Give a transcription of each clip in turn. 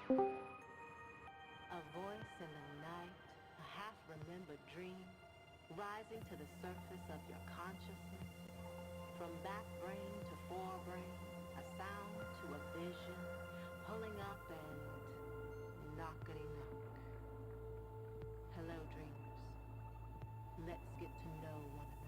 A voice in the night, a half-remembered dream, rising to the surface of your consciousness, from back brain to forebrain, a sound to a vision, pulling up and knockity knock. Hello, dreamers. Let's get to know one another.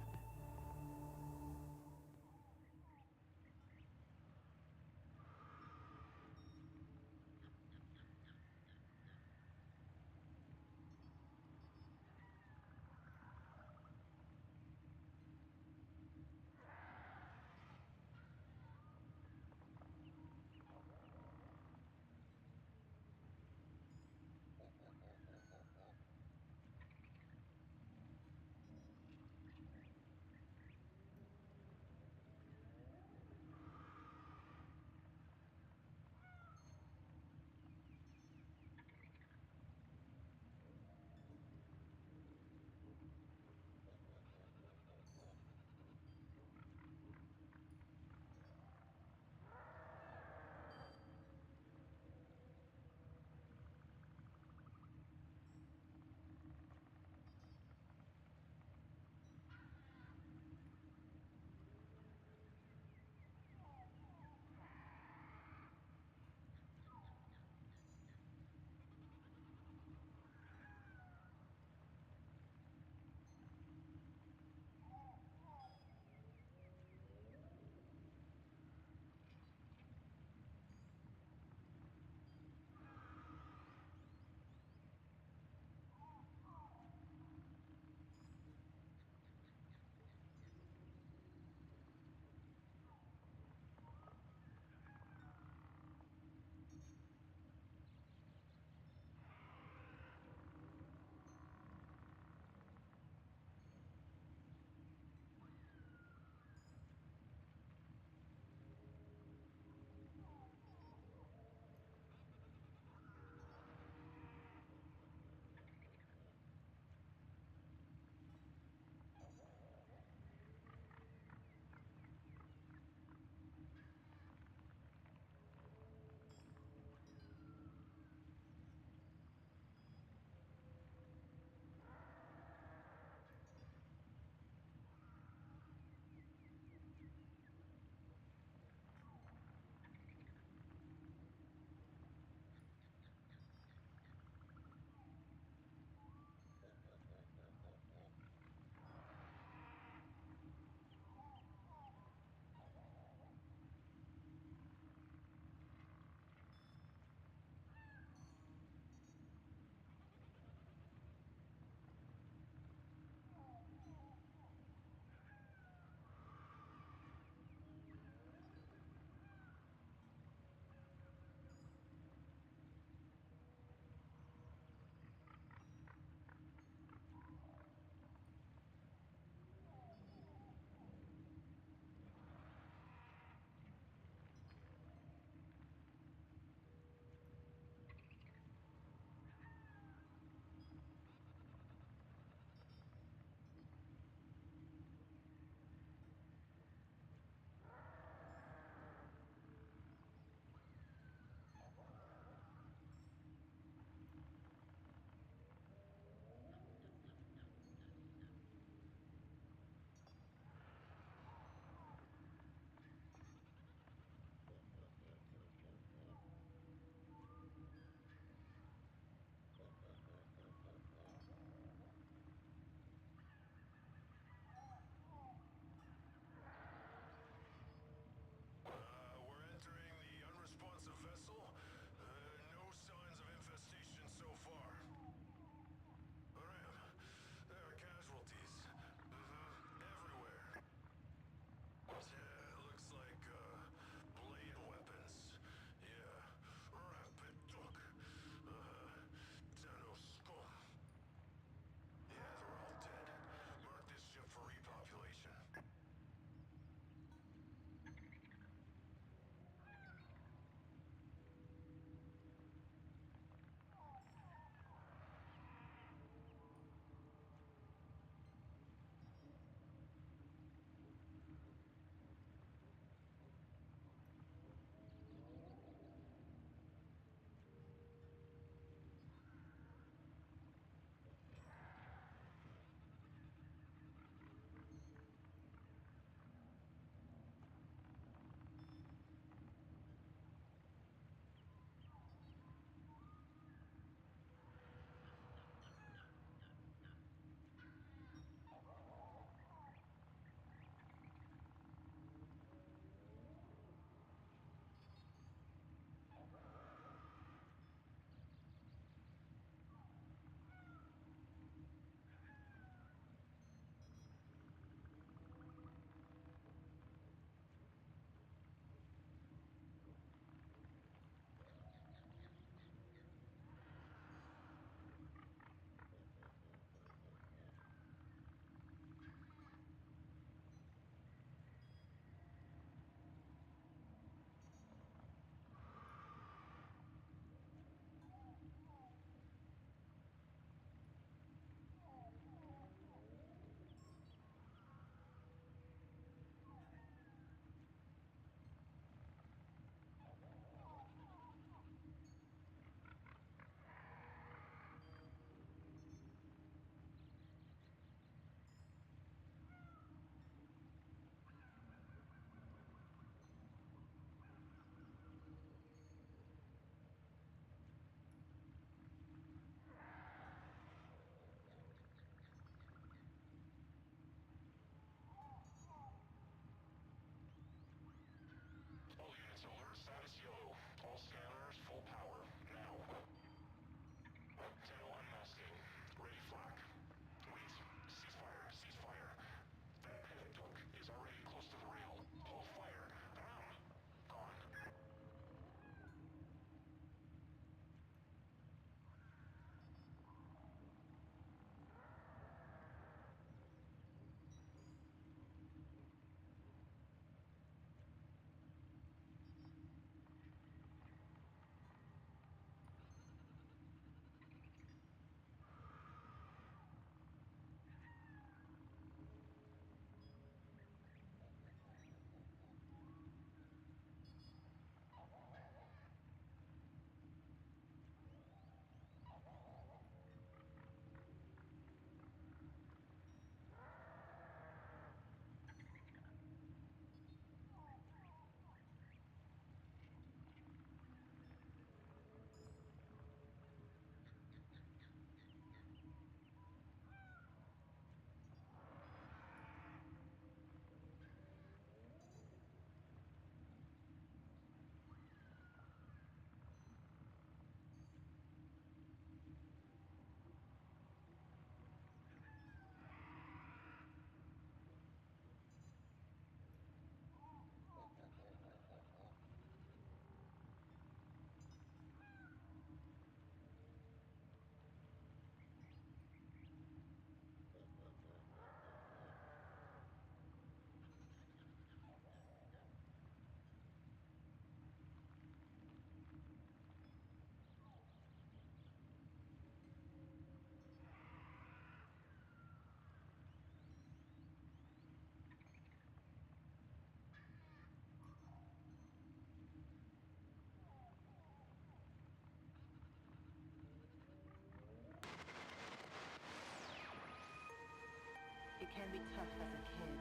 It can be tough as a kid.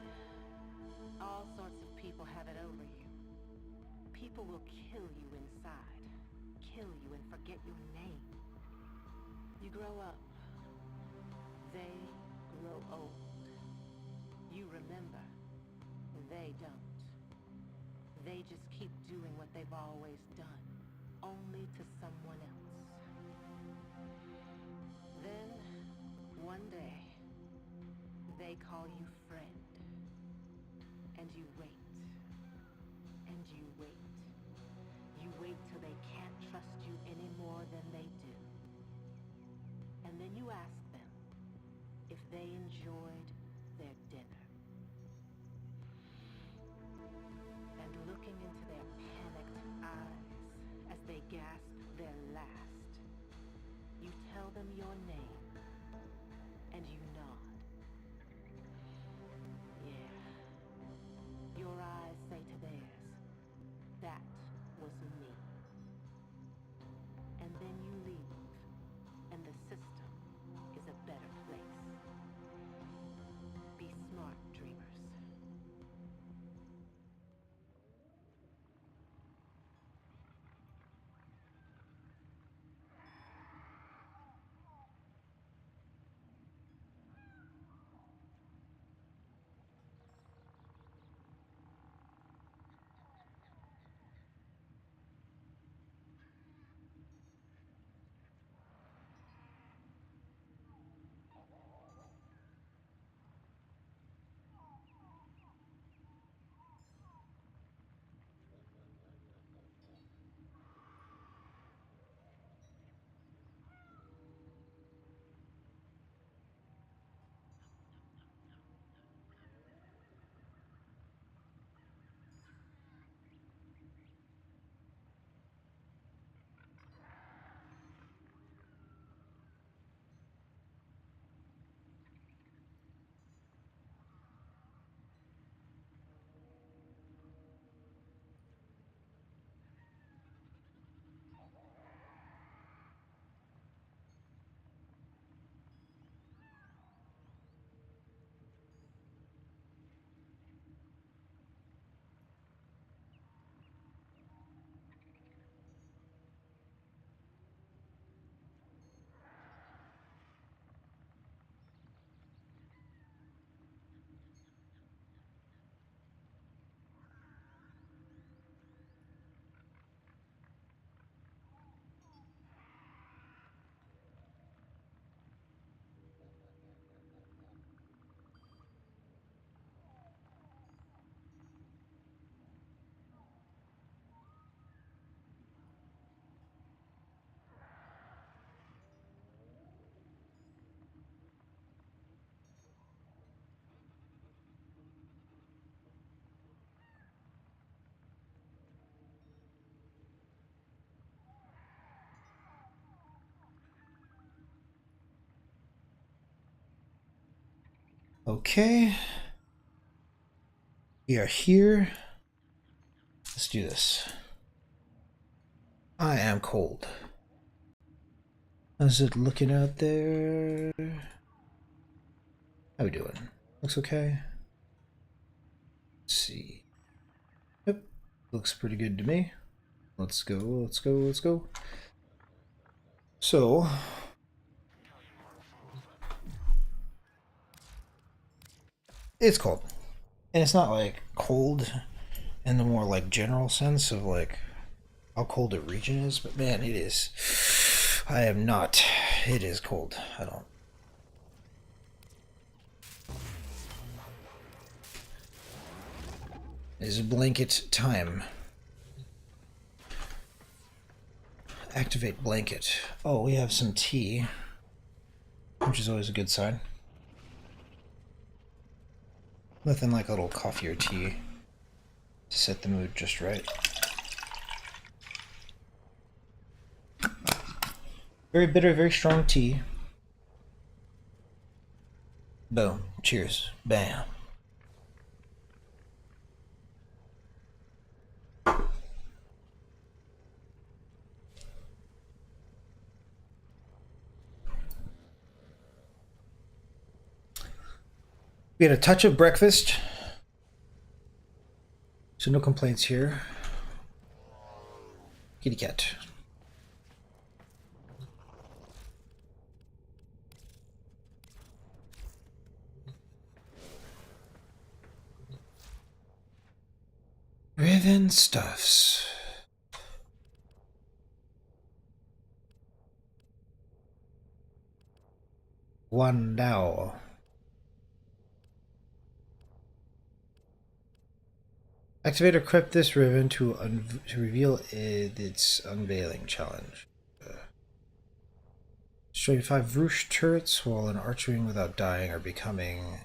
All sorts of people have it over you. People will kill you inside. Kill you and forget your name. You grow up. They grow old. You remember. They don't. They just keep doing what they've always done, only to someone else. Then, one day, they call you friend. And you wait. And you wait. You wait till they can't trust you any more than they do. And then you ask them if they enjoyed their dinner. And looking into their panicked eyes as they gasp their last, you tell them your name, and you nod. Yeah. Your eyes say to theirs, that was me. And then you leave, and the system is a better place. Be smart, dreamers. Okay. We are here. Let's do this. I am cold. How's it looking out there? How we doing? Looks okay. Let's see. Yep. Looks pretty good to me. Let's go, let's go, let's go. So, it's cold. And it's not like cold in the more like general sense of like how cold the region is, but man, it is. I am not. It is cold. I don't. It is blanket time. Activate blanket. Oh, we have some tea, which is always a good sign. Nothing like a little coffee or tea to set the mood just right. Very bitter, very strong tea. Boom. Cheers. Bam. We had a touch of breakfast, so no complaints here. Kitty cat. Riven stuffs. One now. Activate or equip this ribbon to reveal its unveiling challenge. Destroy 5 Vrush turrets while an archering without dying or becoming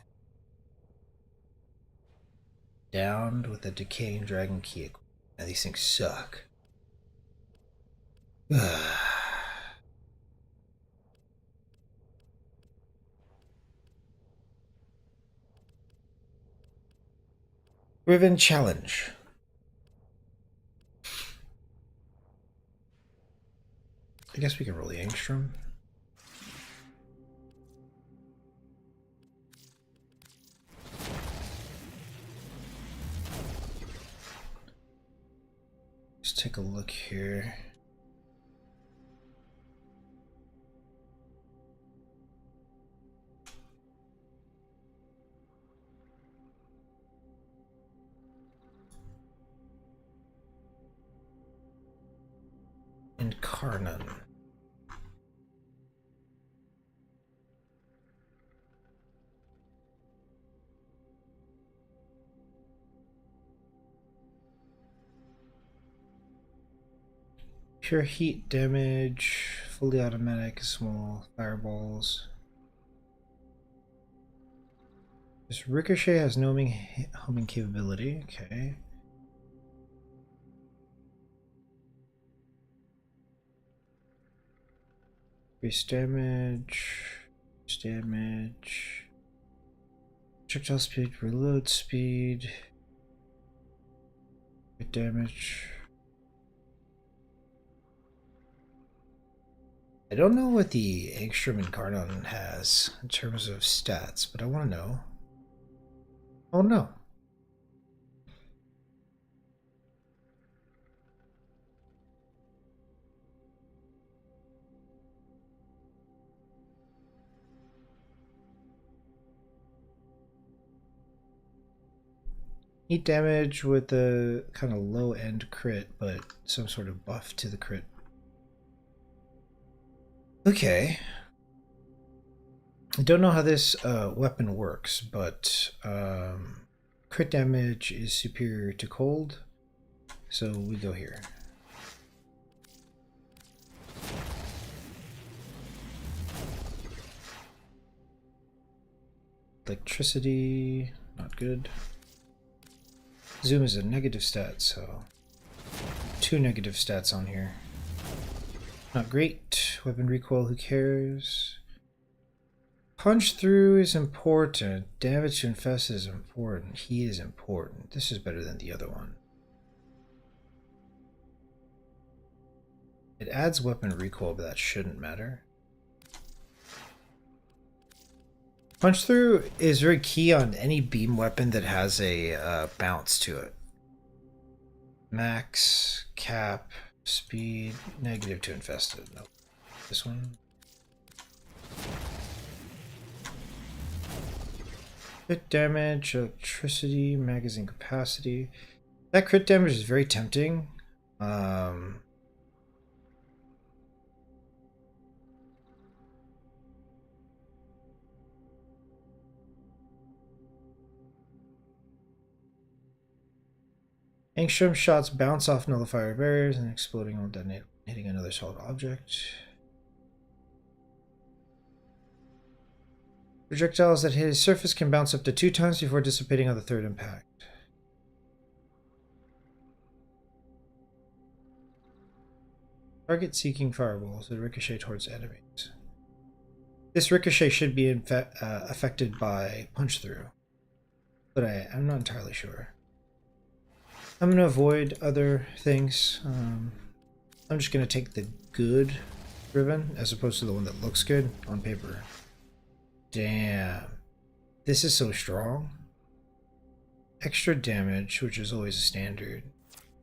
downed with a decaying dragon key. Now these things suck. Riven challenge. I guess we can roll the Angstrom. Let's take a look here. Incarnon. Pure heat damage, fully automatic, small fireballs. This ricochet has no homing capability. Okay. Increase damage, projectile speed, reload speed, hit damage. I don't know what the Angstrom Incarnon has in terms of stats, but I want to know. Oh no. Heat damage with a kind of low end crit, but some sort of buff to the crit. Okay. I don't know how this weapon works, but crit damage is superior to cold, so we go here. Electricity, not good. Zoom is a negative stat, so 2 negative stats on here. Not great. Weapon recoil, who cares? Punch through is important. Damage to infest is important. He is important. This is better than the other one. It adds weapon recoil, but that shouldn't matter. Punch through is very key on any beam weapon that has a bounce to it. Max, cap, speed, negative to infested. Nope. This one. Crit damage, electricity, magazine capacity. That crit damage is very tempting. Angstrom shots bounce off nullifier barriers and exploding will detonate, hitting another solid object. Projectiles that hit his surface can bounce up to 2 times before dissipating on the 3rd impact. Target seeking fireballs that ricochet towards enemies. This ricochet should be affected by punch through, but I'm not entirely sure. I'm going to avoid other things. I'm just going to take the good ribbon as opposed to the one that looks good on paper. Damn. This is so strong. Extra damage, which is always a standard.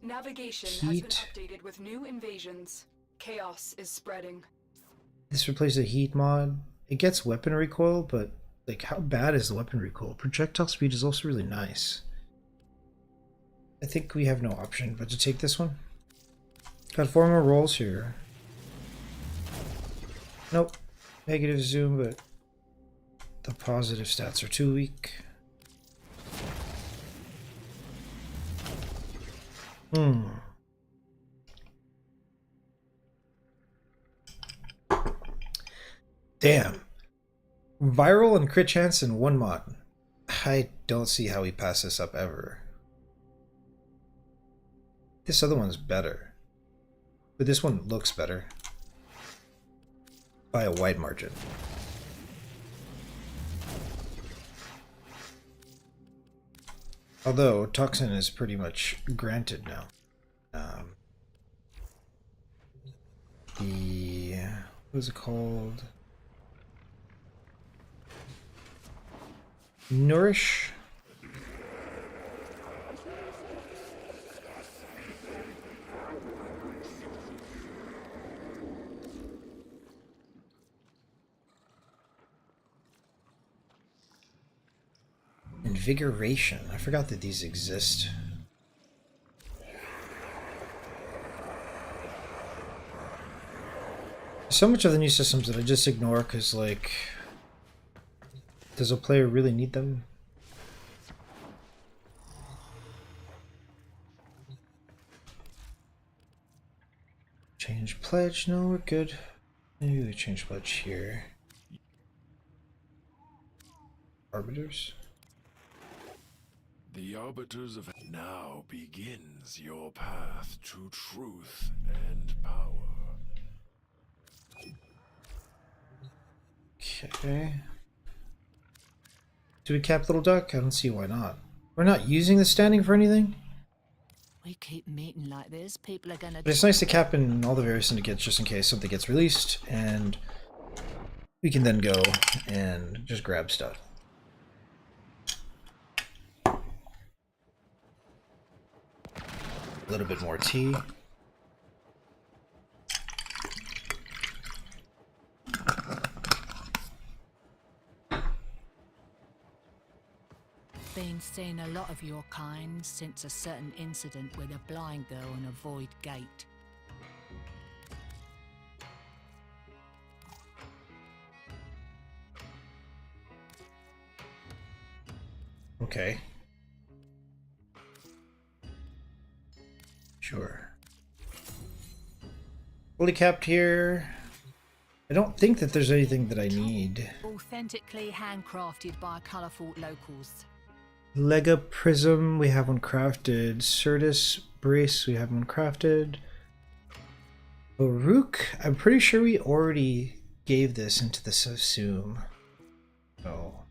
Navigation Heat. has been updated with new invasions. Chaos is spreading. This replaces a heat mod. It gets weapon recoil, but like, how bad is the weapon recoil? Projectile speed is also really nice. I think we have no option but to take this one. Got 4 more rolls here. Nope. Negative zoom, but the positive stats are too weak. Damn. Viral and crit chance in 1 mod. I don't see how we pass this up ever. This other one's better. But this one looks better. By a wide margin. Although, Toxin is pretty much granted now. What is it called? Nourish? Invigoration. I forgot that these exist. So much of the new systems that I just ignore because, like, does a player really need them? Change pledge? No, we're good. Maybe we change pledge here. Arbiters? The Arbiters of now begins your path to truth and power. Okay. Do we cap Little Duck? I don't see why not. We're not using the standing for anything? We keep meeting like this, people are gonna... But it's nice to cap in all the various syndicates just in case something gets released, and we can then go and just grab stuff. A little bit more tea. Been seeing a lot of your kind since a certain incident with a blind girl in a void gate. Okay. Sure. Fully capped here. I don't think that there's anything that I need. Authentically handcrafted by colourful locals. Lega Prism, we have one crafted. Certus Brace, we have one crafted. Baruch, I'm pretty sure we already gave this into the Sassoon. So,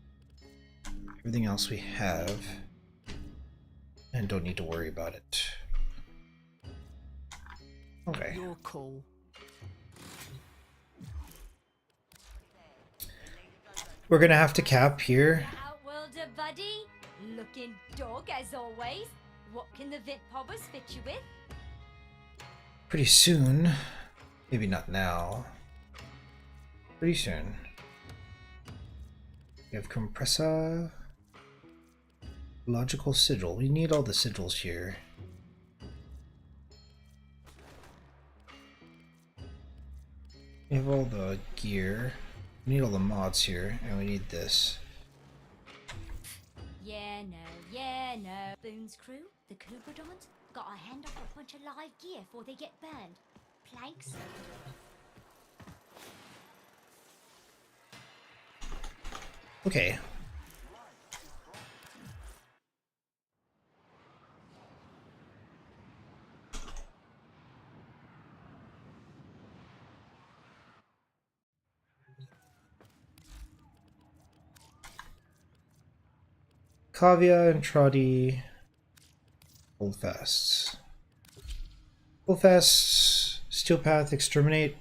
everything else we have. And don't need to worry about it. Okay. You're cool. We're gonna have to cap here. Outworlder buddy, looking dog as always. What can the Vit Pobbers fit you with? Pretty soon. Maybe not now. Pretty soon. We have Compressor. Logical Sigil. We need all the sigils here. We have all the gear. We need all the mods here, and we need this. Yeah, no. Boone's crew, the Kubradons, gotta hand off a bunch of live gear before they get burned. Planks. Okay. Kavya and Trotty. Holdfasts. Holdfasts, Steel Path, Exterminate.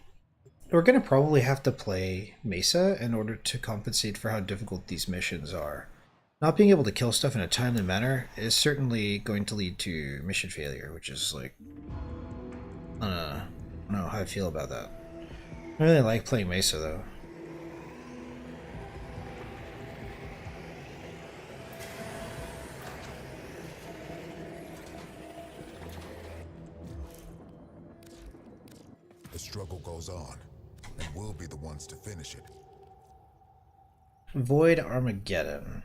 We're gonna probably have to play Mesa in order to compensate for how difficult these missions are. Not being able to kill stuff in a timely manner is certainly going to lead to mission failure, which is like, I don't know how I feel about that. I really like playing Mesa though. The struggle goes on, and we'll be the ones to finish it. Void Armageddon.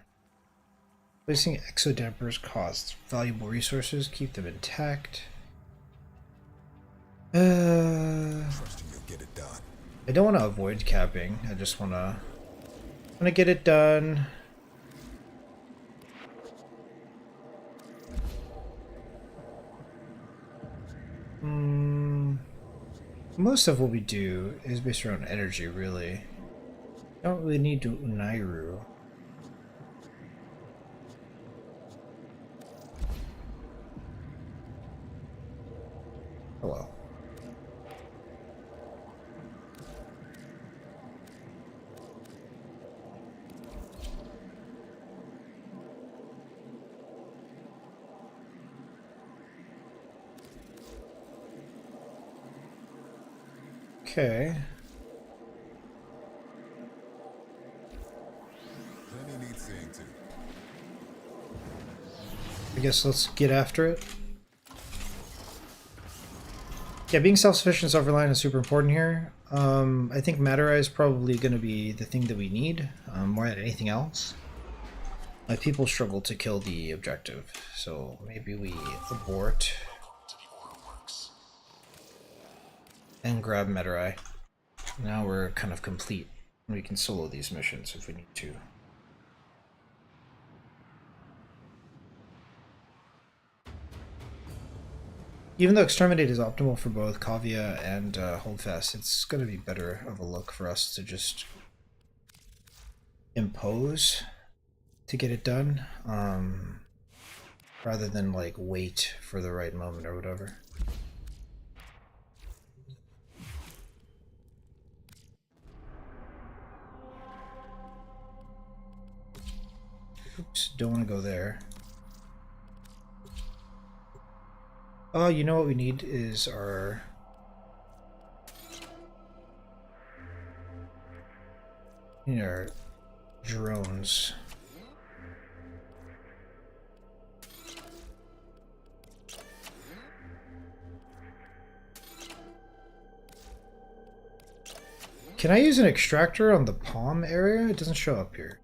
Placing exodampers costs valuable resources, keep them intact. Trusting you'll get it done. I don't want to avoid capping. I just want to get it done. Most of what we do is based around energy, really. Don't really need to Unairu. Oh well. Okay. Plenty needs seeing to. I guess let's get after it. Yeah, being self-sufficient and self-reliant is super important here. I think Matter is probably going to be the thing that we need more than anything else. My people struggle to kill the objective, so maybe we abort and grab Meterai. Now we're kind of complete. We can solo these missions if we need to. Even though Exterminate is optimal for both Kavia and Holdfast, it's going to be better of a look for us to just impose to get it done, rather than like wait for the right moment or whatever. Oops, don't want to go there. Oh, you know what we need is our... We need our drones. Can I use an extractor on the palm area? It doesn't show up here.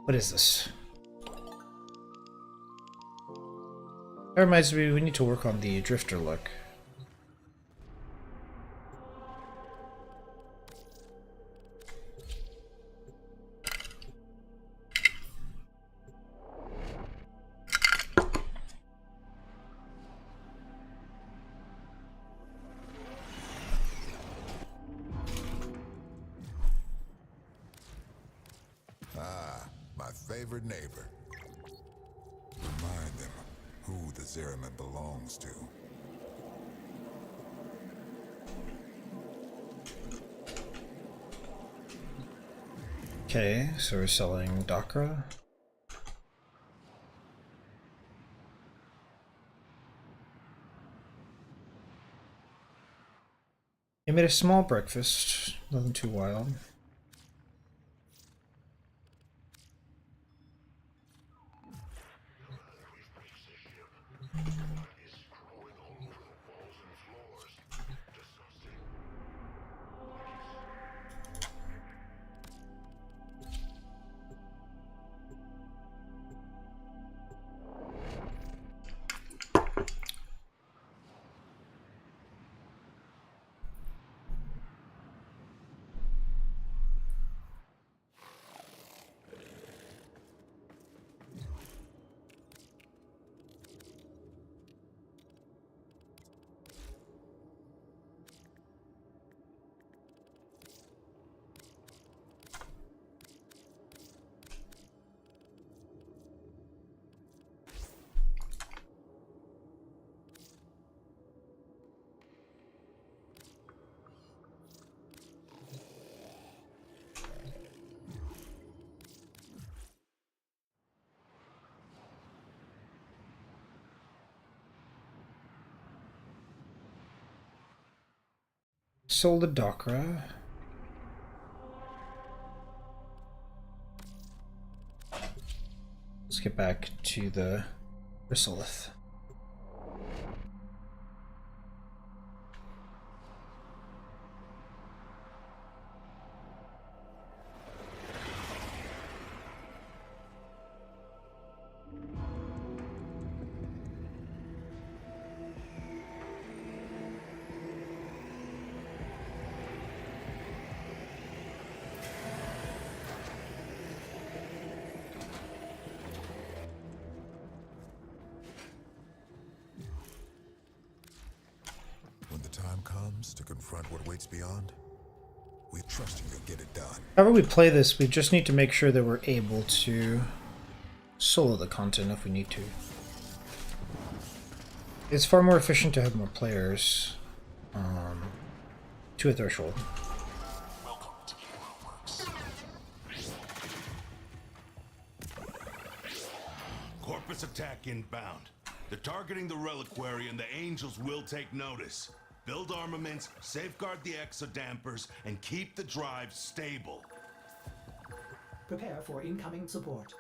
What is this? That reminds me, we need to work on the drifter look. Favorite neighbor. Remind them who the Zariman belongs to. Okay, so we're selling Dakra. I made a small breakfast, nothing too wild. sold a Dokra. Let's get back to the Chrysolith. When the time comes to confront what waits beyond, we trust you'll get it done. However we play this, we just need to make sure that we're able to solo the content if we need to. It's far more efficient to have more players to a threshold. Welcome to Heroworks. Corpus attack inbound. They're targeting the reliquary and the angels will take notice. Build armaments, safeguard the exodampers, and keep the drive stable. Prepare for incoming support.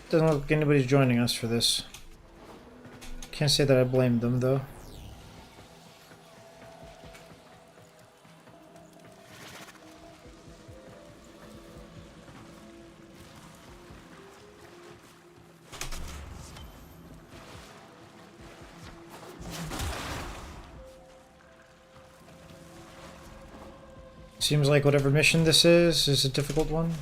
Doesn't look like anybody's joining us for this. Can't say that I blame them though. Seems like whatever mission this is a difficult one.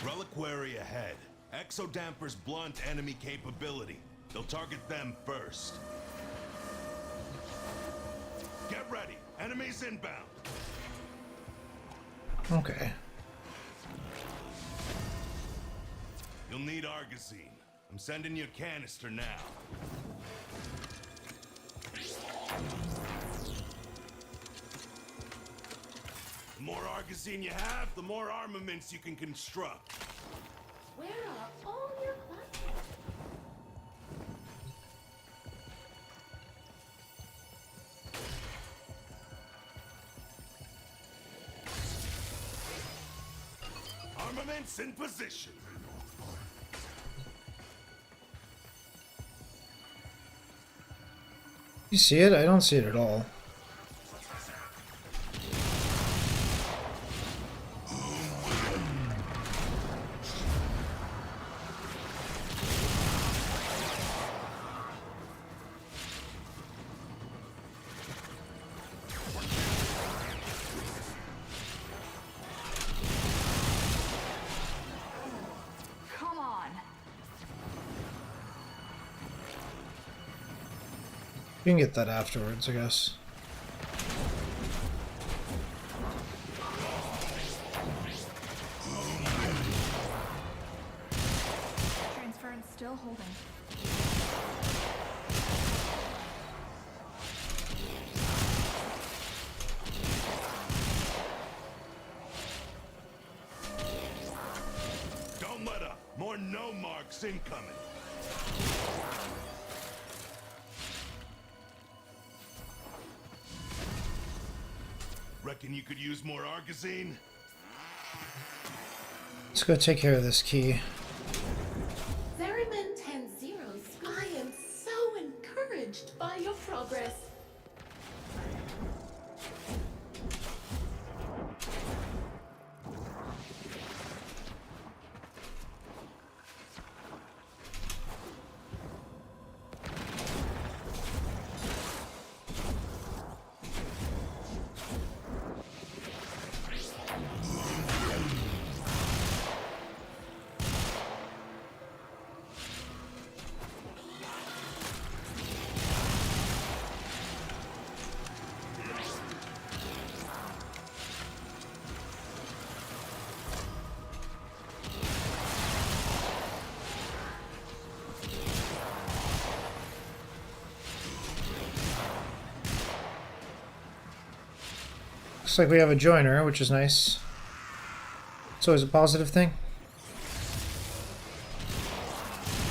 Reliquary ahead. Exodampers blunt enemy capability. They'll target them first. Get ready. Enemies inbound. Okay. You'll need Argosine. I'm sending you a canister now. The more Argosine you have, the more armaments you can construct. Where are all your buttons? Armaments in position. You see it? I don't see it at all. Come on. You can get that afterwards, I guess. Transference still holding. Don't let up. More no marks incoming. Reckon you could use more Argosine? Let's go take care of this key. Theremin 10-0, I am so encouraged by your progress. Looks like we have a joiner, which is nice. It's always a positive thing.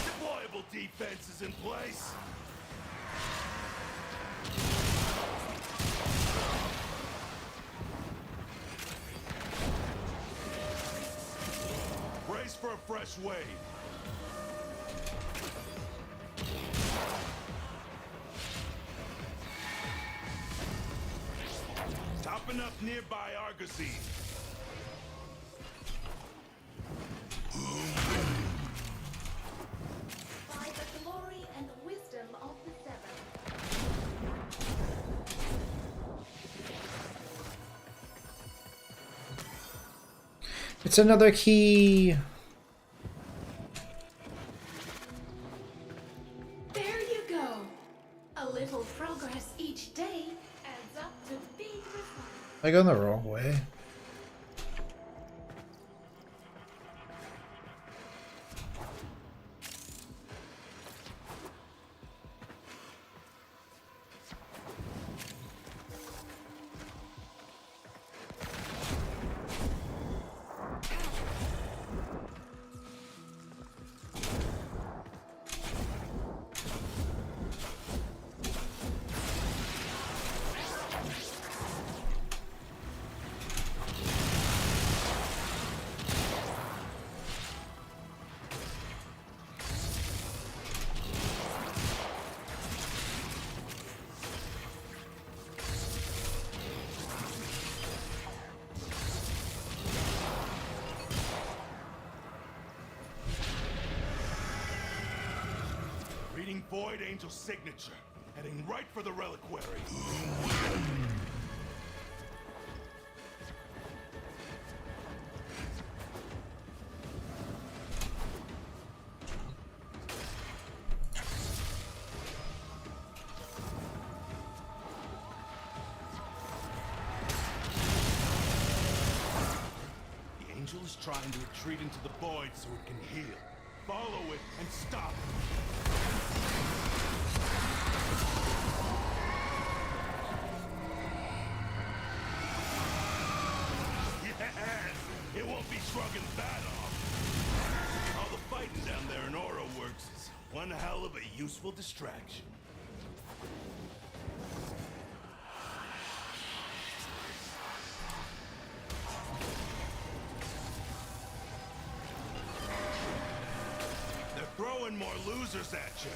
Deployable defense is in place. Brace for a fresh wave. Topping up nearby Argosy. By the glory and wisdom of the Seven. It's another key. There you go. A little progress each day adds up to big results. I go the wrong way. Reading Void Angel's signature. Heading right for the reliquary. The angel is trying to retreat into the void so it can heal. Follow it and stop it. Yes! It won't be shrugging that off. All the fighting down there in Aura Works is one hell of a useful distraction. They're throwing more losers at you.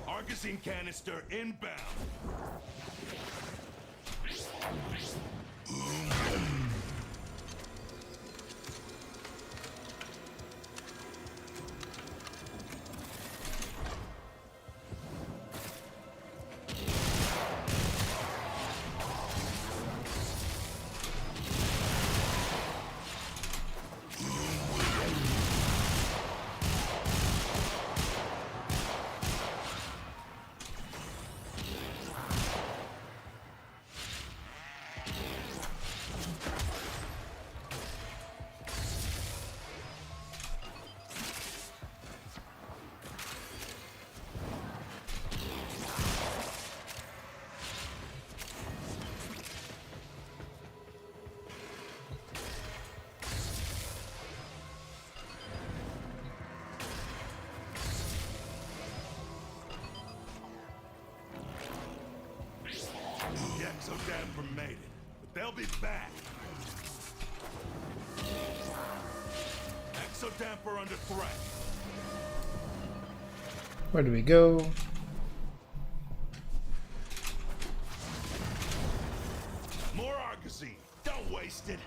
Argosine canister inbound. Exodamper made it, but they'll be back. Exodamper under threat. Where do we go? More Argosine. Don't waste it.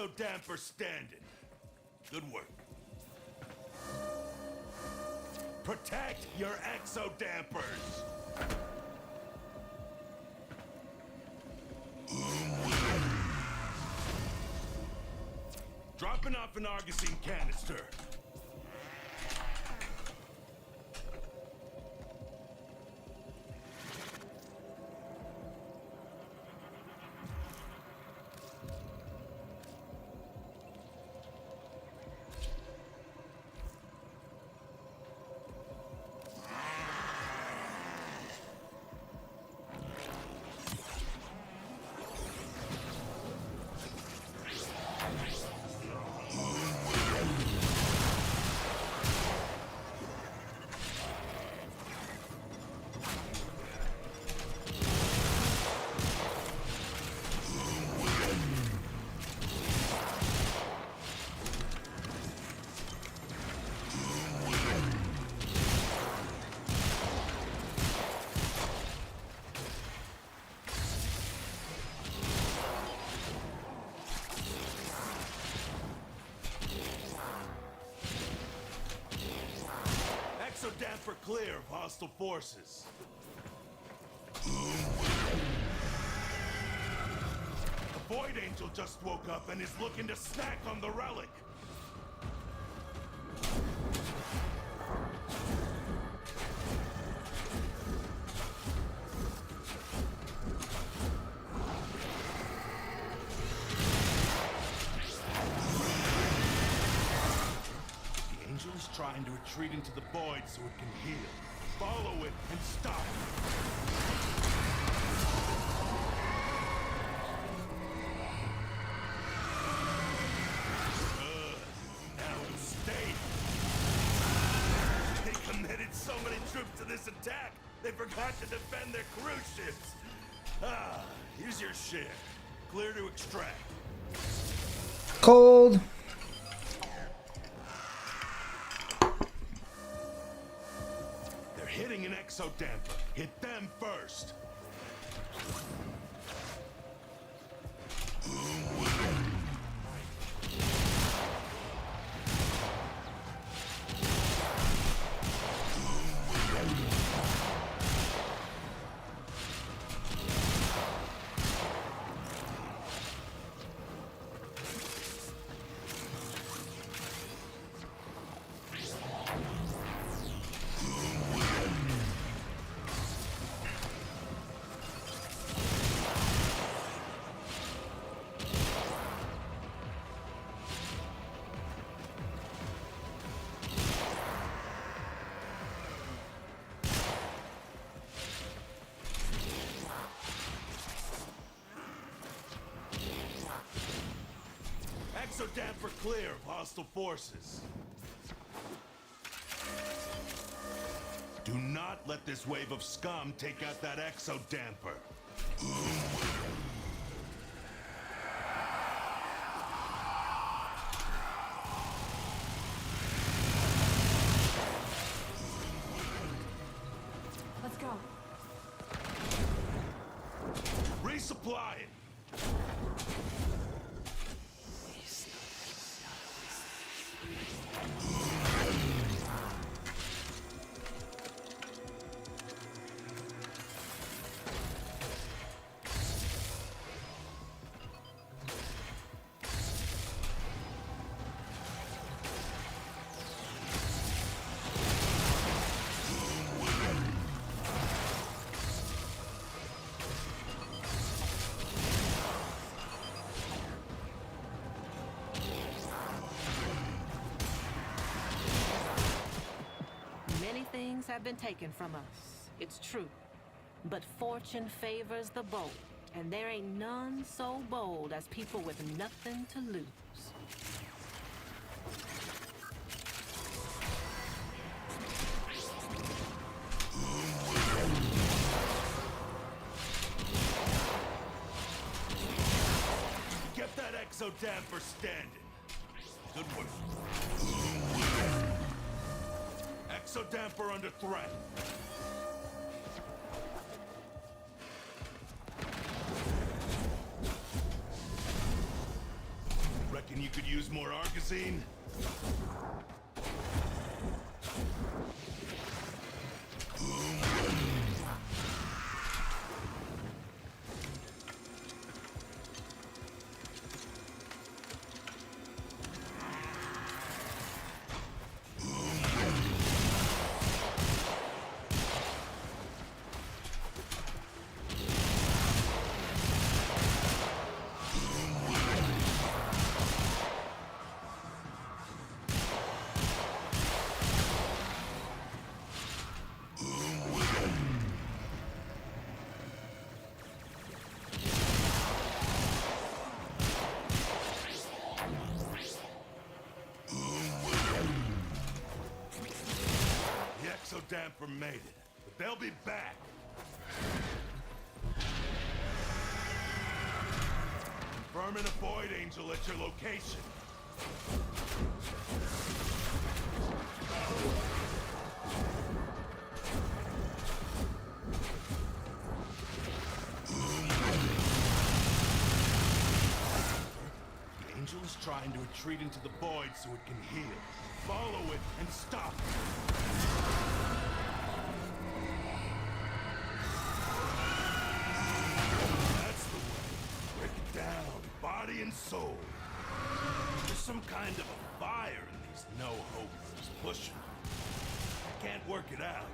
Exodamper standing. Good work. Protect your Exodampers! Dropping off an Argosine canister. Exodamper clear of hostile forces. The Void Angel just woke up and is looking to snack on the relic. Trying to retreat into the void so it can heal. Follow it and stop it. Now it'll stay. They committed so many troops to this attack, they forgot to defend their cruise ships. Here's your share. Clear to extract. Cold. Hitting an Exodamper. Hit them first. Exodamper clear of hostile forces. Do not let this wave of scum take out that Exodamper. Let's go. Resupplying. Have been taken from us, it's true. But fortune favors the bold, and there ain't none so bold as people with nothing to lose. Get that Exodamper standing. Good work. Exodamper under threat. use more Argosine? Damper made it, but they'll be back. Confirming a Void Angel at your location. The Angel is trying to retreat into the Void so it can heal. Follow it and stop it. Body and soul. There's some kind of a fire in these no-hopers pushing. I can't work it out.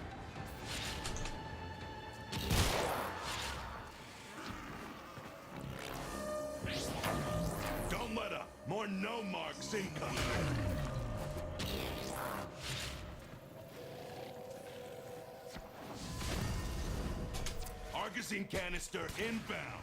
Don't let up. More no-marks incoming. Argosine canister inbound.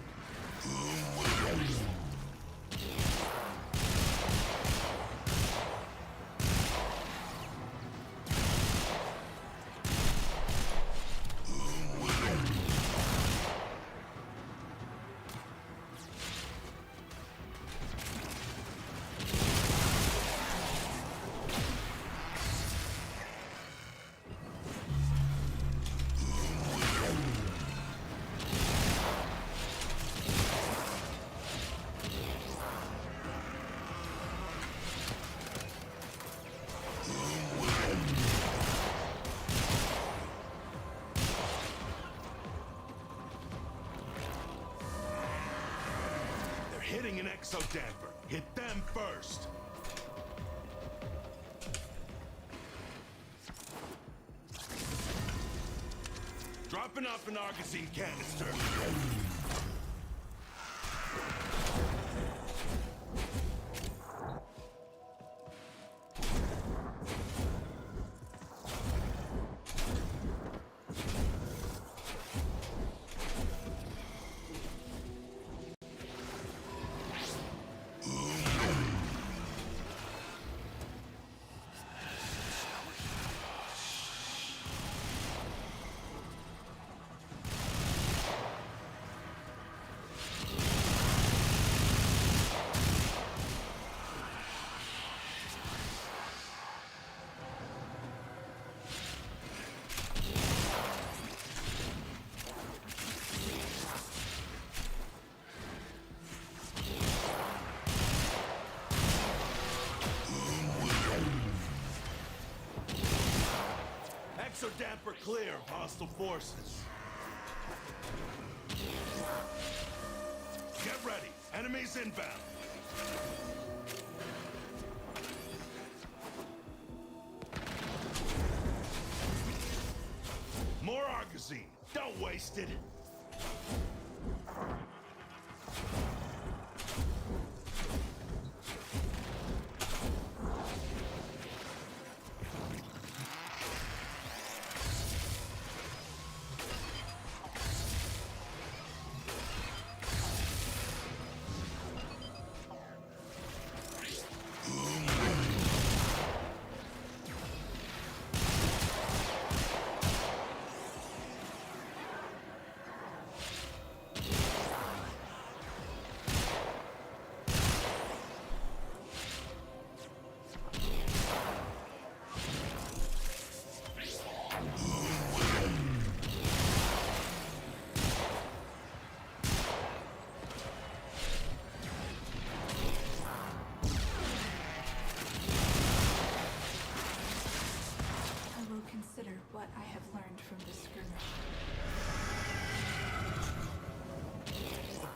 Hitting an exo-damper. Hit them first. Dropping off an Argosine canister. Exo-damper clear of hostile forces. Get ready. Enemies inbound. More Argosine. Don't waste it.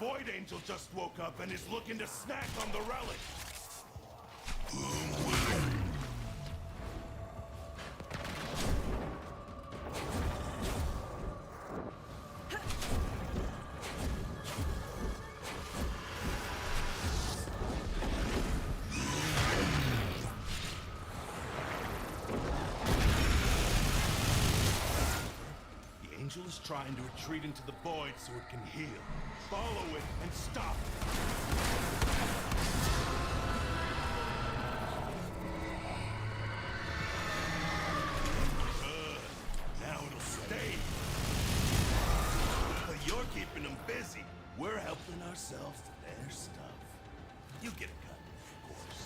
Void Angel just woke up and is looking to snack on the relic. The Angel is trying to retreat into the void so it can heal. Follow it and stop it. Now it'll stay. But you're keeping them busy. We're helping ourselves to their stuff. You get a cut, of course.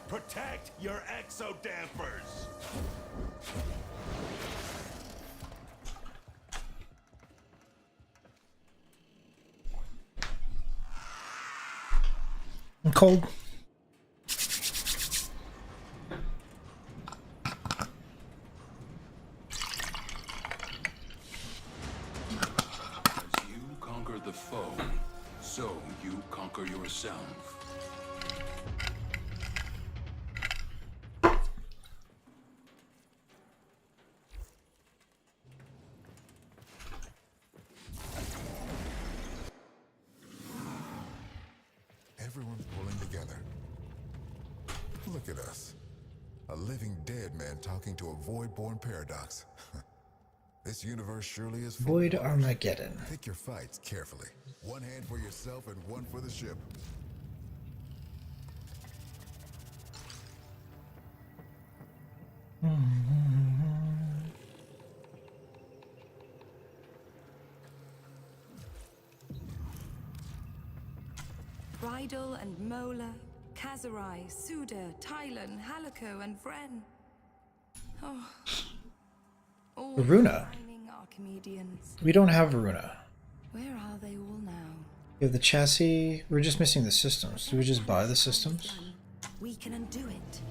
Protect your exodampers! I'm cold. As you conquer the foe, so you conquer yourself. Everyone's pulling together. Look at us. A living dead man talking to a void-born paradox. This universe surely is full. Void Armageddon. Pick your fights carefully. One hand for yourself and one for the ship. Rydal and Mola, Kazarai, Suda, Tylan, Halico, and Vren. Oh. All Varuna. shining Archimedeans. We don't have Varuna. Where are they all now? We have the chassis. We're just missing the systems. Do we just buy the systems? We can undo it.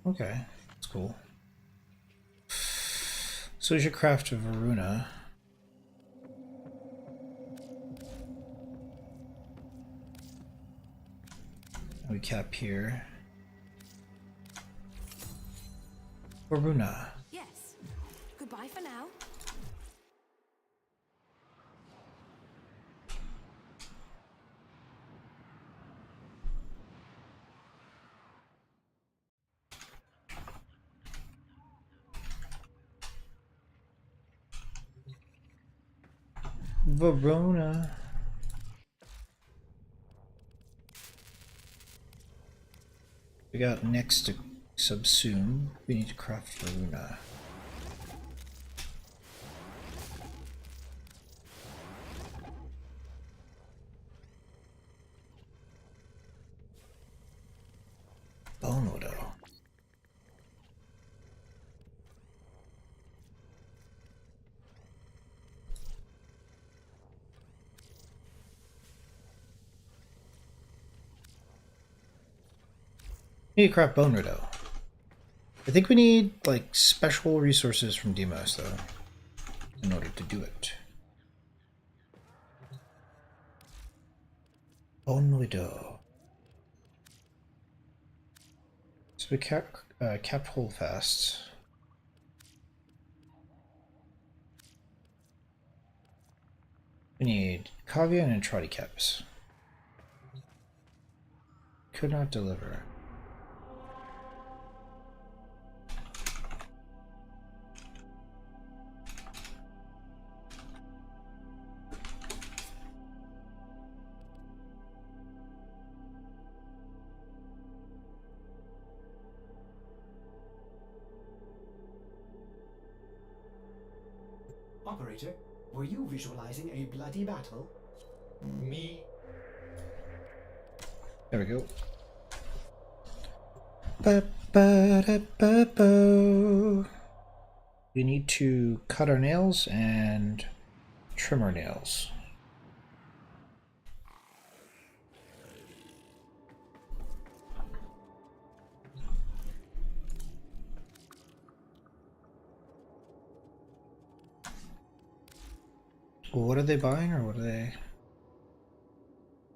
Okay, that's cool. So we should craft a Varuna. We cap here. Varuna. Yes. Goodbye for now. Varuna. We got next to subsume. We need to craft Varuna. Bone Widow. We need to craft Bone Widow. I think we need like special resources from Demos though, in order to do it. Bone Widow. So we capped Holdfast. We need Kavia and Entrati caps. Could not deliver. Operator, were you visualizing a bloody battle? Me? There we go. Ba-ba-da-ba-bo. We need to cut our nails and Trim our nails. What are they buying, or what are they?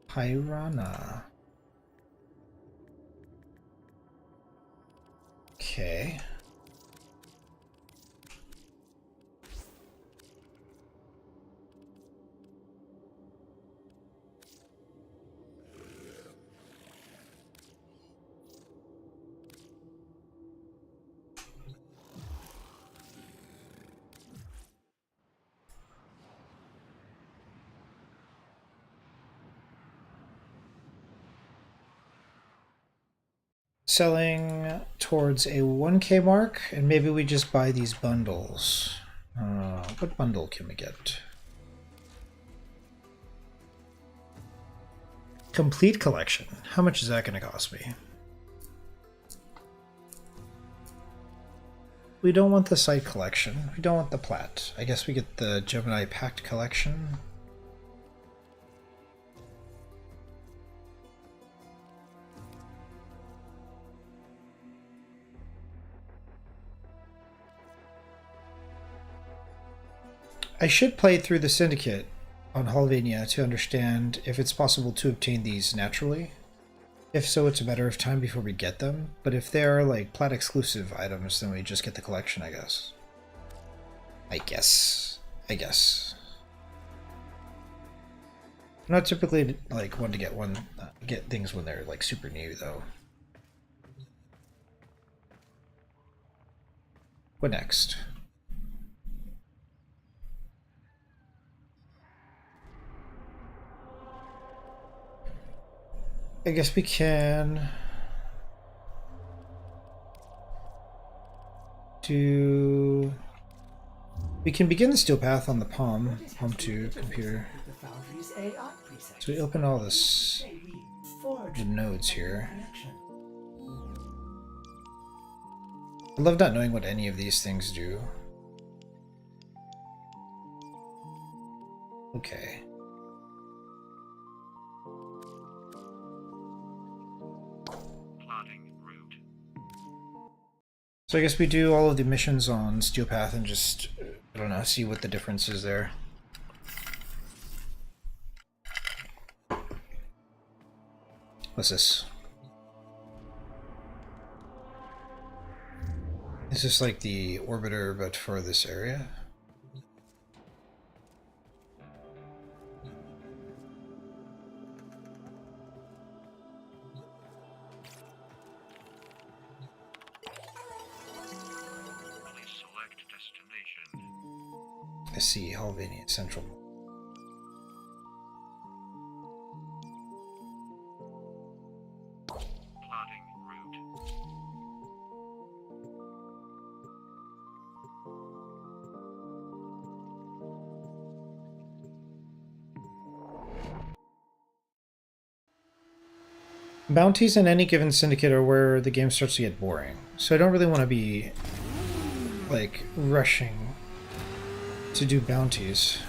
Piranha. Okay. Selling towards a 1K mark, and maybe we just buy these bundles. What bundle can we get? Complete collection. How much is that going to cost me? We don't want the site collection. We don't want the plat. I guess we get the Gemini Pact collection. I should play through the Syndicate on Halvania to understand if it's possible to obtain these naturally. If so, it's a matter of time before we get them, but if they are like plat exclusive items, then we just get the collection, I guess. I guess. I'm not typically like one to get things when they're like super new though. What next? I guess we can do. We can begin the steel path on the Palm 2 computer. So we open all this, the nodes here. I love not knowing what any of these things do. Okay. So I guess we do all of the missions on Steel Path and just, I don't know, see what the difference is there. What's this? Is this like the orbiter but for this area? I see, Halvania Central. Plotting route. Bounties in any given syndicate are where the game starts to get boring. So I don't really want to be like rushing to do bounties.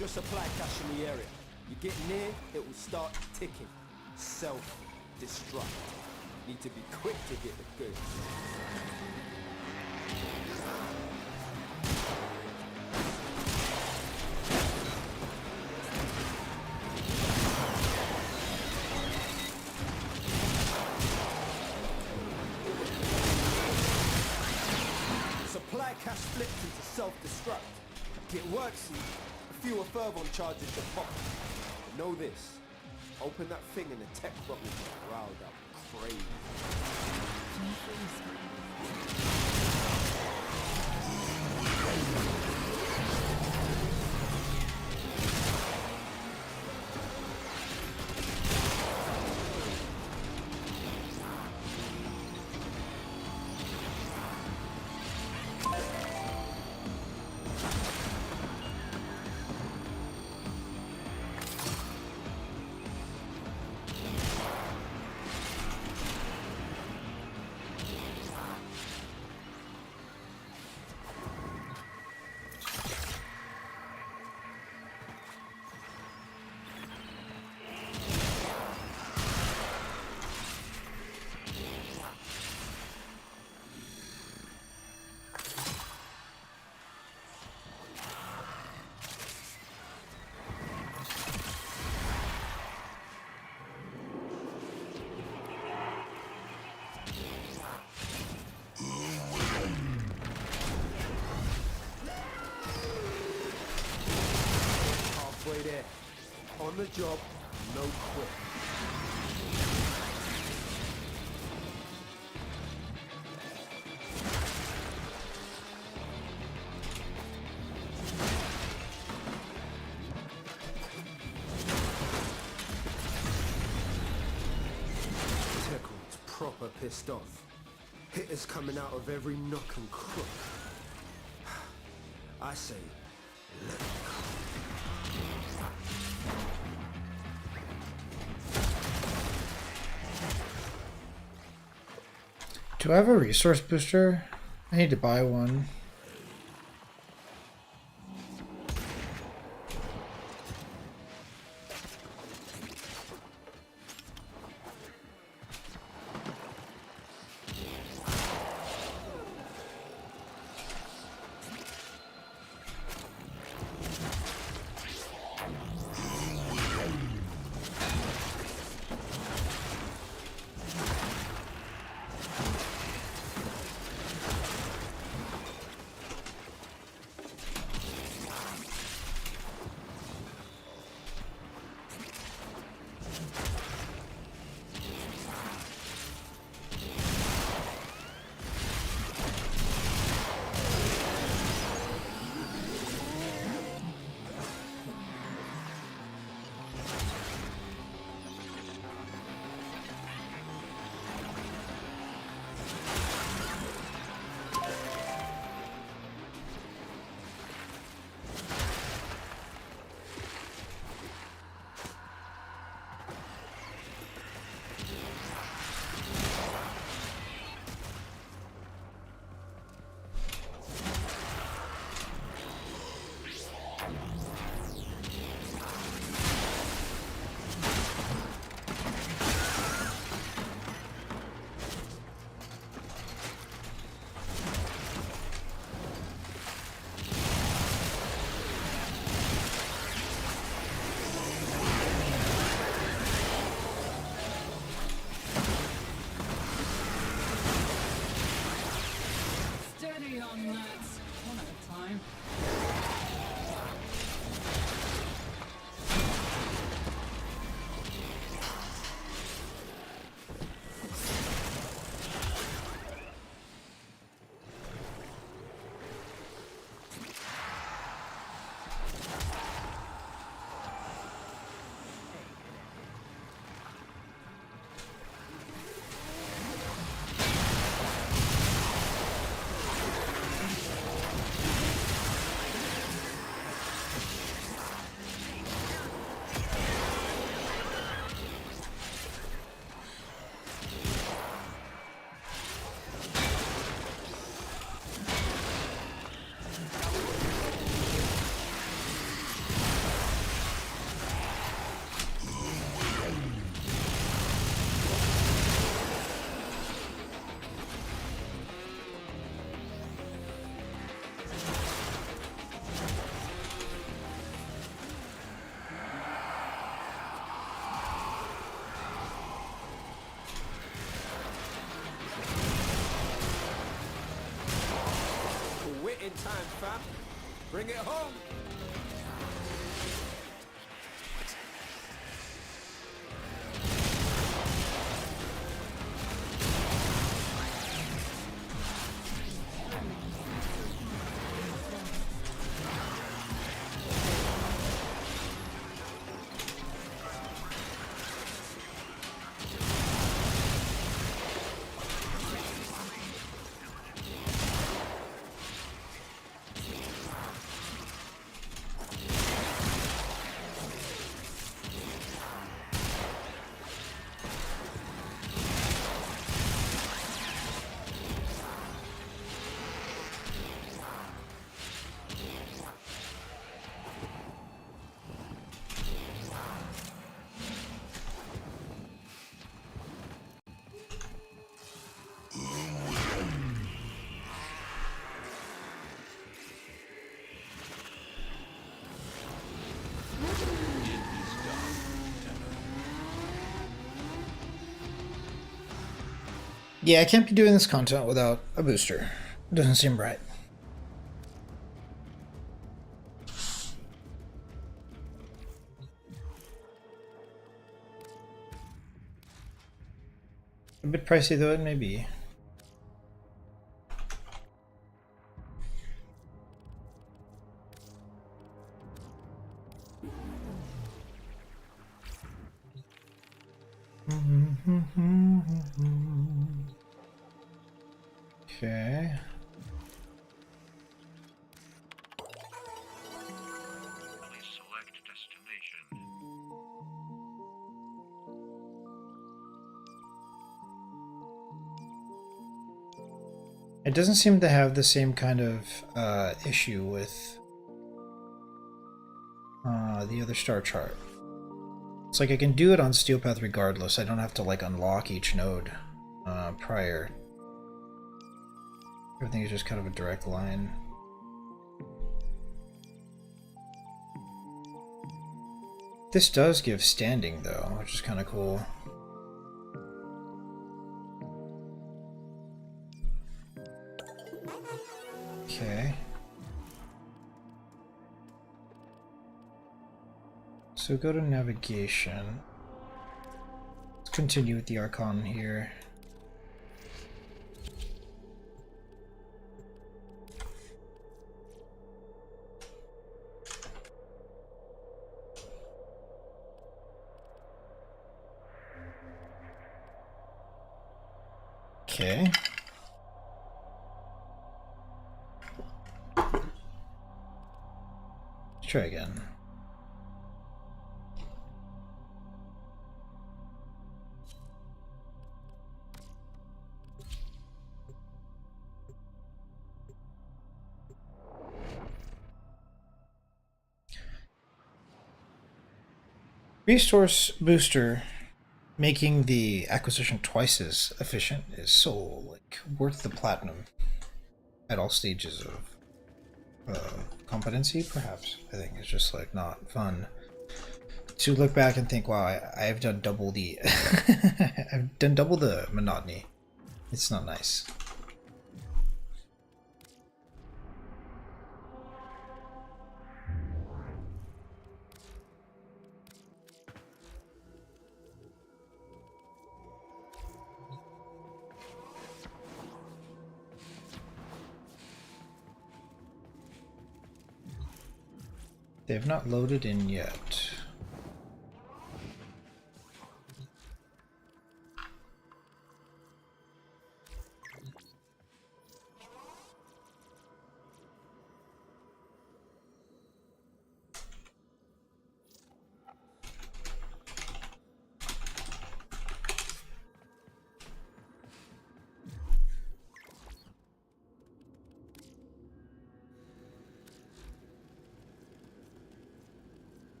Your supply cache in the area. You get near, it will start ticking. Self-destruct. Need to be quick to get the goods. Supply cache flipped into self-destruct. Get worksy. Fewer fervon charges to pop. Know this. Open that thing and the tech bubble riled up crazy. Halfway there. On the job, no quit. Tekron's proper pissed off. Hitters coming out of every nook and crook. I say, let it go. Do I have a resource booster? I need to buy one. In time, fam. Bring it home. Yeah, I can't be doing this content without a booster. It doesn't seem right. A bit pricey though it may be. Okay. Please select destination. It doesn't seem to have the same kind of issue with the other star chart. It's like I can do it on Steel Path regardless. I don't have to like unlock each node prior. Everything is just kind of a direct line. This does give standing though, which is kind of cool. Okay. So go to navigation. Let's continue with the Archon here. Okay. Let's try again. Resource booster making the acquisition twice as efficient is so like worth the platinum at all stages of competency. Perhaps I think it's just like not fun to look back and think, wow, I've done double the I've done double the monotony. It's not nice. They have not loaded in yet.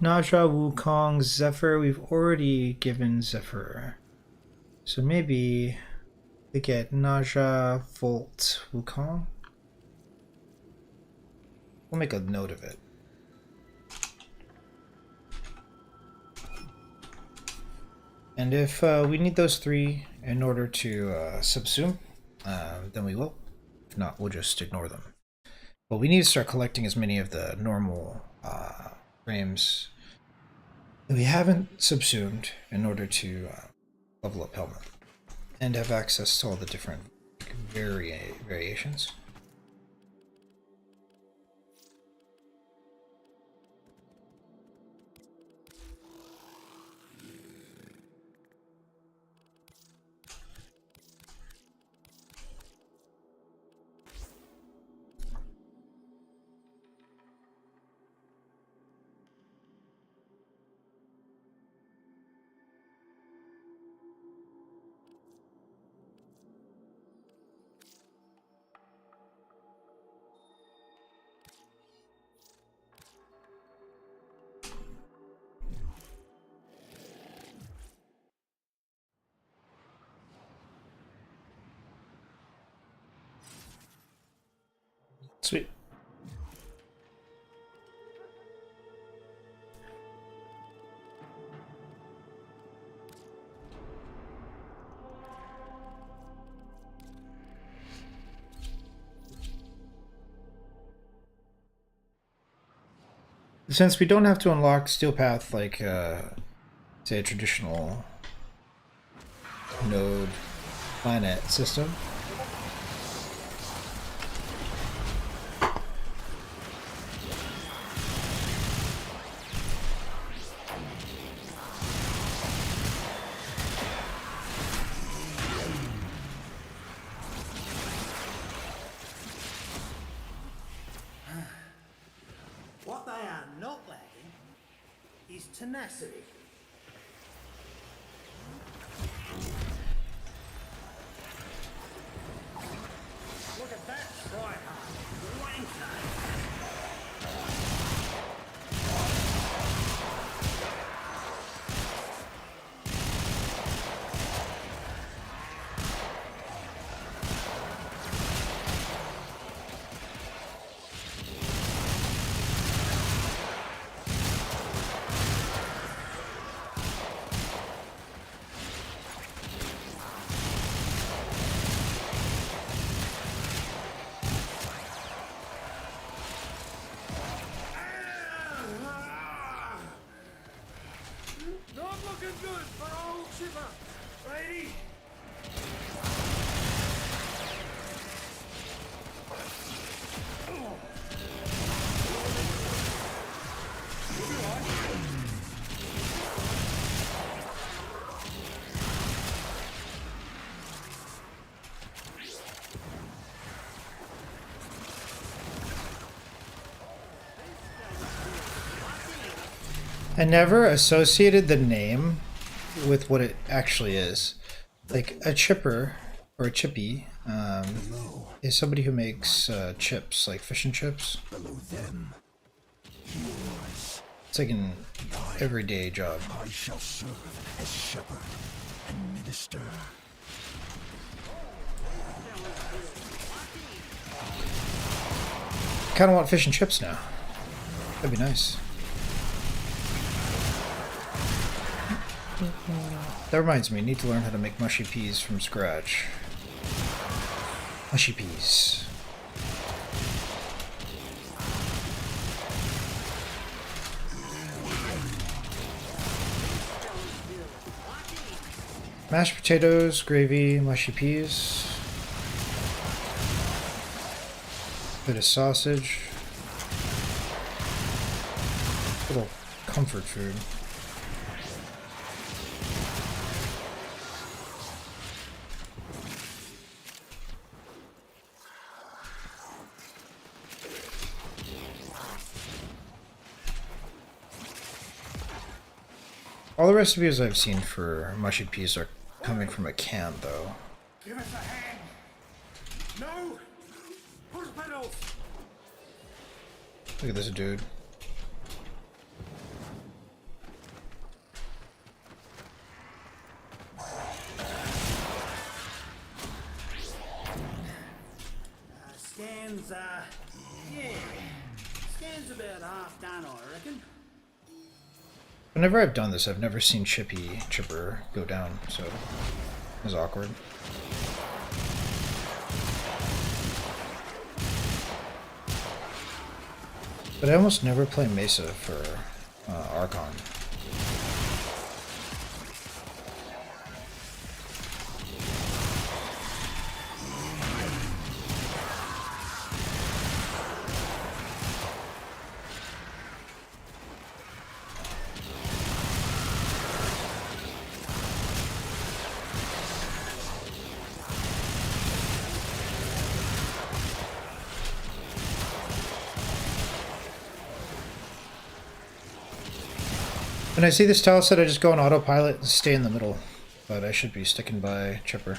Naja, Wukong, Zephyr, we've already given Zephyr. So maybe they get Naja, Volt, Wukong. We'll make a note of it. And if we need those three in order to subsume, then we will. If not, we'll just ignore them. But we need to start collecting as many of the normal frames that we haven't subsumed in order to level up Helmet and have access to all the different variations. Sweet. since we don't have to unlock Steel Path like say a traditional node planet system. What they are not lacking is tenacity. Look at that try-hard wanker. Not looking good for old Chipper, lady. I never associated the name with what it actually is. Like a chipper or a chippy is somebody who makes chips, like fish and chips. It's like an everyday job. I shall serve as shepherd and minister. Kind of want fish and chips now. That'd be nice. That reminds me, I need to learn how to make mushy peas from scratch. Mushy peas. Mashed potatoes, gravy, mushy peas. Bit of sausage. Little comfort food. All the recipes I've seen for mushy peas are coming from a can, though. Give us a hand. No. Push pedals. Look at this dude. Scan's yeah. Scan's about half done, I reckon. Whenever I've done this, I've never seen Chipper go down, so it was awkward. But I almost never play Mesa for Archon. When I see this tile set, I just go on autopilot and stay in the middle. But I should be sticking by Chipper.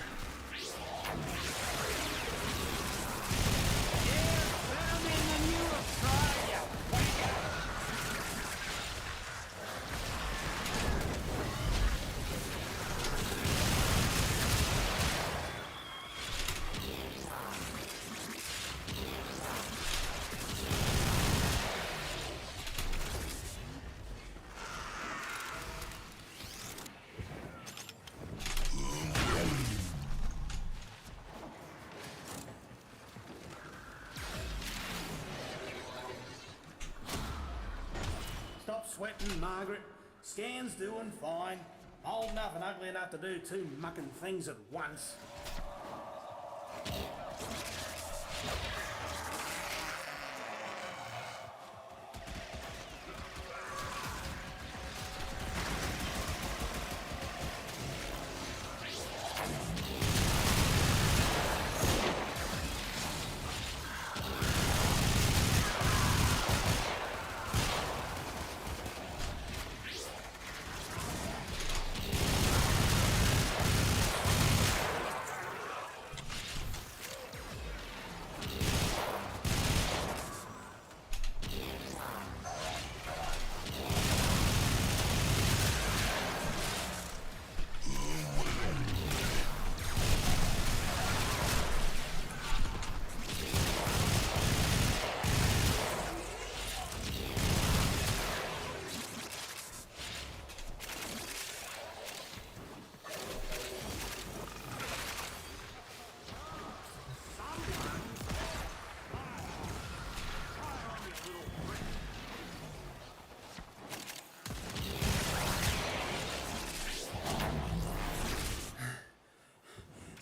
sweating, Margaret. Scan's doing fine. Old enough and ugly enough to do two mucking things at once.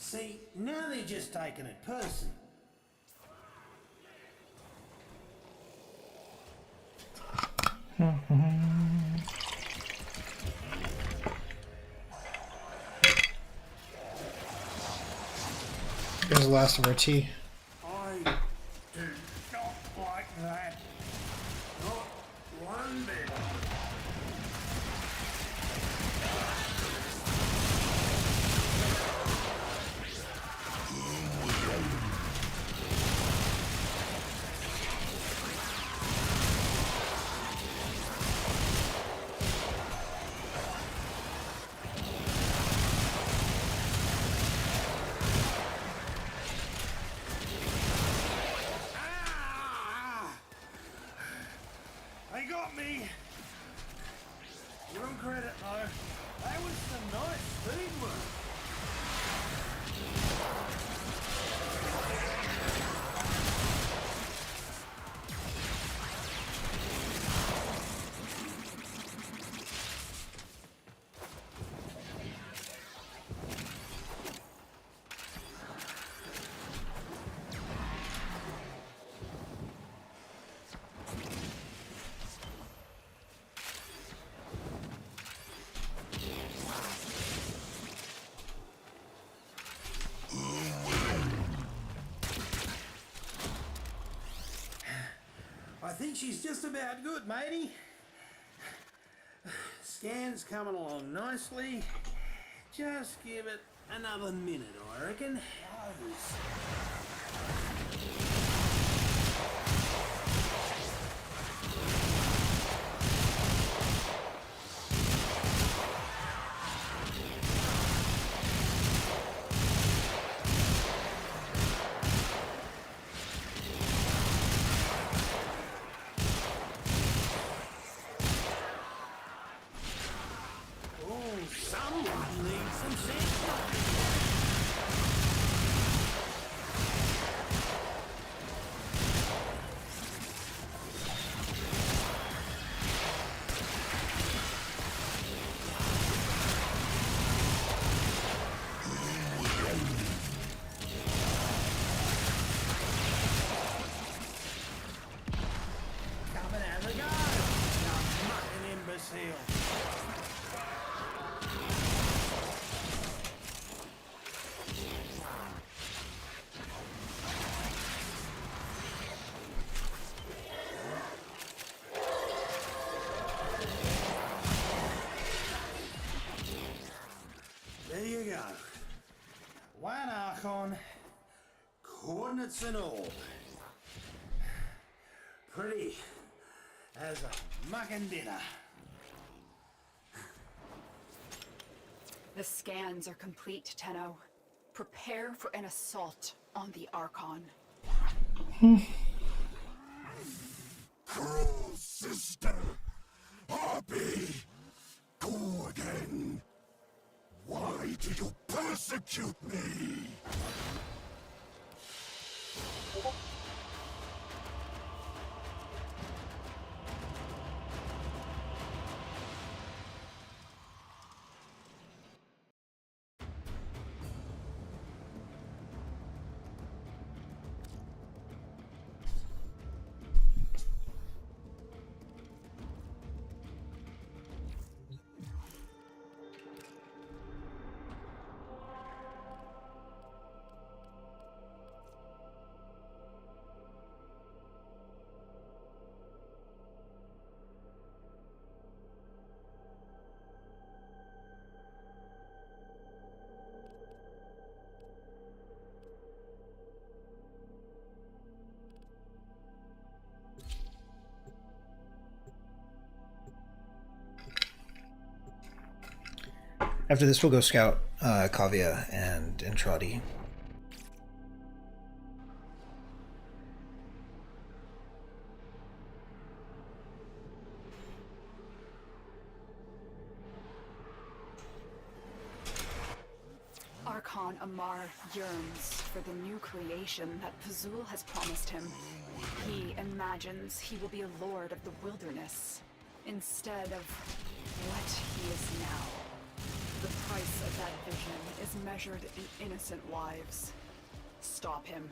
See, now they're just taking it personal. Here's the last of our tea. I do not like that. Not one bit. They got me. Give them credit though. That was some nice speed work. I think she's just about good, matey. Scan's coming along nicely. Just give it another minute, I reckon. Someone needs some sense. Coming out of the garden, you mucking imbecile. There you go. One Archon, coordinates and all. Pretty as a mucking dinner. The scans are complete, Tenno. Prepare for an assault on the Archon. Cruel sister! Harpy! Go again! Why do you persecute me? After this, we'll go scout Kavia and Entradi. Archon Amar yearns for the new creation that Pazul has promised him. He imagines he will be a lord of the wilderness, instead of what he is now. The price of that vision is measured in innocent lives. Stop him.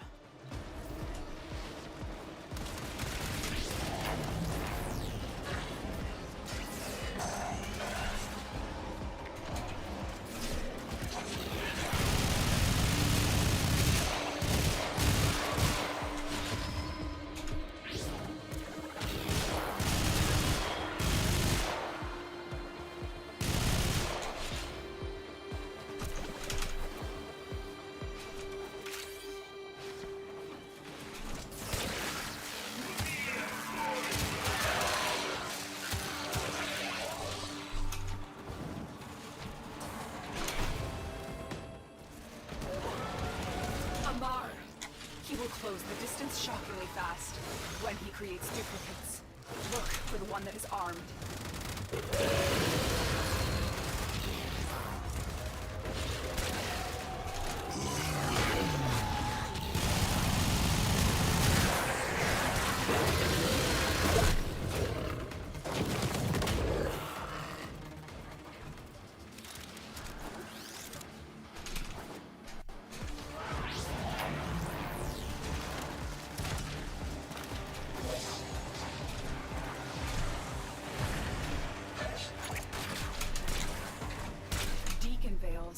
Close the distance shockingly fast when he creates duplicates. Look for the one that is armed.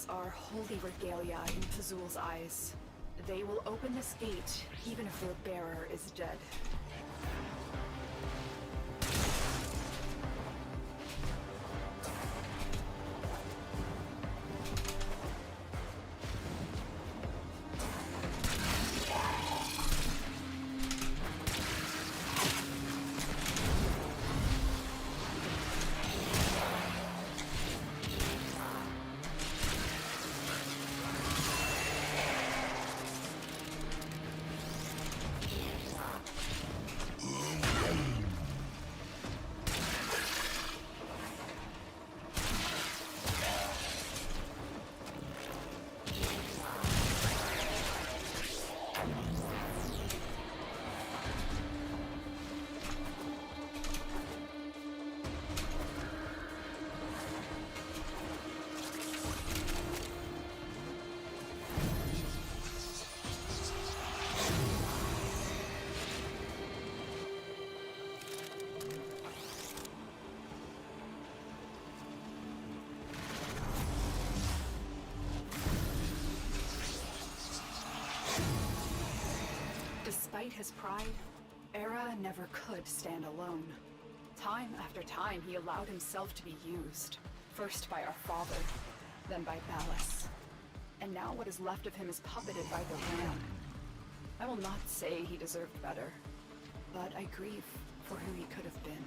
Are holy regalia in Pazul's eyes. They will open this gate, even if their bearer is dead. Despite his pride, Era never could stand alone. Time after time, he allowed himself to be used. First by our father, then by Ballas. And now what is left of him is puppeted by the Ram. I will not say he deserved better, but I grieve for who he could have been.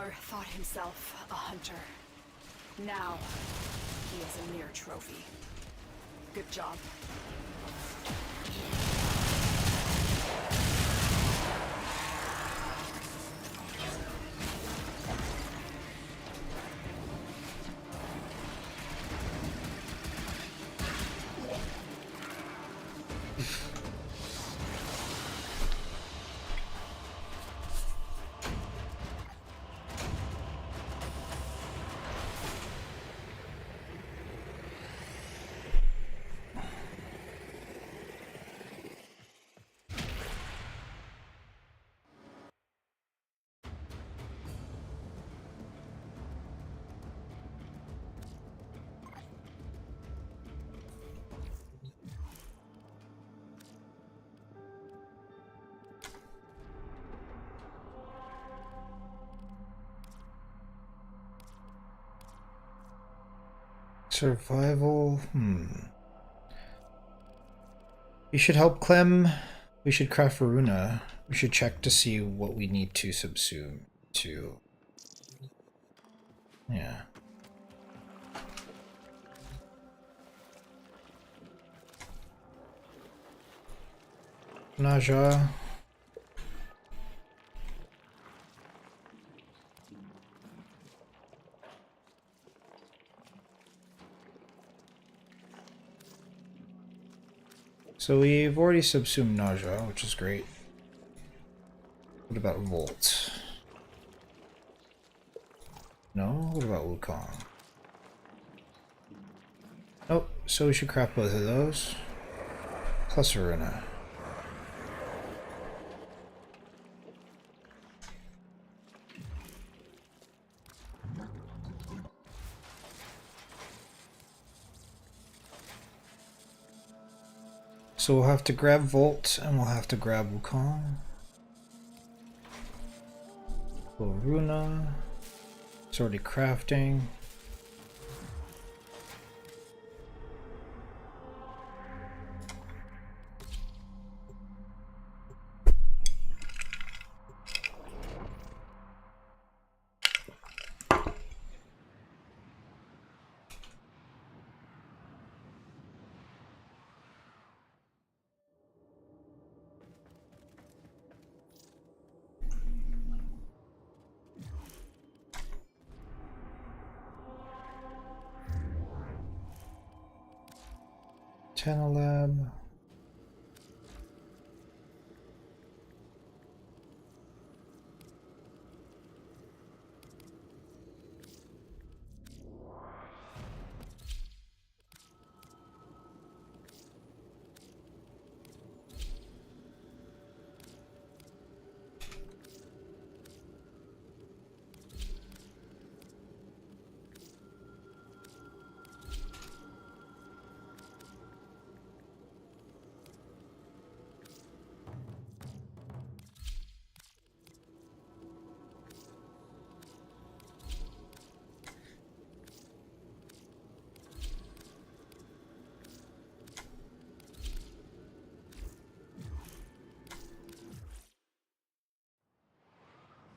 Never thought himself a hunter. Now, he is a mere trophy. Good job. Survival, We should help Clem. We should craft Varuna. We should check to see what we need to subsume to. Yeah. Naja. So we've already subsumed Nausea, which is great. What about Volt? No? What about Wukong? Nope, so we should craft both of those. Plus Arena. So we'll have to grab Volt and we'll have to grab Wukong. Runa. It's already crafting. Lab.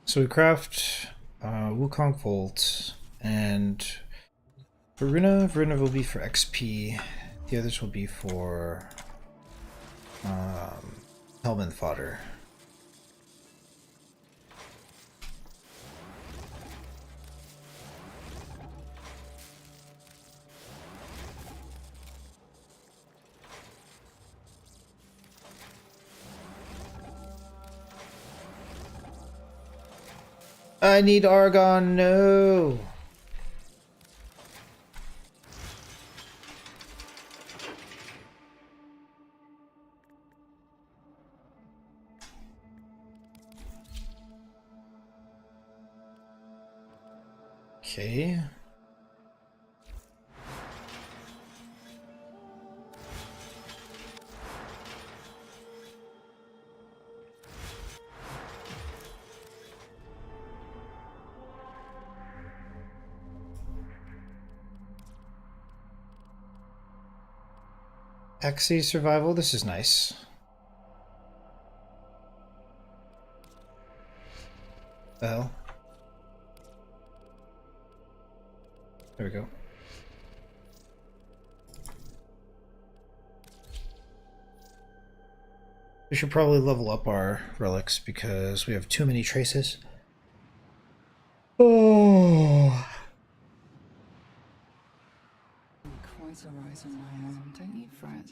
So we craft Wukong Volt and Varuna. Varuna will be for XP. The others will be for Helmand fodder. I need Argon, no! Okay. XC survival, this is nice. Well. There we go. We should probably level up our relics because we have too many traces. Oh. Quite a rise on my own, don't you fret?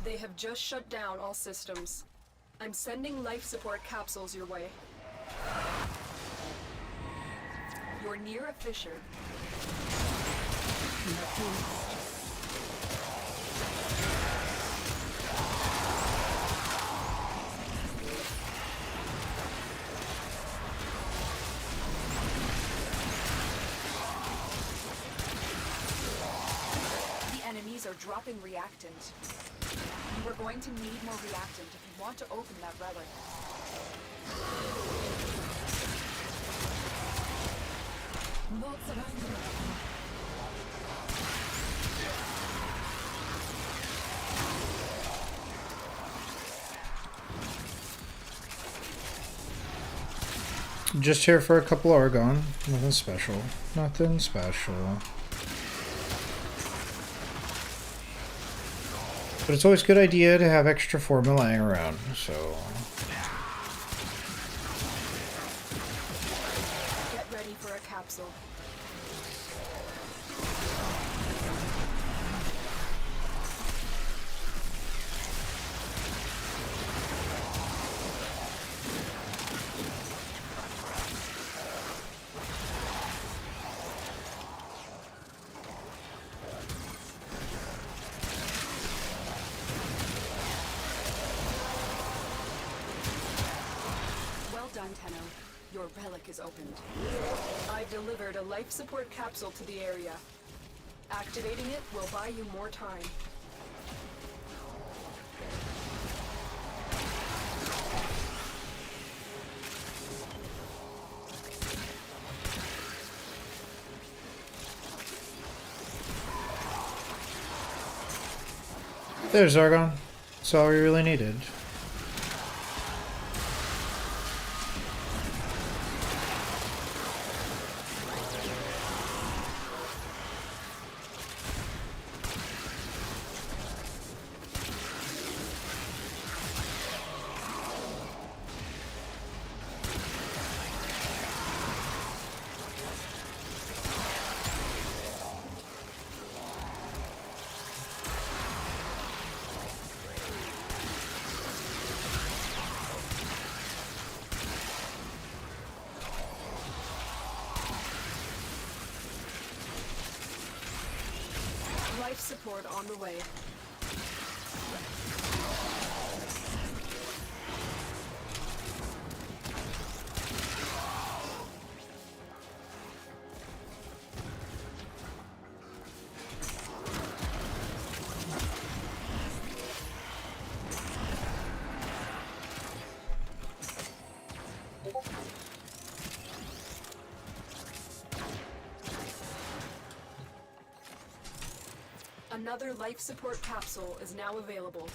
They have just shut down all systems. I'm sending life support capsules your way. You're near a fissure. The enemies are dropping reactant. You are going to need more reactant if you want to open that relic. Lots of anger. Just here for a couple Argon. Nothing special. Nothing special. But it's always a good idea to have extra formula lying around, so... Get ready for a capsule. Tenno, your relic is opened. I've delivered a life support capsule to the area. Activating it will buy you more time. There's Argon. That's all we really needed. Life support on the way. Another life support capsule is now available.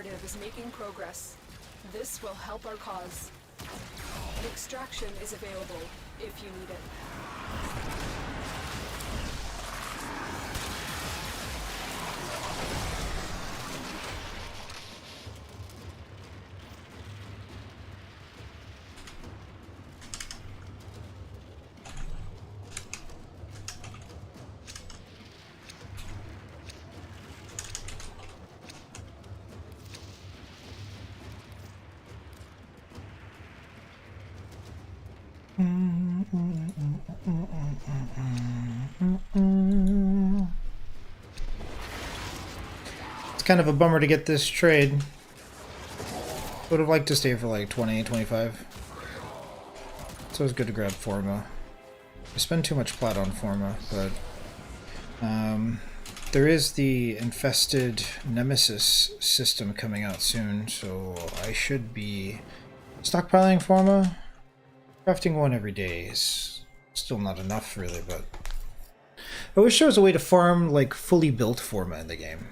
cooperative is making progress. This will help our cause. An extraction is available if you need it. It's kind of a bummer to get this trade. Would have liked to stay for like 20, 25. It's always good to grab Forma. I spend too much plat on Forma, but there is the Infested Nemesis system coming out soon, so I should be stockpiling Forma. Crafting one every day is still not enough, really, but I wish there was a way to farm like fully built Forma in the game.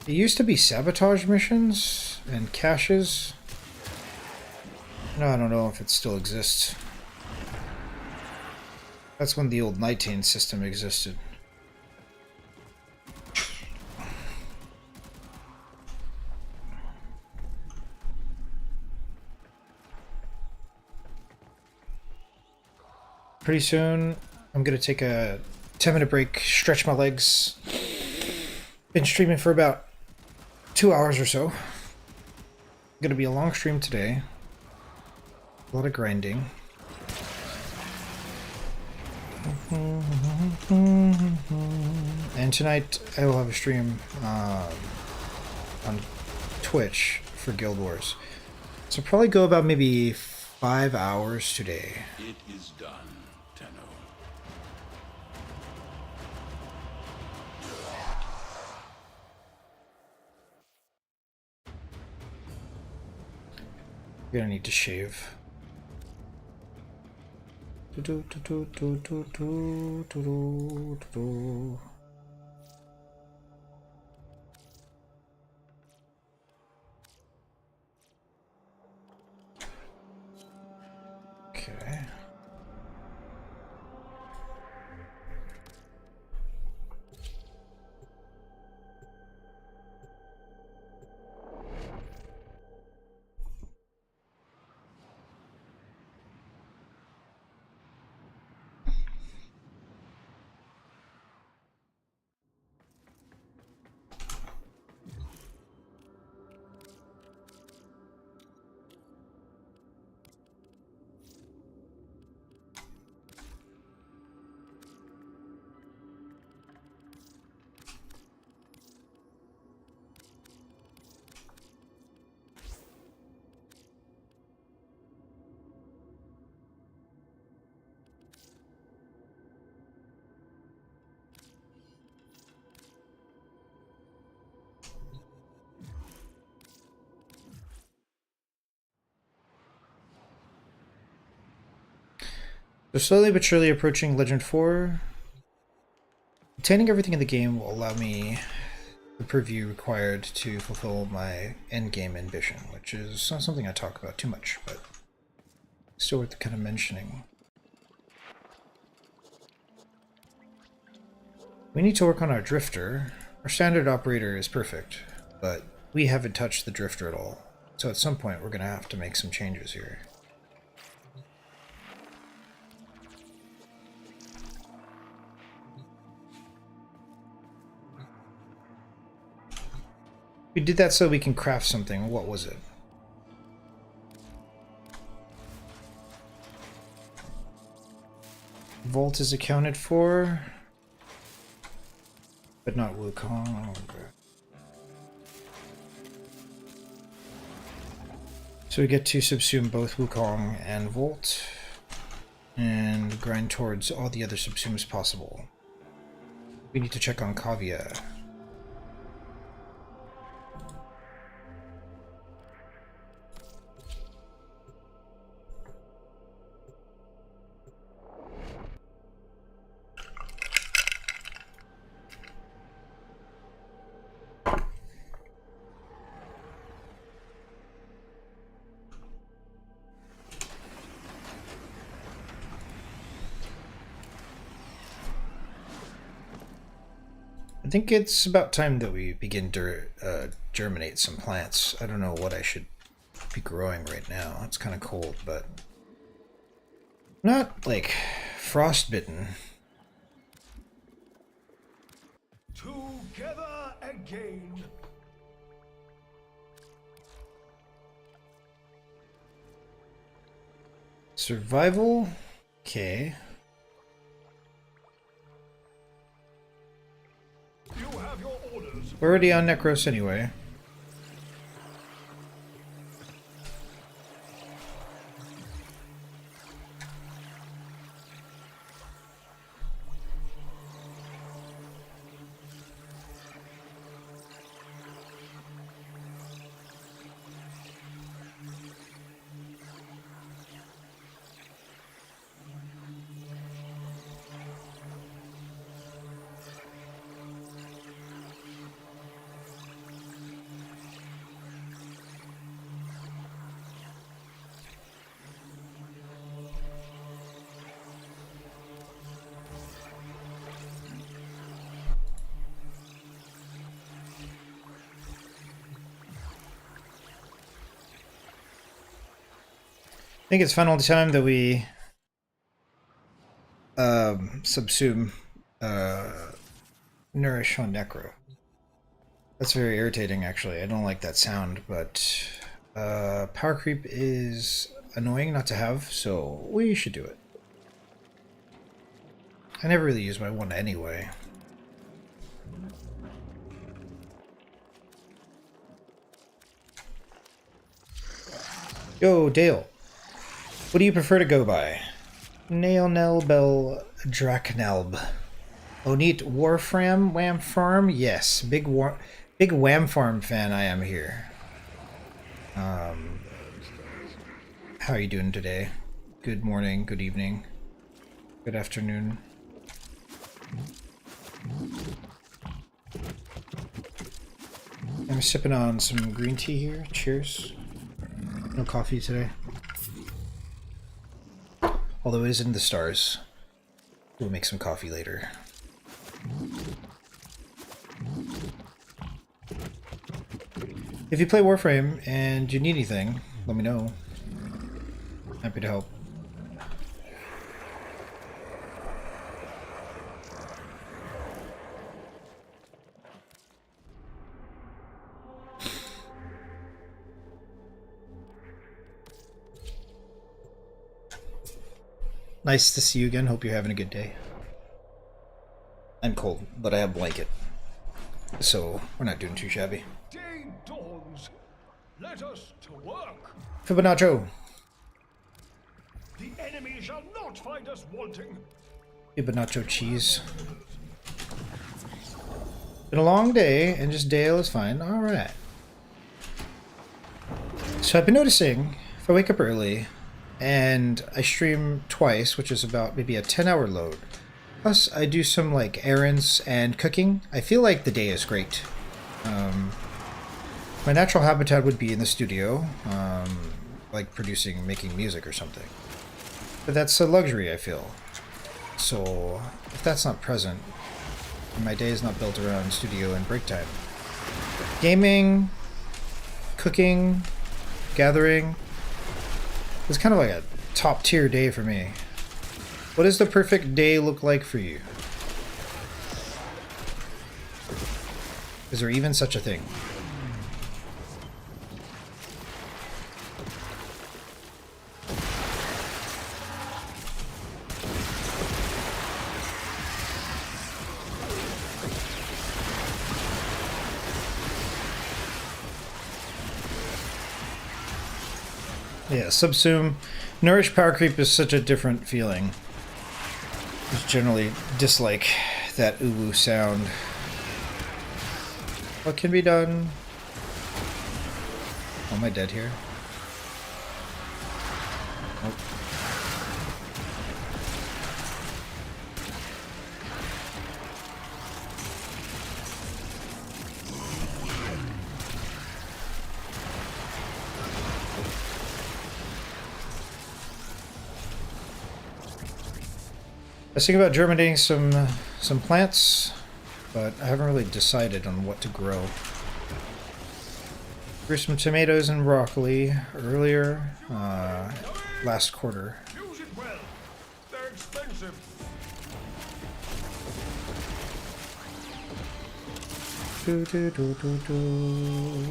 It used to be sabotage missions and caches. No, I don't know if it still exists. That's when the old Nitane system existed. Pretty soon, I'm gonna take a 10-minute break, stretch my legs. Been streaming for about 2 hours or so. Gonna be a long stream today. A lot of grinding. And tonight I will have a stream on Twitch for Guild Wars. So probably go about maybe 5 hours today. It is done, Tenno. You're gonna need to shave. Okay. So slowly but surely approaching Legend 4. Obtaining everything in the game will allow me the preview required to fulfill my endgame ambition, which is not something I talk about too much, but still worth kind of mentioning. We need to work on our drifter. Our standard operator is perfect, but we haven't touched the drifter at all. So at some point we're going to have to make some changes here. We did that so we can craft something. What was it? Vault is accounted for, but not Wukong. So we get to subsume both Wukong and Vault, and grind towards all the other subsumes possible. We need to check on Kavya. I think it's about time that we begin to germinate some plants. I don't know what I should be growing right now. It's kind of cold, but not like frostbitten. Together again. Survival? Okay. You have your orders. We're already on Necros anyway. I think it's finally time that we subsume Nourish on Necro. That's very irritating, actually. I don't like that sound, but power creep is annoying not to have, so we should do it. I never really use my one anyway. Yo, Dale. What do you prefer to go by? Nailnelbel Draknelb. Oh, neat. Warfram Wham Farm? Yes. Big Wham Farm fan I am here. How are you doing today? Good morning, good evening, good afternoon. I'm sipping on some green tea here. Cheers. No coffee today. Although it is in the stars. We'll make some coffee later. If you play Warframe and you need anything, let me know. Happy to help. Nice to see you again. Hope you're having a good day. I'm cold, but I have a blanket. So we're not doing too shabby. Day dawns. Let us to work. Fibonacci. The enemy shall not find us wanting. Fibonacci cheese. Been a long day, and just Dale is fine. Alright. So I've been noticing, if I wake up early, and I stream twice, which is about maybe a 10-hour load. Plus, I do some like errands and cooking. I feel like the day is great. My natural habitat would be in the studio, like producing, making music or something. But that's a luxury, I feel. So if that's not present, my day is not built around studio and break time. Gaming, cooking, gathering. It's kind of like a top tier day for me. What does the perfect day look like for you? Is there even such a thing? Yeah, Subsume. Nourish Power Creep is such a different feeling. I just generally dislike that uwu sound. What can be done? Oh, am I dead here? Nope. I was thinking about germinating some plants. but I haven't really decided on what to grow. Grew some tomatoes and broccoli earlier, last quarter. Use it well. They're expensive. Do, do, do, do, do.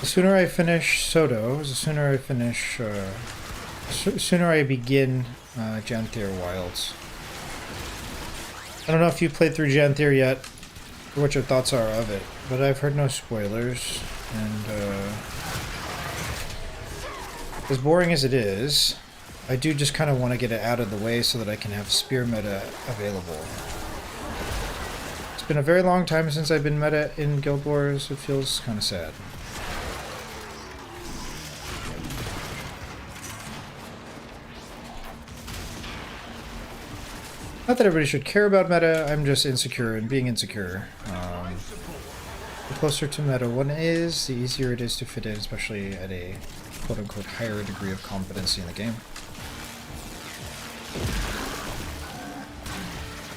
The sooner I finish Soto, the sooner I finish, sooner I begin Janthier Wilds. I don't know if you played through Janthier yet, or what your thoughts are of it, but I've heard no spoilers, and as boring as it is, I do just kind of want to get it out of the way so that I can have spear meta available. It's been a very long time since I've been meta in Guild Wars. It feels kind of sad. Not that everybody should care about meta, I'm just insecure, and being insecure. The closer to meta one is, the easier it is to fit in, especially at a quote-unquote higher degree of competency in the game.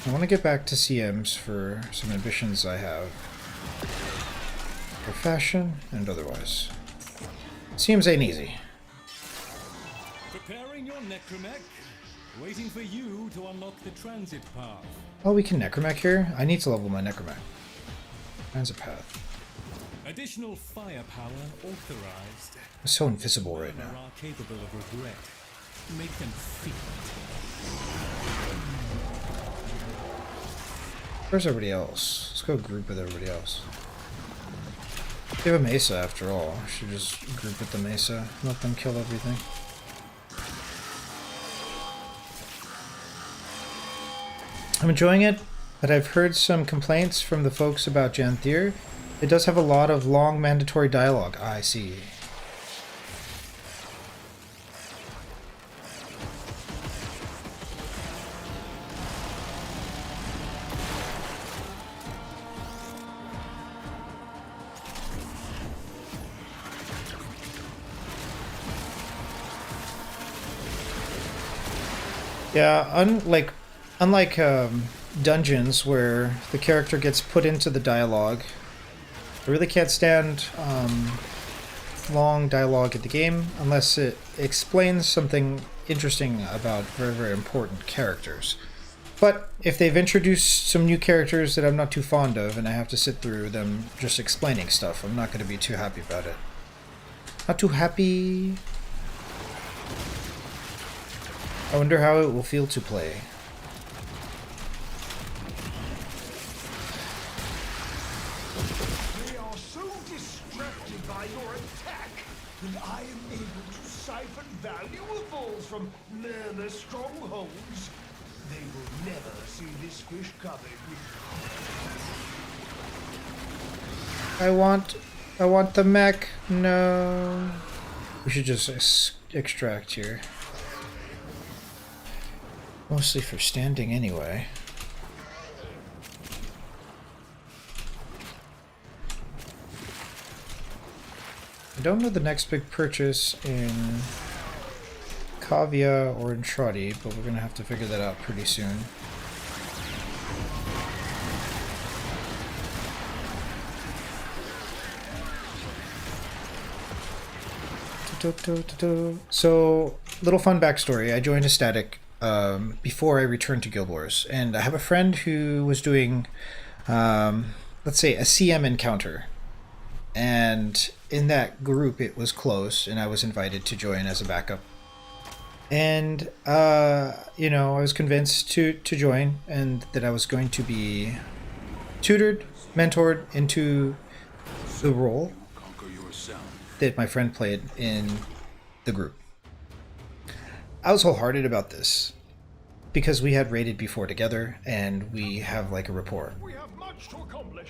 I want to get back to CMs for some ambitions I have. For fashion and otherwise. CMs ain't easy. Preparing your necromech. Waiting for you to unlock the transit path. Oh, we can necromech here? I need to level my necromech. Transit path. Additional firepower authorized. I'm so invisible right now. Are capable of regret. Make them feel it. Where's everybody else? Let's go group with everybody else. We have a Mesa after all. I should just group with the Mesa. Let them kill everything. I'm enjoying it, but I've heard some complaints from the folks about Janthier. It does have a lot of long mandatory dialogue. Ah, I see. Yeah, unlike dungeons where the character gets put into the dialogue, I really can't stand long dialogue in the game unless it explains something interesting about very, very important characters. But if they've introduced some new characters that I'm not too fond of and I have to sit through them just explaining stuff, I'm not going to be too happy about it. Not too happy. I wonder how it will feel to play. They are so distracted by your attack that I am able to siphon valuables from their strongholds. They will never see this fish coming. I want the mech. No. We should just extract here. Mostly for standing anyway. I don't know the next big purchase in Kavia or in Trotty, but we're gonna have to figure that out pretty soon. So, little fun backstory. I joined a static before I returned to Guild Wars, and I have a friend who was doing, let's say, a CM encounter, and in that group it was closed, and I was invited to join as a backup. And you know, I was convinced to join, and that I was going to be tutored, mentored into the role. that my friend played in the group. I was wholehearted about this because we had raided before together and we have like a rapport. We have much to accomplish.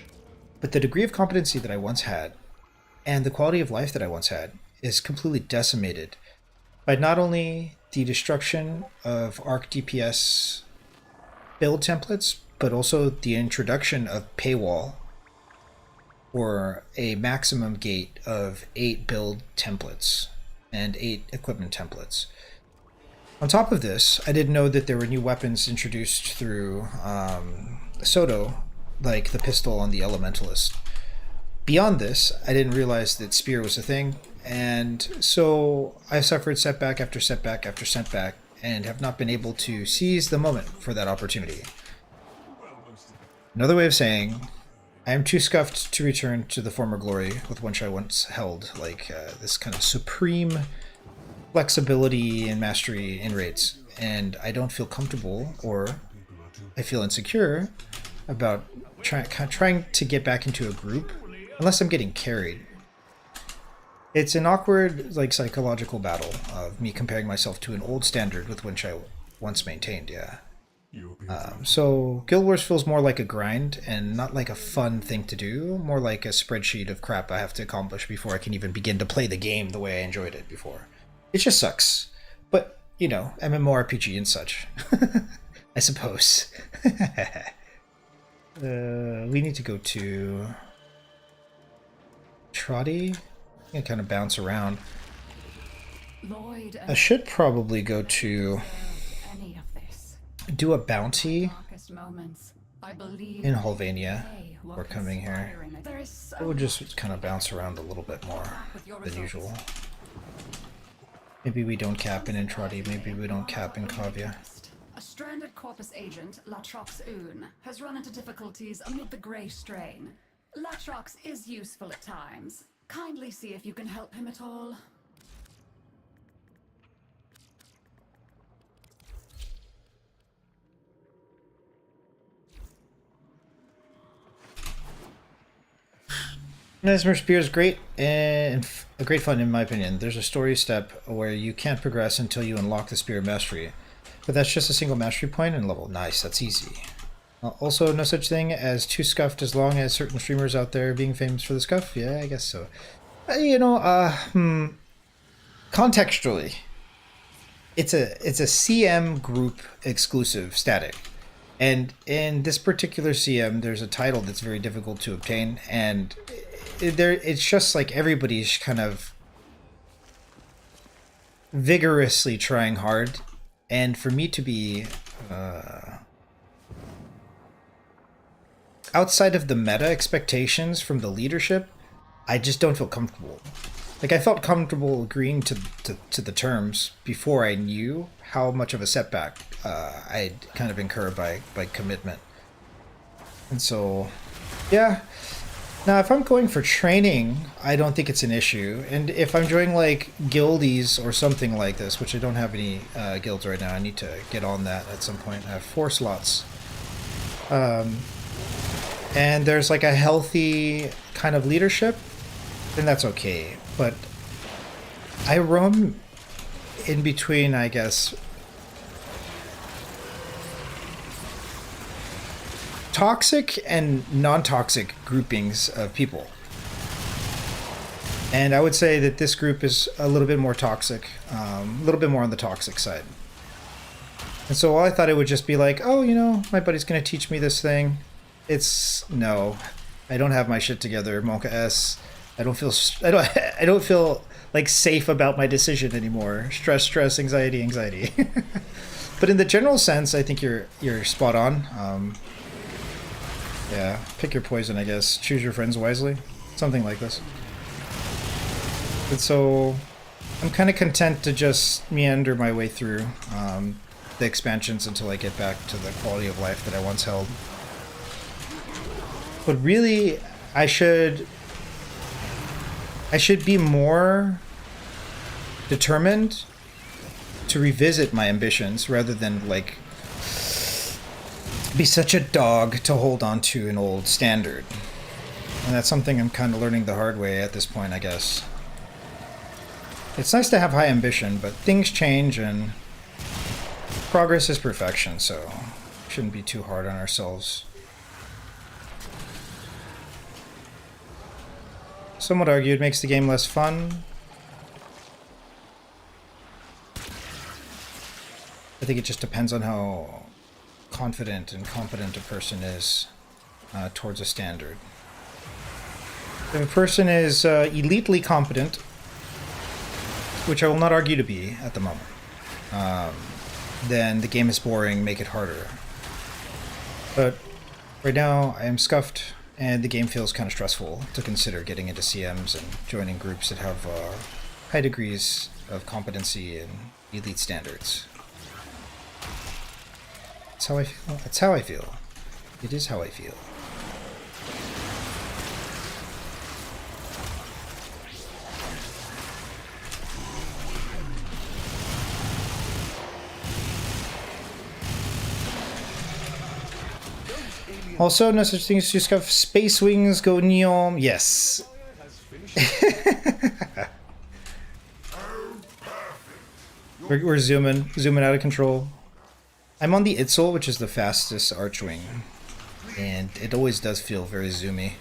But the degree of competency that I once had and the quality of life that I once had is completely decimated by not only the destruction of Arc DPS build templates, but also the introduction of paywall, or a maximum gate of 8 build templates and 8 equipment templates. On top of this, I didn't know that there were new weapons introduced through Soto, like the pistol on the Elementalist. Beyond this, I didn't realize that Spear was a thing, and so I suffered setback after setback after setback, and have not been able to seize the moment for that opportunity. Another way of saying, I am too scuffed to return to the former glory with which I once held, like this kind of supreme flexibility and mastery in raids, and I don't feel comfortable, or I feel insecure about trying to get back into a group unless I'm getting carried. It's an awkward, like, psychological battle of me comparing myself to an old standard with which I once maintained, yeah. So Guild Wars feels more like a grind and not like a fun thing to do, more like a spreadsheet of crap I have to accomplish before I can even begin to play the game the way I enjoyed it before. It just sucks. But, you know, MMORPG and such. I suppose. We need to go to Trotty. I kind of bounce around. I should probably go to do a bounty in Holvania before coming here. We'll just kind of bounce around a little bit more than usual. Maybe we don't cap in Entradi, maybe we don't cap in Kavya. A stranded Corpus agent, Latrox Un, has run into difficulties amid the Grey Strain. Latrox is useful at times. Kindly see if you can help him at all. Mesmer Spear is great and a great fun in my opinion. There's a story step where you can't progress until you unlock the Spear Mastery, but that's just a single mastery point and level. Nice, that's easy. Also, no such thing as too scuffed as long as certain streamers out there being famous for the scuff. Yeah, I guess so. You know, contextually, it's a CM group exclusive static. And in this particular CM, there's a title that's very difficult to obtain, and it's just like everybody's kind of vigorously trying hard, and for me to be outside of the meta expectations from the leadership, I just don't feel comfortable. Like, I felt comfortable agreeing to the terms before I knew how much of a setback I'd kind of incur by commitment. And so, yeah. Now, if I'm going for training, I don't think it's an issue. And if I'm joining, like, guildies or something like this, which I don't have any guilds right now, I need to get on that at some point. I have 4 slots. And there's, like, a healthy kind of leadership, then that's okay. But I roam in between, I guess, toxic and non-toxic groupings of people. And I would say that this group is a little bit more toxic, a little bit more on the toxic side. And so I thought it would just be like, oh, you know, my buddy's going to teach me this thing. No, I don't have my shit together, Monka S. I don't feel like safe about my decision anymore. Stress, anxiety. But in the general sense, I think you're spot on. Yeah, pick your poison, I guess. Choose your friends wisely. Something like this. And so I'm kind of content to just meander my way through the expansions until I get back to the quality of life that I once held. But really, I should be more determined to revisit my ambitions rather than, like, be such a dog to hold on to an old standard. And that's something I'm kind of learning the hard way at this point, I guess. It's nice to have high ambition, but things change and progress is perfection, so shouldn't be too hard on ourselves. Some would argue it makes the game less fun. I think it just depends on how confident and competent a person is towards a standard. If a person is elitely competent, which I will not argue to be at the moment, then the game is boring, make it harder. But right now I am scuffed and the game feels kind of stressful to consider getting into CMs and joining groups that have high degrees of competency and elite standards. That's how I feel. That's how I feel. It is how I feel. Also, no such thing as to scuff space wings go neom. Yes. we're zooming out of control. I'm on the Itzel, which is the fastest archwing, and it always does feel very zoomy.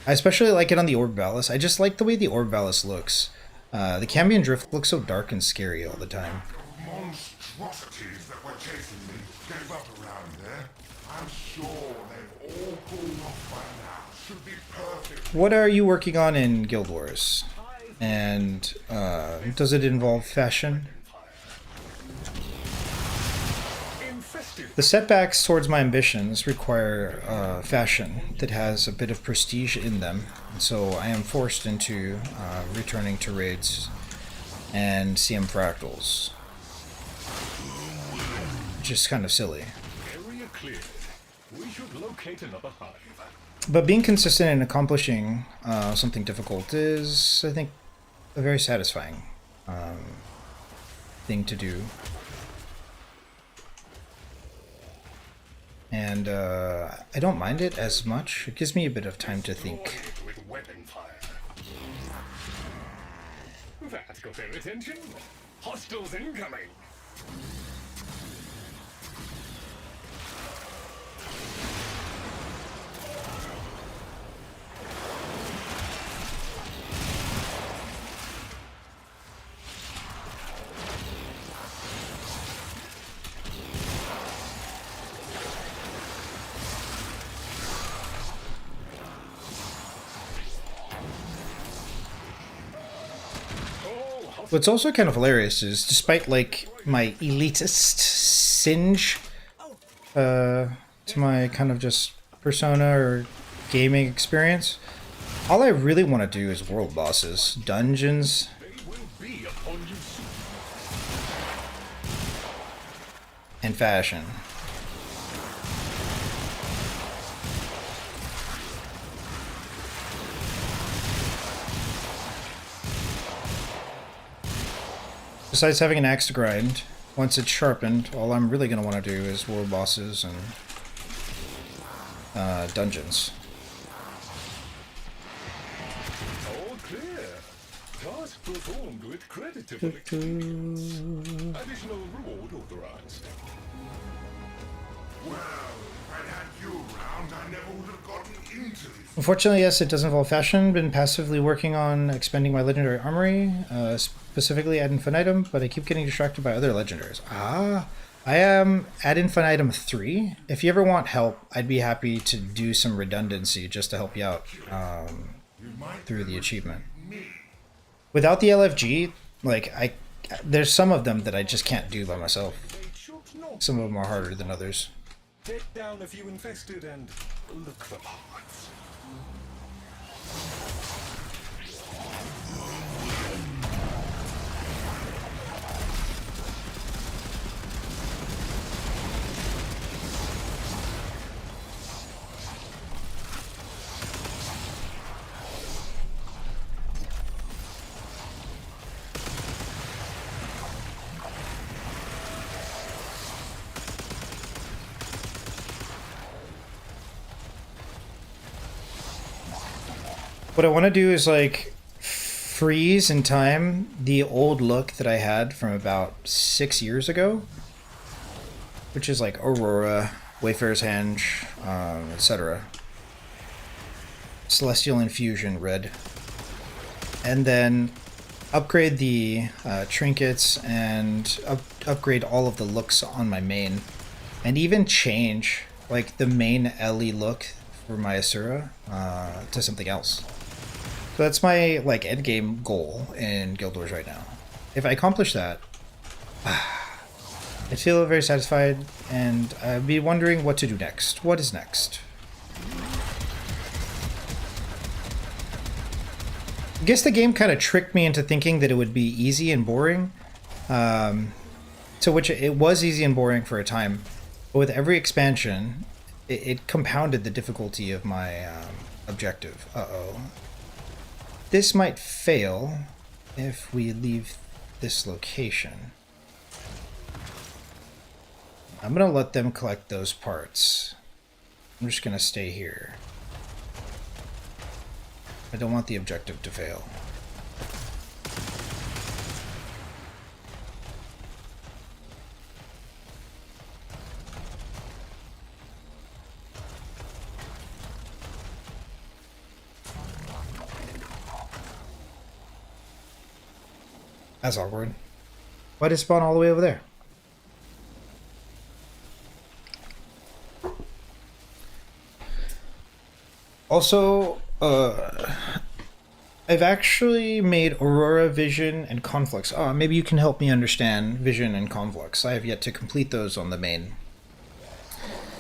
I especially like it on the Orbivalis. I just like the way the Orbivalis looks. The Cambion Drift looks so dark and scary all the time. Monstrosities that were chasing me gave up around there. I'm sure they've all pulled off by now. Should be perfect. What are you working on in Guild Wars? And does it involve fashion? The setbacks towards my ambitions require fashion that has a bit of prestige in them, and so I am forced into returning to raids and CM fractals, which is kind of silly. Area cleared. We should locate another hive. But being consistent in accomplishing something difficult is, I think, a very satisfying thing to do. And I don't mind it as much. It gives me a bit of time to think. With weapon fire. That got their attention. Hostiles incoming. What's also kind of hilarious is, despite like my elitist singe to my kind of just persona or gaming experience, all I really want to do is world bosses, dungeons, and fashion. Besides having an axe to grind, once it's sharpened, all I'm really going to want to do is world bosses and dungeons. All clear. Task performed with creditably. Additional reward authorized. Well, if I'd had you around, I never would have gotten into this. Unfortunately, yes, it does involve fashion. Been passively working on expanding my legendary armory, specifically ad infinitum, but I keep getting distracted by other legendaries. I am ad infinitum 3. If you ever want help, I'd be happy to do some redundancy just to help you out through the achievement. Without the LFG, like there's some of them that I just can't do by myself. Some of them are harder than others. Take down a few infested and look the parts. What I want to do is like freeze in time the old look that I had from about 6 years ago, which is like Aurora, Wayfarer's Henge, etc. Celestial Infusion red. And then upgrade the trinkets and upgrade all of the looks on my main. And even change like the main Ellie look for my Asura to something else. So that's my like end game goal in Guild Wars right now. If I accomplish that, I feel very satisfied, and I'd be wondering what to do next. What is next? I guess the game kind of tricked me into thinking that it would be easy and boring, to which it was easy and boring for a time. But with every expansion, it compounded the difficulty of my objective. Uh-oh. This might fail if we leave this location. I'm gonna let them collect those parts. I'm just gonna stay here. I don't want the objective to fail. That's awkward. Why did it spawn all the way over there? Also, I've actually made Aurora, Vision, and Conflux. Maybe you can help me understand Vision and Conflux. I have yet to complete those on the main.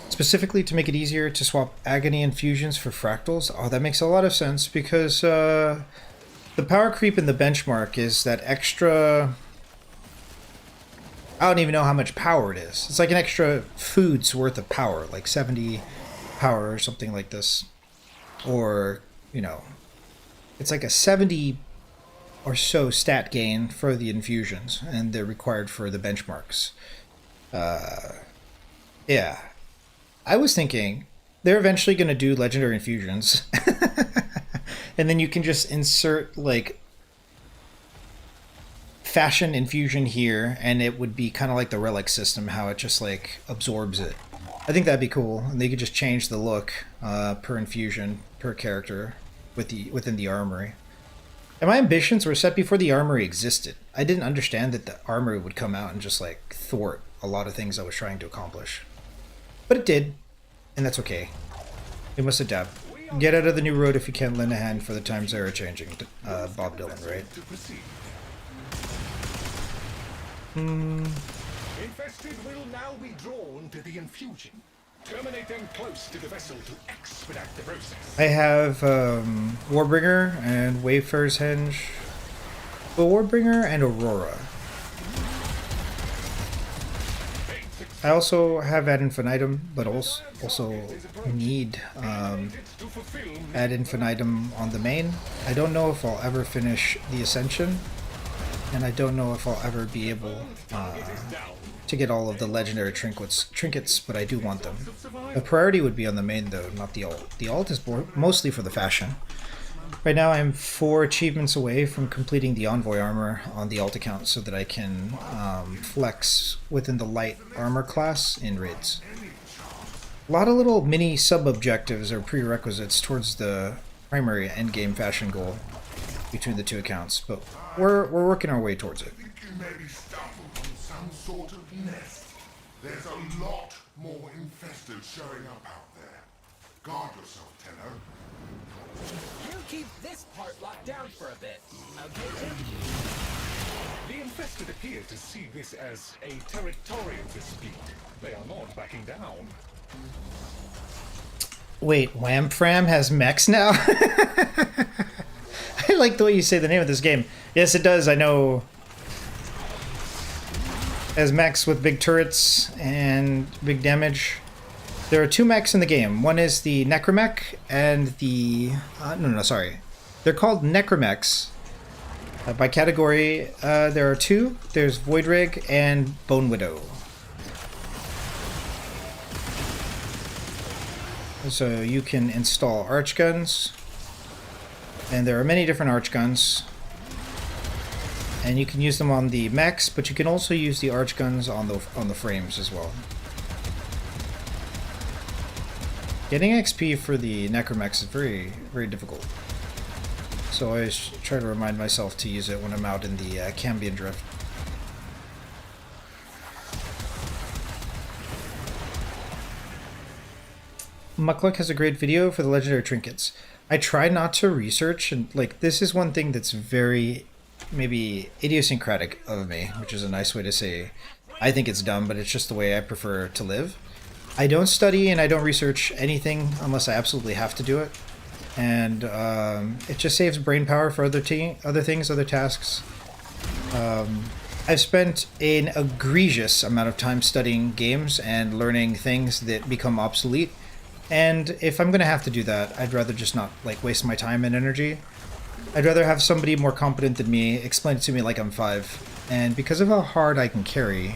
Specifically to make it easier to swap Agony infusions for fractals. Oh, that makes a lot of sense because the power creep in the benchmark is that extra... I don't even know how much power it is. It's like an extra food's worth of power, like 70 power or something like this. Or, you know, it's like a 70 or so stat gain for the infusions, and they're required for the benchmarks. Yeah. I was thinking they're eventually going to do legendary infusions. And then you can just insert like fashion infusion here, and it would be kind of like the relic system, how it just like absorbs it. I think that'd be cool, and they could just change the look per infusion, per character within the armory. And my ambitions were set before the armory existed. I didn't understand that the armory would come out and just like thwart a lot of things I was trying to accomplish. But it did, and that's okay. We must adapt. Get out of the new road if you can't lend a hand, for the times they are changing. Bob Dylan, right? Infested will now be drawn to the infusion. Terminate them close to the vessel to expedite the process. I have Warbringer and Wayfarer's Henge. Well, Warbringer and Aurora. I also have Ad Infinitum, but also need Ad Infinitum on the main. I don't know if I'll ever finish the Ascension, and I don't know if I'll ever be able to get all of the legendary trinkets, but I do want them. The priority would be on the main though, not the alt. The alt is mostly for the fashion. Right now I'm 4 achievements away from completing the Envoy armor on the alt account so that I can flex within the light armor class in raids. A lot of little mini sub-objectives or prerequisites towards the primary endgame fashion goal between the 2 accounts, but we're working our way towards it. There's a lot more infested showing up out there. Guard yourself, Tenno. You keep this part locked down for a bit, okay, Tim? The infested appear to see this as a territorial dispute. They are not backing down. Wait, Whamfram has mechs now? I like the way you say the name of this game. Yes, it does. I know. As mechs with big turrets and big damage. There are 2 mechs in the game. One is the Necromech and the... sorry. They're called Necromechs. By category, there are 2. There's Voidrig and Bone Widow. So you can install arch guns. And there are many different arch guns. and you can use them on the mechs, but you can also use the arch guns on the frames as well. Getting XP for the necromechs is very, very difficult. So I always try to remind myself to use it when I'm out in the Cambion Drift. Muckluck has a great video for the legendary trinkets. I try not to research, and like this is one thing that's very maybe idiosyncratic of me, which is a nice way to say I think it's dumb, but it's just the way I prefer to live. I don't study and I don't research anything unless I absolutely have to do it, and it just saves brain power for other things, other tasks. I've spent an egregious amount of time studying games and learning things that become obsolete. And if I'm going to have to do that, I'd rather just not like waste my time and energy. I'd rather have somebody more competent than me explain it to me like I'm 5. And because of how hard I can carry,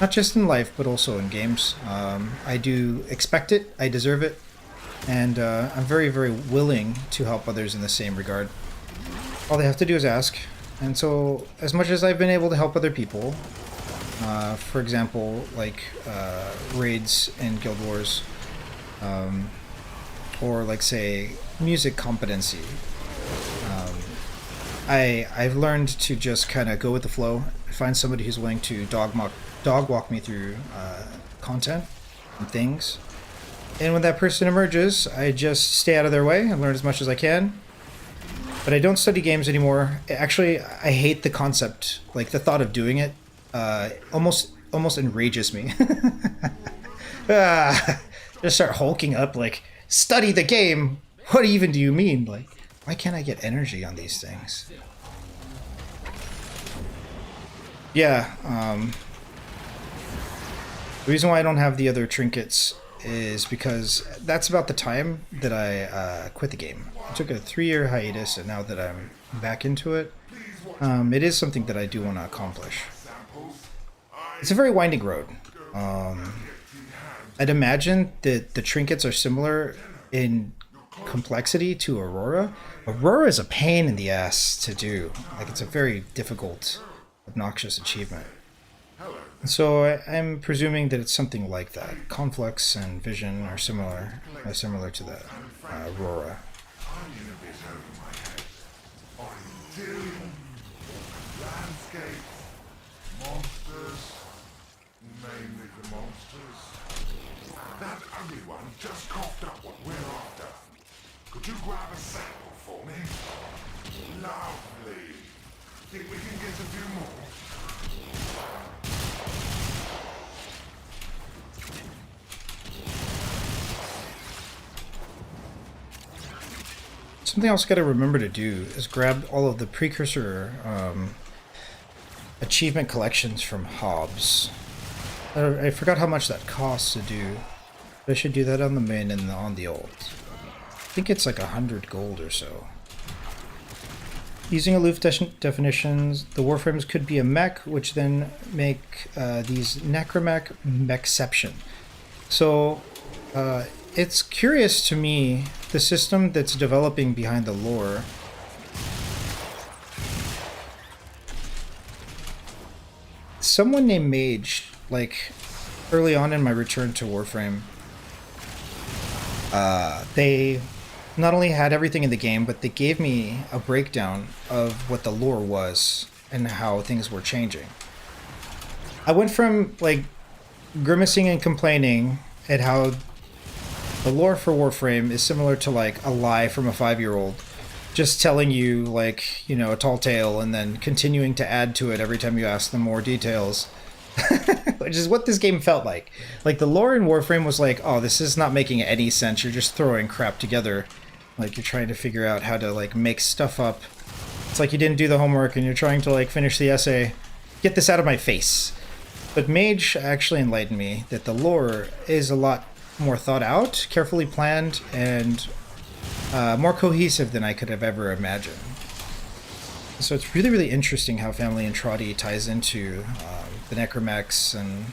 not just in life but also in games, I do expect it, I deserve it, and I'm very, very willing to help others in the same regard. All they have to do is ask. And so as much as I've been able to help other people, for example, like raids in Guild Wars, or like say music competency, I've learned to just kind of go with the flow, find somebody who's willing to dog walk me through content and things, and when that person emerges, I just stay out of their way and learn as much as I can. But I don't study games anymore. Actually, I hate the concept, like the thought of doing it almost enrages me. Just start hulking up like, study the game? What even do you mean? Like, why can't I get energy on these things? Yeah, the reason why I don't have the other trinkets is because that's about the time that I quit the game. I took a 3-year hiatus, and now that I'm back into it, it is something that I do want to accomplish. It's a very winding road. I'd imagine that the trinkets are similar in complexity to Aurora. Aurora is a pain in the ass to do. Like, it's a very difficult, obnoxious achievement. So I'm presuming that it's something like that. Conflux and Vision are similar to the Aurora. That ugly one just coughed up what we're after. Could you grab a sample for me? Lovely. Think we can get a few more? Something else I gotta remember to do is grab all of the precursor achievement collections from Hobbs. I forgot how much that costs to do. I should do that on the main and on the old. I think it's like 100 gold or so. Using aloof definitions, the warframes could be a mech, which then make these necromech mechception. So it's curious to me, the system that's developing behind the lore. Someone named Mage, like early on in my return to Warframe, they not only had everything in the game, but they gave me a breakdown of what the lore was and how things were changing. I went from like grimacing and complaining at how the lore for Warframe is similar to like a lie from a 5-year-old, just telling you like, you know, a tall tale and then continuing to add to it every time you ask them more details. Which is what this game felt like. Like the lore in Warframe was like, oh, this is not making any sense. You're just throwing crap together. Like you're trying to figure out how to like make stuff up. It's like you didn't do the homework and you're trying to like finish the essay. Get this out of my face. But Mage actually enlightened me that the lore is a lot more thought out, carefully planned, and more cohesive than I could have ever imagined. So it's really, really interesting how Family and Trotty ties into the necromechs and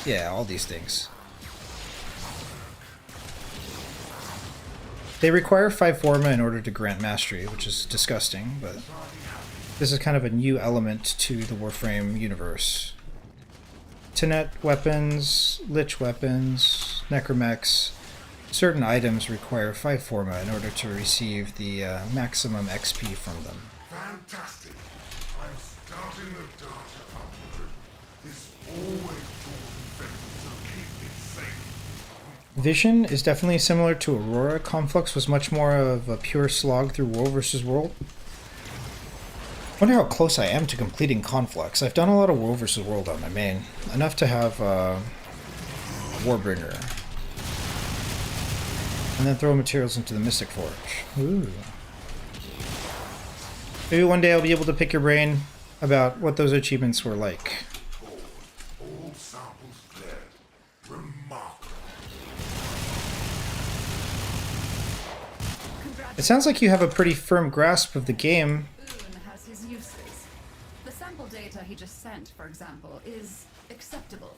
yeah, all these things. They require 5 forma in order to grant mastery, which is disgusting, but this is kind of a new element to the Warframe universe. Tenet weapons, Lich weapons, Necromechs. Certain items require 5 forma in order to receive the maximum XP from them. Fantastic. I'm starting the data upload. This always causes them to keep it safe. Vision is definitely similar to Aurora. Conflux was much more of a pure slog through World vs. World. I wonder how close I am to completing Conflux. I've done a lot of World vs. World on my main. Enough to have Warbringer. And then throw materials into the Mystic Forge. Ooh. Maybe one day I'll be able to pick your brain about what those achievements were like. All samples cleared. Remarkable. It sounds like you have a pretty firm grasp of the game. Boone has his uses. The sample data he just sent, for example, is acceptable.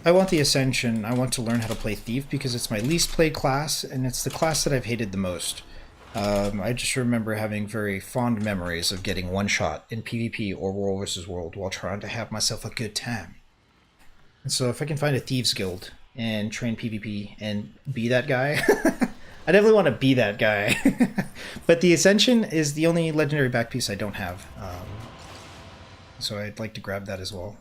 I want the Ascension. I want to learn how to play Thief because it's my least played class, and it's the class that I've hated the most. I just remember having very fond memories of getting one shot in PvP or World vs. World while trying to have myself a good time. And so if I can find a Thieves Guild and train PvP and be that guy, I definitely want to be that guy. But the Ascension is the only legendary back piece I don't have. So I'd like to grab that as well.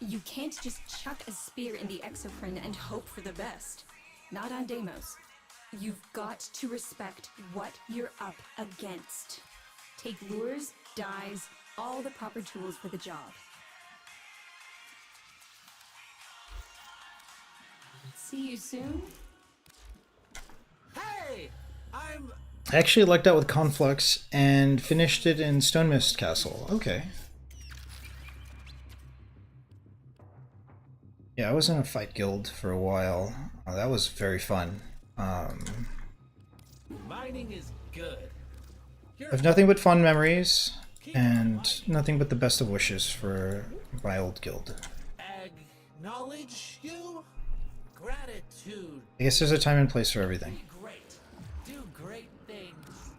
You can't just chuck a spear in the exocrine and hope for the best. Not on Deimos. You've got to respect what you're up against. Take lures, dyes, all the proper tools for the job. See you soon? Hey! I actually lucked out with Conflux and finished it in Stonemist Castle. Okay. Yeah, I was in a fight guild for a while. That was very fun. Mining is good. I have nothing but fond memories and nothing but the best of wishes for my old guild. Acknowledge you? Gratitude. I guess there's a time and place for everything. Be great. Do great things.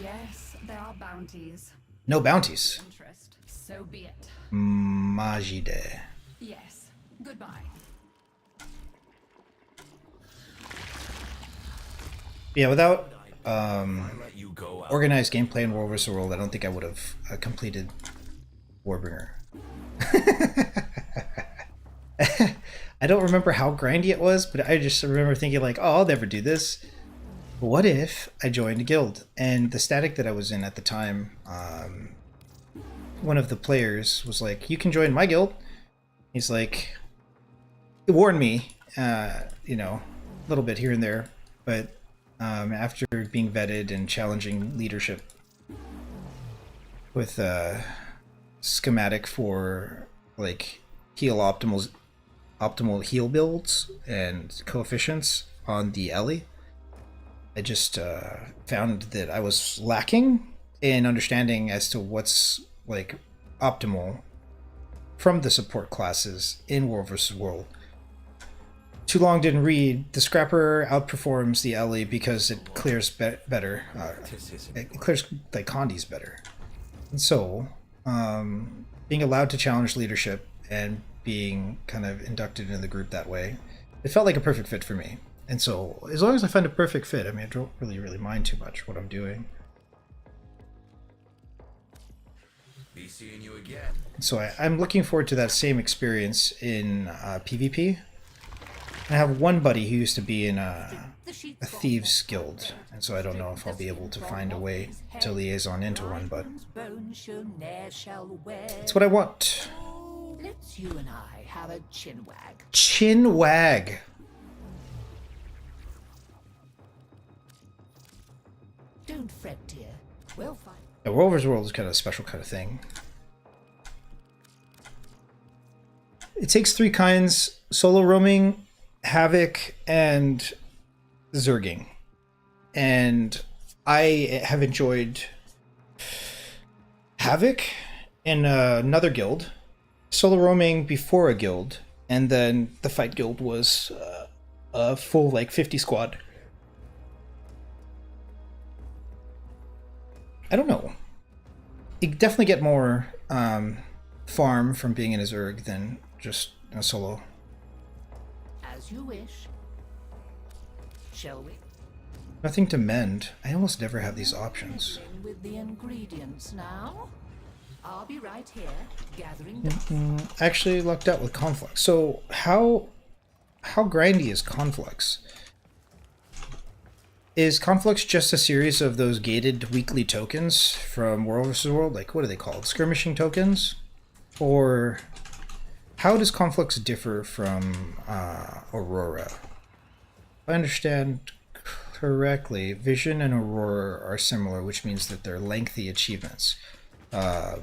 Yes, there are bounties. No bounties. Interest. So be it. Majide. Yes. Goodbye. Yeah, without organized gameplay in World vs. World, I don't think I would have completed Warbringer. I don't remember how grindy it was, but I just remember thinking like, oh, I'll never do this. What if I joined a guild? And the static that I was in at the time, one of the players was like, you can join my guild. He's like, he warned me, you know, a little bit here and there, but after being vetted and challenging leadership with a schematic for like optimal heal builds and coefficients on the Ellie, I just found that I was lacking in understanding as to what's like optimal from the support classes in World vs. World. Too long didn't read. The Scrapper outperforms the Ellie because it clears better. It clears like Condi's better. And so, being allowed to challenge leadership and being kind of inducted into the group that way, it felt like a perfect fit for me. And so, as long as I find a perfect fit, I mean, I don't really mind too much what I'm doing. Be seeing you again. So I'm looking forward to that same experience in PvP. I have one buddy who used to be in a Thieves Guild, and so I don't know if I'll be able to find a way to liaison into one, but it's what I want. Let's you and I have a chinwag. Chinwag! Don't fret, dear. We'll find. Yeah, World vs. World is kind of a special kind of thing. It takes 3 kinds: solo roaming, Havoc, and Zerging. And I have enjoyed Havoc in another guild, solo roaming before a guild, and then the fight guild was a full like 50 squad. I don't know. You definitely get more farm from being in a Zerg than just a solo. As you wish. Shall we? Nothing to mend. I almost never have these options. With the ingredients now. I'll be right here gathering dust. Actually lucked out with Conflux. So how grindy is Conflux? Is Conflux just a series of those gated weekly tokens from World vs. World? Like, what are they called? Skirmishing tokens? Or how does Conflux differ from Aurora? If I understand correctly, Vision and Aurora are similar, which means that they're lengthy achievements. Yeah,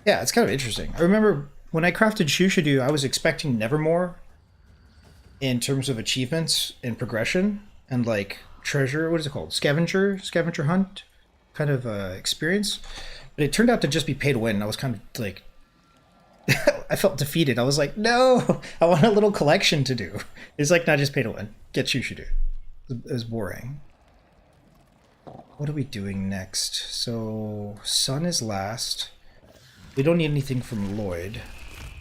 it's kind of interesting. I remember when I crafted Shushadu, I was expecting Nevermore in terms of achievements and progression and like treasure, what is it called? Scavenger hunt kind of experience. But it turned out to just be pay to win. I was kind of like, I felt defeated. I was like, no, I want a little collection to do. It's like, not just pay to win. Get Shushadu. It was boring. What are we doing next? So, Sun is last. We don't need anything from Lloyd.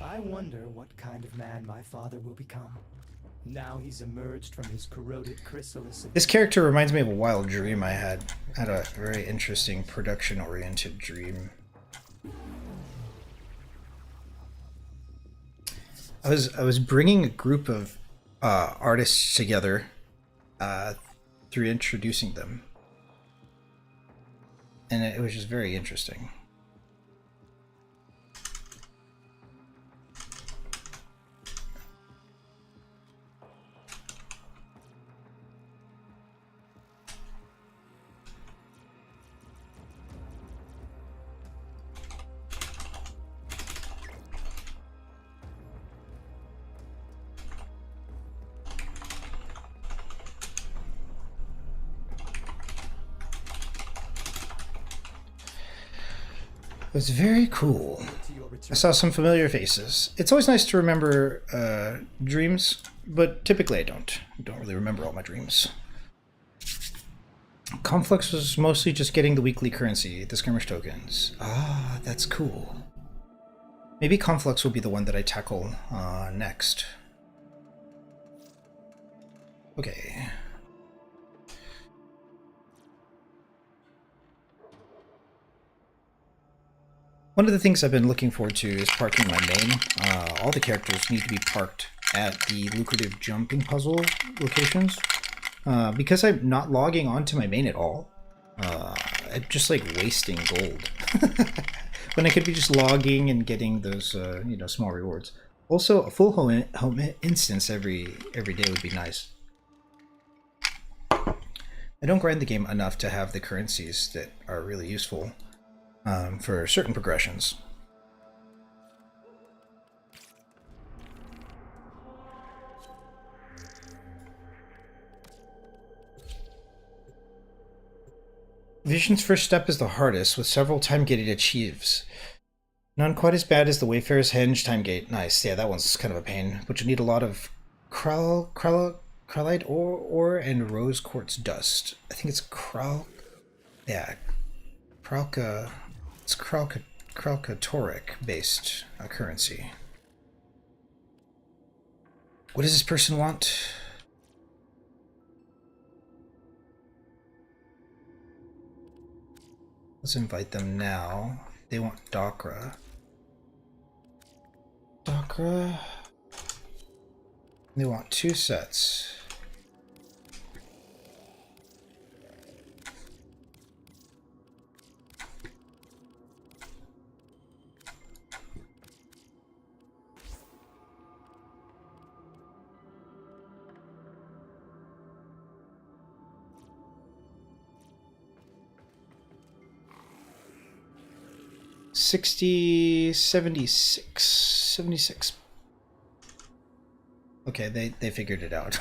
I wonder what kind of man my father will become. Now he's emerged from his corroded chrysalis. This character reminds me of a wild dream I had. I had a very interesting production-oriented dream. I was bringing a group of artists together through introducing them. And it was just very interesting. It was very cool. I saw some familiar faces. It's always nice to remember dreams, but typically I don't really remember all my dreams. Conflux was mostly just getting the weekly currency, the skirmish tokens. Ah, that's cool. Maybe Conflux will be the one that I tackle next. Okay. One of the things I've been looking forward to is parking my main. All the characters need to be parked at the lucrative jumping puzzle locations. Because I'm not logging onto my main at all, I'm just like wasting gold. When I could be just logging and getting those, you know, small rewards. Also, a full home instance every day would be nice. I don't grind the game enough to have the currencies that are really useful. For certain progressions. Vision's first step is the hardest, with several time-gated achieves. None quite as bad as the Wayfarer's Henge time gate. Nice, yeah, that one's kind of a pain, but you need a lot of Krylite ore and rose quartz dust. I think it's Kralka. It's Kralkatoric based currency. What does this person want? Let's invite them now. They want Dakra. They want 2 sets. $76. Okay, they figured it out.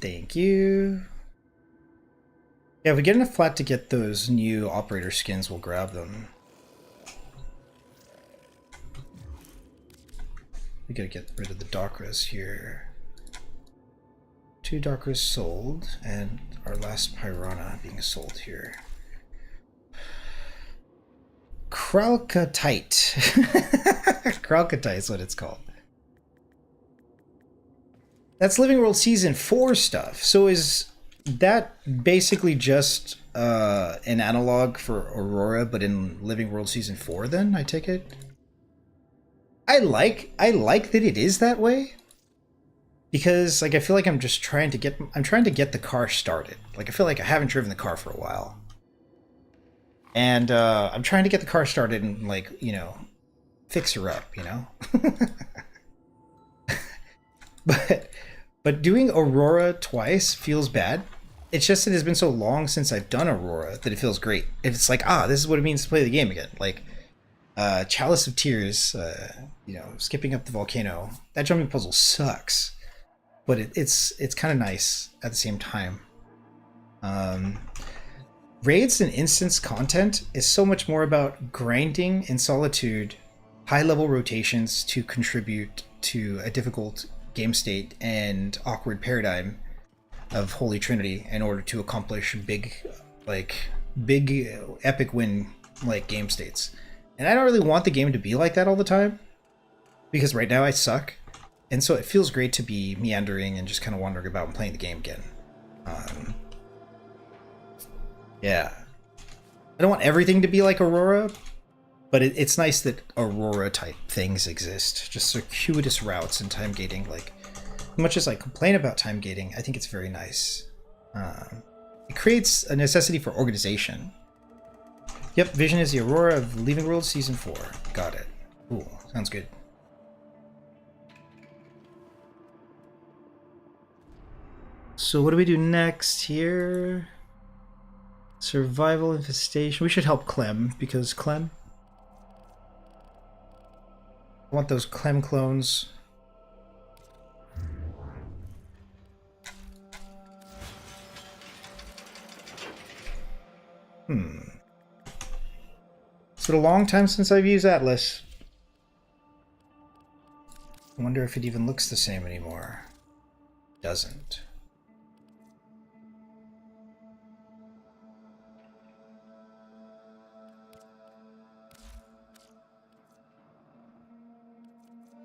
Thank you. Yeah, if we get enough flat to get those new operator skins, we'll grab them. We gotta get rid of the Dakras here. 2 Dakras sold, and our last Piranha being sold here. Kralkatite. Kralkatite is what it's called. That's Living World Season 4 stuff. So is that basically just an analog for Aurora, but in Living World Season 4 then, I take it? I like that it is that way. Because like I feel like I'm trying to get the car started. Like I feel like I haven't driven the car for a while. And I'm trying to get the car started and, like, you know, fix her up, you know? But doing Aurora twice feels bad. It's just that it's been so long since I've done Aurora that it feels great. It's like, this is what it means to play the game again. Like, Chalice of Tears, you know, skipping up the volcano. That jumping puzzle sucks. But it's kind of nice at the same time. Raids and instance content is so much more about grinding in solitude, high-level rotations to contribute to a difficult game state and awkward paradigm of Holy Trinity in order to accomplish big epic win like game states. And I don't really want the game to be like that all the time, because right now I suck, and so it feels great to be meandering and just kind of wandering about and playing the game again. Yeah, I don't want everything to be like Aurora, but it's nice that Aurora type things exist. Just circuitous routes and time gating. Like, as much as I complain about time gating, I think it's very nice. It creates a necessity for organization. Yep, Vision is the Aurora of Leaving World Season 4. Got it. Cool, sounds good. So what do we do next here? Survival infestation. We should help Clem, because Clem... I want those Clem clones. It's been a long time since I've used Atlas. I wonder if it even looks the same anymore. Doesn't.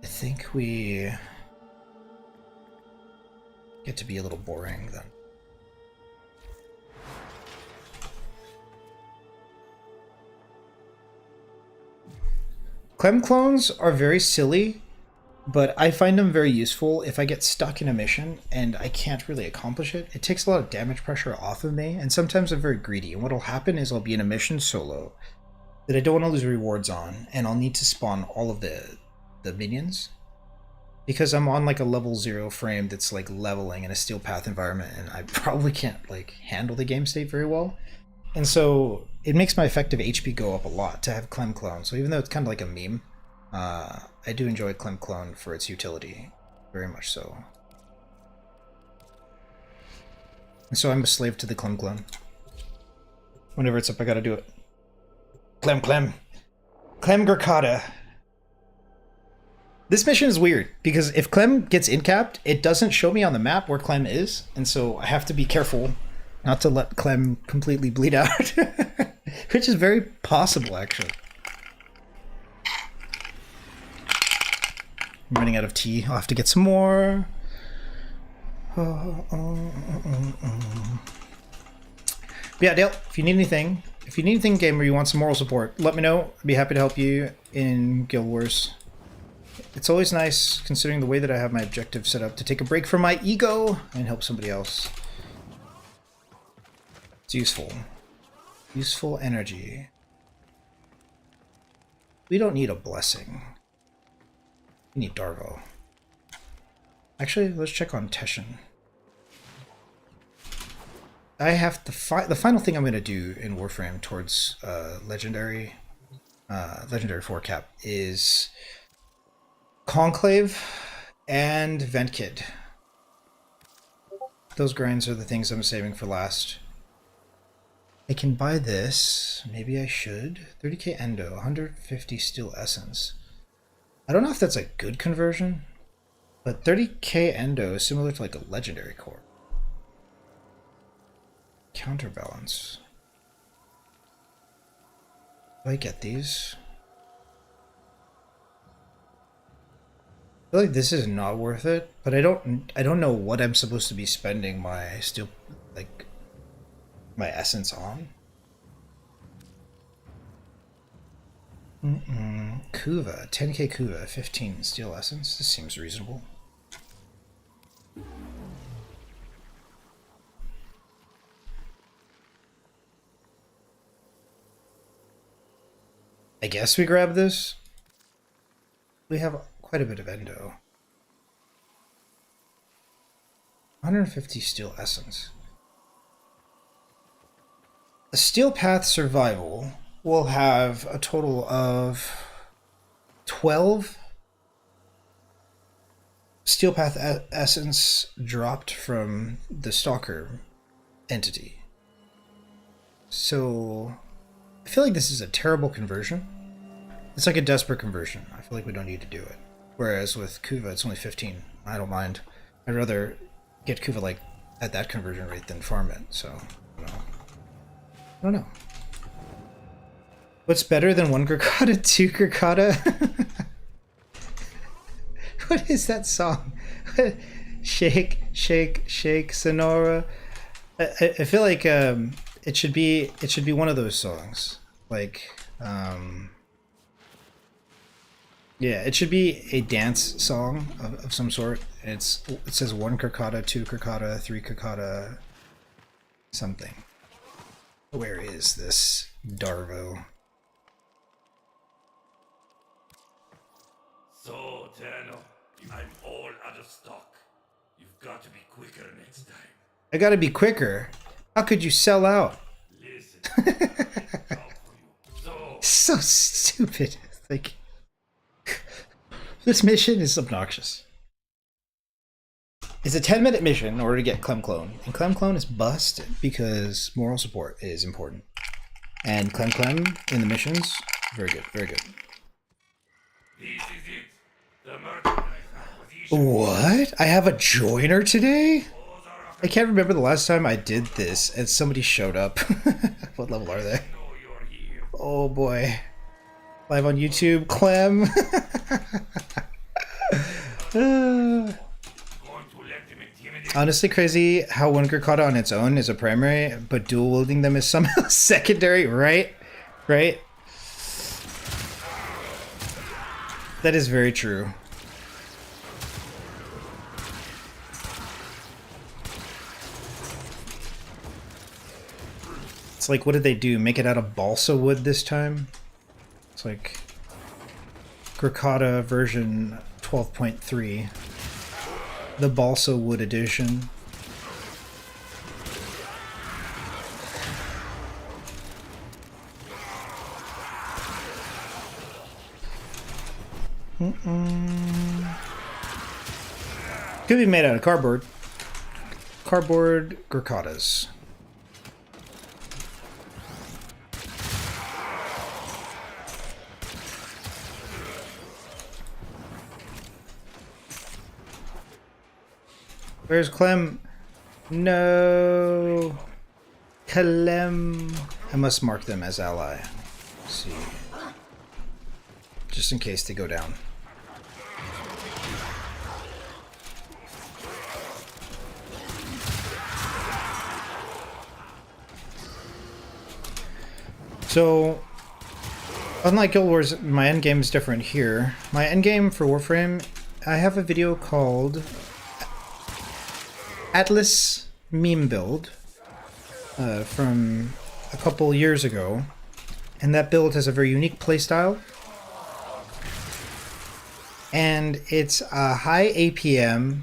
I think we get to be a little boring then. Clem clones are very silly, but I find them very useful if I get stuck in a mission and I can't really accomplish it. It takes a lot of damage pressure off of me, and sometimes I'm very greedy, and what'll happen is I'll be in a mission solo that I don't want to lose rewards on, and I'll need to spawn all of the minions, because I'm on like a level 0 frame that's like leveling in a steel path environment, and I probably can't like handle the game state very well. And so it makes my effective HP go up a lot to have Clem Clone. So even though it's kind of like a meme, I do enjoy Clem Clone for its utility, very much so. And so I'm a slave to the Clem Clone. Whenever it's up, I gotta do it. Clem Clem. Clem Gurkata. This mission is weird, because if Clem gets incapped, it doesn't show me on the map where Clem is, and so I have to be careful not to let Clem completely bleed out. Which is very possible, actually. I'm running out of tea. I'll have to get some more. But yeah, Dale, if you need anything, game, or you want some moral support, let me know. I'd be happy to help you in Guild Wars. It's always nice, considering the way that I have my objective set up, to take a break from my ego and help somebody else. It's useful. Useful energy. We don't need a blessing. We need Darvo. Actually, let's check on Teshin. I have the final thing I'm going to do in Warframe towards Legendary 4 cap is Conclave and Ventkid. those grinds are the things I'm saving for last. I can buy this. Maybe I should. 30k endo, 150 steel essence. I don't know if that's a good conversion, but 30k endo is similar to like a legendary core. Counterbalance. Do I get these? I feel like this is not worth it, but I don't know what I'm supposed to be spending my steel, like, my essence on. Kuva, 10k Kuva, 15 steel essence. This seems reasonable. I guess we grab this. We have quite a bit of endo. 150 steel essence. A Steel Path Survival will have a total of 12 Steel Path essence dropped from the Stalker entity. So I feel like this is a terrible conversion. It's like a desperate conversion. I feel like we don't need to do it. Whereas with Kuva, it's only 15. I don't mind. I'd rather get Kuva like at that conversion rate than farm it. So, I don't know. What's better than 1 Gurkata, 2 Gurkata? What is that song? Shake, shake, shake, Sonora. I feel like it should be one of those songs. Like, yeah, it should be a dance song of some sort. It says 1 Gurkata, 2 Gurkata, 3 Gurkata, something. Where is this Darvo? So, Tenno, I'm all out of stock. You've got to be quicker next time. I gotta be quicker. How could you sell out? Listen, So stupid. Like, this mission is obnoxious. It's a 10-minute mission in order to get Clem Clone. And Clem Clone is bust because moral support is important. And Clem Clem in the missions, very good, very good. This is it. The merchandise acquisition. What? I have a joiner today? I can't remember the last time I did this and somebody showed up. What level are they? Oh boy. Live on YouTube, Clem. Honestly crazy how 1 Gurkata on its own is a primary, but dual wielding them is somehow secondary, right? Right? That is very true. It's like, what did they do? Make it out of balsa wood this time? It's like Gurkata version 12.3. The balsa wood edition. Could be made out of cardboard. Cardboard Gurkatas. Where's Clem? No. Clem. I must mark them as ally. Let's see. Just in case they go down. So, unlike Guild Wars, my endgame is different here. My endgame for Warframe, I have a video called Atlas Meme Build from a couple years ago, and that build has a very unique playstyle, and it's a high APM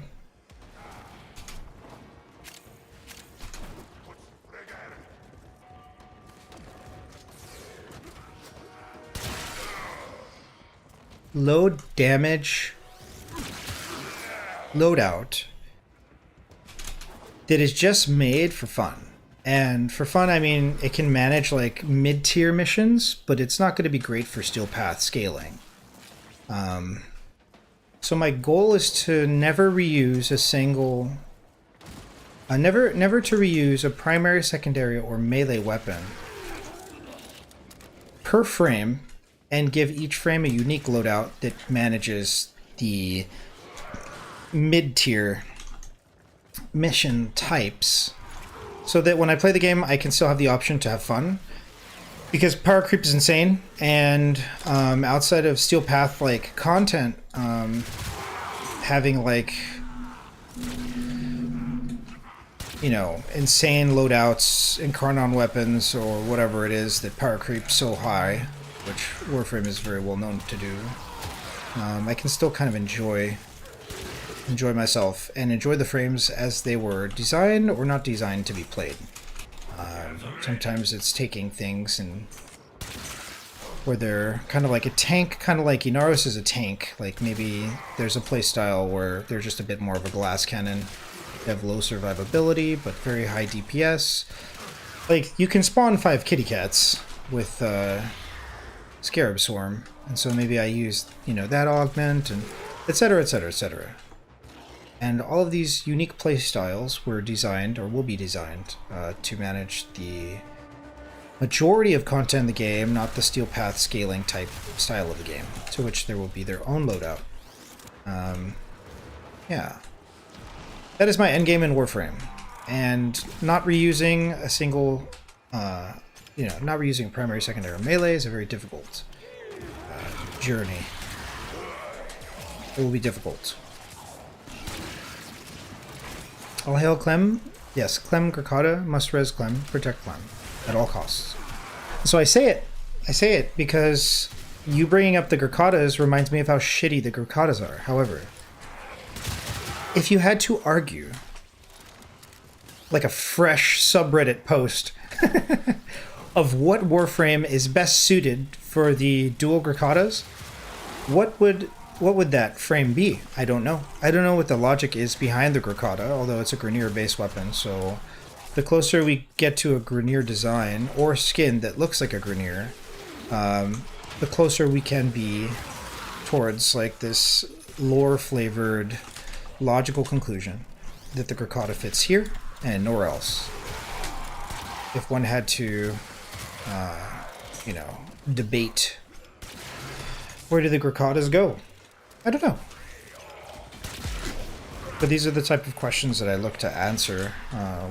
low damage loadout that is just made for fun. And for fun, I mean, it can manage like mid-tier missions, but it's not going to be great for Steel Path scaling. So my goal is to never reuse a single... never to reuse a primary, secondary, or melee weapon per frame, and give each frame a unique loadout that manages the mid-tier mission types, so that when I play the game, I can still have the option to have fun. Because power creep is insane, and outside of Steel Path like content, having like, you know, insane loadouts, Incarnon weapons, or whatever it is that power creep so high, which Warframe is very well known to do, I can still kind of enjoy myself and enjoy the frames as they were designed or not designed to be played. Sometimes it's taking things and where they're kind of like a tank, kind of like Inaros is a tank. Like maybe there's a playstyle where they're just a bit more of a glass cannon. They have low survivability but very high DPS. Like you can spawn 5 kitty cats with Scarab Swarm, and so maybe I use, you know, that augment and etc, etc, etc. And all of these unique playstyles were designed, or will be designed, to manage the majority of content in the game, not the Steel Path scaling type style of the game, to which there will be their own loadout. Yeah. That is my endgame in Warframe. And not reusing a single, you know, not reusing primary, secondary, or melee is a very difficult journey. It will be difficult. All hail Clem. Yes, Clem Gurkata, must res Clem, protect Clem at all costs. So I say it because you bringing up the Gurkatas reminds me of how shitty the Gurkatas are. However, if you had to argue like a fresh subreddit post of what Warframe is best suited for the dual Gurkatas, what would that frame be? I don't know. I don't know what the logic is behind the Gurkata, although it's a Grineer-based weapon, so the closer we get to a Grineer design, or skin that looks like a Grineer, the closer we can be towards like this lore-flavored, logical conclusion that the Gurkata fits here and nowhere else. If one had to, you know, debate where do the Gurkatas go? I don't know. But these are the type of questions that I look to answer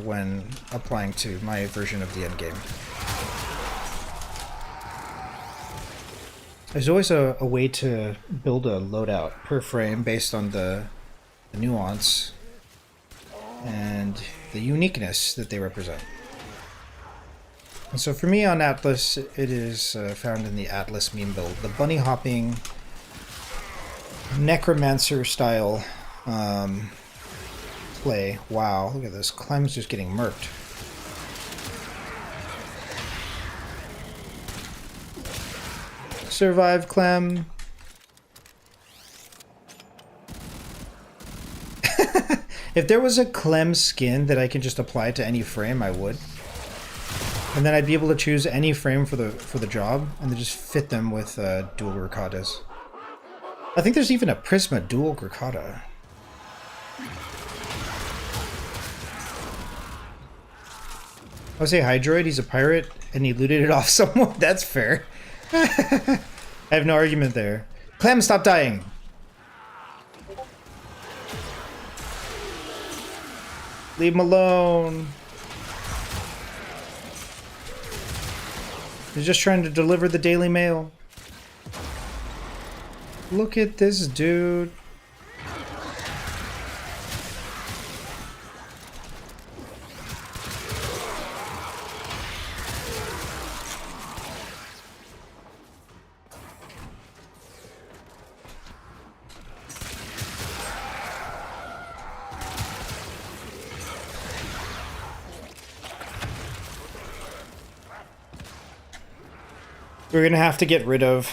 when applying to my version of the endgame. There's always a way to build a loadout per frame based on the nuance and the uniqueness that they represent. And so for me on Atlas, it is found in the Atlas meme build, the bunny hopping necromancer style play. Wow, look at this. Clem's just getting murked. Survive, Clem. If there was a Clem skin that I can just apply to any frame, I would. And then I'd be able to choose any frame for the job, and then just fit them with dual Gurkatas. I think there's even a Prisma dual Gurkata. I would say Hydroid, he's a pirate, and he looted it off someone. That's fair. I have no argument there. Clem, stop dying! Leave him alone. He's just trying to deliver the Daily Mail. Look at this dude. We're gonna have to get rid of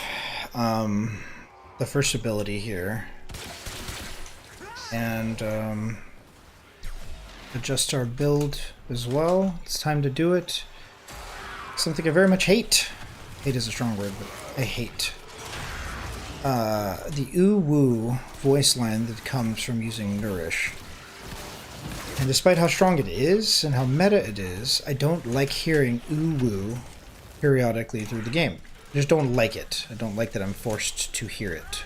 the first ability here, and adjust our build as well. It's time to do it. Something I very much hate. Hate is a strong word, but I hate. The ooh-woo voice line that comes from using Nourish. And despite how strong it is and how meta it is, I don't like hearing ooh-woo periodically through the game. I just don't like it. I don't like that I'm forced to hear it.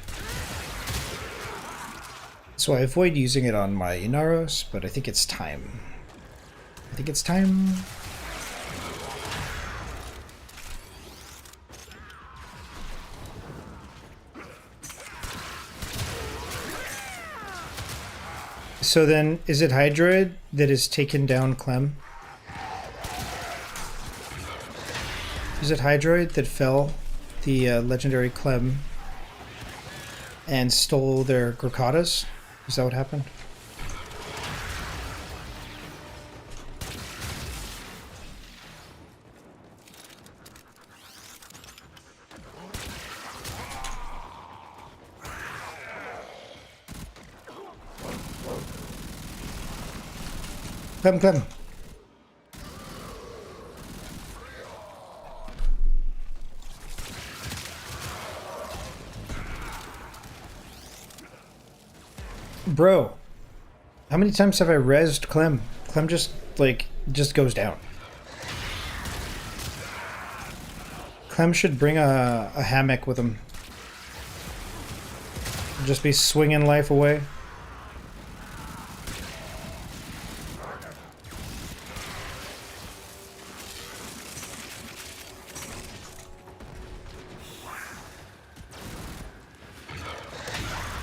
So I avoid using it on my Inaros, but I think it's time. I think it's time. So then, is it Hydroid that has taken down Clem? Is it Hydroid that fell the legendary Clem and stole their Grakatas? Is that what happened? Clem. Bro, how many times have I rezzed Clem? Clem just goes down. Clem should bring a hammock with him. Just be swinging life away.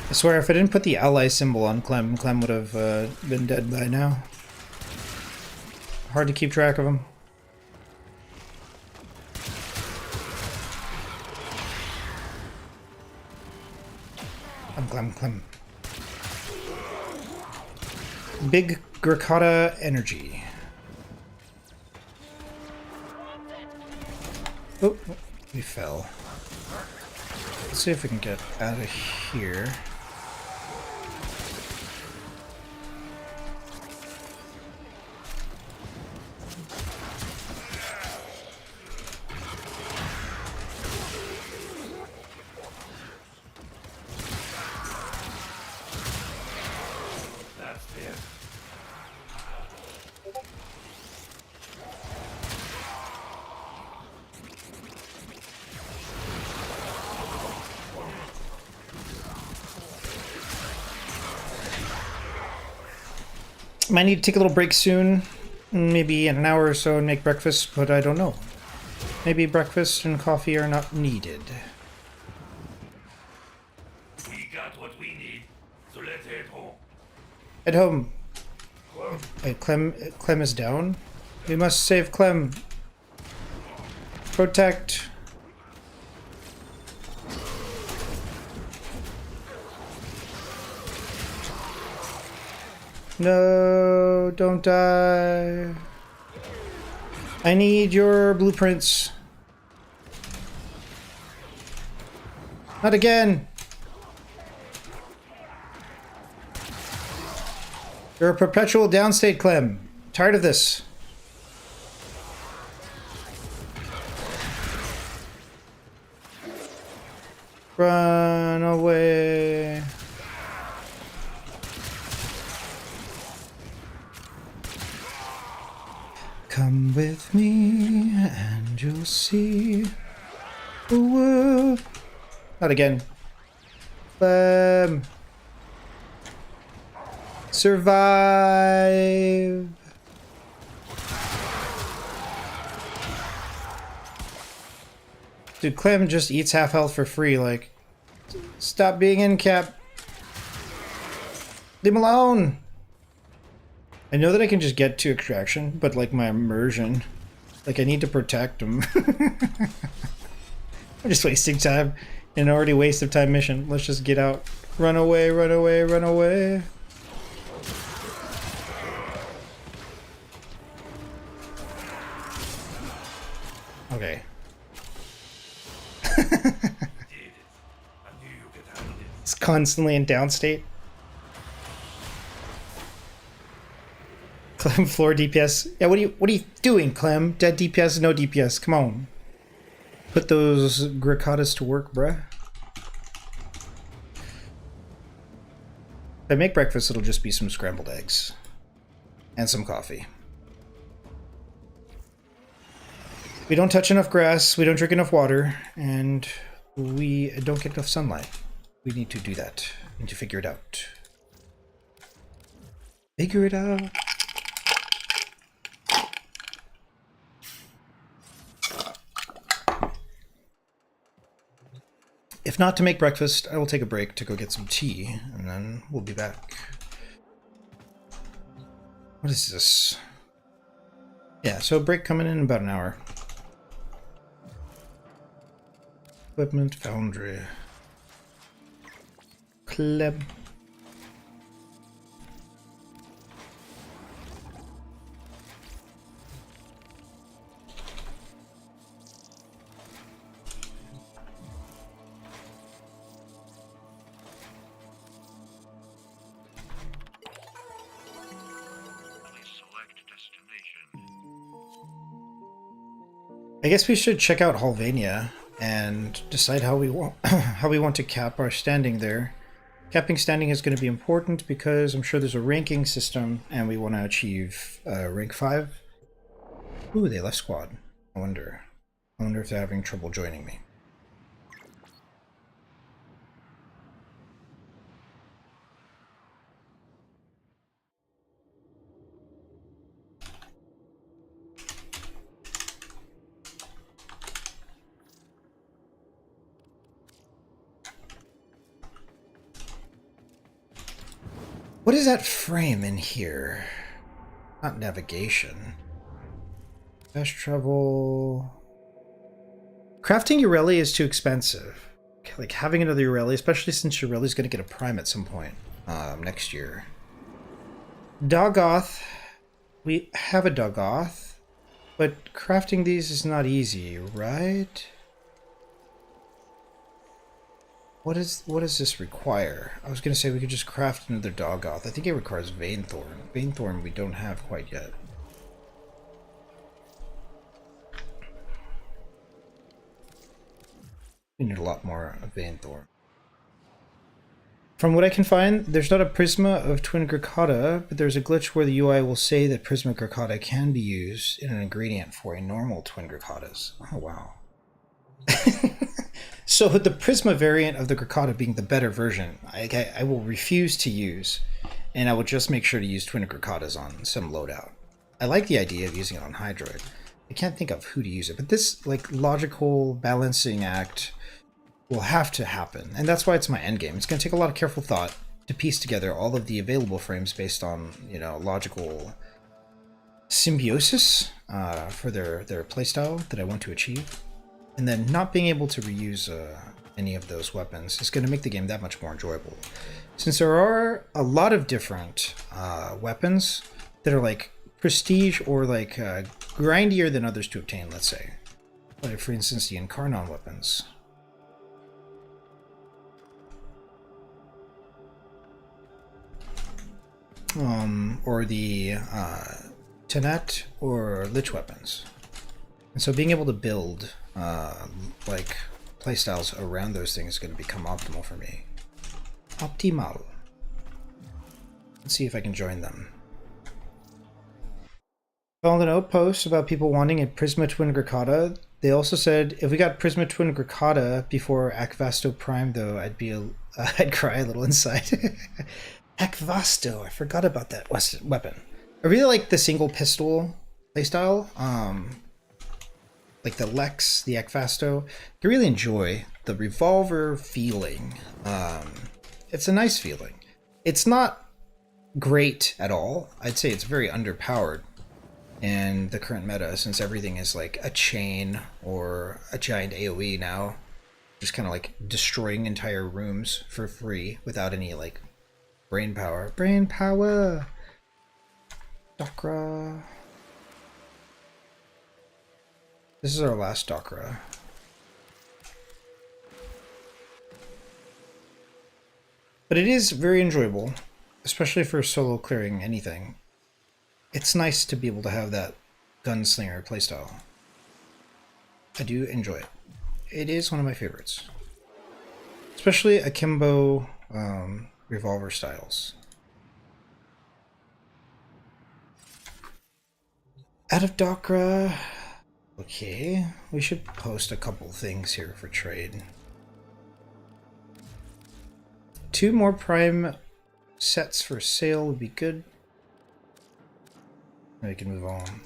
I swear, if I didn't put the ally symbol on Clem, Clem would have been dead by now. Hard to keep track of him. Clem. Big Grakata energy. Oh, we fell. Let's see if we can get out of here. Might need to take a little break soon, maybe in an hour or so, and make breakfast, but I don't know. Maybe breakfast and coffee are not needed. We got what we need, so let's head home. At home. Wait, Clem is down? We must save Clem. Protect. No, don't die. I need your blueprints. Not again. You're a perpetual downstate, Clem. Tired of this. Run away. Come with me and you'll see the world. Not again. Survive. Dude, Clem just eats half health for free. Like, stop being in cap. Leave him alone. I know that I can just get to extraction, but like my immersion, like I need to protect him. I'm just wasting time in an already waste of time mission. Let's just get out. Run away, run away, run away. Okay. It's constantly in downstate. Clem floor DPS. Yeah, what are you doing, Clem? Dead DPS, no DPS. Come on. Put those Gricatas to work, bruh. If I make breakfast, it'll just be some scrambled eggs. And some coffee. We don't touch enough grass, we don't drink enough water, and we don't get enough sunlight. We need to do that. We need to figure it out. Figure it out. If not to make breakfast, I will take a break to go get some tea, and then we'll be back. What is this? Yeah, so a break coming in about an hour. Equipment foundry. Club. I guess we should check out Halvania and decide how we want to cap our standing there. Capping standing is going to be important because I'm sure there's a ranking system and we want to achieve rank 5. Ooh, they left squad. I wonder if they're having trouble joining me. What is that frame in here? Not navigation. Fast travel. Crafting Ureli is too expensive. Like having another Ureli, especially since Ureli's going to get a prime at some point next year. Doggoth. We have a Doggoth, but crafting these is not easy, right? What does this require? I was going to say we could just craft another Doggoth. I think it requires Vainthorn. Vainthorn we don't have quite yet. We need a lot more of Vainthorn. From what I can find, there's not a Prisma of Twin Gricata, but there's a glitch where the UI will say that Prisma Gricata can be used in an ingredient for a normal Twin Gricatas. Oh, wow. So the Prisma variant of the Gricata being the better version, I will refuse to use, and I will just make sure to use Twin Gricatas on some loadout. I like the idea of using it on Hydroid. I can't think of who to use it, but this like logical balancing act will have to happen, and that's why it's my endgame. It's going to take a lot of careful thought to piece together all of the available frames based on, you know, logical symbiosis for their playstyle that I want to achieve. And then not being able to reuse any of those weapons is going to make the game that much more enjoyable. Since there are a lot of different weapons that are like prestige or like grindier than others to obtain, let's say. Like for instance the Incarnon weapons. Or the Tenet or Lich weapons. And so being able to build like playstyles around those things is going to become optimal for me. Optimal. Let's see if I can join them. Found an outpost about people wanting a Prisma Twin Gricata. They also said if we got Prisma Twin Gricata before Akvasto Prime, though, I'd cry a little inside. Akvasto, I forgot about that weapon. I really like the single pistol playstyle. Like the Lex, the Akvasto. I really enjoy the revolver feeling. It's a nice feeling. It's not great at all. I'd say it's very underpowered in the current meta, since everything is like a chain or a giant AoE now. Just kind of like destroying entire rooms for free without any like brain power. Brain power! Dakra. This is our last Dakra. But it is very enjoyable, especially for solo clearing anything. it's nice to be able to have that gunslinger playstyle. I do enjoy it. It is one of my favorites. Especially akimbo revolver styles. Out of Dakra. Okay, we should post a couple things here for trade. 2 more prime sets for sale would be good. Then we can move on.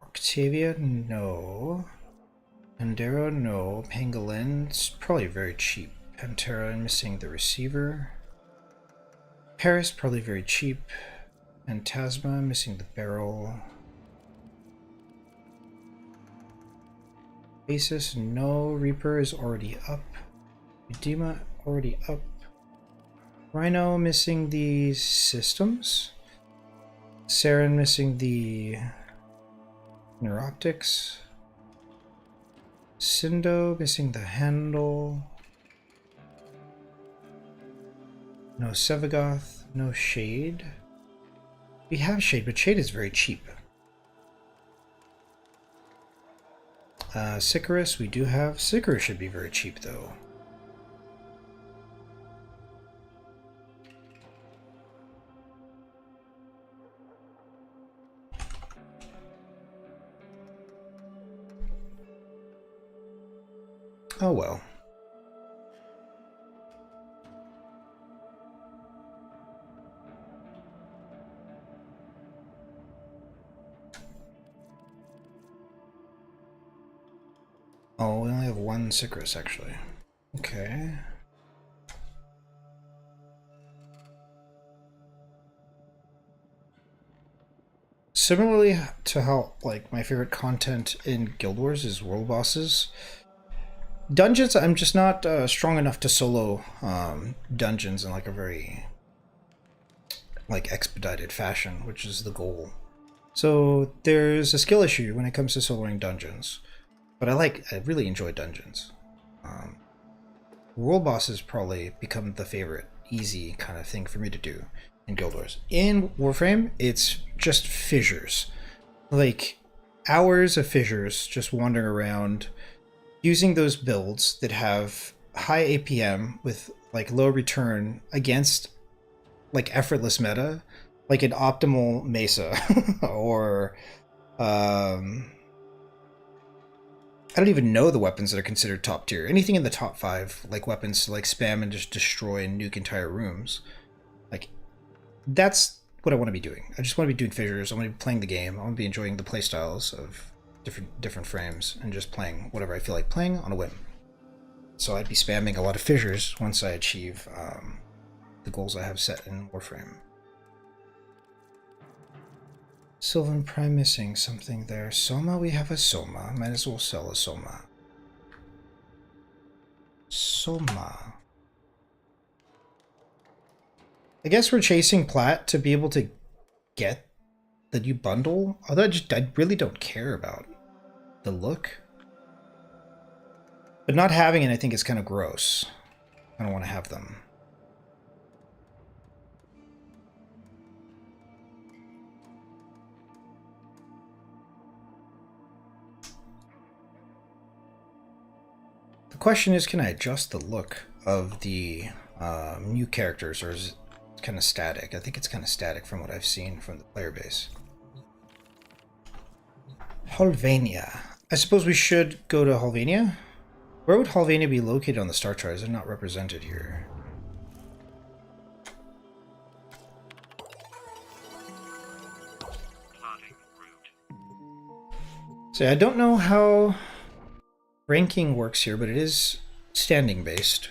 Octavia, no. Pandero, no. Pangolin, it's probably very cheap. Pantera, missing the receiver. Paris, probably very cheap. Phantasma, missing the barrel. Basis, no. Reaper is already up. Edema, already up. Rhino, missing the systems. Saren, missing the neuroptics. Sindo, missing the handle. No Sevagoth, no Shade. We have Shade, but Shade is very cheap. Sicarus, we do have. Sicarus should be very cheap, though. Oh well. Oh, we only have 1 Sicarus, actually. Okay. Similarly to how, like, my favorite content in Guild Wars is world bosses. Dungeons, I'm just not strong enough to solo dungeons in like a very expedited fashion, which is the goal. So there's a skill issue when it comes to soloing dungeons, but I really enjoy dungeons. World bosses probably become the favorite easy kind of thing for me to do in Guild Wars. In Warframe, it's just fissures, like hours of fissures, just wandering around. Using those builds that have high APM with like low return against like effortless meta, like an optimal Mesa or I don't even know the weapons that are considered top tier. Anything in the top 5, like weapons to like spam and just destroy and nuke entire rooms. Like that's what I want to be doing. I just want to be doing fissures. I want to be playing the game. I want to be enjoying the playstyles of different frames and just playing whatever I feel like playing on a whim. So I'd be spamming a lot of fissures once I achieve the goals I have set in Warframe. Sylvan Prime missing something there. Soma, we have a Soma. Might as well sell a Soma. Soma. I guess we're chasing Plat to be able to get the new bundle. Although I really don't care about the look. But not having it, I think, is kind of gross. I don't want to have them. The question is, can I adjust the look of the new characters, or is it kind of static? I think it's kind of static from what I've seen from the player base. Halvania. I suppose we should go to Halvania? Where would Halvania be located on the star chart? They're not represented here. So I don't know how ranking works here, but it is standing based.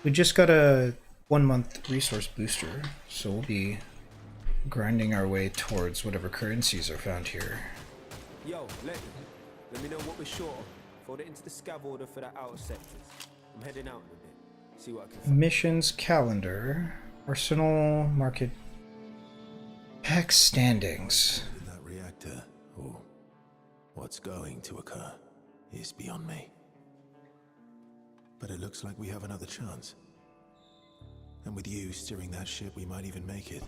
We just got a 1-month resource booster, so we'll be grinding our way towards whatever currencies are found here. Yo, let me know what we're short of. Fold it into the scav order for the outer sectors. I'm heading out in a bit. See what I can find. Missions calendar, arsenal, market, pack standings. That reactor, or what's going to occur? is beyond me. But it looks like we have another chance. And with you steering that ship, we might even make it.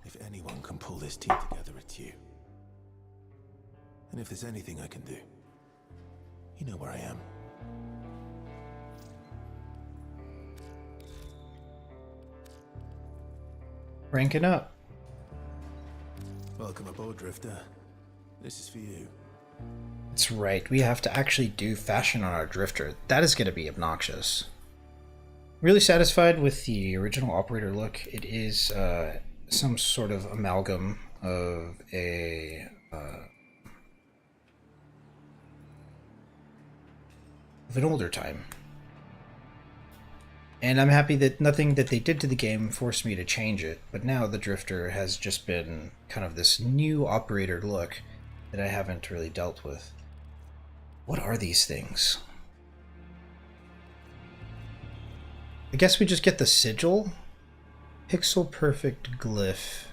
If anyone can pull this team together, it's you. And if there's anything I can do, you know where I am. Ranking up. Welcome aboard, Drifter. This is for you. That's right, we have to actually do fashion on our Drifter. That is going to be obnoxious. Really satisfied with the original operator look. It is some sort of amalgam of a of an older time. And I'm happy that nothing that they did to the game forced me to change it, but now the Drifter has just been kind of this new operator look that I haven't really dealt with. What are these things? I guess we just get the sigil? Pixel perfect glyph.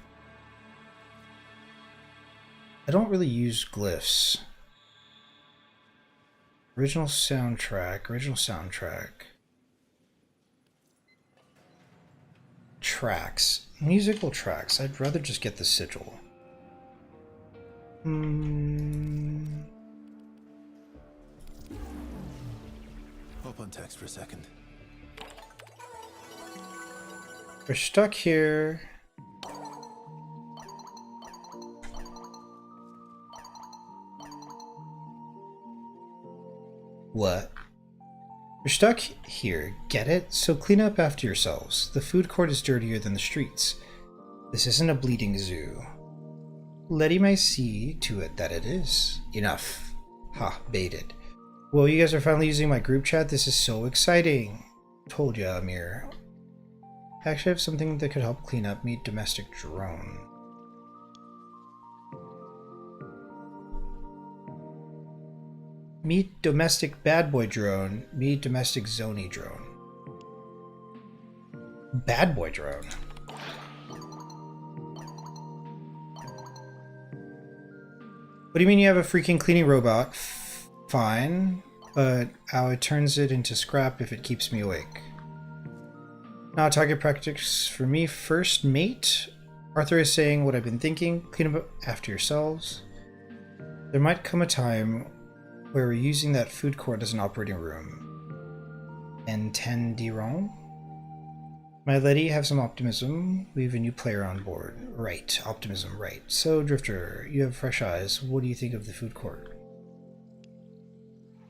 I don't really use glyphs. Original soundtrack. Tracks. Musical tracks. I'd rather just get the sigil. Hop on text for a second. We're stuck here. What? You're stuck here, get it? So clean up after yourselves. The food court is dirtier than the streets. This isn't a bleeding zoo. Letty may see to it that it is. Enough. Ha, baited. Well, you guys are finally using my group chat? This is so exciting. Told ya, Amir. I actually have something that could help clean up. Meet domestic drone. Meet domestic bad boy drone. Meet domestic zony drone. Bad boy drone. What do you mean you have a freaking cleaning robot? Fine, but how it turns it into scrap if it keeps me awake. Now target practice for me first, mate. Arthur is saying what I've been thinking. Clean up after yourselves. There might come a time where we're using that food court as an operating room. Entendirons? My lady, have some optimism. We have a new player on board. Right, optimism, right. So, Drifter, you have fresh eyes. What do you think of the food court?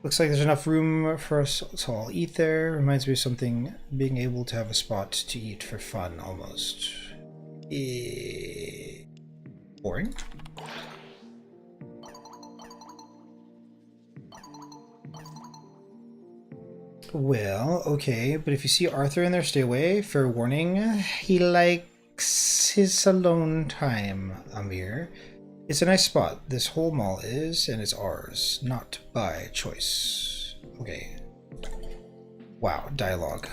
Looks like there's enough room for us to all eat there. Reminds me of something, being able to have a spot to eat for fun, almost. Boring? Well, okay, but if you see Arthur in there, stay away. Fair warning, he likes his alone time, Amir. It's a nice spot. This whole mall is, and it's ours, not by choice. Okay. Wow, dialogue.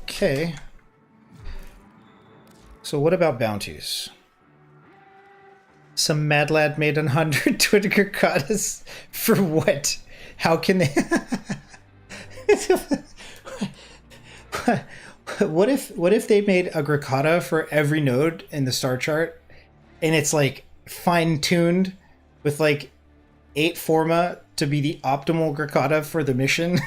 Okay. So what about bounties? Some mad lad made 100 Twitter goddess for what? How can they? What if they made a Grikata for every node in the star chart, and it's like fine-tuned with like 8 forma to be the optimal Grikata for the mission?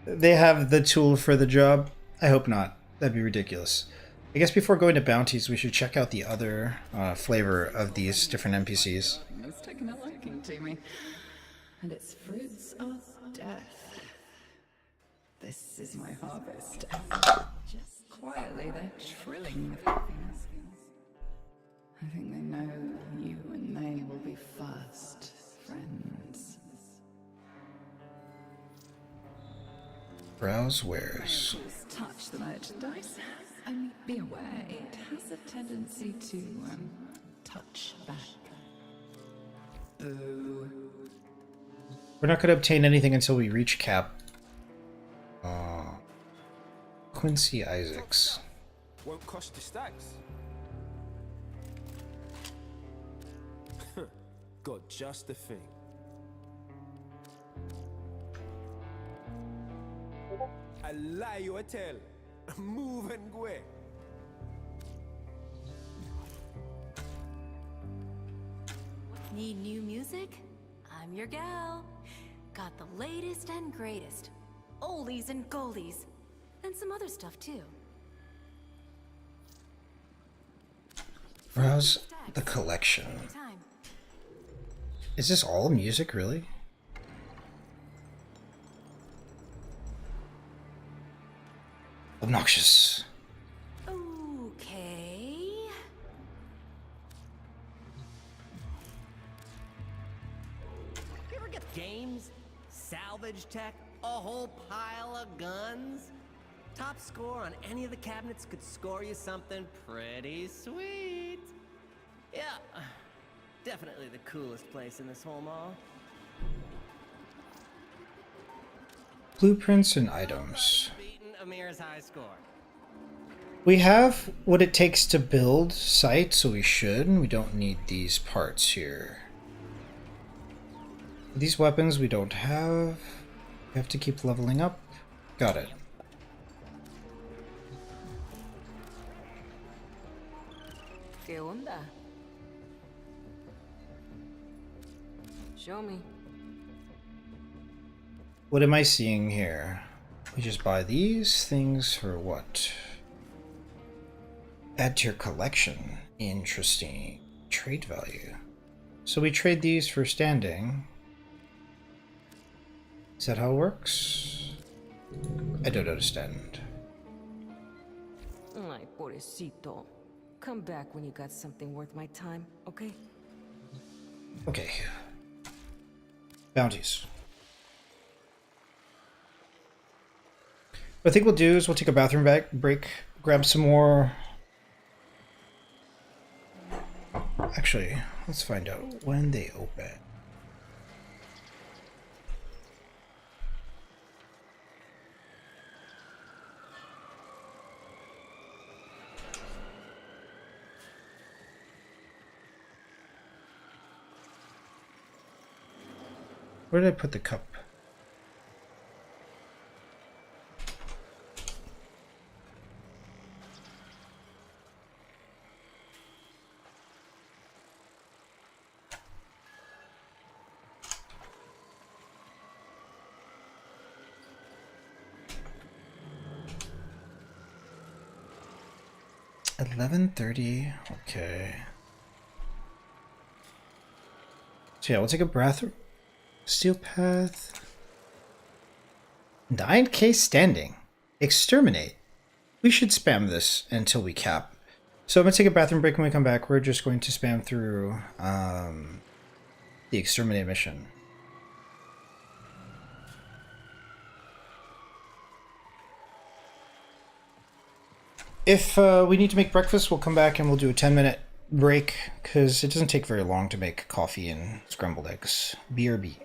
They have the tool for the job. I hope not. That'd be ridiculous. I guess before going to bounties, we should check out the other flavor of these different NPCs. It's taken a liking to me, and its fruits of death. This is my harvest. Just quietly, they're trilling with happiness. I think they know you and they will be first friends. Browse wares. Touch the merchandise. Only be aware, it has a tendency to touch back. Boo. We're not going to obtain anything until we reach cap. Quincy Isaacs. Won't cost you stacks. Got just the thing. I lie you a tell. Move and go. Need new music? I'm your gal. Got the latest and greatest. Oldies and goldies. And some other stuff too. Browse the collection. Is this all music, really? Obnoxious. Okay. You ever get games, salvage tech, a whole pile of guns? Top score on any of the cabinets could score you something pretty sweet. Yeah, definitely the coolest place in this whole mall. Blueprints and items. Beaten Amir's high score. We have what it takes to build site, so we should. We don't need these parts here. These weapons we don't have. We have to keep leveling up. Got it. ¿Qué onda? Show me. What am I seeing here? We just buy these things for what? Add to your collection. Interesting. Trade value. So we trade these for standing. Is that how it works? I don't understand. Ay, pobrecito. Come back when you got something worth my time, okay? Okay. Bounties. What I think we'll do is we'll take a bathroom break, grab some more. Actually, let's find out when they open. Where did I put the cup? $11:30. Okay. So yeah, we'll take a bathroom. Steel path. 9K standing. Exterminate. We should spam this until we cap. So I'm going to take a bathroom break. When we come back, we're just going to spam through the exterminate mission. If we need to make breakfast, we'll come back and we'll do a 10-minute break, because it doesn't take very long to make coffee and scrambled eggs. BRB.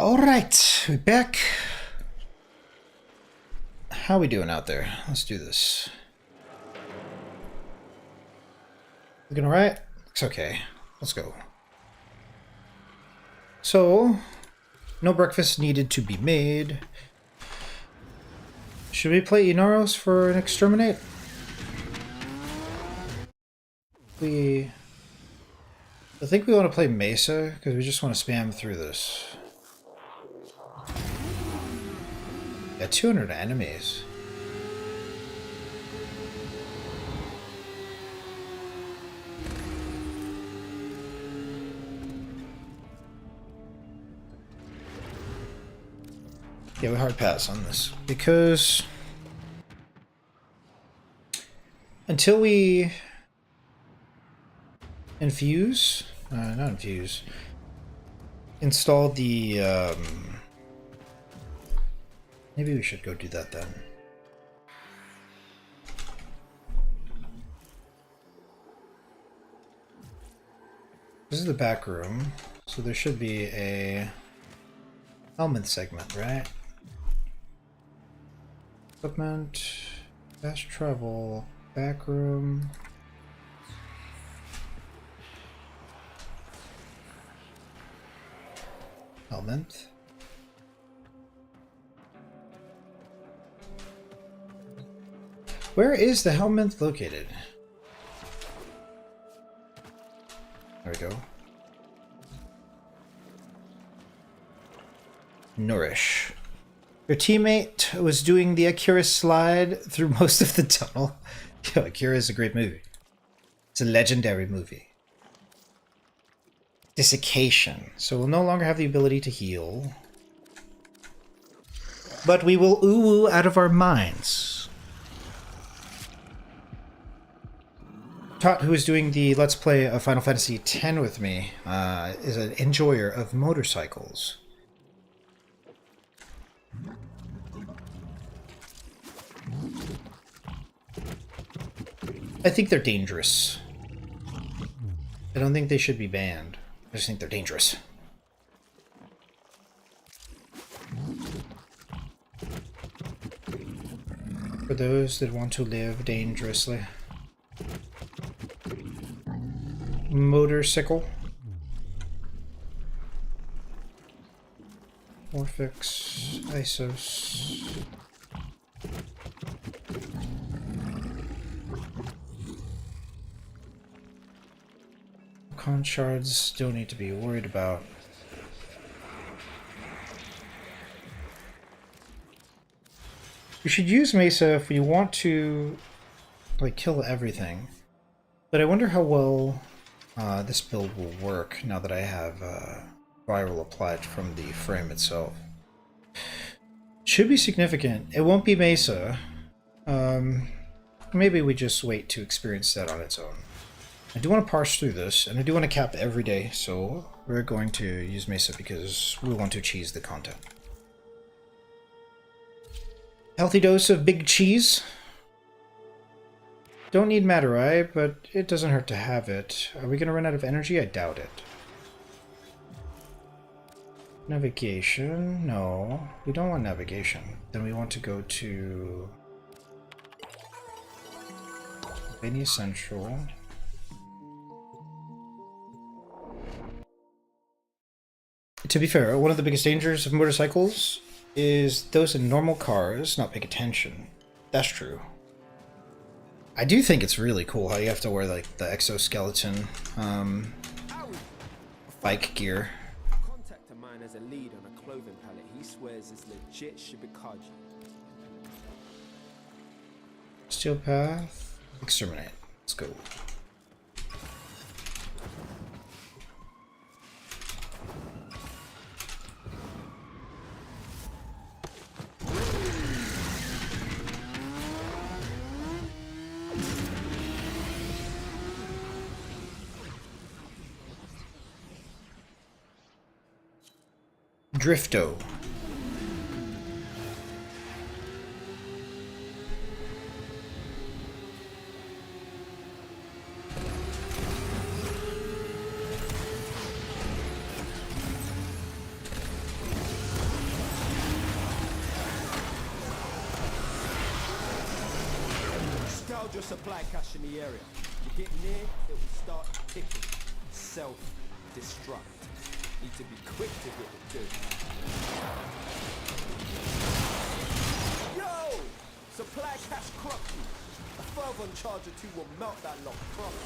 Alright, we're back. How we doing out there? Let's do this. Looking alright? Looks okay. Let's go. So, no breakfast needed to be made. Should we play Inaros for an exterminate? I think we want to play Mesa, because we just want to spam through this. Yeah, 200 enemies. Yeah, we hard pass on this, because until we infuse, not infuse, install the, maybe we should go do that then. This is the back room, so there should be a Helminth segment, right? Equipment, fast travel, back room. Helminth. Where is the Helminth located? There we go. Nourish. Your teammate was doing the Akira slide through most of the tunnel. Yo, Akira is a great movie. It's a legendary movie. Desiccation. So we'll no longer have the ability to heal. But we will ooh-woo out of our minds. Tot, who is doing the Let's Play of Final Fantasy X with me, is an enjoyer of motorcycles. I think they're dangerous. I don't think they should be banned. I just think they're dangerous. For those that want to live dangerously. Motorcycle. Orphix. Isos. Con shards don't need to be worried about. We should use Mesa if we want to, like, kill everything. But I wonder how well this build will work now that I have viral applied from the frame itself. Should be significant. It won't be Mesa. Maybe we just wait to experience that on its own. I do want to parse through this, and I do want to cap every day, so we're going to use Mesa because we want to cheese the content. Healthy dose of big cheese. Don't need Madurai, but it doesn't hurt to have it. Are we going to run out of energy? I doubt it. Navigation? No, we don't want navigation. Then we want to go to Albania Central. To be fair, one of the biggest dangers of motorcycles is those in normal cars not paying attention. That's true. I do think it's really cool how you have to wear like the exoskeleton bike gear. Contact a mine as a lead on a clothing pallet. He swears it's legit Shibikaji. Steel path. Exterminate. Let's go. Drifto. Scourge your supply cache in the area. You get near, it will start ticking. Self-destruct. Need to be quick to hit it too. Yo! Supply cache corruption. A fervent charge or two will melt that lot properly.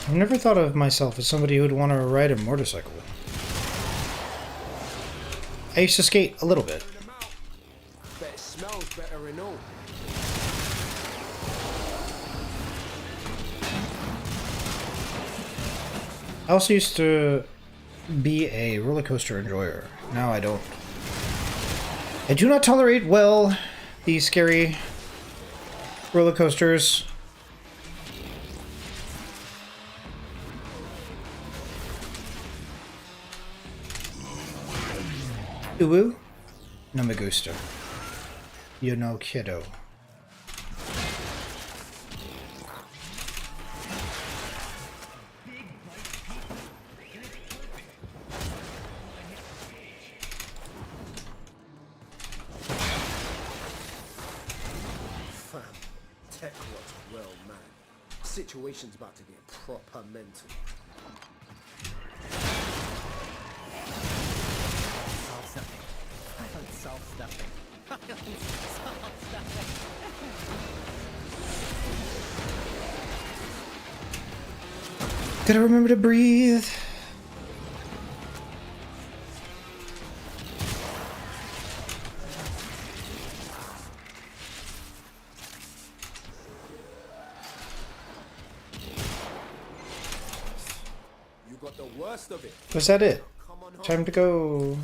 I've never thought of myself as somebody who would want to ride a motorcycle. I used to skate a little bit. Bet it smells better and all. I also used to be a roller coaster enjoyer. Now I don't. I do not tolerate well the scary roller coasters. Uwu? No me gusta. You know, kiddo. Fam, tech was well, man. Situation's about to get proper mental. Solve stuffing. Solve stuffing. Gotta remember to breathe. You got the worst of it. Was that it? Time to go.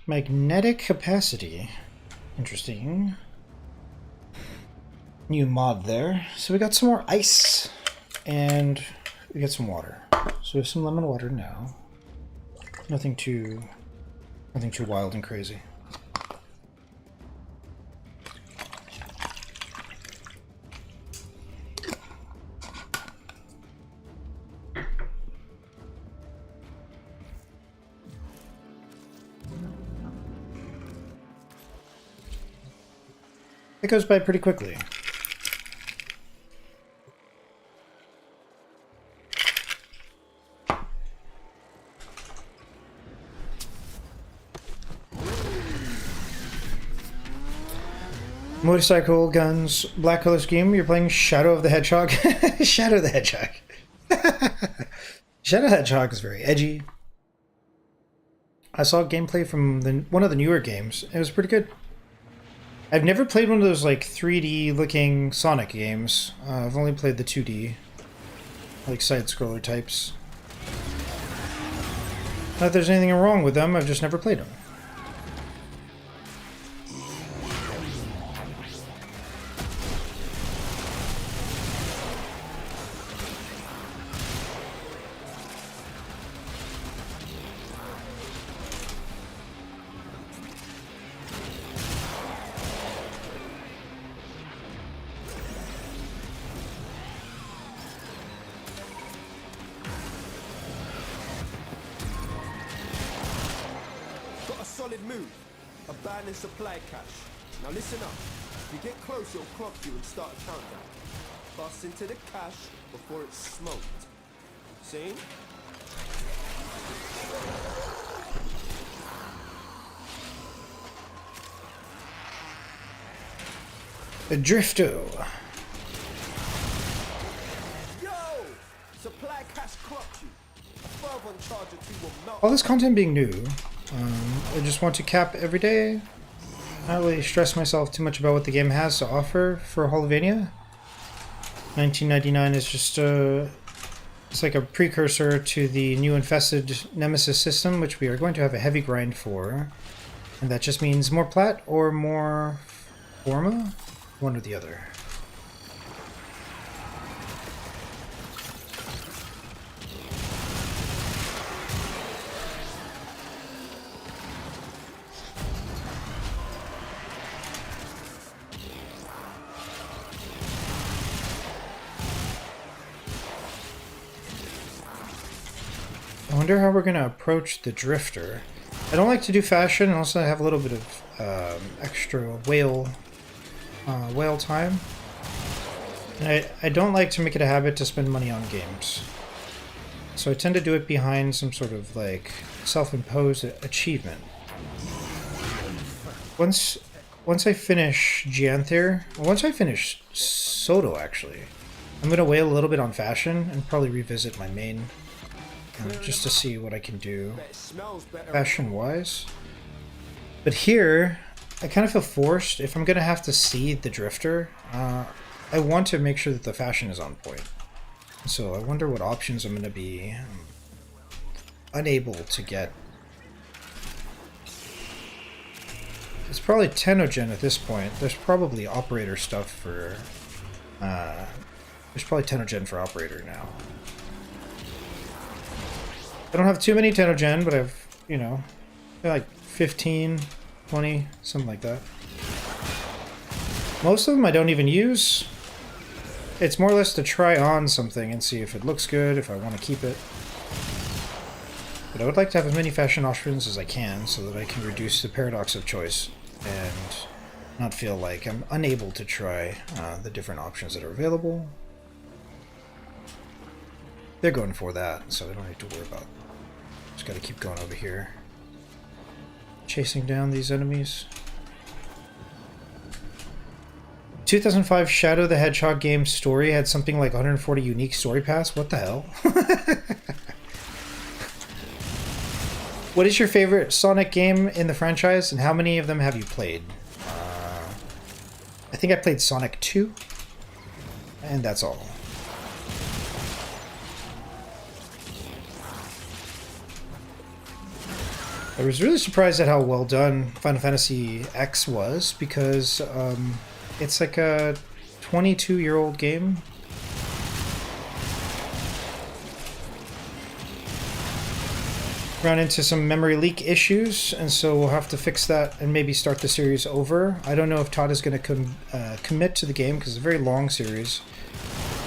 Magnetic capacity. Interesting. New mod there. So we got some more ice and we got some water. So we have some lemon water now. Nothing too wild and crazy. It goes by pretty quickly. Motorcycle, guns, black color scheme. You're playing Shadow of the Hedgehog. Shadow of the Hedgehog. Shadow of the Hedgehog is very edgy. I saw gameplay from one of the newer games. It was pretty good. I've never played one of those like 3D looking Sonic games. I've only played the 2D, like side-scroller types. Not that there's anything wrong with them, I've just never played them. Solid move. Abandon supply cache. Now listen up. If you get close, it'll clock you and start a countdown. Bust into the cache before it's smoked. See? A Drifto. all this content being new, I just want to cap every day. Not really stress myself too much about what the game has to offer for Holovania. 1999 is just it's like a precursor to the new Infested Nemesis system, which we are going to have a heavy grind for. And that just means more plat or more Forma? One or the other. I wonder how we're going to approach the Drifter. I don't like to do fashion, also I have a little bit of extra whale time. And I don't like to make it a habit to spend money on games. So I tend to do it behind some sort of like self-imposed achievement. Once I finish Gianther, once I finish Soto actually, I'm going to whale a little bit on fashion and probably revisit my main. Just to see what I can do fashion-wise. But here, I kind of feel forced. If I'm going to have to seed the Drifter, I want to make sure that the fashion is on point. So I wonder what options I'm going to be unable to get. It's probably Tenogen at this point. There's probably Operator stuff for... there's probably Tenogen for Operator now. I don't have too many Tenogen, but I've, you know, like 15, 20, something like that. Most of them I don't even use. It's more or less to try on something and see if it looks good, if I want to keep it. But I would like to have as many fashion options as I can so that I can reduce the paradox of choice and not feel like I'm unable to try the different options that are available. They're going for that, so I don't need to worry about it. Just gotta keep going over here. Chasing down these enemies. 2005 Shadow the Hedgehog game story had something like 140 unique story paths. What the hell? What is your favorite Sonic game in the franchise, and how many of them have you played? I think I played Sonic 2, and that's all. I was really surprised at how well done Final Fantasy X was, because it's like a 22-year-old game. Run into some memory leak issues, and so we'll have to fix that and maybe start the series over. I don't know if Todd is going to commit to the game, because it's a very long series.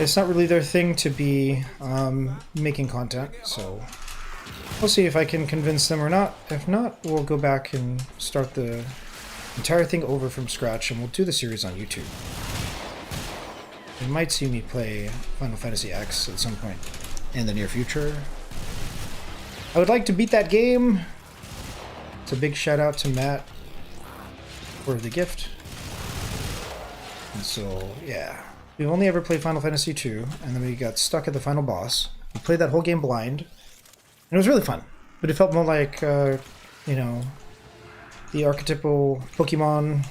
It's not really their thing to be making content, so... we'll see if I can convince them or not. If not, we'll go back and start the entire thing over from scratch, and we'll do the series on YouTube. You might see me play Final Fantasy X at some point in the near future. I would like to beat that game. It's a big shout out to Matt for the gift. And so, yeah. We've only ever played Final Fantasy II, and then we got stuck at the final boss. We played that whole game blind. And it was really fun, but it felt more like, you know, the archetypal Pokemon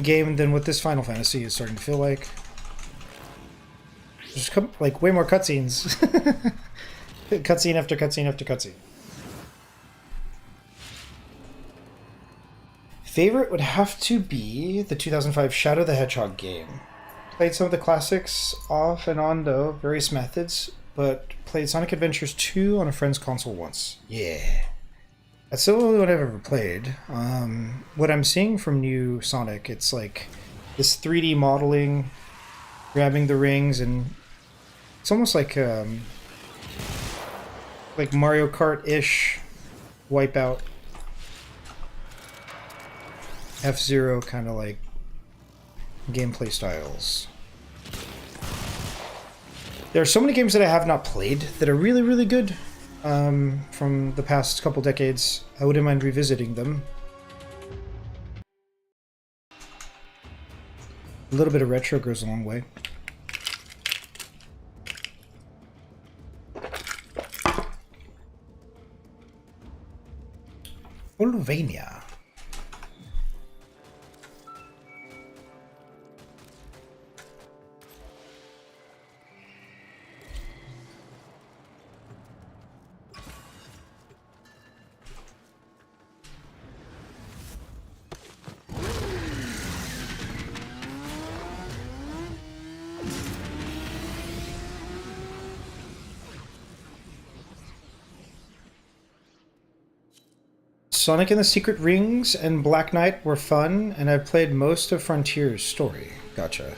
game than what this Final Fantasy is starting to feel like. There's like way more cutscenes. Cutscene after cutscene after cutscene. Favorite would have to be the 2005 Shadow the Hedgehog game. Played some of the classics off and on though, various methods, but played Sonic Adventures 2 on a friend's console once. Yeah. That's the only one I've ever played. What I'm seeing from new Sonic, it's like this 3D modeling, grabbing the rings, and it's almost like Mario Kart-ish Wipeout. F-Zero kind of like gameplay styles. There are so many games that I have not played that are really, really good from the past couple decades. I wouldn't mind revisiting them. A little bit of retro goes a long way. Castlevania. Sonic and the Secret Rings and Black Knight were fun, and I played most of Frontier's story. Gotcha.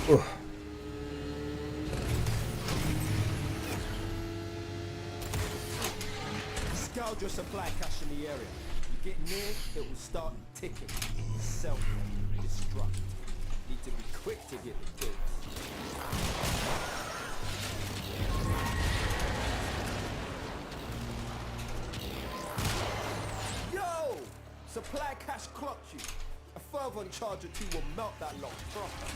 Ugh. Scourge your supply cache in the area. You get near, it will start ticking. Self-destruct. Need to be quick to get the goods. Yo! Supply cache clocked you. A fervent charge or two will melt that lock proper.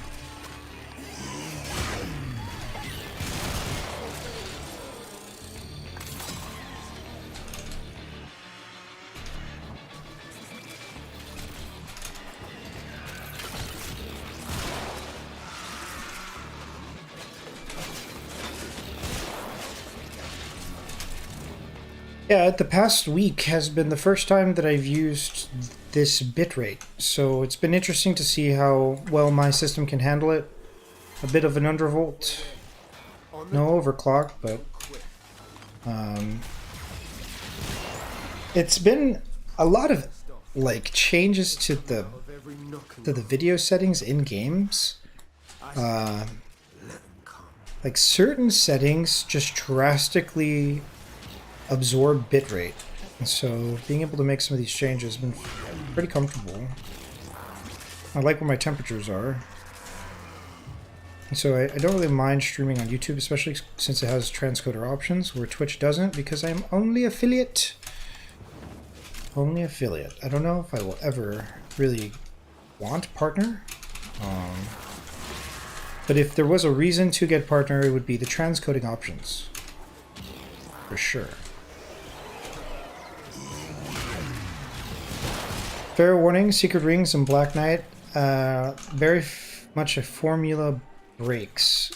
Yeah, the past week has been the first time that I've used this bitrate, so it's been interesting to see how well my system can handle it. A bit of an undervolt, no overclock, but it's been a lot of like changes to the video settings in games. Like certain settings just drastically absorb bitrate, and so being able to make some of these changes has been pretty comfortable. I like where my temperatures are, and so I don't really mind streaming on YouTube, especially since it has transcoder options where Twitch doesn't, because I'm only affiliate. Only affiliate. I don't know if I will ever really want partner, but if there was a reason to get partner, it would be the transcoding options for sure. Fair warning, Secret Rings and Black Knight, very much a formula breaks.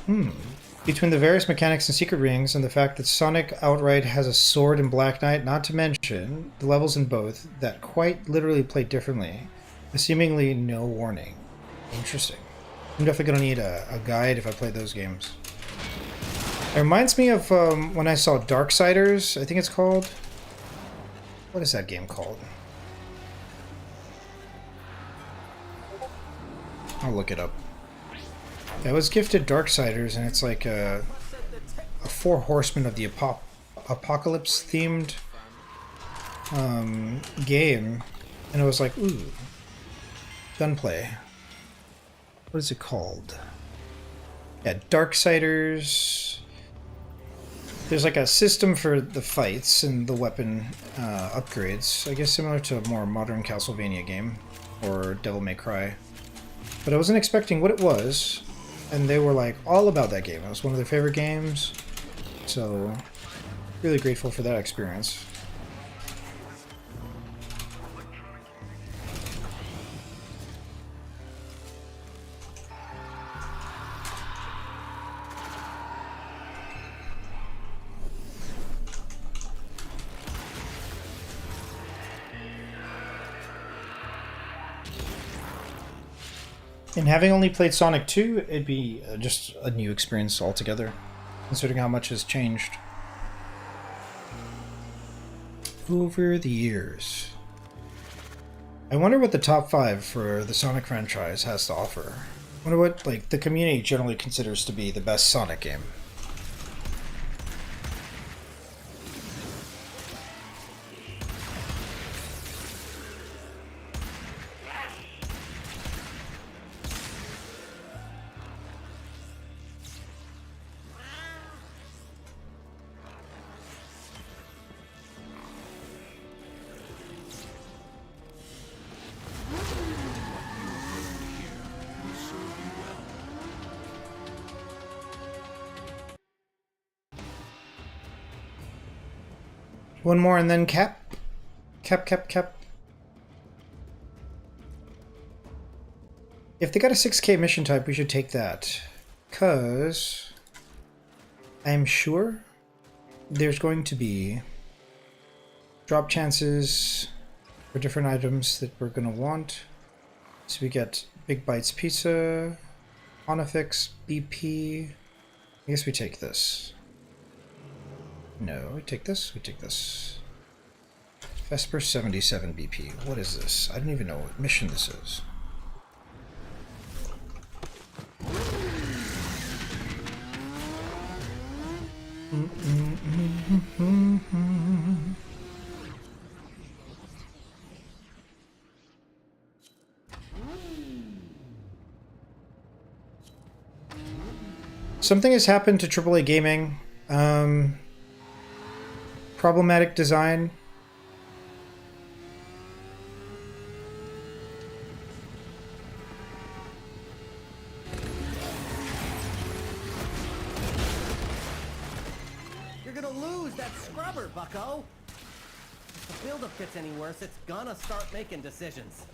Between the various mechanics in Secret Rings and the fact that Sonic outright has a sword in Black Knight, not to mention the levels in both that quite literally play differently, with seemingly no warning. Interesting. I'm definitely going to need a guide if I play those games. It reminds me of when I saw Darksiders, I think it's called. What is that game called? I'll look it up. I was gifted Darksiders, and it's like a Four Horsemen of the Apocalypse themed game, and I was like, ooh, gunplay. What is it called? Yeah, Darksiders. There's like a system for the fights and the weapon upgrades, I guess similar to a more modern Castlevania game, or Devil May Cry. But I wasn't expecting what it was, and they were like all about that game. It was one of their favorite games, so really grateful for that experience. And having only played Sonic 2, it'd be just a new experience altogether, considering how much has changed over the years. I wonder what the top 5 for the Sonic franchise has to offer. I wonder what like the community generally considers to be the best Sonic game. One more and then cap. Cap. If they got a 6K mission type, we should take that. Because I'm sure there's going to be drop chances for different items that we're going to want. So we get Big Bites Pizza, Onifix, BP. I guess we take this. No, we take this. We take this. Vesper 77 BP. What is this? I don't even know what mission this is. Something has happened to AAA gaming. Problematic design. You're gonna lose that scrubber, bucko! If the buildup gets any worse, it's gonna start making decisions.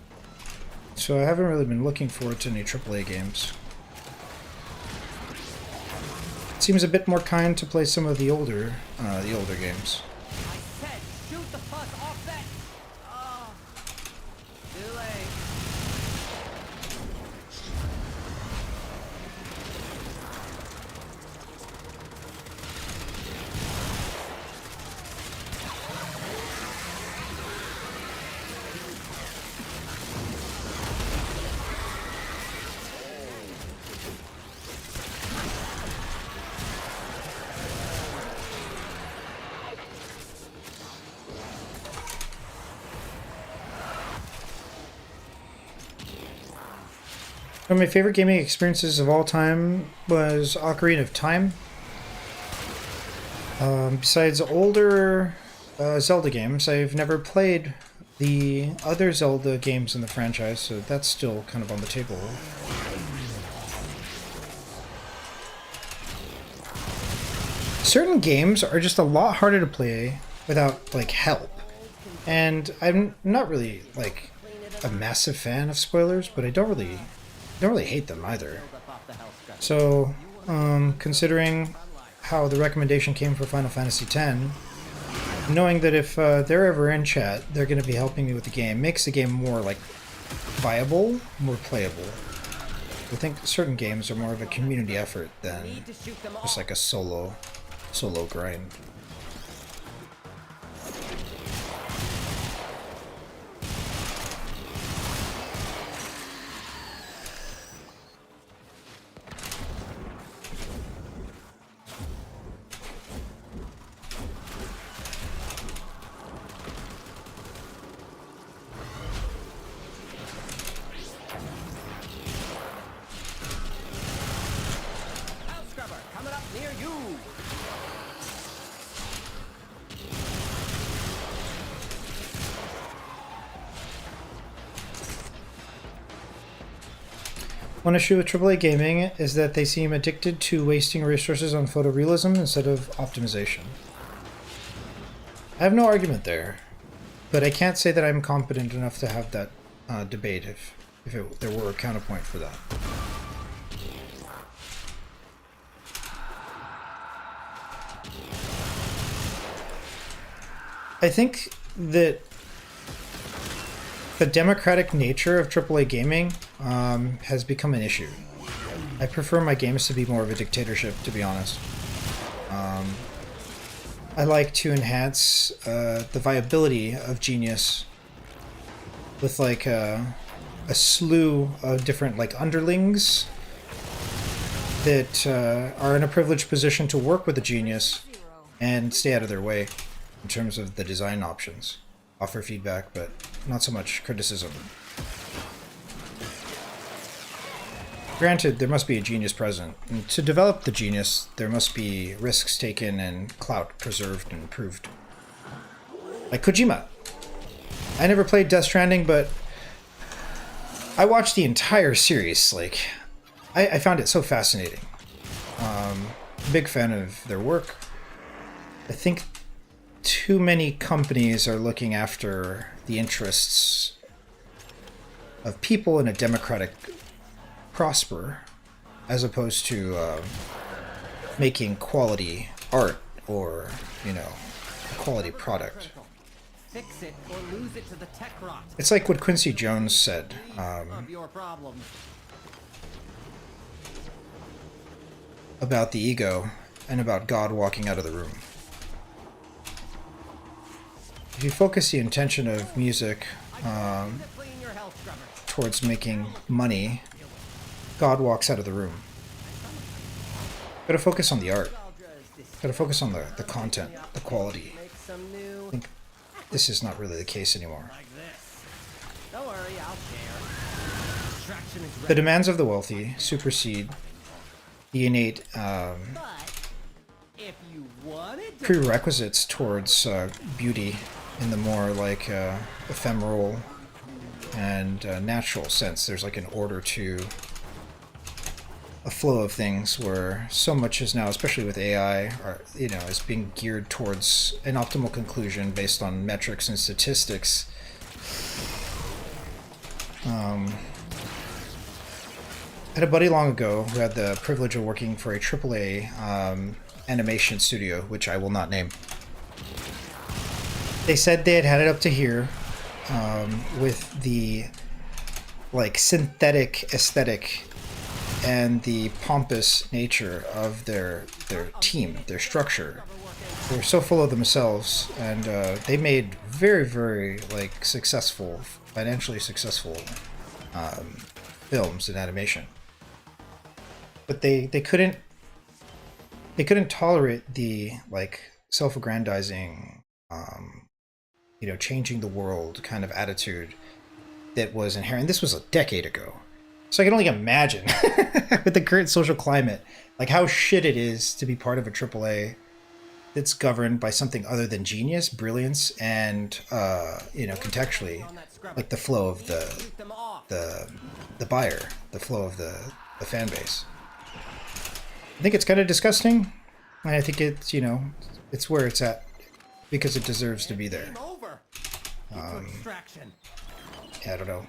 So I haven't really been looking forward to any AAA games. It seems a bit more kind to play some of the older games. I said, shoot the fuss off that! Oh, too late. One of my favorite gaming experiences of all time was Ocarina of Time. Besides older Zelda games, I've never played the other Zelda games in the franchise, so that's still kind of on the table. Certain games are just a lot harder to play without, like, help. And I'm not really, like, a massive fan of spoilers, but I don't really hate them either. So, considering how the recommendation came for Final Fantasy X, knowing that if they're ever in chat, they're going to be helping me with the game, makes the game more, like, viable, more playable. I think certain games are more of a community effort than just like a solo grind. One issue with AAA gaming is that they seem addicted to wasting resources on photorealism instead of optimization. I have no argument there, but I can't say that I'm competent enough to have that debate if there were a counterpoint for that. I think that the democratic nature of AAA gaming has become an issue. I prefer my games to be more of a dictatorship, to be honest. I like to enhance the viability of Genius with like a slew of different like underlings that are in a privileged position to work with the Genius and stay out of their way in terms of the design options. Offer feedback, but not so much criticism. Granted, there must be a genius present, and to develop the genius, there must be risks taken and clout preserved and improved. Like Kojima. I never played Death Stranding, but I watched the entire series. Like, I found it so fascinating. Big fan of their work. I think too many companies are looking after the interests of people in a democratic prosper, as opposed to making quality art or, you know, a quality product. Fix it or lose it to the tech rot. It's like what Quincy Jones said. Of your problems. About the ego and about God walking out of the room. If you focus the intention of music towards making money, God walks out of the room. Gotta focus on the art. Gotta focus on the content, the quality. I think this is not really the case anymore. Don't worry, I'll share. Distraction is The ready. demands of the wealthy supersede the innate If you wanted to. prerequisites towards beauty in the more like ephemeral and natural sense. There's like an order to a flow of things where so much is now, especially with AI, you know, is being geared towards an optimal conclusion based on metrics and statistics. I had a buddy long ago who had the privilege of working for a AAA animation studio, which I will not name. They said they had it up to here with the like synthetic aesthetic and the pompous nature of their team, their structure. They were so full of themselves, and they made very, very like successful, financially successful films and animation. But they couldn't tolerate the like self-aggrandizing, you know, changing the world kind of attitude that was inherent. This was a decade ago. So I can only imagine with the current social climate, like how shit it is to be part of a AAA that's governed by something other than genius, brilliance, and you know, contextually, like the flow of the buyer, the flow of the fan base. I think it's kind of disgusting, and I think it's, you know, it's where it's at because it deserves to be there. Yeah, I don't know.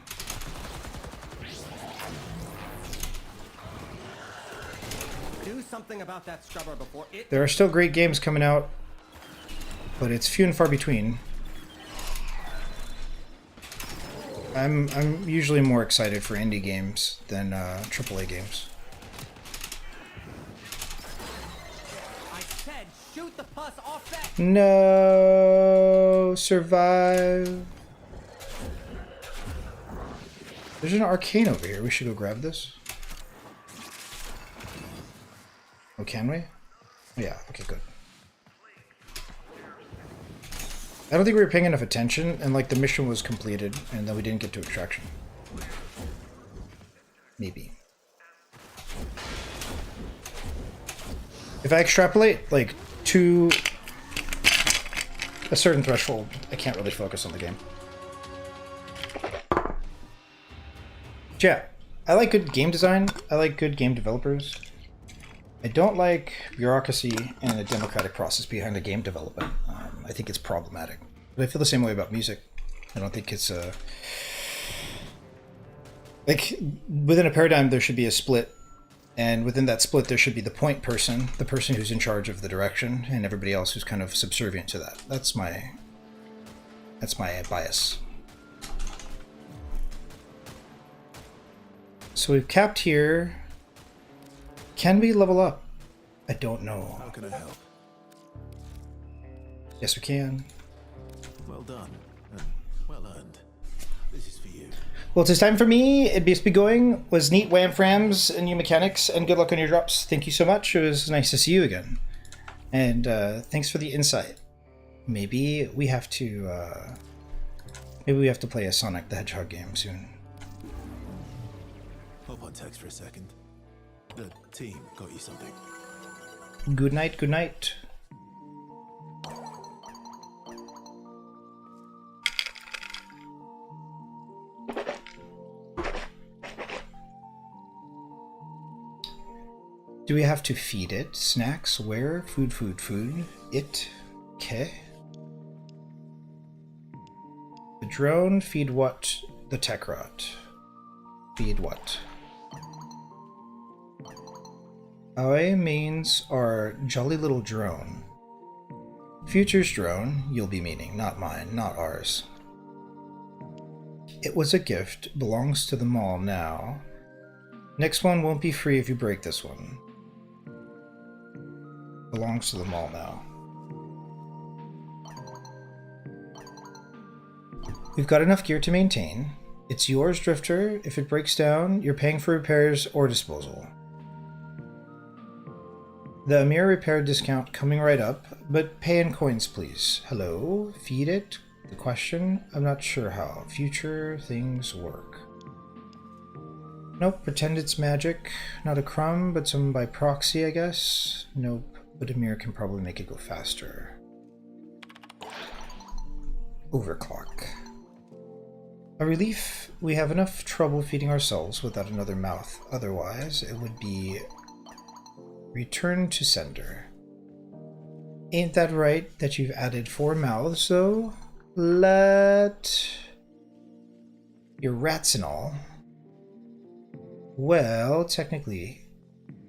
Do something about that scrubber before it. There are still great games coming out, but it's few and far between. I'm usually more excited for indie games than AAA games. I said shoot the pus off that. No, survive. There's an arcane over here. We should go grab this. Oh, can we? Oh, yeah, okay, good. I don't think we were paying enough attention, and like the mission was completed, and then we didn't get to extraction. Maybe. If I extrapolate like to a certain threshold, I can't really focus on the game. Yeah, I like good game design. I like good game developers. I don't like bureaucracy and a democratic process behind the game development. I think it's problematic. But I feel the same way about music. I don't think it's like within a paradigm there should be a split, and within that split there should be the point person, the person who's in charge of the direction, and everybody else who's kind of subservient to that. That's my bias. So we've capped here. Can we level up? I don't know. How can I help? Yes, we can. Well done, and well earned. This is for you. Well, it's time for me. It be going. Was neat wham frams and new mechanics, and good luck on your drops. Thank you so much. It was nice to see you again. And thanks for the insight. Maybe we have to play a Sonic the Hedgehog game soon. Hop on text for a second. The team got you something. Good night, good night. Do we have to feed it? Snacks? Where? Food, food, food. It? Okay. Drone, feed what? The tech rot. Feed what? Aoi means our jolly little drone. Future's drone, you'll be meaning, not mine, not ours. It was a gift, belongs to the mall now. Next one won't be free if you break this one. Belongs to the mall now. We've got enough gear to maintain. It's yours, Drifter. If it breaks down, you're paying for repairs or disposal. The Amir repair discount coming right up, but pay in coins, please. Hello? Feed it? The question? I'm not sure how. Future things work. Nope, pretend it's magic. Not a crumb, but some by proxy, I guess. Nope, but Amir can probably make it go faster. Overclock. A relief, we have enough trouble feeding ourselves without another mouth. Otherwise, it would be return to sender. Ain't that right that you've added 4 mouths, though? Let... Your rats and all. Well, technically,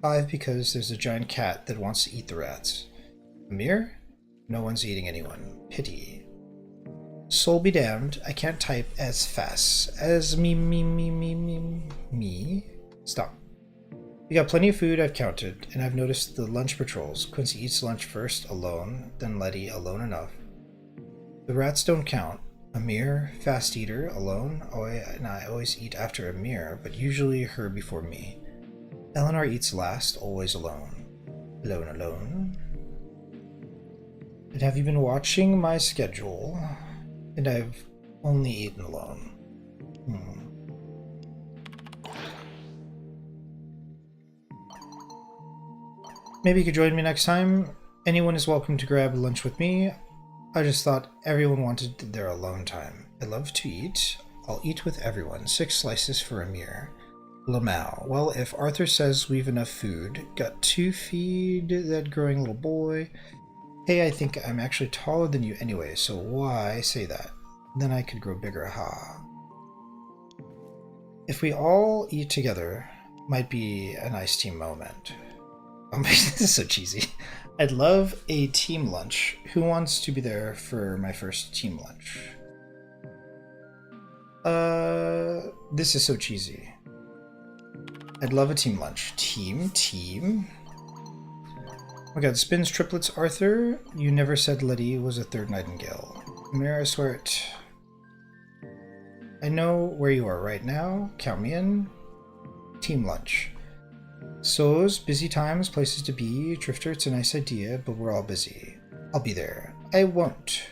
5 because there's a giant cat that wants to eat the rats. Amir? No one's eating anyone. Pity. Soul be damned, I can't type as fast as me. Stop. We got plenty of food, I've counted, and I've noticed the lunch patrols. Quincy eats lunch first, alone, then Letty, alone enough. The rats don't count. Amir, fast eater, alone. And I always eat after Amir, but usually her before me. Eleanor eats last, always alone. Alone. And have you been watching my schedule? And I've only eaten alone. Maybe you could join me next time. Anyone is welcome to grab lunch with me. I just thought everyone wanted their alone time. I love to eat. I'll eat with everyone. 6 slices for Amir. Lamau. Well, if Arthur says we've enough food, got to feed that growing little boy. Hey, I think I'm actually taller than you anyway, so why say that? Then I could grow bigger, ha. If we all eat together, might be a nice team moment. Oh, this is so cheesy. I'd love a team lunch. Who wants to be there for my first team lunch? This is so cheesy. I'd love a team lunch. Team. Oh my god, spins triplets, Arthur. You never said Letty was a third nightingale. Amir, I swear it. I know where you are right now. Count me in. Team lunch. So's, busy times, places to be. Drifter, it's a nice idea, but we're all busy. I'll be there. I won't.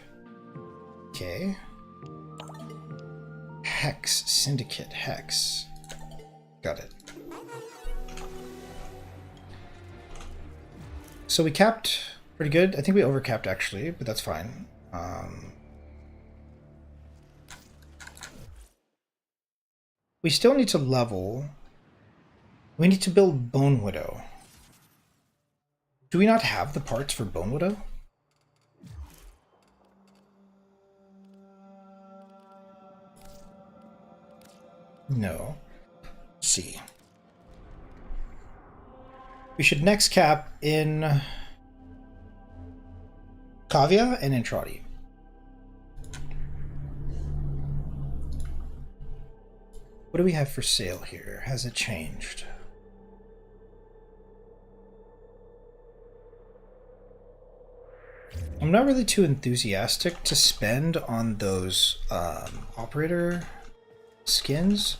Okay. Hex. Syndicate. Hex. Got it. So we capped pretty good. I think we overcapped actually, but that's fine. We still need to level. We need to build Bone Widow. Do we not have the parts for Bone Widow? No. Let's see. We should next cap in Kavia and Entrati. What do we have for sale here? Has it changed? I'm not really too enthusiastic to spend on those operator skins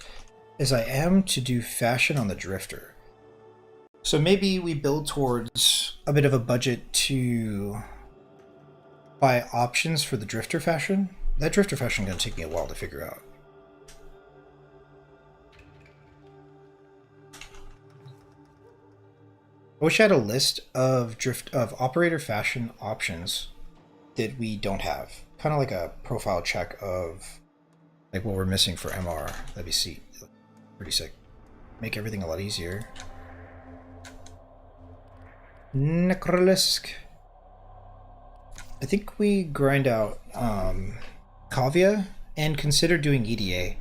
as I am to do fashion on the Drifter. So maybe we build towards a bit of a budget to buy options for the Drifter fashion. That Drifter fashion is going to take me a while to figure out. I wish I had a list of operator fashion options that we don't have. Kind of like a profile check of like what we're missing for MR. That'd be pretty sick. Make everything a lot easier. Necrolisk. I think we grind out Kavia and consider doing EDA.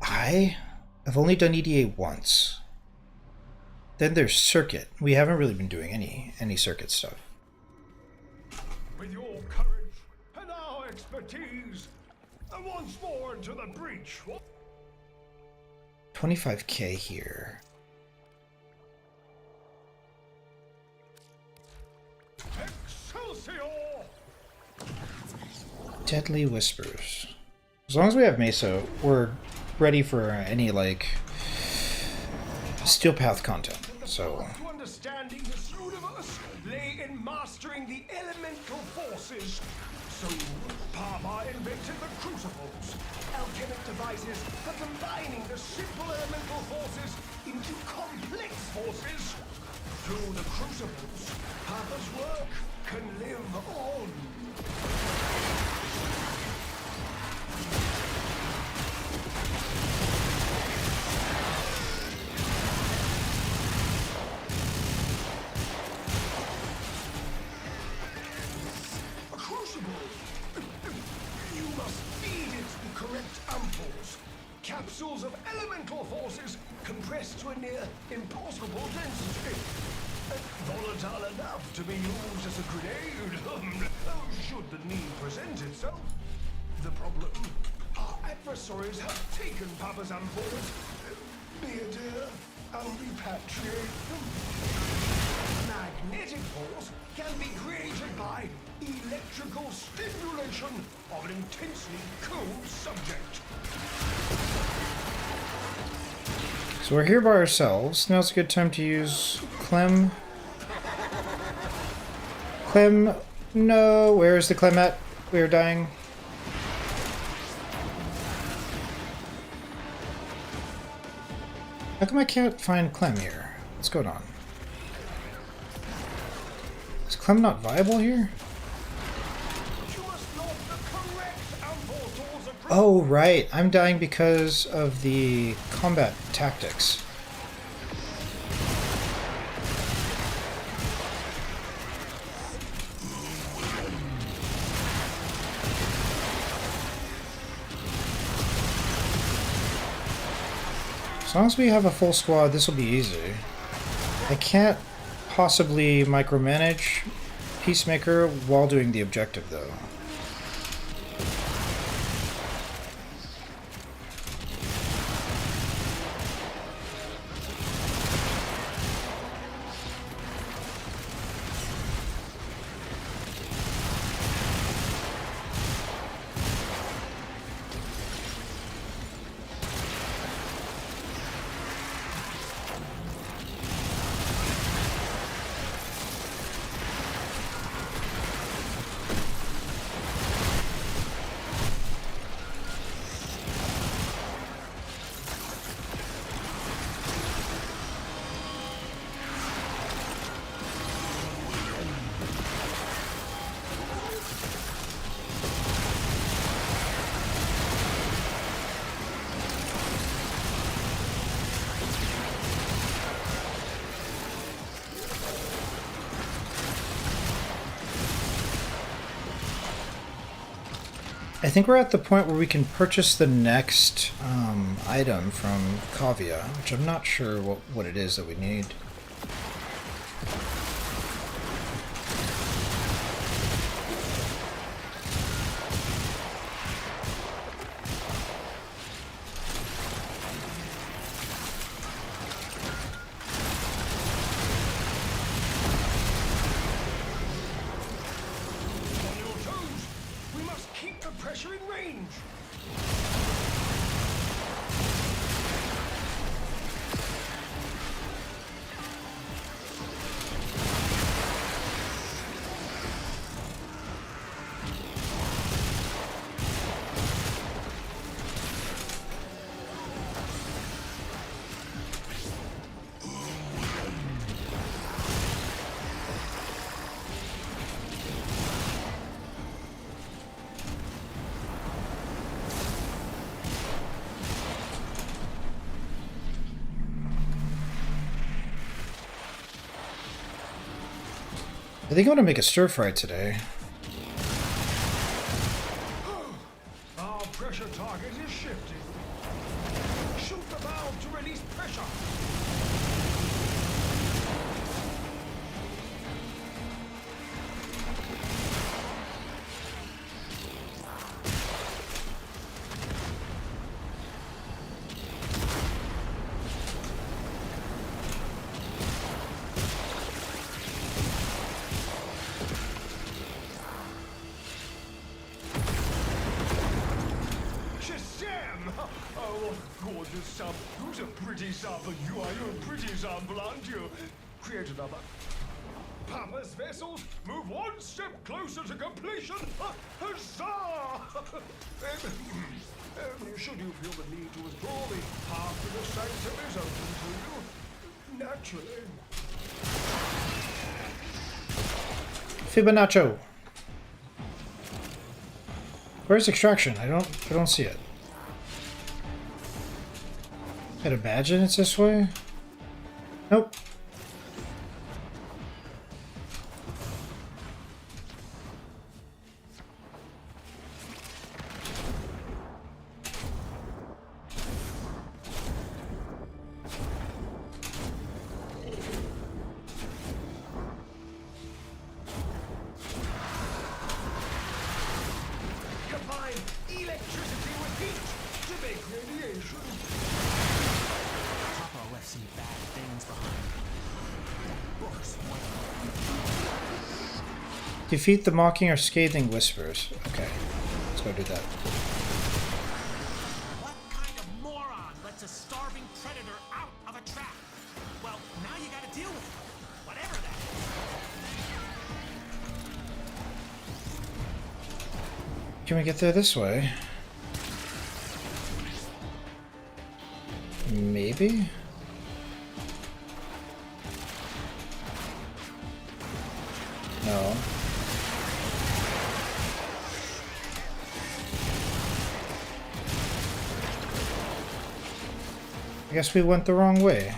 I have only done EDA once. Then there's circuit. We haven't really been doing any circuit stuff. With your courage and our expertise, and once more into the breach. 25k here. Excelsior! Deadly Whispers. As long as we have Mesa, we're ready for any, like, Steel Path content. So, To understanding this universe lay in mastering the elemental forces. So, Papa invented the crucibles, alchemic devices for combining the simple elemental forces into complex forces. Through the crucibles, Papa's work can live on. A crucible! You must feed it the correct ampoules. Capsules of elemental forces compressed to a near impossible density. Volatile enough to be used as a grenade, should the need present itself. The problem, our adversaries have taken Papa's ampoules. Be it I'll repatriate them. Magnetic force can be created by electrical stimulation of an intensely cold subject. so we're here by ourselves. Now's a good time to use Clem. Clem, no, where is the Clem at? We are dying. How come I can't find Clem here? What's going on? Is Clem not viable here? Oh, right. I'm dying because of the combat tactics. As long as we have a full squad, this will be easy. I can't possibly micromanage Peacemaker while doing the objective, though. I think we're at the point where we can purchase the next item from Kavia, which I'm not sure what it is that we need. I think I want to make a stir fry today. Our pressure target is shifting. Shoot the valve to release pressure. Gorgeous sample. Who's a pretty sample? You are. You're a pretty sample, aren't you? Create another. Papa's vessels move one step closer to completion. Huzzah! Should you feel the need to withdraw, the path to the sanctum is open to you. Naturally. Fibonacci. Where's extraction? I don't see it. I'd imagine it's this way. Nope. Combine electricity with heat to make radiation. Papa left some bad things behind. Books. Defeat the mocking or scathing whispers. Okay, let's go do that. What kind of moron lets a starving predator out of a trap? Well, now you gotta deal with it. Whatever that is. Can we get there this way? Maybe? No. I guess we went the wrong way.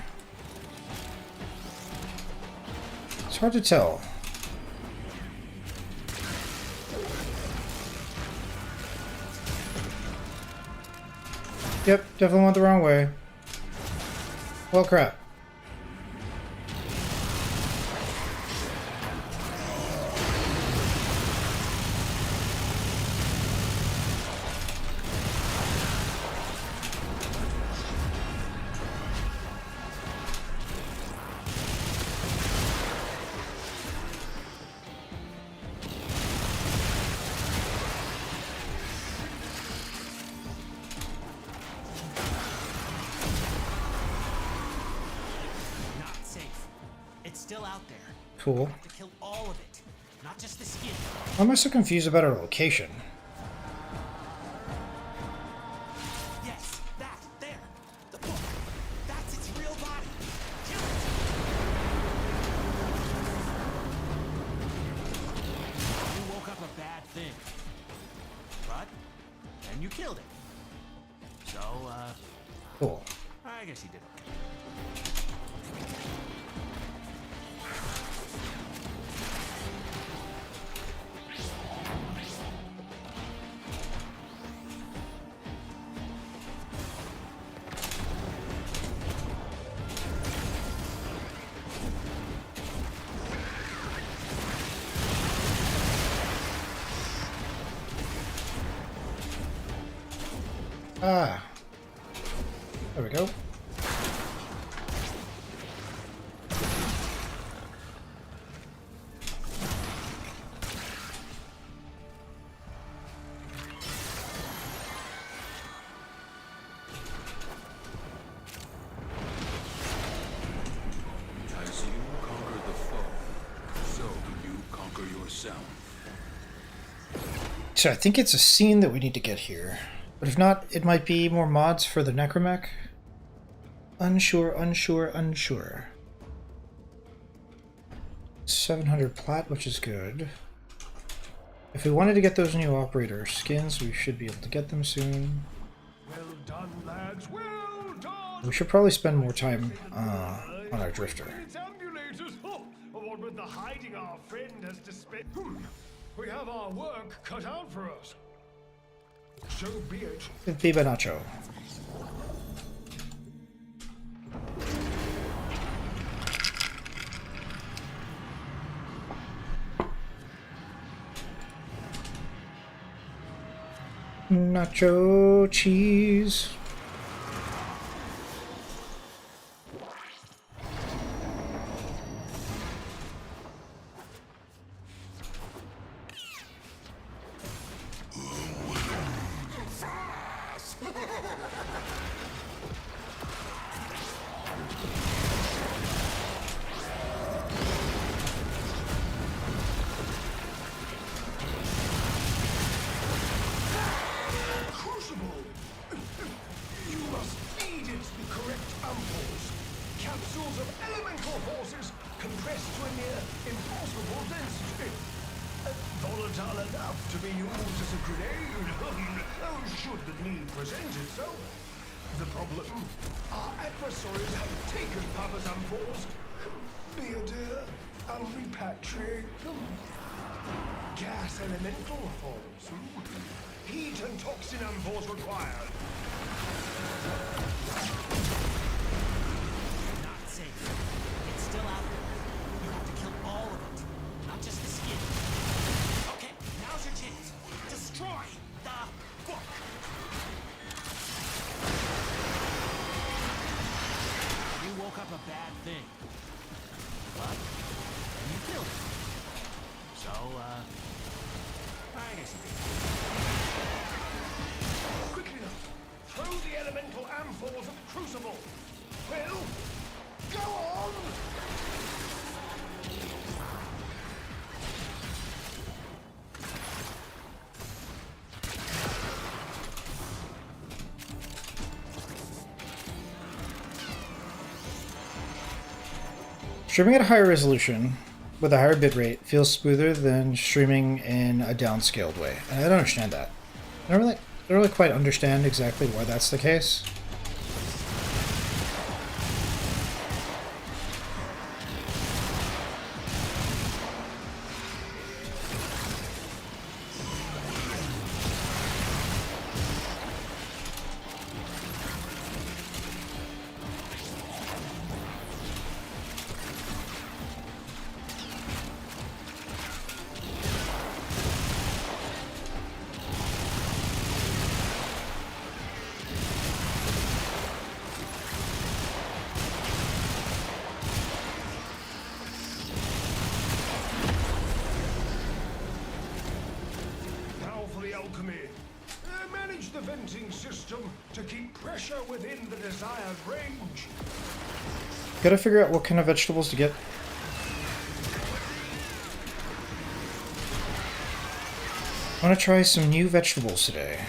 It's hard to tell. Yep, definitely went the wrong way. Well, crap. Still out there. Cool. To kill all of it, not just the skin. Why am I so confused about our location? Yes, that there. The book. That's its real body. Kill it. You woke up a bad thing. But then you killed it. So, Cool. I guess you did okay. Ah. There we go. As you conquer the foe, so you conquer yourself. So I think it's a scene that we need to get here. But if not, it might be more mods for the Necromech. Unsure. 700 plat, which is good. If we wanted to get those new operator skins, we should be able to get them soon. Well done, lads. Well done. We should probably spend more time on our drifter. It's ambulators. Oh, what with the hiding our friend has displayed. We have our work cut out for us. So be it. Viva Nacho. Nacho cheese. Crucible! You must feed it the correct ampoules. Capsules of elemental forces compressed to a near impossible density. Volatile enough to be used as a grenade, should the need present itself. The problem, our adversaries have taken Papa's ampoules. Be a dear, I'll repatriate them. Gas elemental forms. Heat and toxin ampoules required. Not safe. It's still out there. You have to kill all of it, not just the skin. Okay, now's your chance. Destroy the book. You woke up a bad thing. But you killed it. So, I guess you did. Quickly enough. Throw the elemental ampoules at the crucible. Well, go on! Streaming at a higher resolution with a higher bitrate feels smoother than streaming in a downscaled way. And I don't understand that. I don't really quite understand exactly why that's the case. Manage the venting system to keep pressure within the desired range. Gotta figure out what kind of vegetables to get. I want to try some new vegetables today.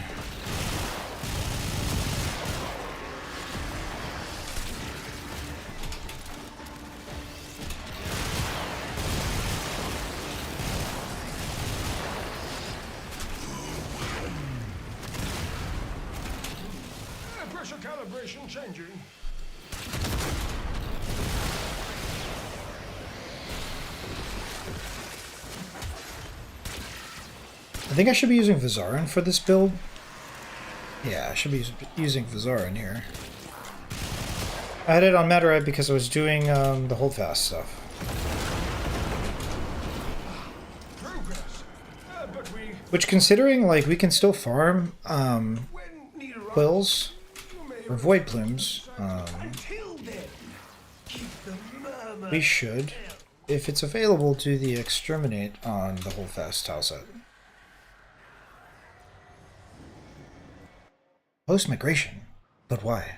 Pressure calibration changing. I think I should be using Vizarin for this build. Yeah, I should be using Vizarin here. I had it on Maturite because I was doing the holdfast stuff. Which, considering like we can still farm quills or void plumes, we should, if it's available, do the exterminate on the holdfast tile set. Post migration, but why?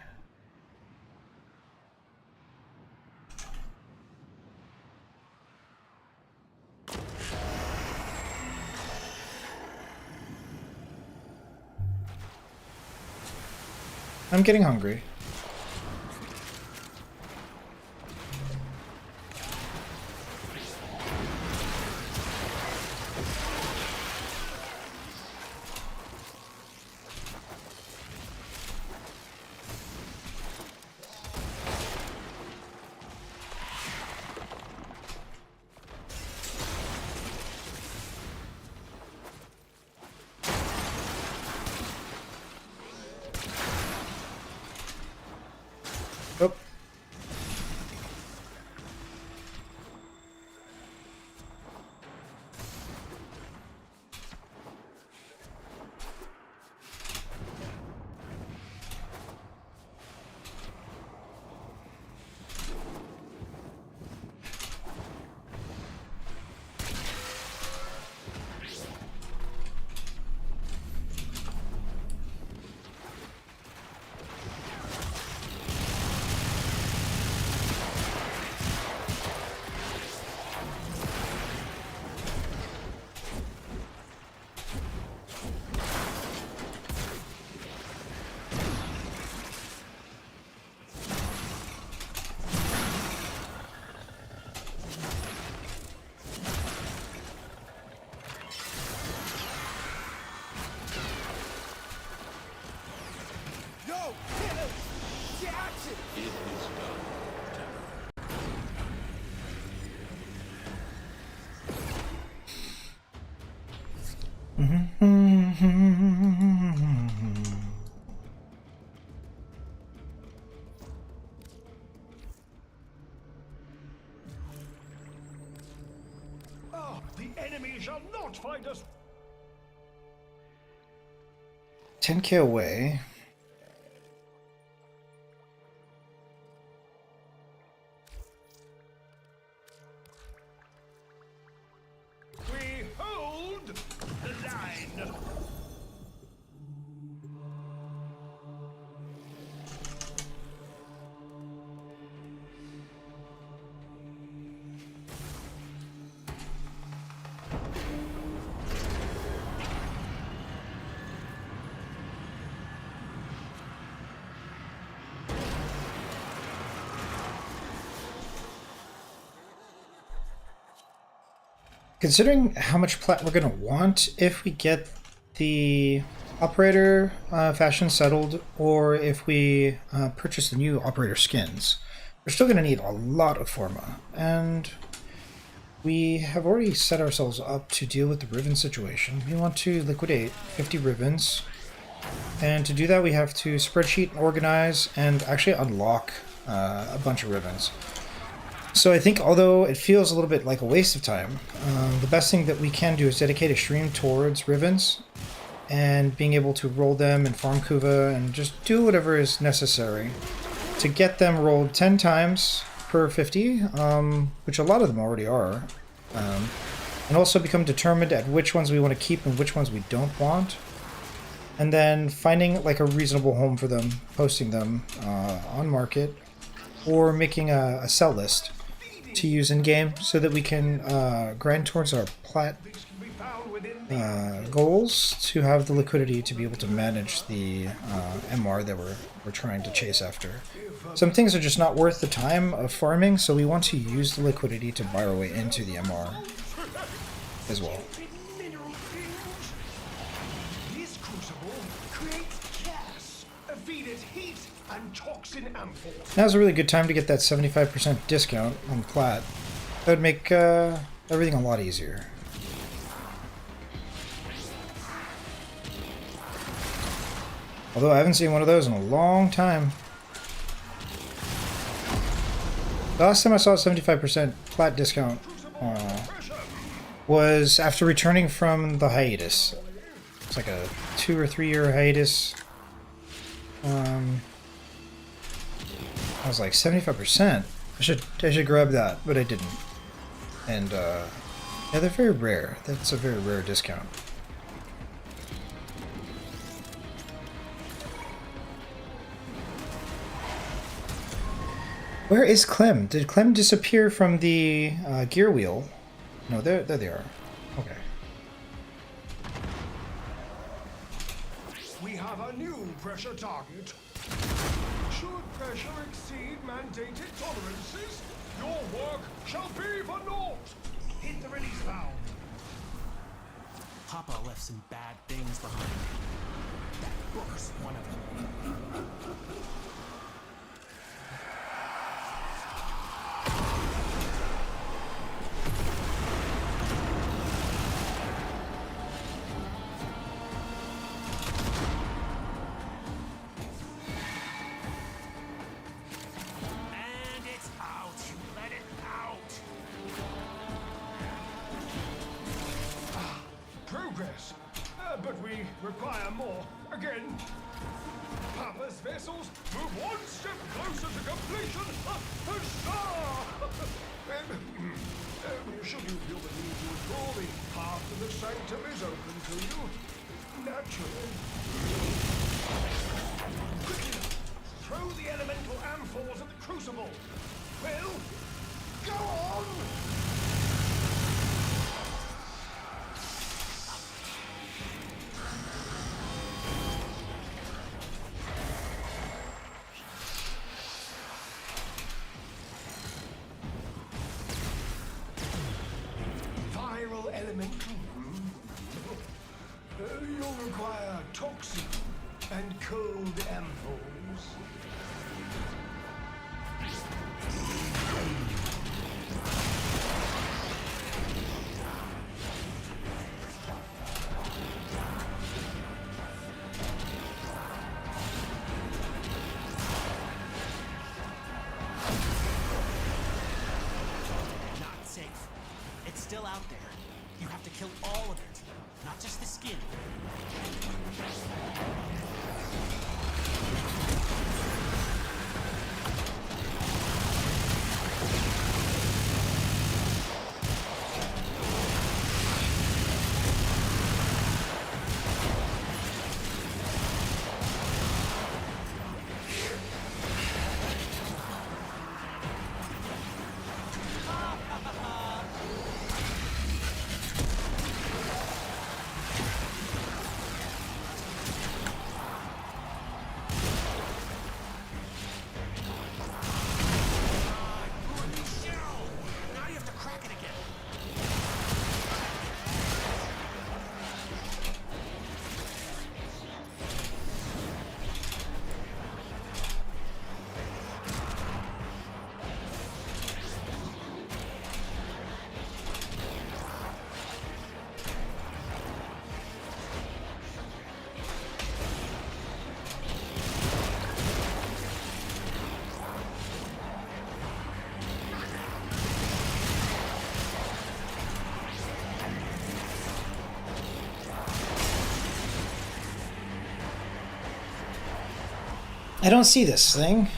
I'm getting hungry. Oh. Ah, the enemy shall not find us. 10k away. We hold the line. Considering how much plat we're going to want if we get the operator fashion settled, or if we purchase the new operator skins, we're still going to need a lot of Forma. And we have already set ourselves up to deal with the Riven situation. We want to liquidate 50 Rivens. And to do that, we have to spreadsheet, organize, and actually unlock a bunch of Rivens. So I think, although it feels a little bit like a waste of time, the best thing that we can do is dedicate a stream towards Rivens and being able to roll them and farm Kuva and just do whatever is necessary to get them rolled 10 times per 50, which a lot of them already are, and also become determined at which ones we want to keep and which ones we don't want, and then finding like a reasonable home for them, posting them on market, or making a sell list to use in game so that we can grind towards our plat goals to have the liquidity to be able to manage the MR that we're trying to chase after. Some things are just not worth the time of farming, so we want to use the liquidity to buy our way into the MR as well. This crucible creates gas, feed it heat and toxin ampoules. Now's a really good time to get that 75% discount on plat. That would make everything a lot easier. Although I haven't seen one of those in a long time. The last time I saw a 75% plat discount was after returning from the hiatus. It's like a 2 or 3 year hiatus. I was like 75%. I should grab that, but I didn't. And yeah, they're very rare. That's a very rare discount. Where is Clem? Did Clem disappear from the gear wheel? No, there they are. Okay. We have a new pressure target. Should pressure exceed mandated tolerances, your work shall be for naught. Hit the release valve. Papa left some bad things behind. That book's one of them. but we require more. Again. Papa's vessels move one step closer to completion. Huzzah! Should you feel the need to withdraw, the path to the sanctum is open to you. Naturally. Quickly, throw the elemental amphors at the crucible. Well, go on! Viral elemental. You'll require toxin and cold ampoules. Not safe. It's still out there. You have to kill all of it, not just the skin. I don't see this thing.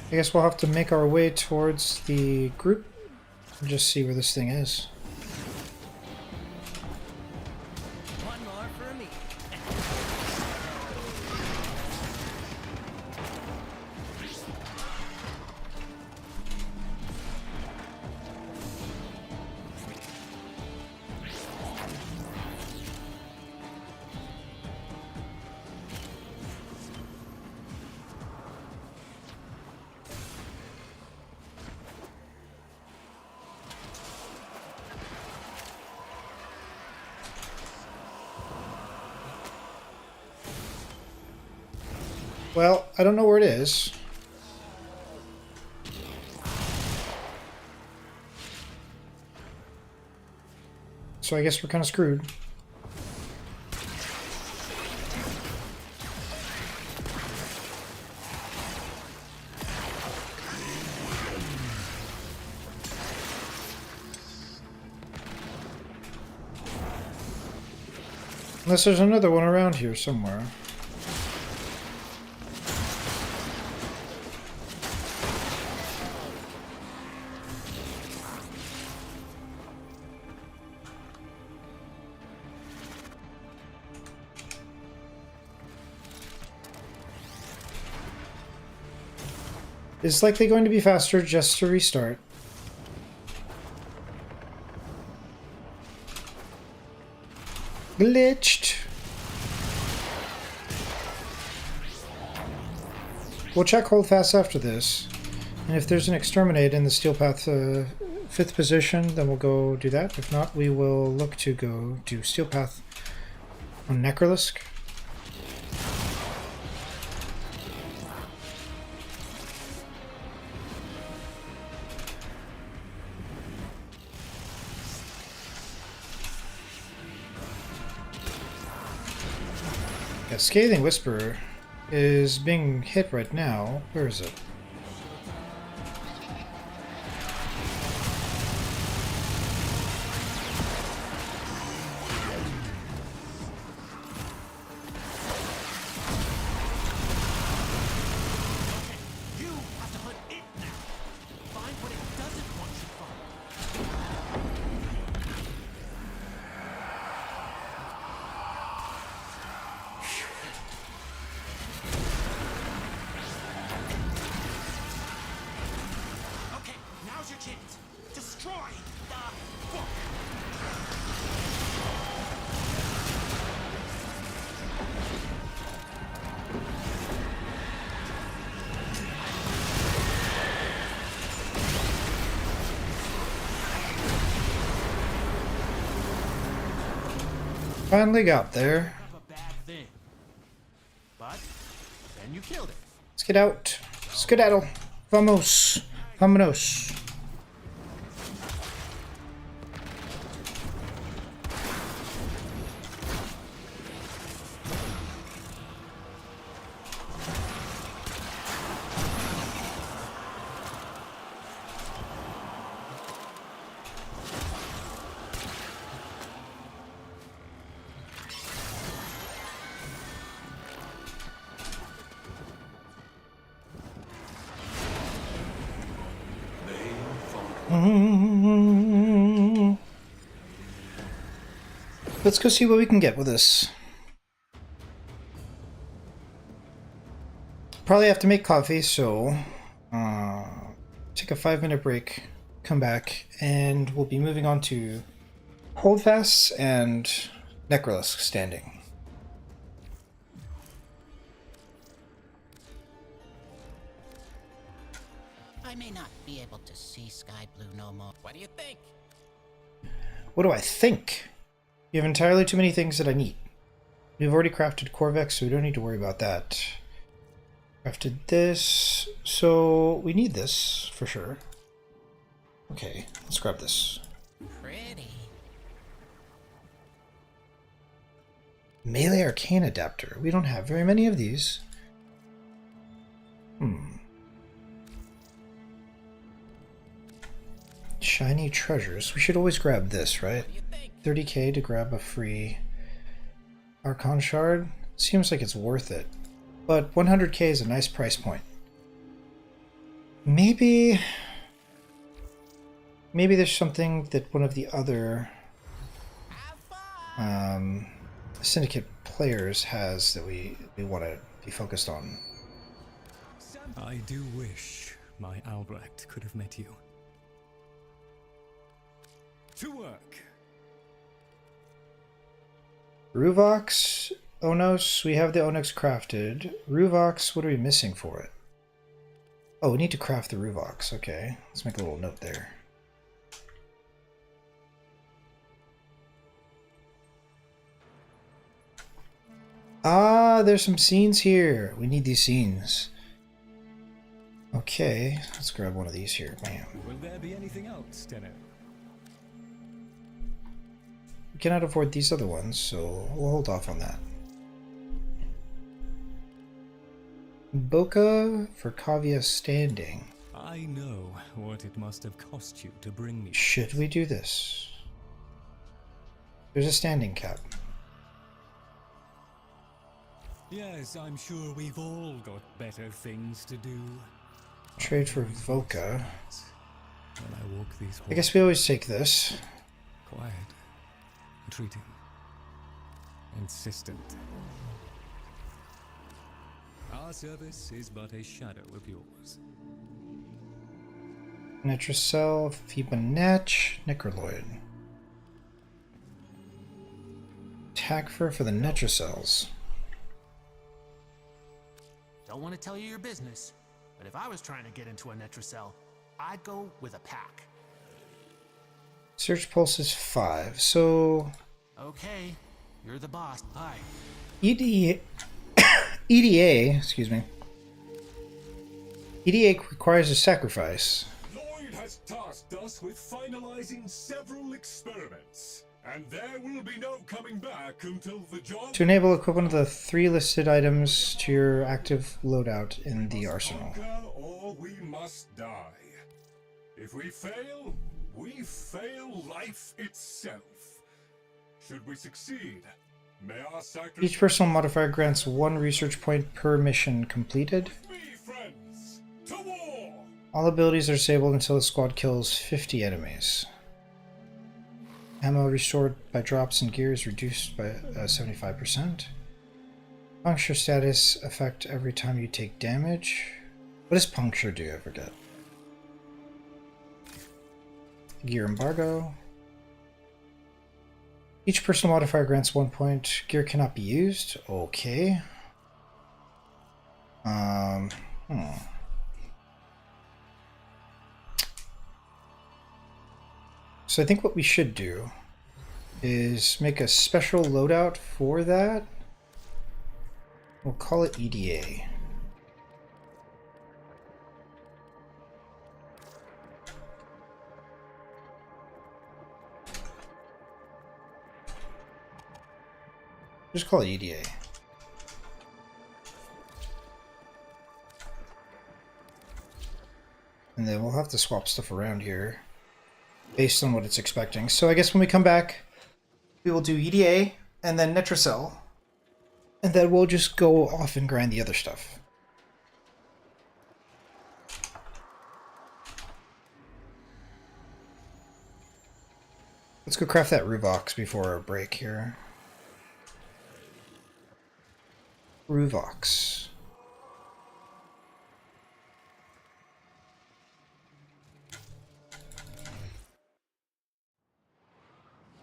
I guess we'll have to make our way towards the group and just see where this thing is. One more for me. Well, I don't know where it is. So I guess we're kind of screwed. Unless there's another one around here somewhere. It's likely going to be faster just to restart. Glitched. We'll check hold fast after this. And if there's an exterminate in the steel path 5th position, then we'll go do that. If not, we will look to go do steel path on Necrolisk. Yeah, Scathing Whisper is being hit right now. Where is it? You have to hunt it now. Find what it doesn't want you from. Okay, now's your chance. Destroy the book. Finally got there. Thing. But then you killed it. Let's get out. Skedaddle. Vamos. Vamonos. Let's go see what we can get with this. Probably have to make coffee, so take a 5-minute break, come back, and we'll be moving on to Holdfasts and Necrolisk Standing. I may not be able to see Sky Blue no more. What do you think? What do I think? You have entirely too many things that I need. We've already crafted Corvex, so we don't need to worry about that. Crafted this, so we need this for sure. Okay, let's grab this. Pretty. Melee Arcane Adapter. We don't have very many of these. Shiny treasures. We should always grab this, right? 30k to grab a free Archon Shard. Seems like it's worth it. But 100k is a nice price point. Maybe there's something that one of the other Syndicate players has that we want to be focused on. I do wish my Albrecht could have met you. To work. Ruvox, Onos, we have the Onyx crafted. Ruvox, what are we missing for it? Oh, we need to craft the Ruvox. Okay, let's make a little note there. Ah, there's some scenes here. We need these scenes. Okay, let's grab one of these here. Bam. Will there be anything else, Tenno? We cannot afford these other ones, so we'll hold off on that. Boca for Kavia Standing. I know what it must have cost you to bring me. Should we do this? There's a standing cap. Yes, I'm sure we've all got better things to do. Trade for Voca. When I walk these halls, I guess we always take this. quiet, entreating, insistent. Our service is but a shadow of yours. Netracell, Fibonacci, Necroloid. Tagfer for the Netracells. Don't want to tell you your business, but if I was trying to get into a Netracell, I'd go with a pack. Search pulse is 5, so... Okay, you're the boss. Bye. EDA, excuse me. EDA requires a sacrifice. Lloyd has tasked us with finalizing several experiments, And there will be no coming back until the job... To enable equivalent of the 3 listed items to your active loadout in the arsenal. Or we must die. If we fail life itself. Should we succeed, may our sacrifice... Each personal modifier grants 1 research point per mission completed. Friends, to war! All abilities are disabled until the squad kills 50 enemies. Ammo restored by drops and gear is reduced by 75%. Puncture status effect every time you take damage. What does puncture do, I forget? Gear embargo. Each personal modifier grants 1 point. Gear cannot be used. Okay. So I think what we should do is make a special loadout for that. We'll call it EDA. Just call it EDA. And then we'll have to swap stuff around here based on what it's expecting. So I guess when we come back, we will do EDA and then Nitrocell. And then we'll just go off and grind the other stuff. Let's go craft that Ruvox before our break here. Ruvox.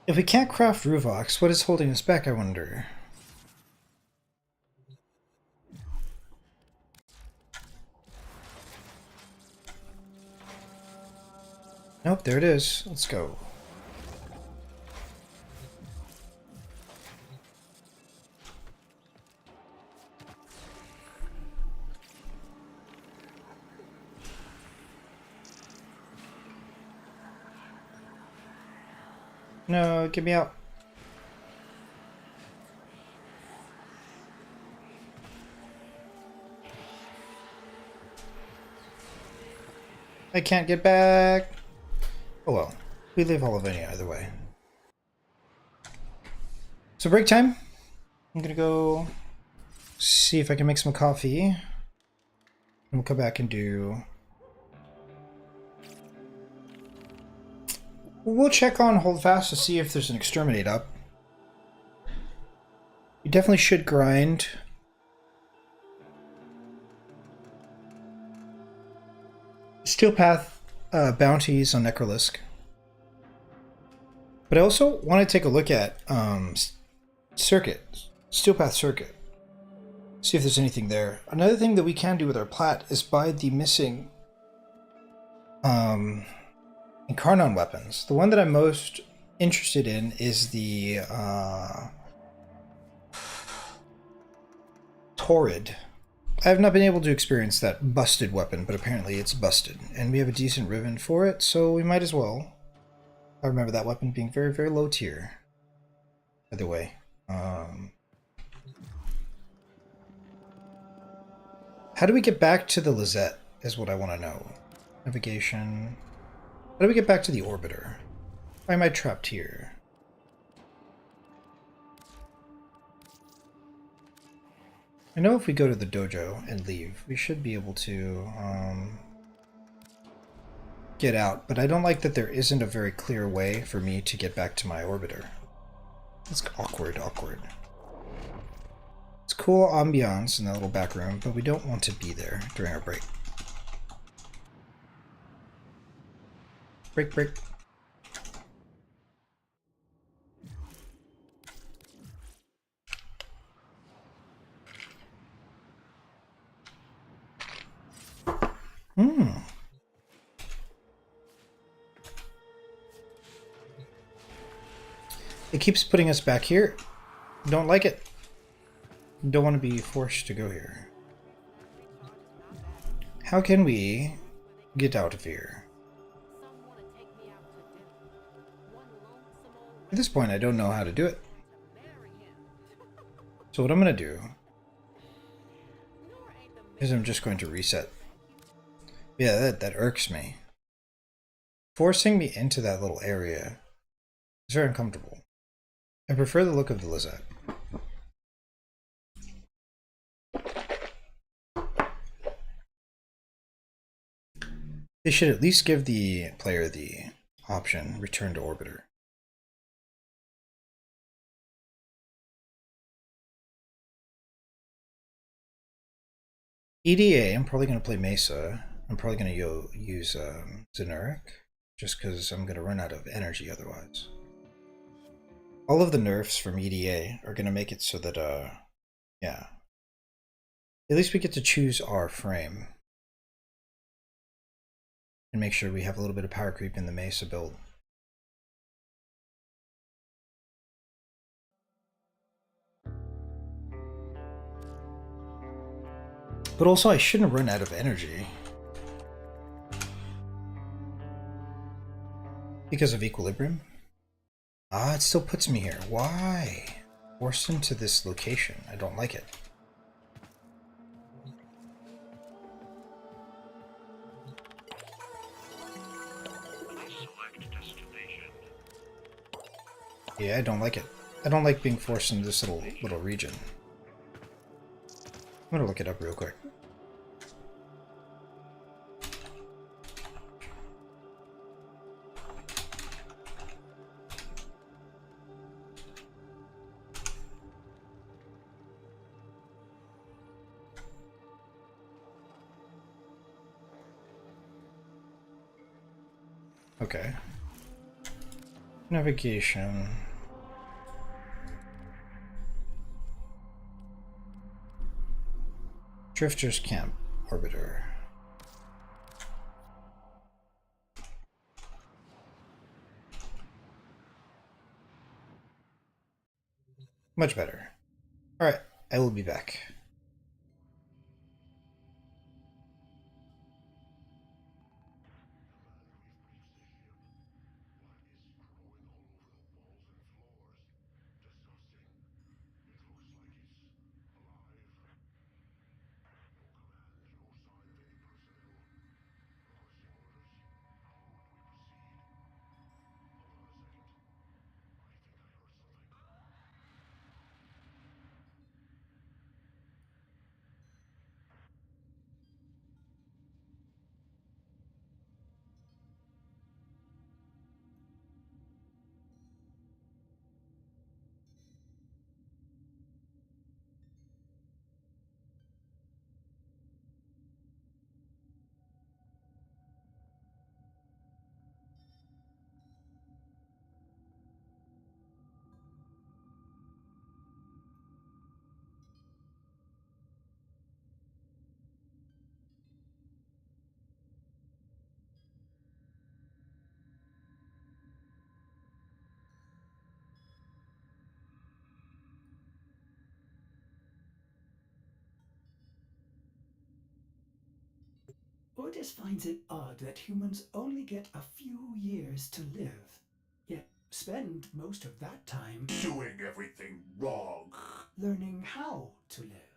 If we can't craft Ruvox, what is holding us back, I wonder? Nope, there it is. Let's go. No, get me out. I can't get back. Oh well, we leave Olivania either way. So break time. I'm gonna go see if I can make some coffee. And we'll come back and do... We'll check on Holdfast to see if there's an exterminate up. You definitely should grind. Steel Path bounties on Necrolisk. But I also want to take a look at Circuit. Steel Path Circuit. See if there's anything there. Another thing that we can do with our plat is buy the missing Incarnon weapons. The one that I'm most interested in is the Torrid. I have not been able to experience that busted weapon, but apparently it's busted. And we have a decent ribbon for it, so we might as well. I remember that weapon being very, very low tier. By the way. How do we get back to the Lizette is what I want to know. Navigation. How do we get back to the orbiter? Why am I trapped here? I know if we go to the dojo and leave, we should be able to get out, but I don't like that there isn't a very clear way for me to get back to my orbiter. It's awkward. It's cool ambiance in that little back room, but we don't want to be there during our break. Break. It keeps putting us back here. Don't like it. Don't want to be forced to go here. How can we get out of here? At this point, I don't know how to do it. So what I'm going to do is I'm just going to reset. Yeah, that irks me. Forcing me into that little area is very uncomfortable. I prefer the look of the Lizette. They should at least give the player the option return to orbiter. EDA, I'm probably going to play Mesa. I'm probably going to use Zenuric, just because I'm going to run out of energy otherwise. All of the nerfs from EDA are going to make it so that, yeah. At least we get to choose our frame. And make sure we have a little bit of power creep in the Mesa build. But also, I shouldn't run out of energy. Because of equilibrium? Ah, it still puts me here. Why? Forced into this location. I don't like it. Select destination. Yeah, I don't like it. I don't like being forced into this little region. I'm gonna look it up real quick. Okay. Navigation. Drifters Camp Orbiter. Much better. Alright, I will be back. Otis finds it odd that humans only get a few years to live, yet spend most of that time Doing everything wrong. learning how to live.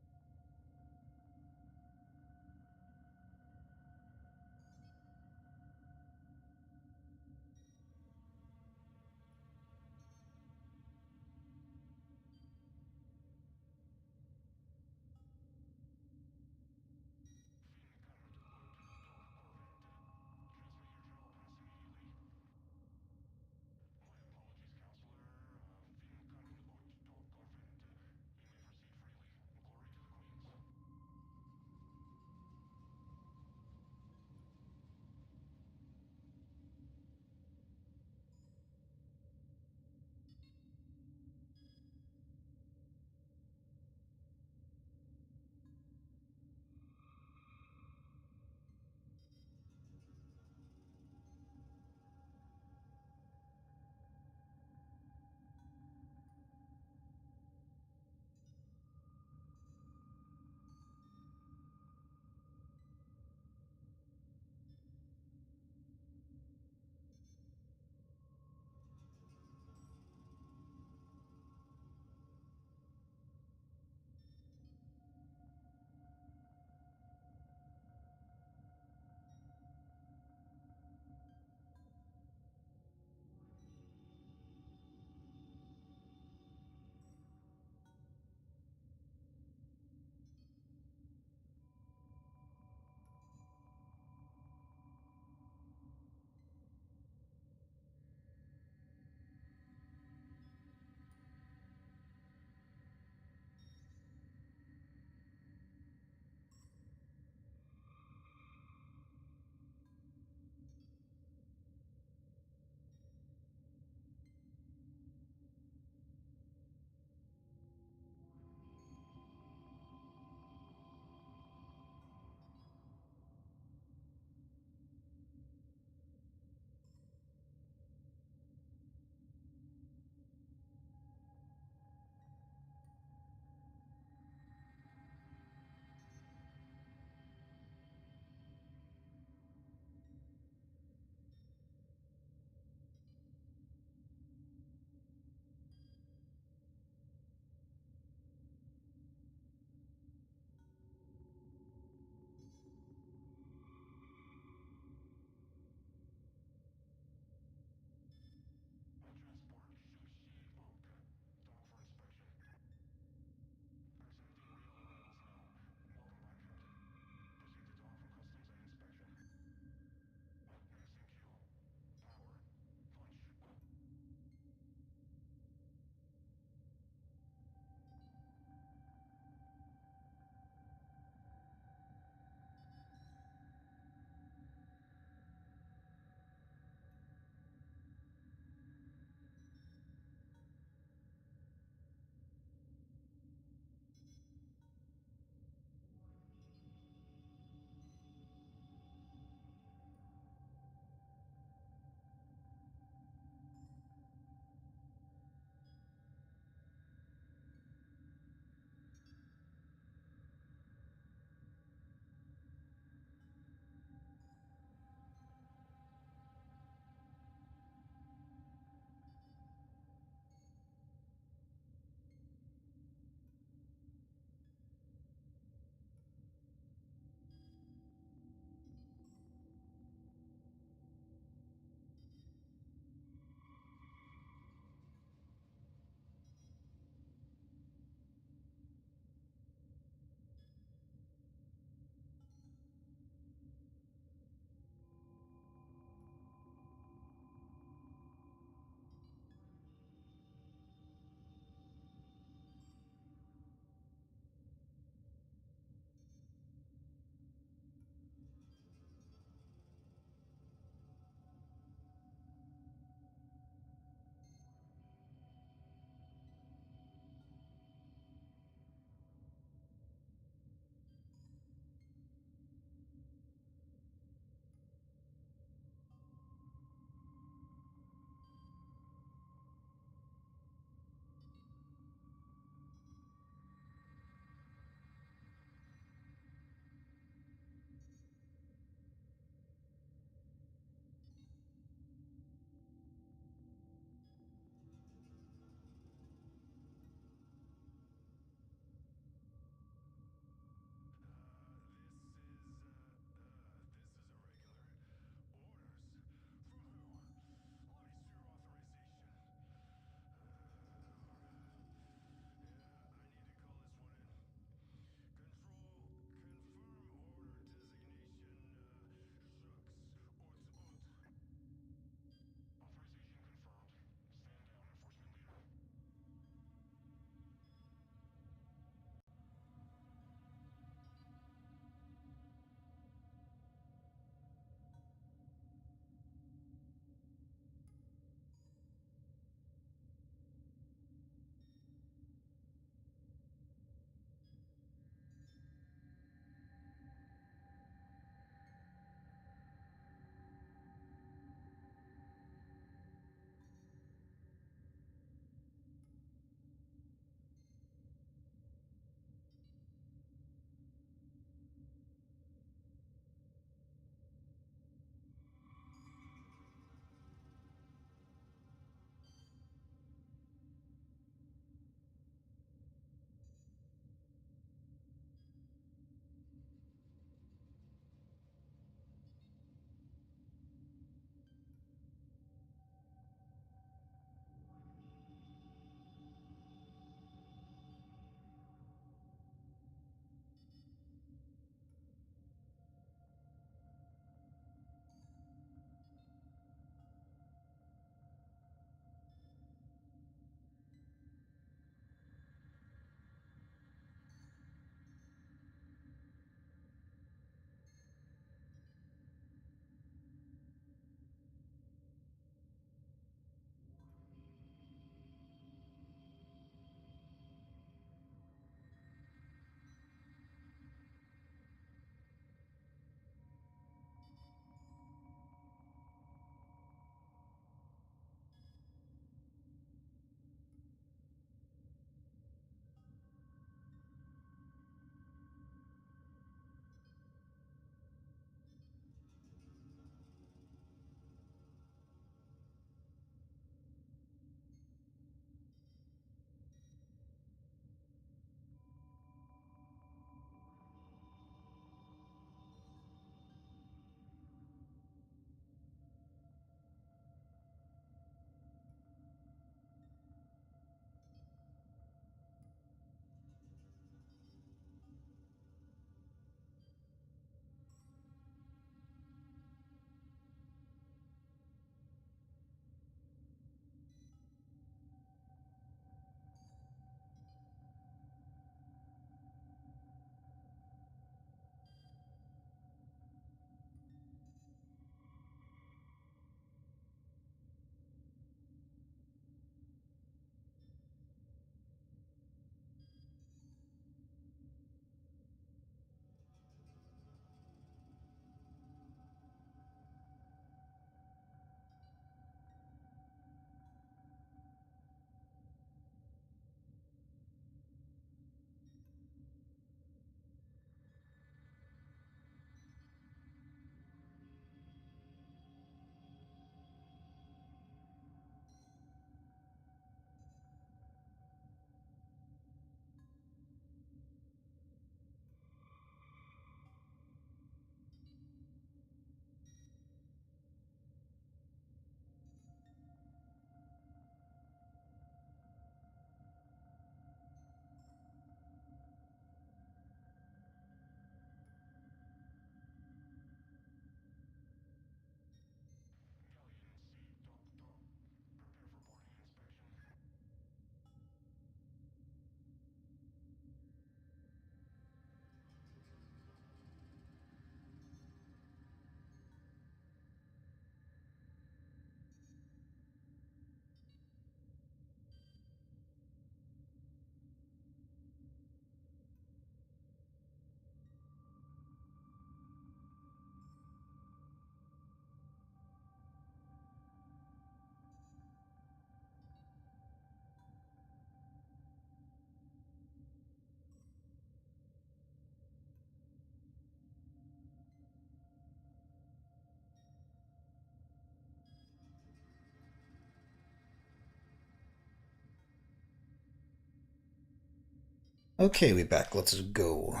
Okay, we back. Let's go.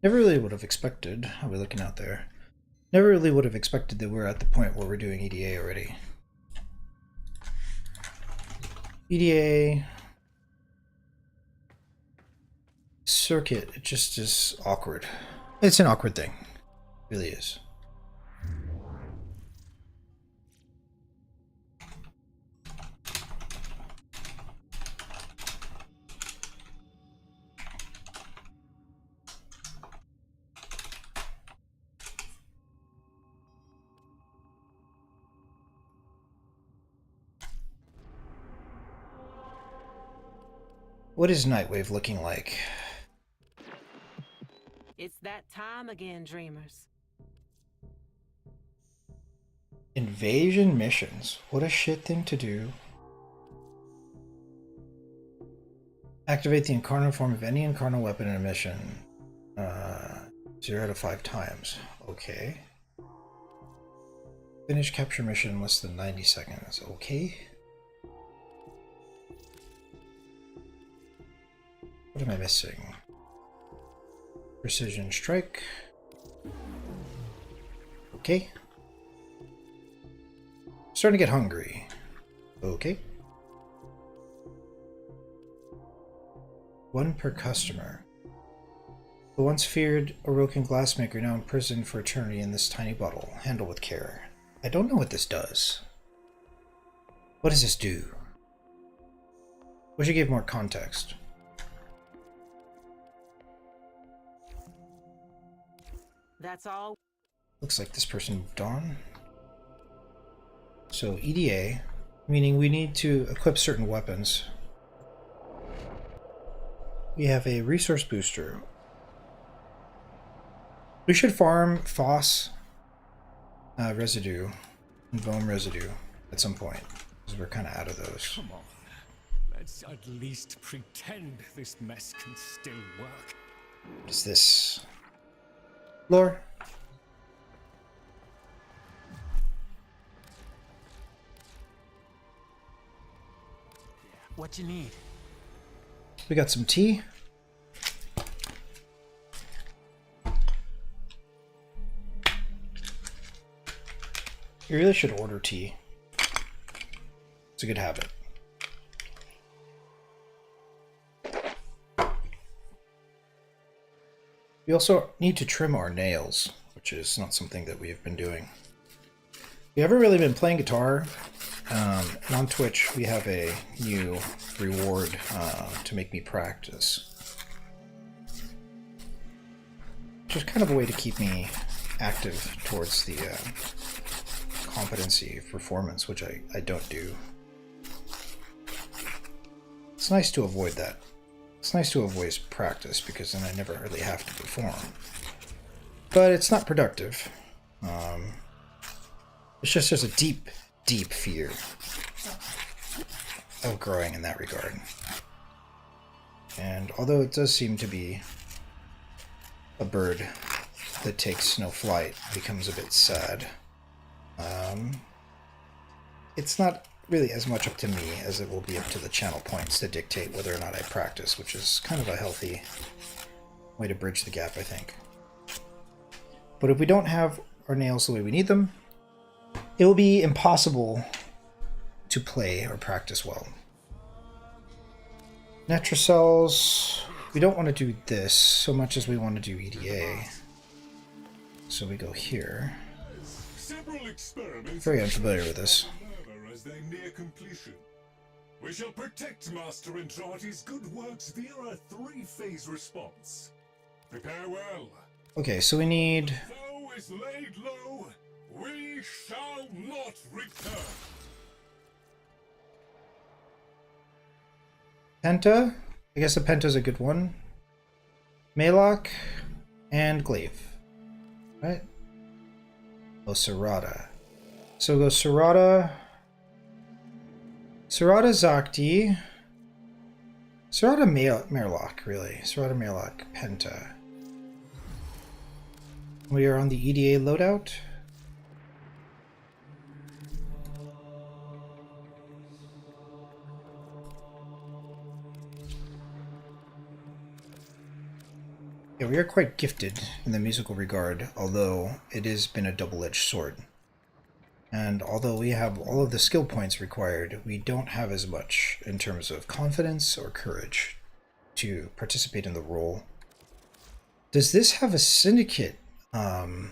Never really would have expected. How are we looking out there? Never really would have expected that we're at the point where we're doing EDA already. EDA circuit, it just is awkward. It's an awkward thing. It really is. What is Nightwave looking like? It's that time again, dreamers. Invasion missions. What a shit thing to do. Activate the incarnate form of any incarnate weapon in a mission. 0 to 5 times. Okay. Finish capture mission in less than 90 seconds. Okay. What am I missing? Precision strike. Okay. Starting to get hungry. Okay. 1 per customer. The once feared Orokin glassmaker now imprisoned for eternity in this tiny bottle. Handle with care. I don't know what this does. What does this do? Wish I gave more context. That's all. Looks like this person moved on. So EDA, meaning we need to equip certain weapons. We have a resource booster. We should farm Foss residue and Voam residue at some point, because we're kind of out of those. Come on, let's at least pretend this mess can still work. What is this? Lore? What you need? We got some tea. You really should order tea. It's a good habit. We also need to trim our nails, which is not something that we have been doing. We haven't really been playing guitar. And on Twitch, we have a new reward to make me practice. Which is kind of a way to keep me active towards the competency of performance, which I don't do. It's nice to avoid that. It's nice to avoid practice, because then I never really have to perform. But it's not productive. It's just there's a deep, deep fear of growing in that regard. And although it does seem to be a bird that takes no flight becomes a bit sad, it's not really as much up to me as it will be up to the channel points to dictate whether or not I practice, which is kind of a healthy way to bridge the gap, I think. But if we don't have our nails the way we need them, it will be impossible to play or practice well. Natracells, we don't want to do this so much as we want to do EDA. So we go here. Several experiments Very unfamiliar with this. as they near completion. We shall protect Master Entrati's good works via a 3-phase response. Prepare well. Okay, so we need... The foe is laid low. We shall not return. Penta? I guess the Penta's a good one. Malok and Glaive. Right? Oh, Serata. So we'll go Serata. Serata Zakti. Serata Merlock, really. Serata Merlock, Penta. We are on the EDA loadout. Yeah, we are quite gifted in the musical regard, although it has been a double-edged sword. And although we have all of the skill points required, we don't have as much in terms of confidence or courage to participate in the role. Does this have a syndicate? Let's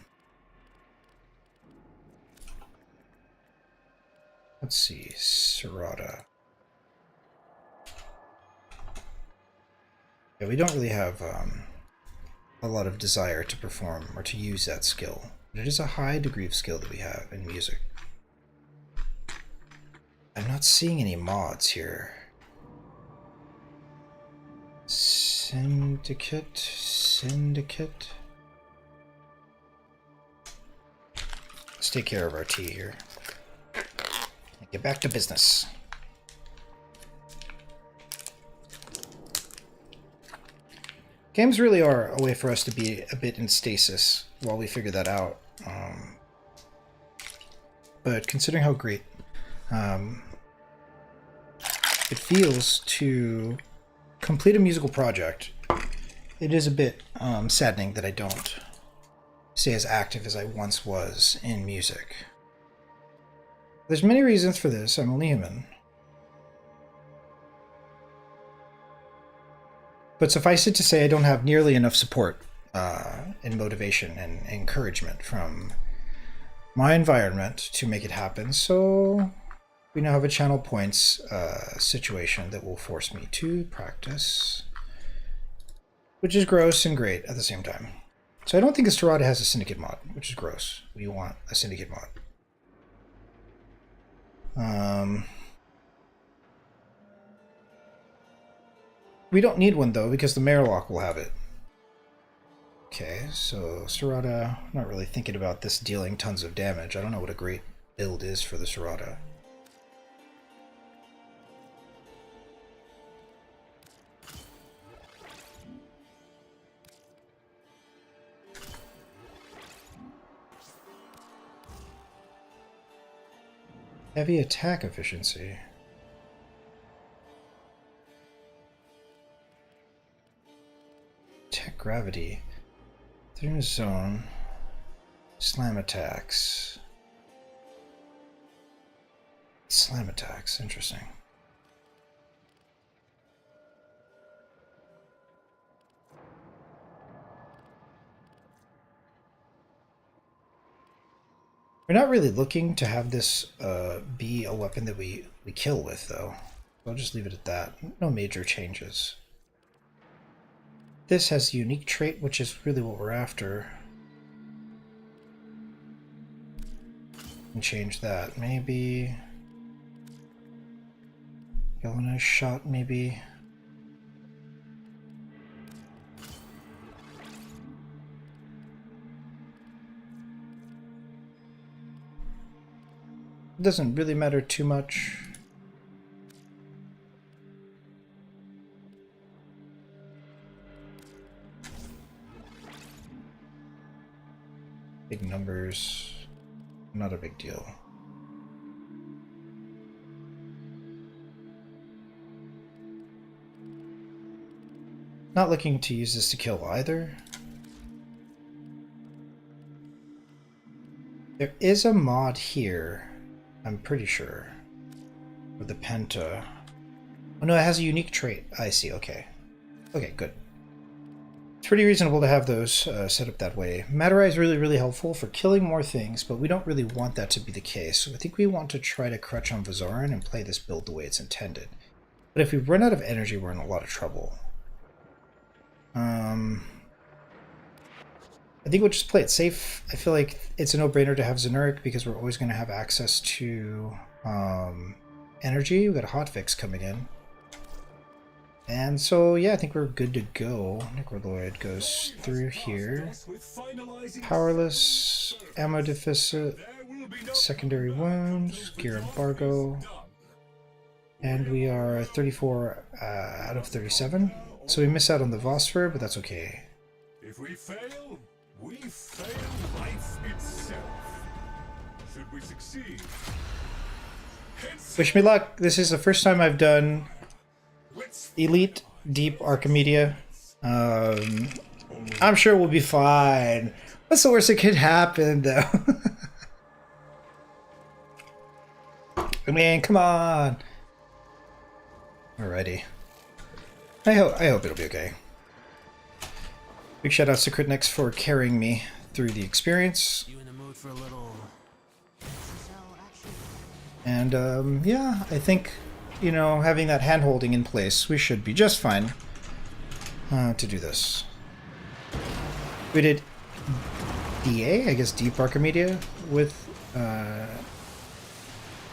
see, Serata. Yeah, we don't really have a lot of desire to perform or to use that skill. But it is a high degree of skill that we have in music. I'm not seeing any mods here. Syndicate. Let's take care of our tea here. Get back to business. Games really are a way for us to be a bit in stasis while we figure that out. But considering how great it feels to complete a musical project, it is a bit saddening that I don't stay as active as I once was in music. There's many reasons for this. I'm only human. But suffice it to say, I don't have nearly enough support and motivation and encouragement from my environment to make it happen. So we now have a channel points situation that will force me to practice, which is gross and great at the same time. So I don't think Estrada has a syndicate mod, which is gross. We want a syndicate mod. We don't need one though, because the Marlock will have it. Okay, so Serata, I'm not really thinking about this dealing tons of damage. I don't know what a great build is for the Serata. Heavy attack efficiency. Tech gravity. Through a zone. Slam attacks. Slam attacks, interesting. We're not really looking to have this be a weapon that we kill with, though. I'll just leave it at that. No major changes. This has a unique trait, which is really what we're after. And change that. Maybe... galvanized shot, maybe... It doesn't really matter too much. Big numbers, not a big deal. Not looking to use this to kill either. There is a mod here, I'm pretty sure, for the Penta. Oh no, it has a unique trait. I see, okay. Okay, good. It's pretty reasonable to have those set up that way. Matter Eye is really, really helpful for killing more things, but we don't really want that to be the case. So I think we want to try to crutch on Vazarin and play this build the way it's intended. But if we run out of energy, we're in a lot of trouble. I think we'll just play it safe. I feel like it's a no-brainer to have Zenuric because we're always going to have access to energy. We've got a hotfix coming in. And so, yeah, I think we're good to go. Necroloid goes through here. Powerless, ammo deficit, secondary wounds, gear embargo. And we are 34 out of 37. So we miss out on the Vosper, but that's okay. If we fail life itself. Should we succeed? Wish me luck. This is the first time I've done Elite Deep Archimedia. I'm sure we'll be fine. What's the worst that could happen, though? I mean, come on. Alrighty. I hope it'll be okay. Big shout outs to Critnex for carrying me through the experience. You in the mood for a little... And yeah, I think, you know, having that hand holding in place, we should be just fine to do this. We did DA, I guess Deep Archimedia, with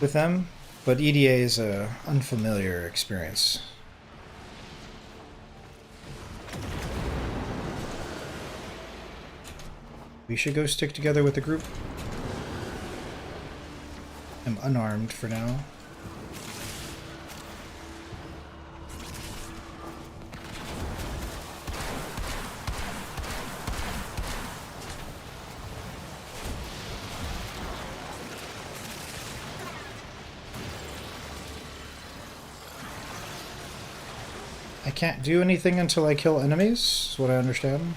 them, but EDA is a unfamiliar experience. We should go stick together with the group. I'm unarmed for now. I can't do anything until I kill enemies, is what I understand.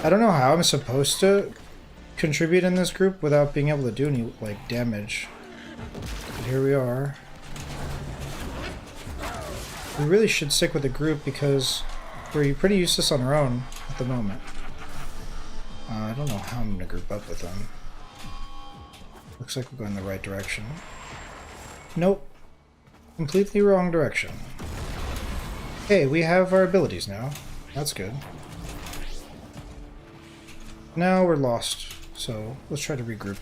I don't know how I'm supposed to contribute in this group without being able to do any, like, damage. But here we are. We really should stick with the group because we're pretty useless on our own at the moment. I don't know how I'm going to group up with them. Looks like we're going the right direction. Nope. Completely wrong direction. Hey, we have our abilities now. That's good. Now we're lost, so let's try to regroup.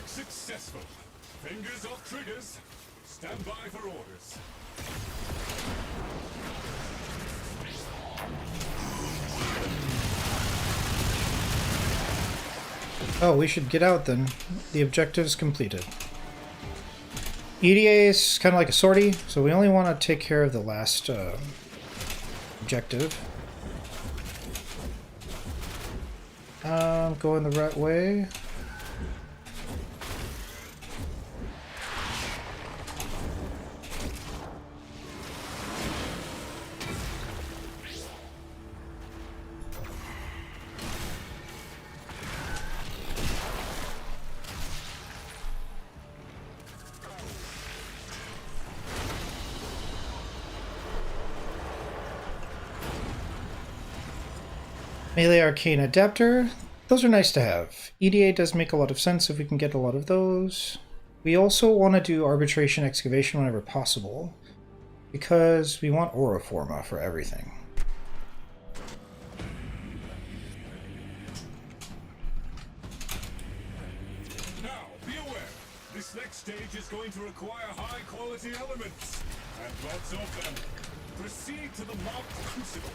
Successful. Fingers off triggers. Stand by for orders. Oh, we should get out then. The objective's completed. EDA is kind of like a sortie, so we only want to take care of the last objective. Going the right way. Melee Arcane Adapter. Those are nice to have. EDA does make a lot of sense if we can get a lot of those. We also want to do Arbitration Excavation whenever possible, because we want Auraforma for everything. Now, be aware, this next stage is going to require high-quality elements, and lots of them. Proceed to the marked crucible.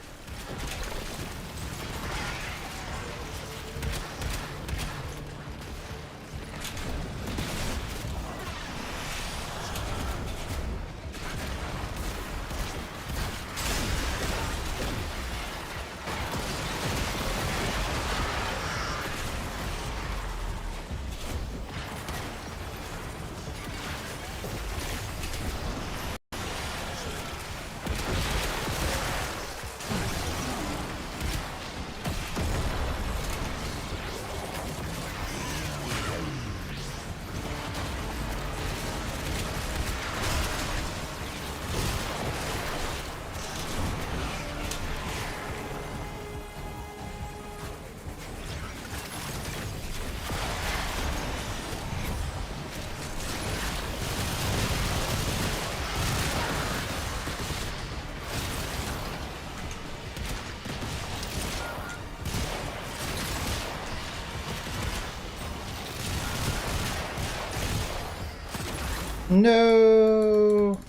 No.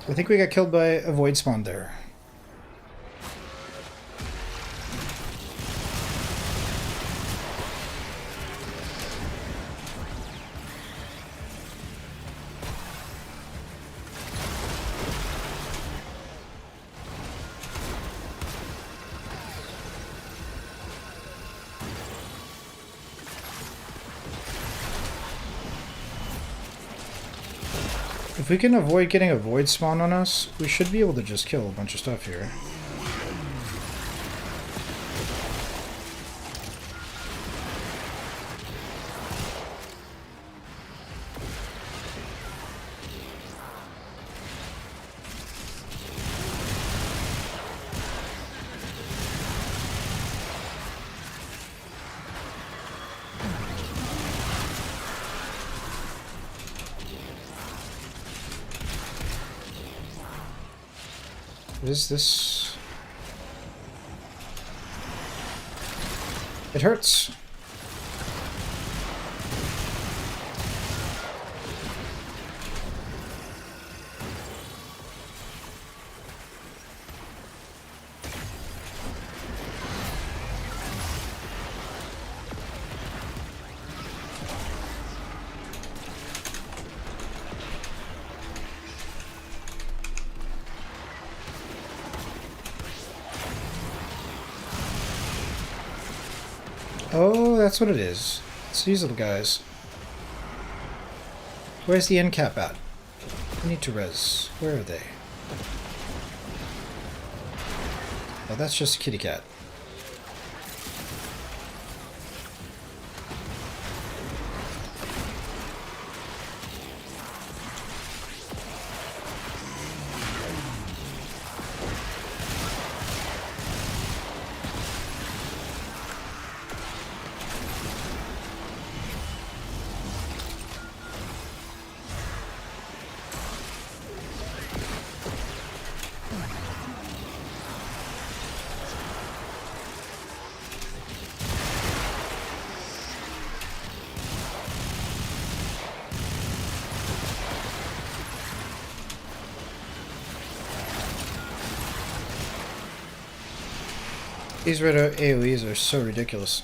I think we got killed by a void spawn there. If we can avoid getting a void spawn on us, we should be able to just kill a bunch of stuff here. What is this? It hurts. Oh, that's what it is. It's these little guys. Where's the end cap at? I need to res. Where are they? Oh, that's just a kitty cat. These red AoEs are so ridiculous.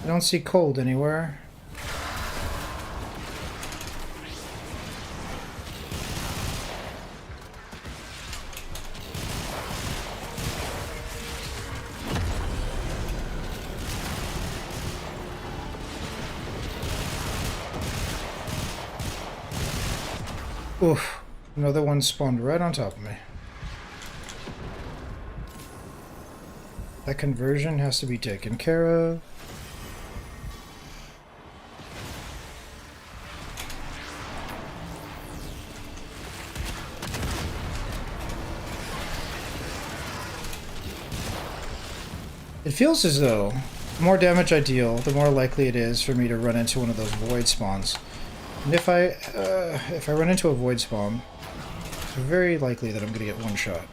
I don't see cold anywhere. Oof, another one spawned right on top of me. That conversion has to be taken care of. It feels as though the more damage I deal, the more likely it is for me to run into one of those void spawns. And if I run into a void spawn, it's very likely that I'm going to get one shot.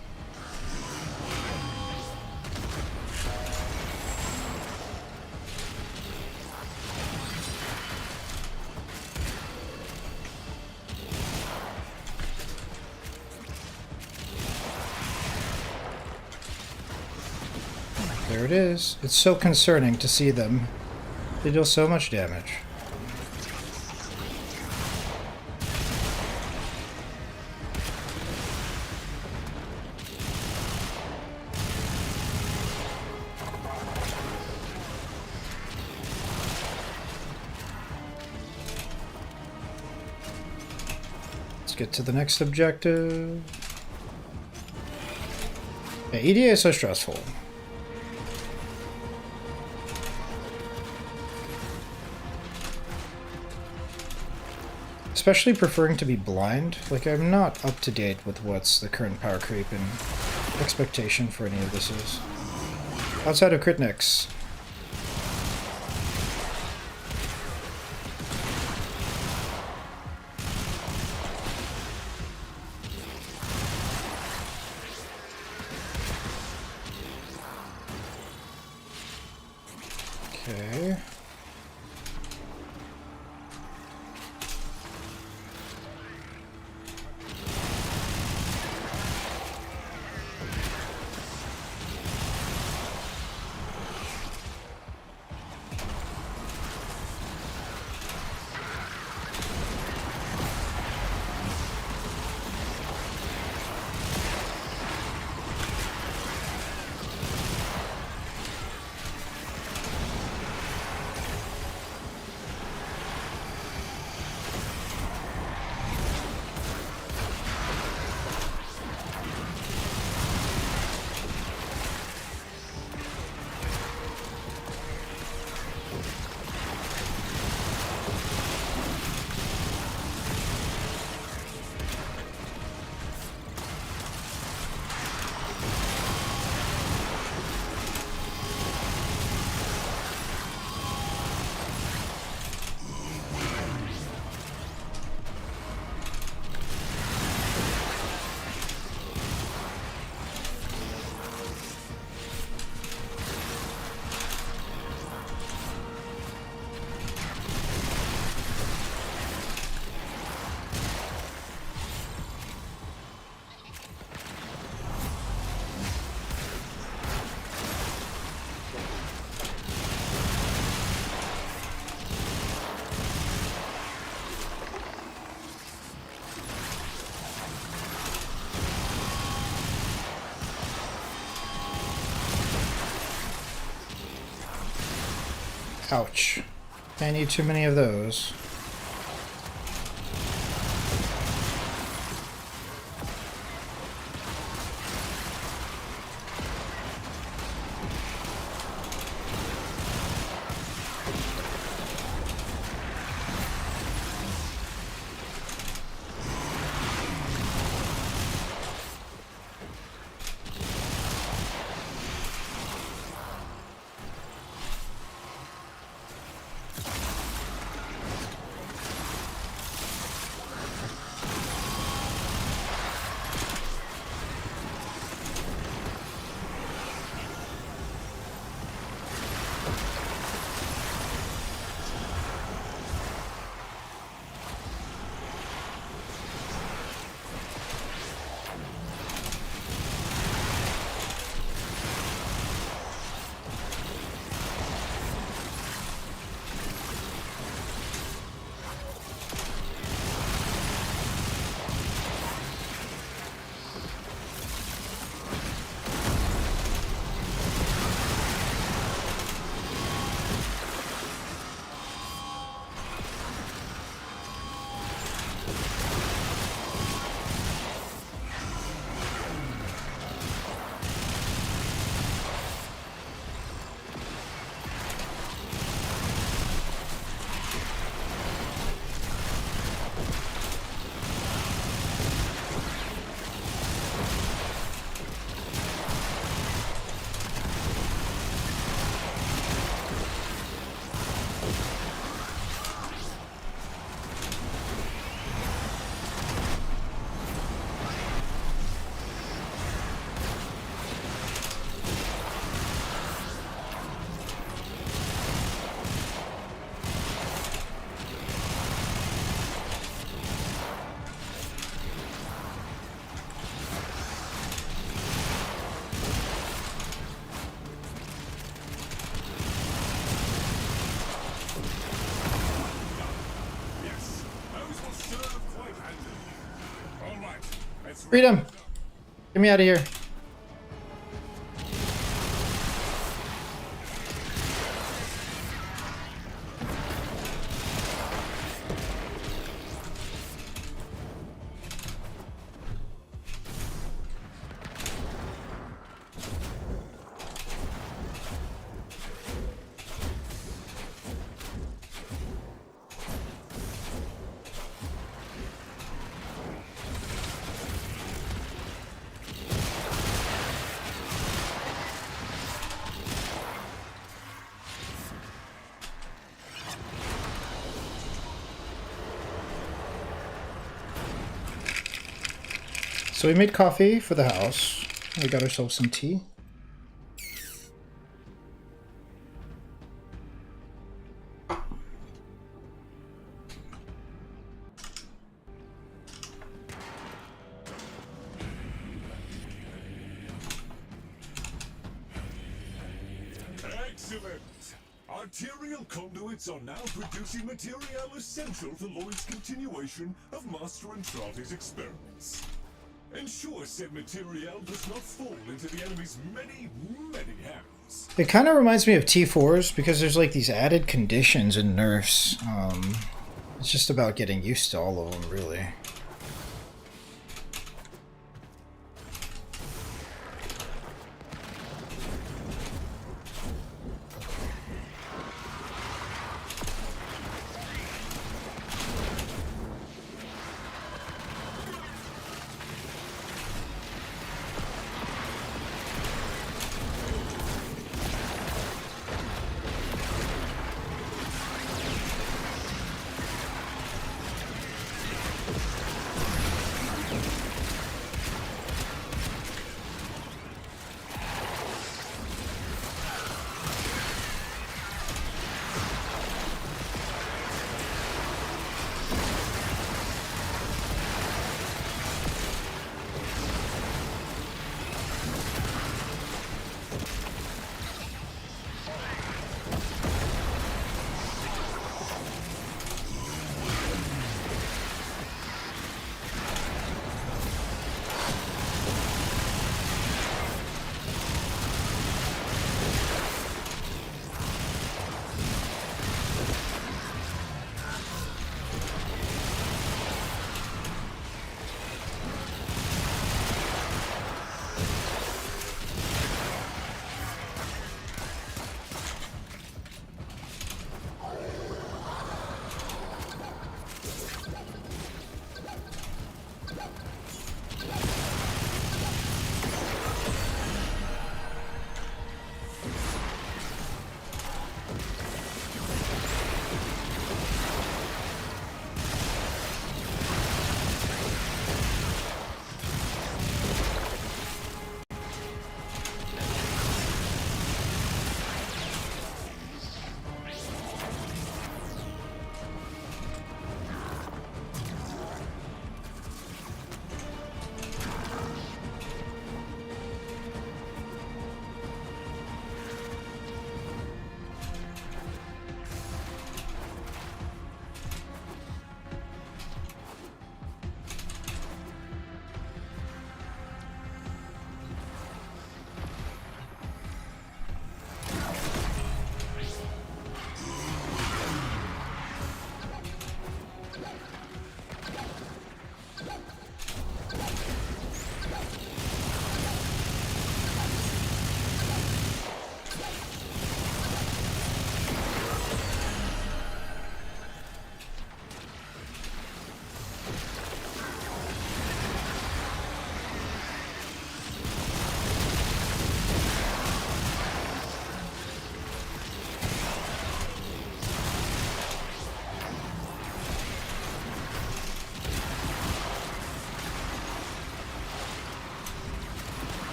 There it is. It's so concerning to see them. They deal so much damage. Let's get to the next objective. Yeah, EDA is so stressful. Especially preferring to be blind. Like, I'm not up to date with what's the current power creep and expectation for any of this is. Outside of Critnix. Okay. Ouch. I need too many of those. Freedom! Get me out of here. So we made coffee for the house. We got ourselves some tea. Excellent! Arterial conduits are now producing material essential to Lloyd's continuation of Master Entrati's experiments. Ensure said material does not fall into the enemy's many, many hands. It kind of reminds me of T4s because there's like these added conditions and nerfs. It's just about getting used to all of them, really.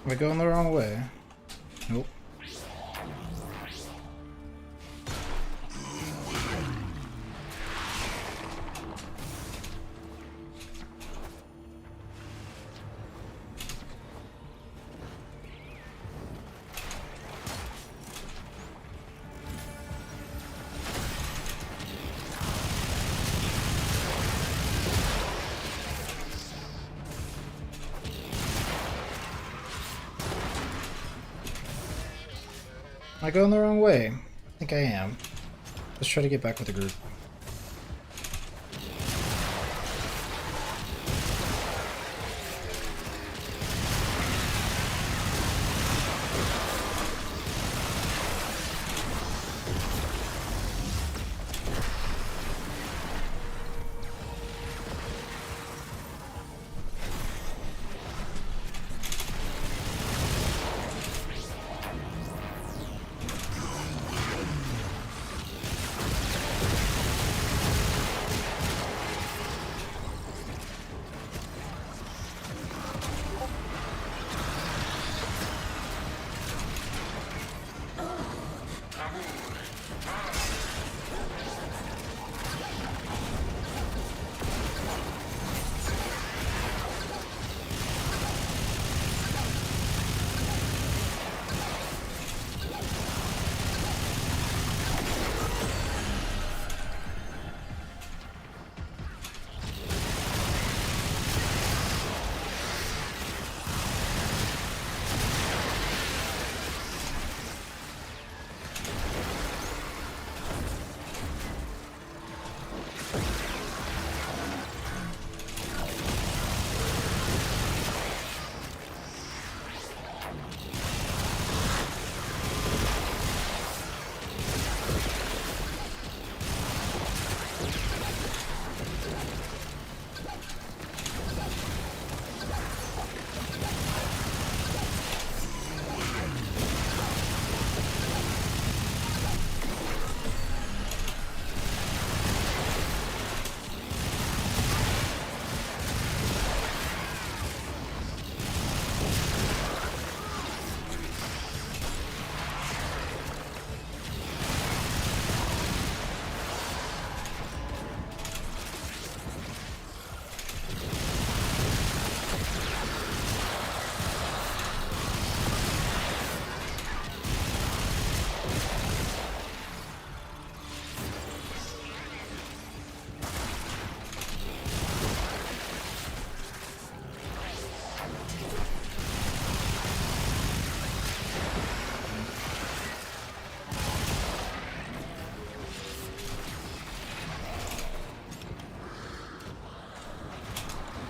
Am I going the wrong way? Nope. Am I going the wrong way? I think I am. Let's try to get back with the group.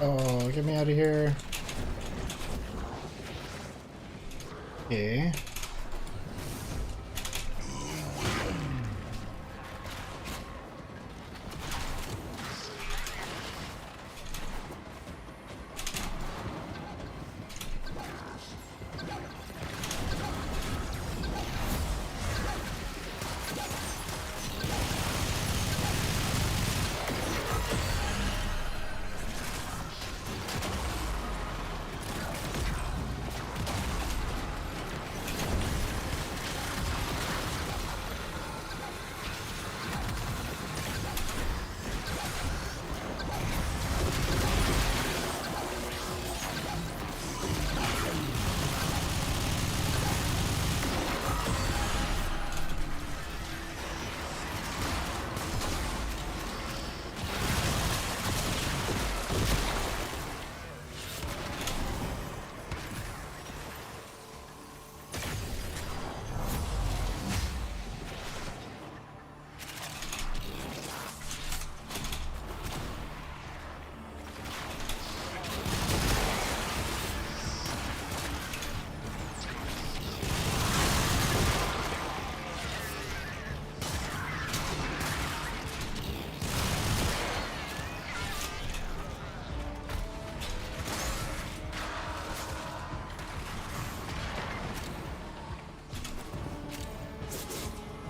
Oh, get me out of here. Okay.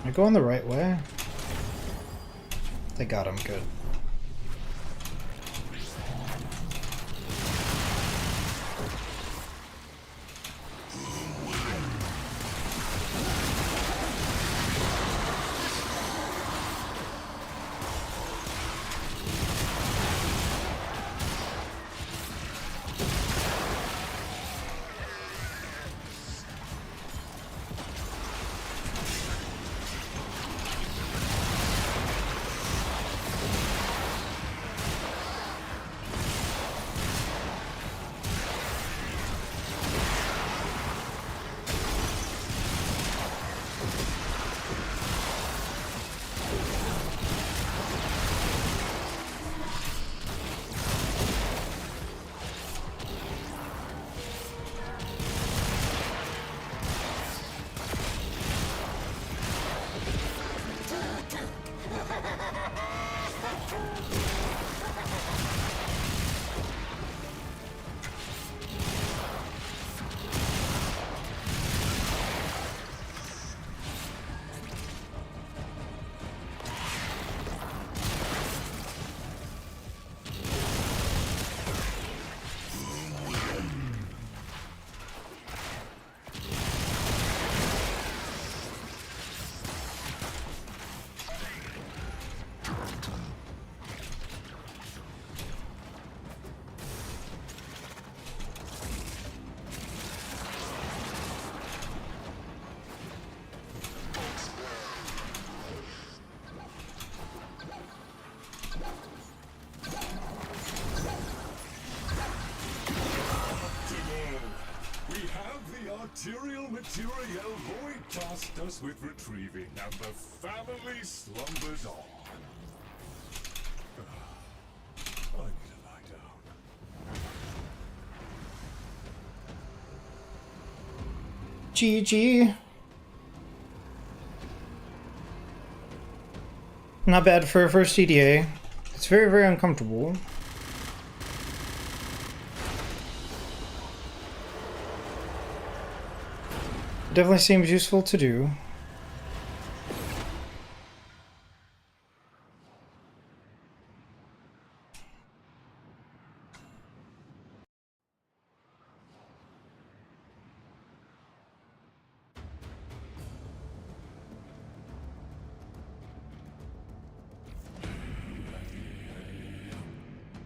Am I going the right way? They got him good. arterial material Lloyd tasked us with retrieving, and the family slumbers on. I need to lie down. GG. Not bad for a first EDA. It's very, very uncomfortable. Definitely seems useful to do.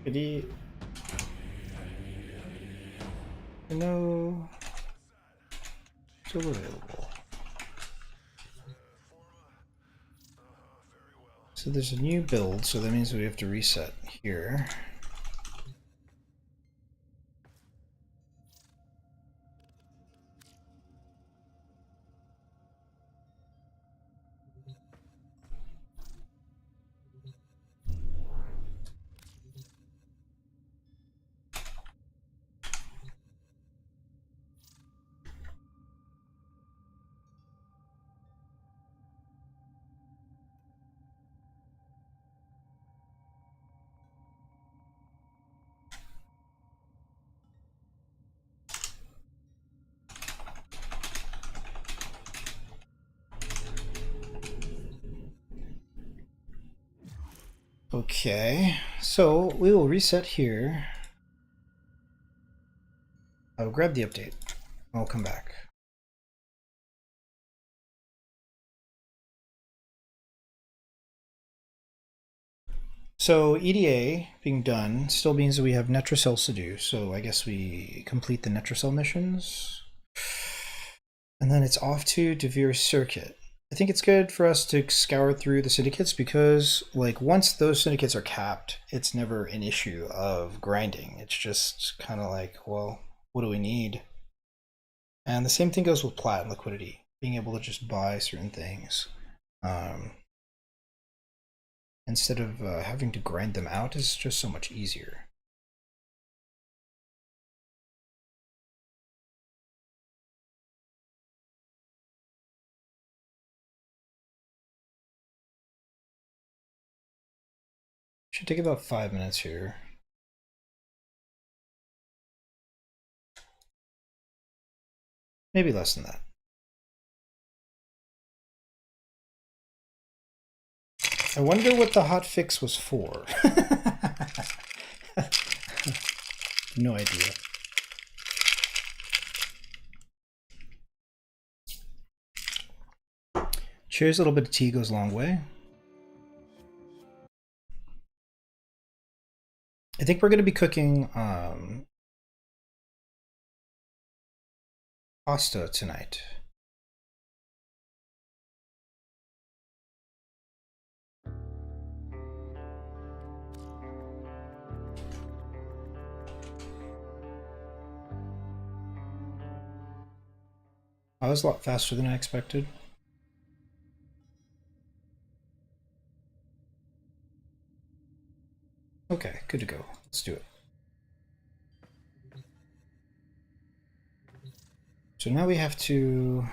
Goody. No. Still available. So there's a new build, so that means we have to reset here. Okay, so we will reset here. I'll grab the update. I'll come back. So EDA being done still means that we have Netrocell to do. So I guess we complete the Netrocell missions. And then it's off to Devere Circuit. I think it's good for us to scour through the syndicates because, like, once those syndicates are capped, it's never an issue of grinding. It's just kind of like, well, what do we need? And the same thing goes with Plat and liquidity, being able to just buy certain things. Instead of having to grind them out is just so much easier. Should take about 5 minutes here. Maybe less than that. I wonder what the hot fix was for. No idea. Cheers, a little bit of tea goes a long way. I think we're going to be cooking pasta tonight. That was a lot faster than I expected. Okay, good to go. Let's do it. So now we have to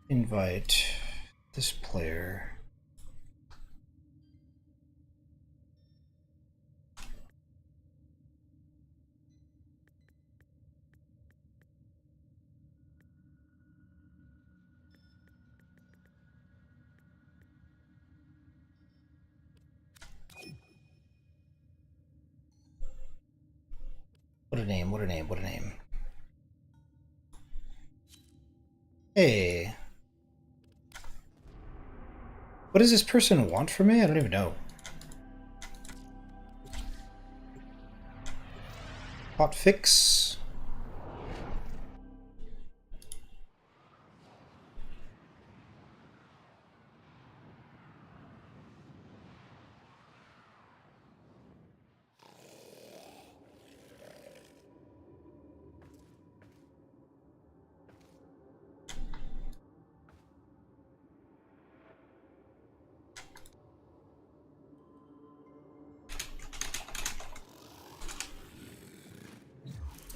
invite this player. What a name, what a name, what a name. Hey. What does this person want from me? I don't even know. Hot fix.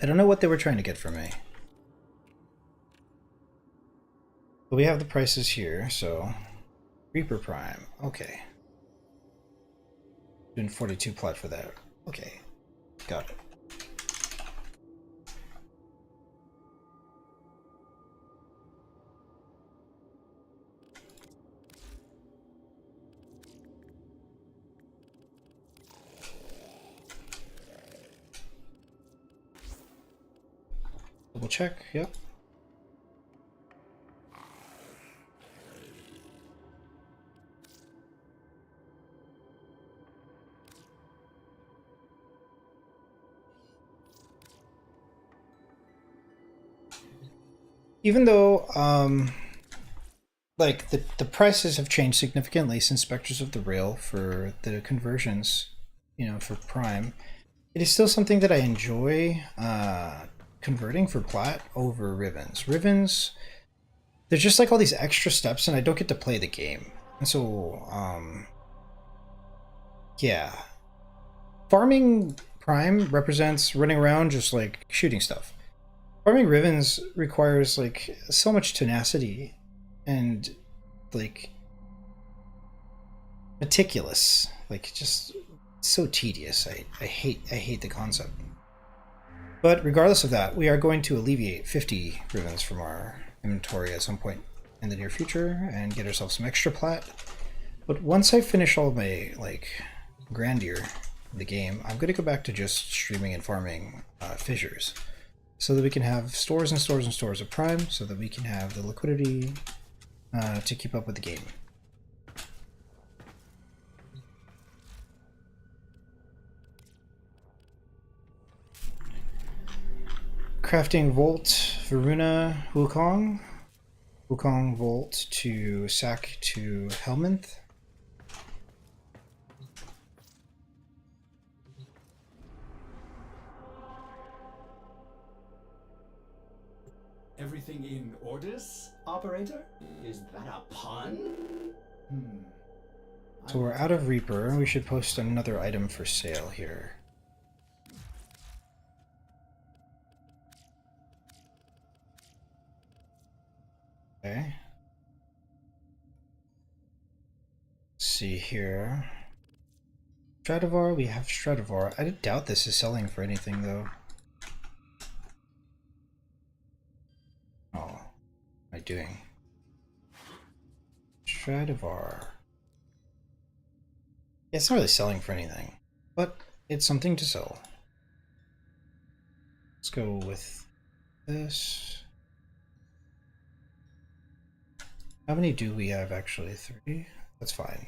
I don't know what they were trying to get from me. But we have the prices here, so Reaper Prime. Okay. Doing 42 plat for that. Okay. Got it. Double check, yep. Even though, like, the prices have changed significantly since Spectres of the Rail for the conversions, you know, for Prime, it is still something that I enjoy, converting for plat over Rivens. Rivens, there's just like all these extra steps and I don't get to play the game. And so, yeah. Farming Prime represents running around just like shooting stuff. Farming Rivens requires like so much tenacity and like meticulous, like just so tedious. I hate the concept. But regardless of that, we are going to alleviate 50 Rivens from our inventory at some point in the near future and get ourselves some extra plat. But once I finish all my like grandeur of the game, I'm going to go back to just streaming and farming fissures, so that we can have stores and stores and stores of Prime, so that we can have the liquidity to keep up with the game. Crafting Volt, Varuna, Wukong. Wukong Volt to Sack to Helminth. Everything in orders, operator? Is that a pun? So we're out of Reaper. We should post another item for sale here. Okay. Let's see here. Stradivar, we have Stradivar. I doubt this is selling for anything though. Oh, what am I doing? Stradivar. Yeah, it's not really selling for anything, but it's something to sell. Let's go with this. How many do we have actually? 3? That's fine.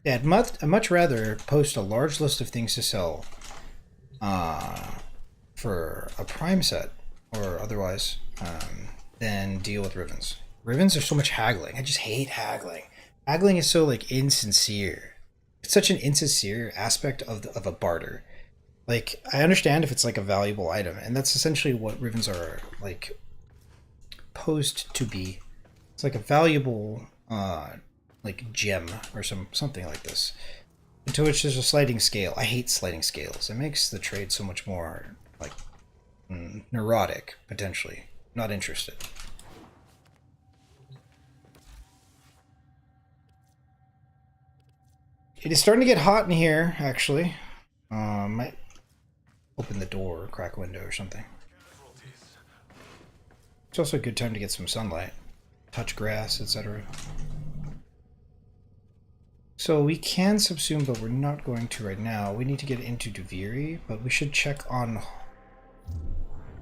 Yeah, I'd much rather post a large list of things to sell for a Prime set or otherwise than deal with Rivens. Rivens are so much haggling. I just hate haggling. Haggling is so like insincere. It's such an insincere aspect of a barter. Like, I understand if it's like a valuable item, and that's essentially what Rivens are like posed to be. It's like a valuable like gem or something like this, to which there's a sliding scale. I hate sliding scales. It makes the trade so much more like neurotic, potentially. Not interested. It is starting to get hot in here, actually. Might open the door or crack a window or something. It's also a good time to get some sunlight, touch grass, etc. So we can subsume, but we're not going to right now. We need to get into Duviri, but we should check on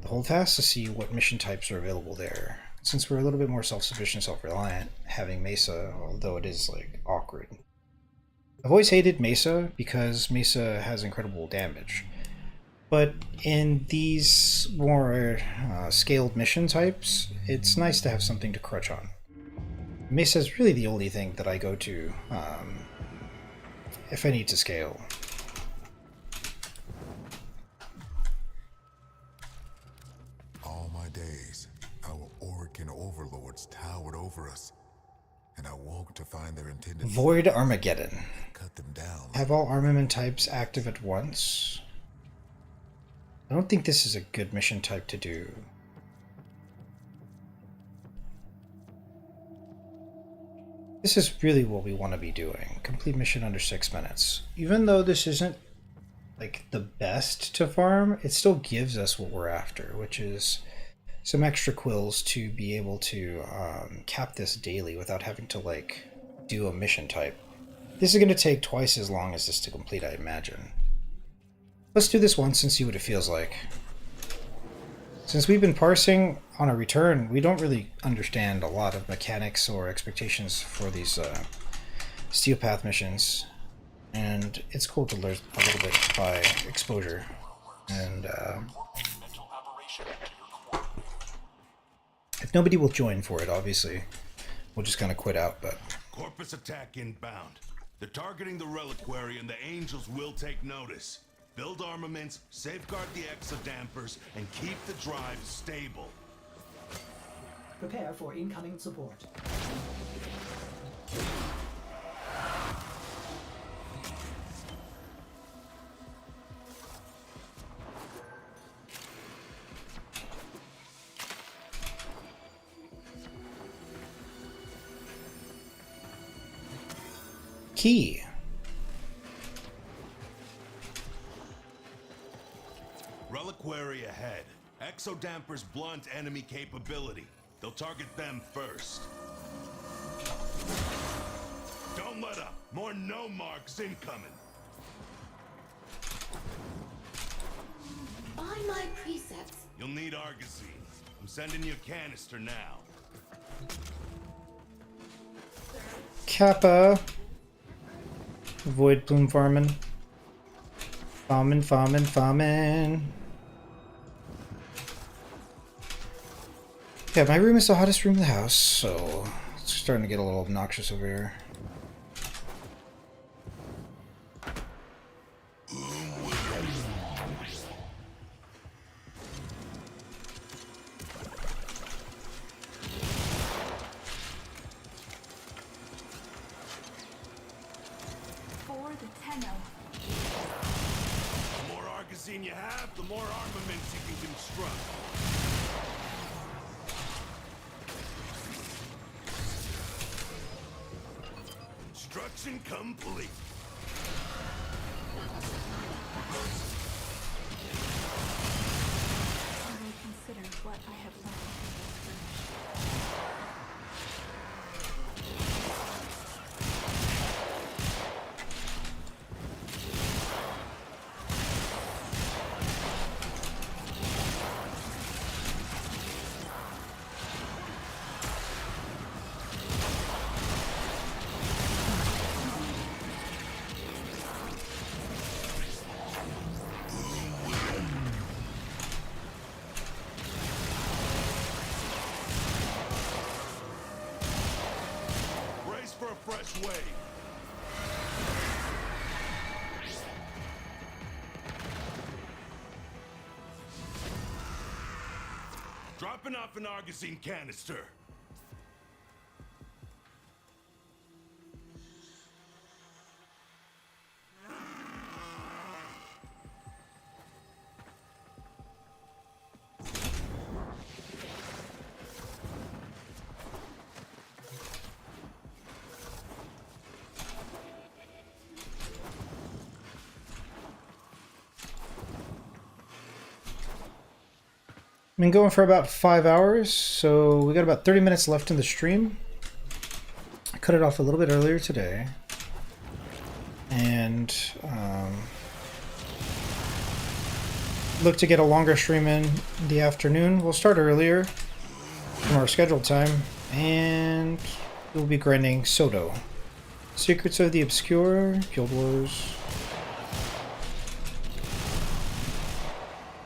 the Holdfast to see what mission types are available there. Since we're a little bit more self-sufficient, self-reliant, having Mesa, although it is like awkward. I've always hated Mesa because Mesa has incredible damage. But in these more scaled mission types, it's nice to have something to crutch on. Mesa is really the only thing that I go to if I need to scale. All my days, our Orokin overlords towered over us, and I woke to find their intended Void Armageddon. cut them down. Have all armament types active at once. I don't think this is a good mission type to do. This is really what we want to be doing. Complete mission under 6 minutes. Even though this isn't like the best to farm, it still gives us what we're after, which is some extra quills to be able to cap this daily without having to like do a mission type. This is going to take twice as long as this to complete, I imagine. Let's do this once and see what it feels like. Since we've been parsing on a return, we don't really understand a lot of mechanics or expectations for these Steel Path missions. And it's cool to learn a little bit by exposure. And if nobody will join for it, obviously, we'll just kind of quit out. But Corpus attack inbound. They're targeting the reliquary and the Angels will take notice. Build armaments, safeguard the exodampers, and keep the drive stable. Prepare for incoming support. key. Reliquary ahead. Exodampers blunt enemy capability. They'll target them first. Don't let up. More no marks incoming. By my precepts. You'll need Argosine. I'm sending you a canister now. Kappa. Void plume farming. Farming. Yeah, my room is the hottest room in the house, so it's starting to get a little obnoxious over here. For the Tenno. The more Argosine you have, the more armaments you can construct. Construction complete. I reconsider what I have learned in this skirmish. Brace for a fresh wave. Dropping off an Argosine canister. I've been going for about 5 hours, so we got about 30 minutes left in the stream. I cut it off a little bit earlier today. And look to get a longer stream in the afternoon. We'll start earlier from our scheduled time, and we'll be grinding Soto. Secrets of the Obscure, Guild Wars.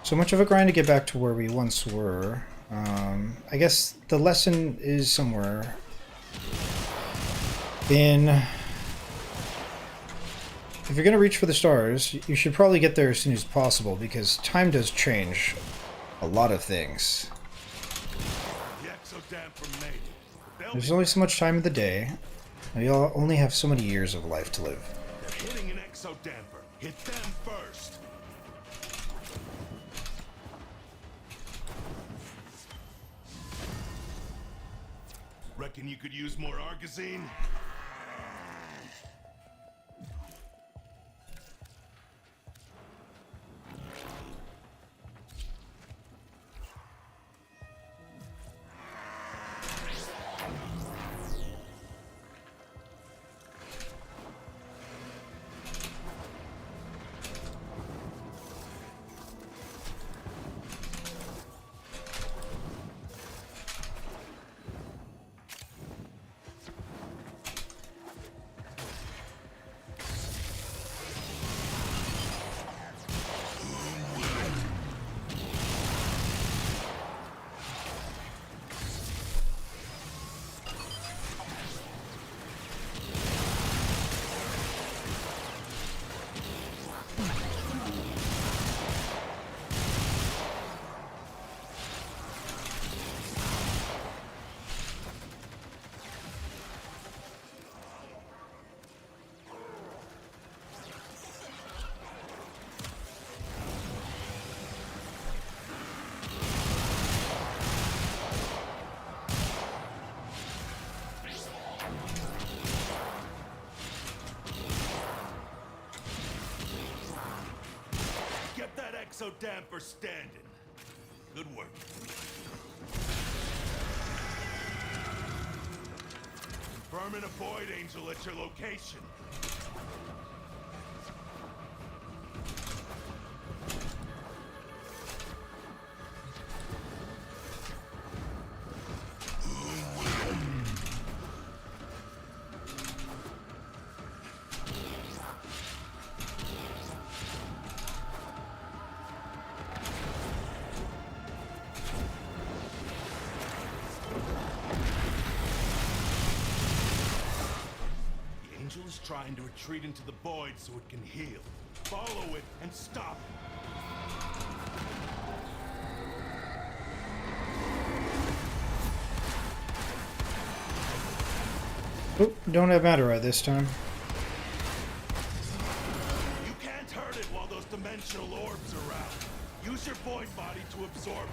So much of a grind to get back to where we once were. I guess the lesson is somewhere in... If you're going to reach for the stars, you should probably get there as soon as possible, because time does change a lot of things. The exodamper made it. There's only so much time in the day. We all only have so many years of life to live. They're hitting an exo damper. Hit them first. Reckon you could use more Argazine? Exo damper standing. Good work. Confirming a Void Angel at your location. Is trying to retreat into the void so it can heal. Follow it and stop it. Oh, don't have Madurai this time. You can't hurt it while those dimensional orbs are out. Use your void body to absorb them.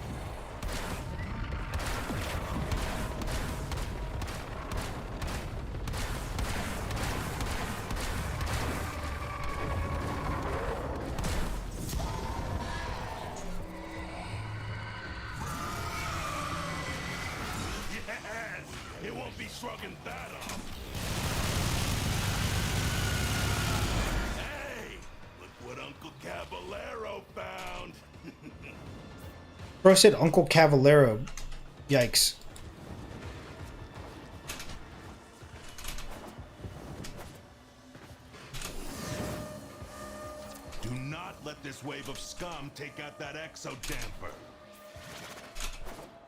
It won't be shrugging that off. Hey, look what Uncle Caballero found. Bro said Uncle Caballero. Yikes. Do not let this wave of scum take out that exo damper.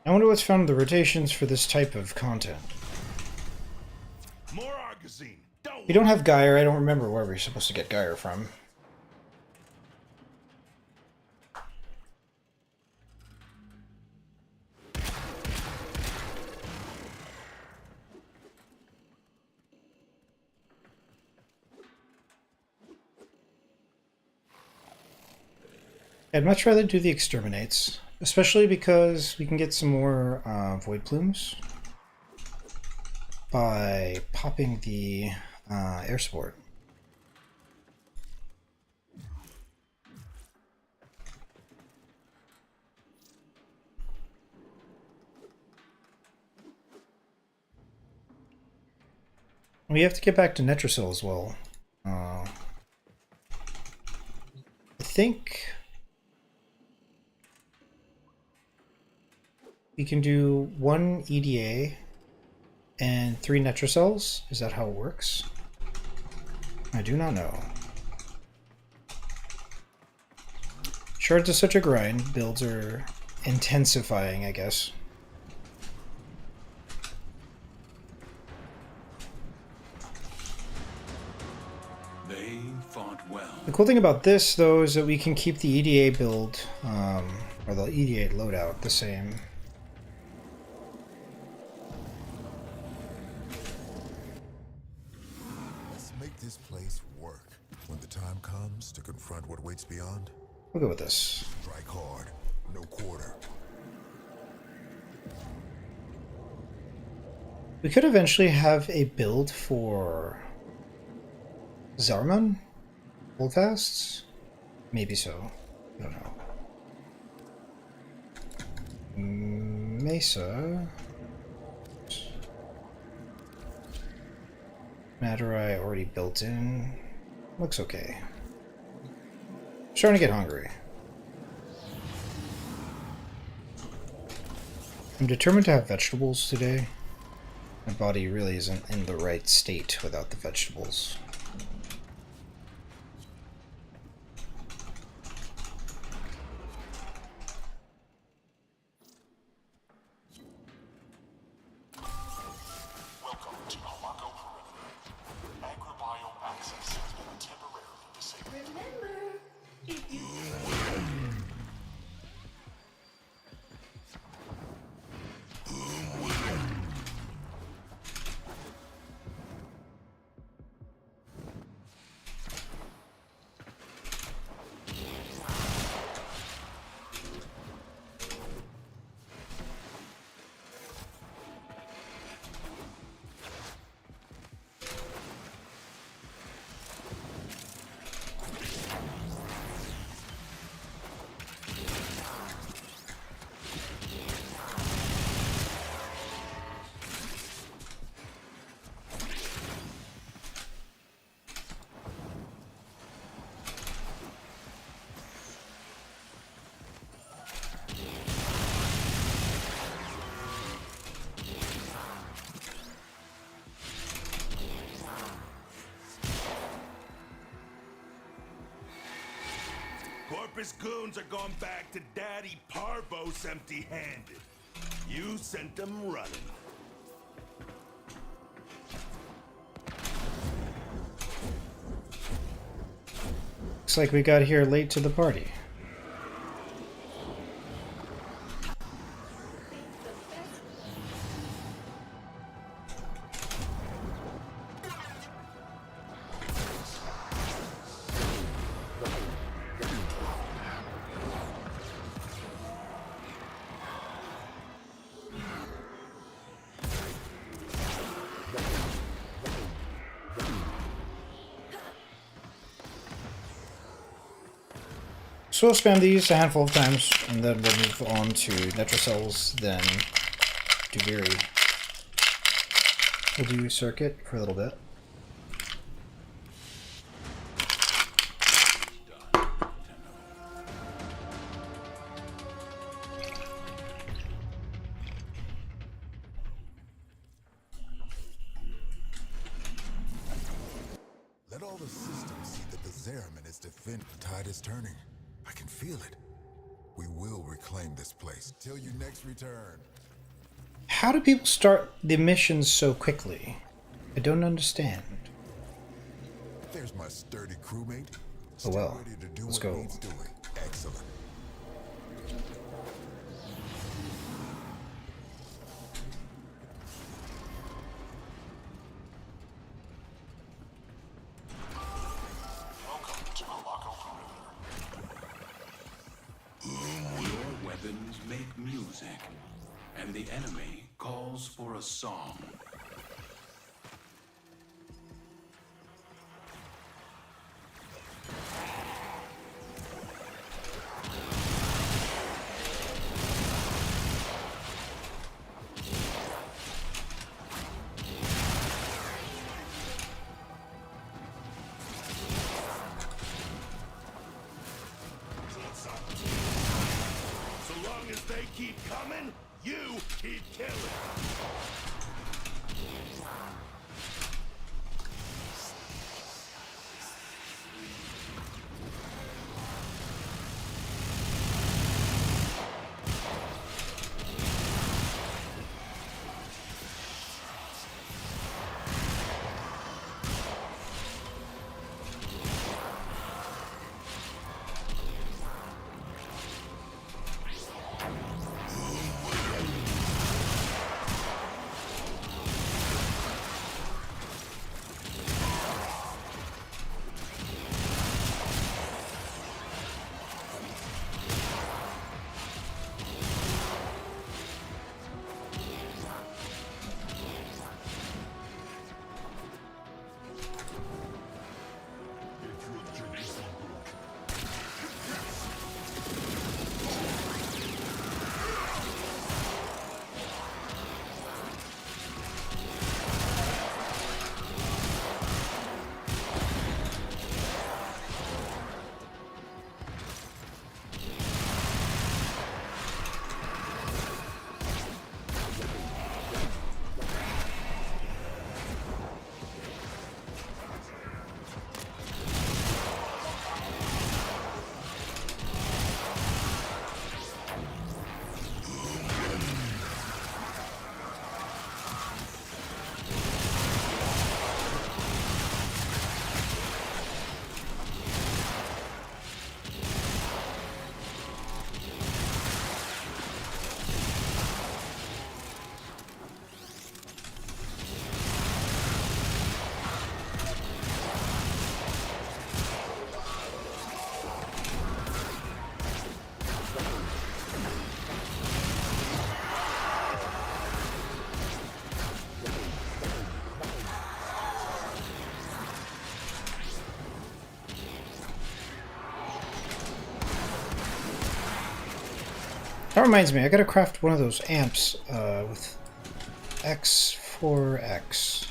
I wonder what's found in the rotations for this type of content. More Argazine. We don't have Gyre. I don't remember where we're supposed to get Gyre from. I'd much rather do the Exterminates, especially because we can get some more Void Plumes by popping the air support. We have to get back to Netracil as well. I think we can do 1 EDA and 3 Netracils. Is that how it works? I do not know. Shards is such a grind. Builds are intensifying, I guess. They fought well. The cool thing about this, though, is that we can keep the EDA build, or the EDA loadout, the same. confront what waits beyond? We'll go with this. Strike hard, no quarter. We could eventually have a build for Zarman? Holdfasts? Maybe so. I don't know. Mesa. Madurai already built in. Looks okay. Starting to get hungry. I'm determined to have vegetables today. My body really isn't in the right state without the vegetables. Welcome to Hawako Perimeter. Agribiome access has been temporarily disabled. Remember, if you Corpus goons are going back to Daddy Parvos empty-handed. You sent them running. Looks like we got here late to the party. So we'll spam these a handful of times, and then we'll move on to Netrocells, then Duviri. We'll do Circuit for a little bit. Let all the systems see that the Zeraman is defended. The tide is turning. I can feel it. We will reclaim this place till you next return. How do people start the missions so quickly? I don't understand. There's my sturdy crewmate. Oh well, Ready to do let's what go. needs doing. Excellent. Welcome to Hawako Perimeter. Your weapons make music, and the enemy calls for a song. So long as they keep coming, you keep killing. That reminds me, I gotta craft one of those amps with X4X.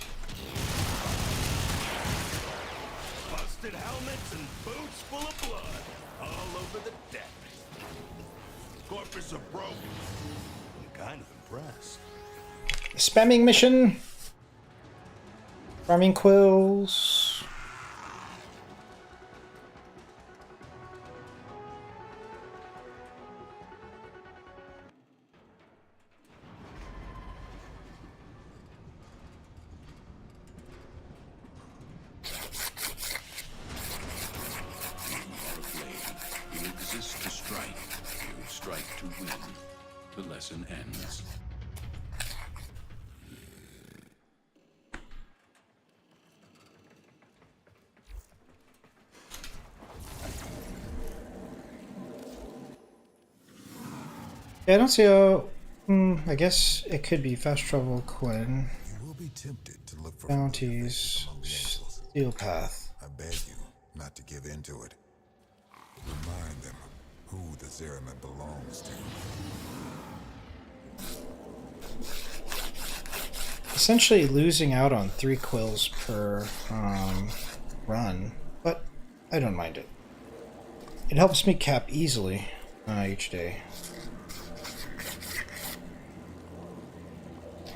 Busted helmets and boots full of blood all over the deck. Corpus are broken. I'm kind of impressed. Spamming mission. Farming quills. You exist to strike. You strike to win. The lesson ends. Yeah, I don't see how. I guess it could be fast travel Quinn. You will be tempted to look for Bounties. Steel path. I beg you not to give in to it. Remind them who the Zeraman belongs to. Essentially losing out on 3 quills per run, but I don't mind it. It helps me cap easily each day.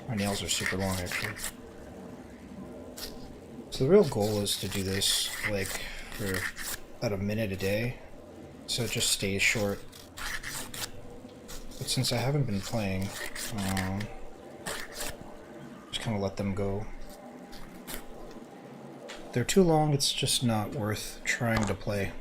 My nails are super long, actually. So the real goal is to do this, like, for about a minute a day, so it just stays short. But since I haven't been playing, just kind of let them go. If they're too long, it's just not worth trying to play.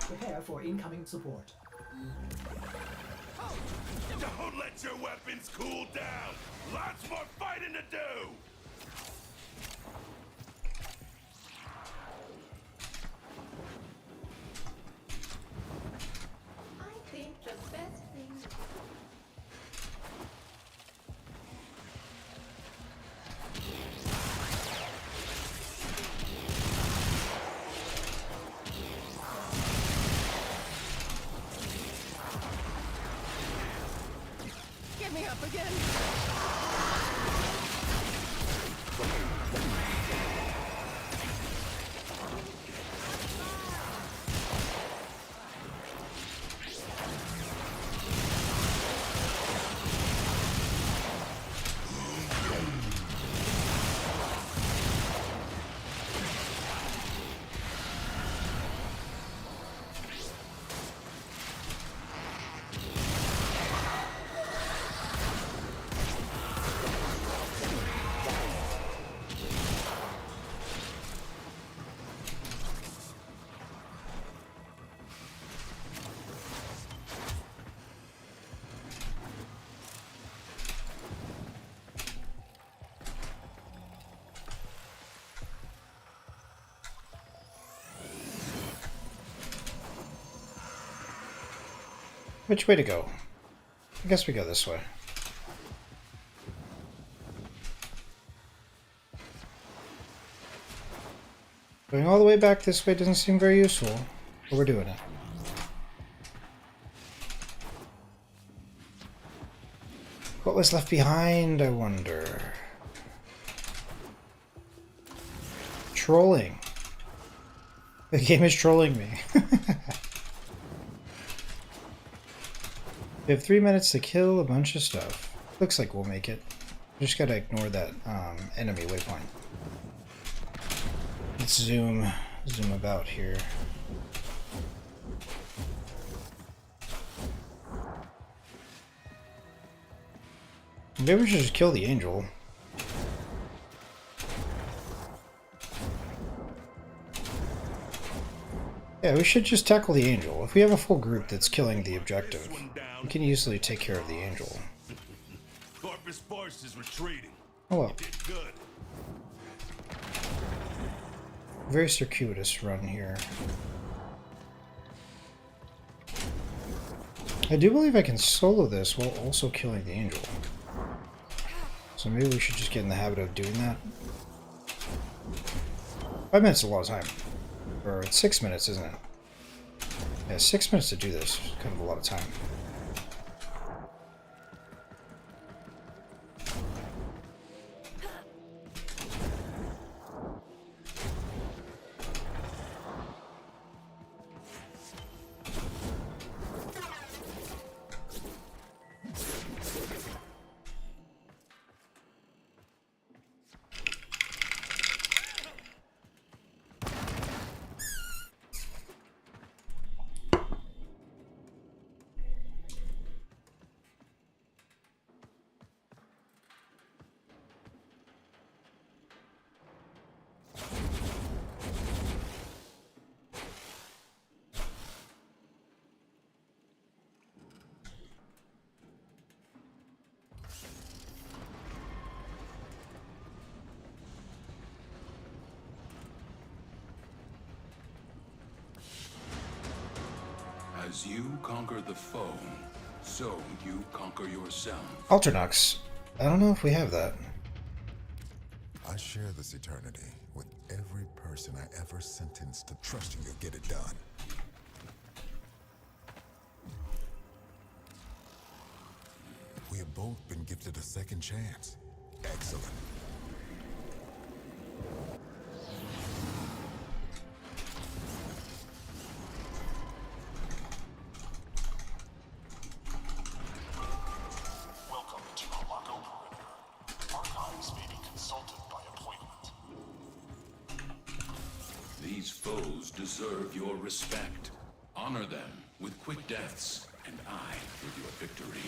Prepare for incoming support. Don't let your weapons cool down! Lots more fighting to do! I think the best thing. Get me up again! Which way to go? I guess we go this way. Going all the way back this way doesn't seem very useful, but we're doing it. What was left behind, I wonder? Trolling. The game is trolling me. We have 3 minutes to kill a bunch of stuff. Looks like we'll make it. Just gotta ignore that enemy waypoint. Let's zoom about here. Maybe we should just kill the angel. Yeah, we should just tackle the angel. If we have a full group that's killing the objective, we can easily take care of the angel. his forces retreating. Oh well. You did good. Very circuitous run here. I do believe I can solo this while also killing the angel. So maybe we should just get in the habit of doing that. 5 minutes is a lot of time. Or it's 6 minutes, isn't it? Yeah, 6 minutes to do this is kind of a lot of time. As you conquer the foe, so you conquer yourself. Alternox. I don't know if we have that. I share this eternity with every person I ever sentenced to trusting you'll get it done. We have both been gifted a second chance. Excellent. Welcome to Halako Perimeter. Archives may be consulted by appointment. These foes deserve your respect. Honor them with quick deaths, and I with your victory.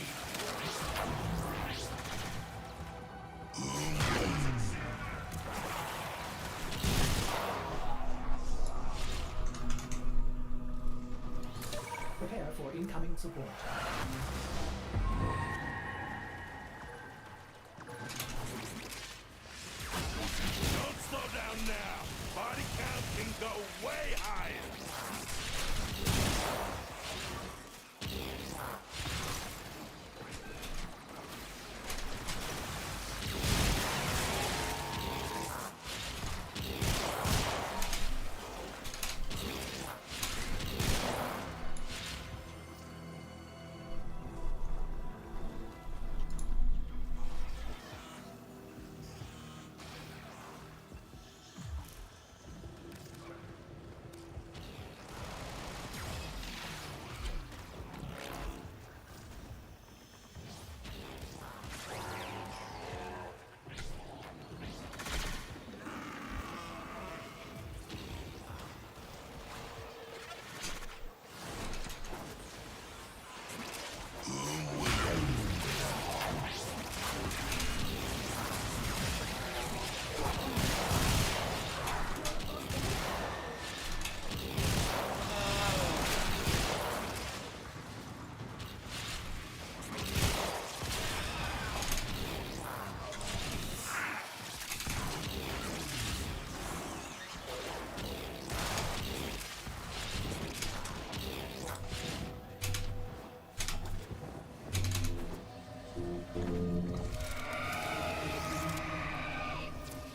Prepare for incoming support. Don't slow down now. Body count can go way higher.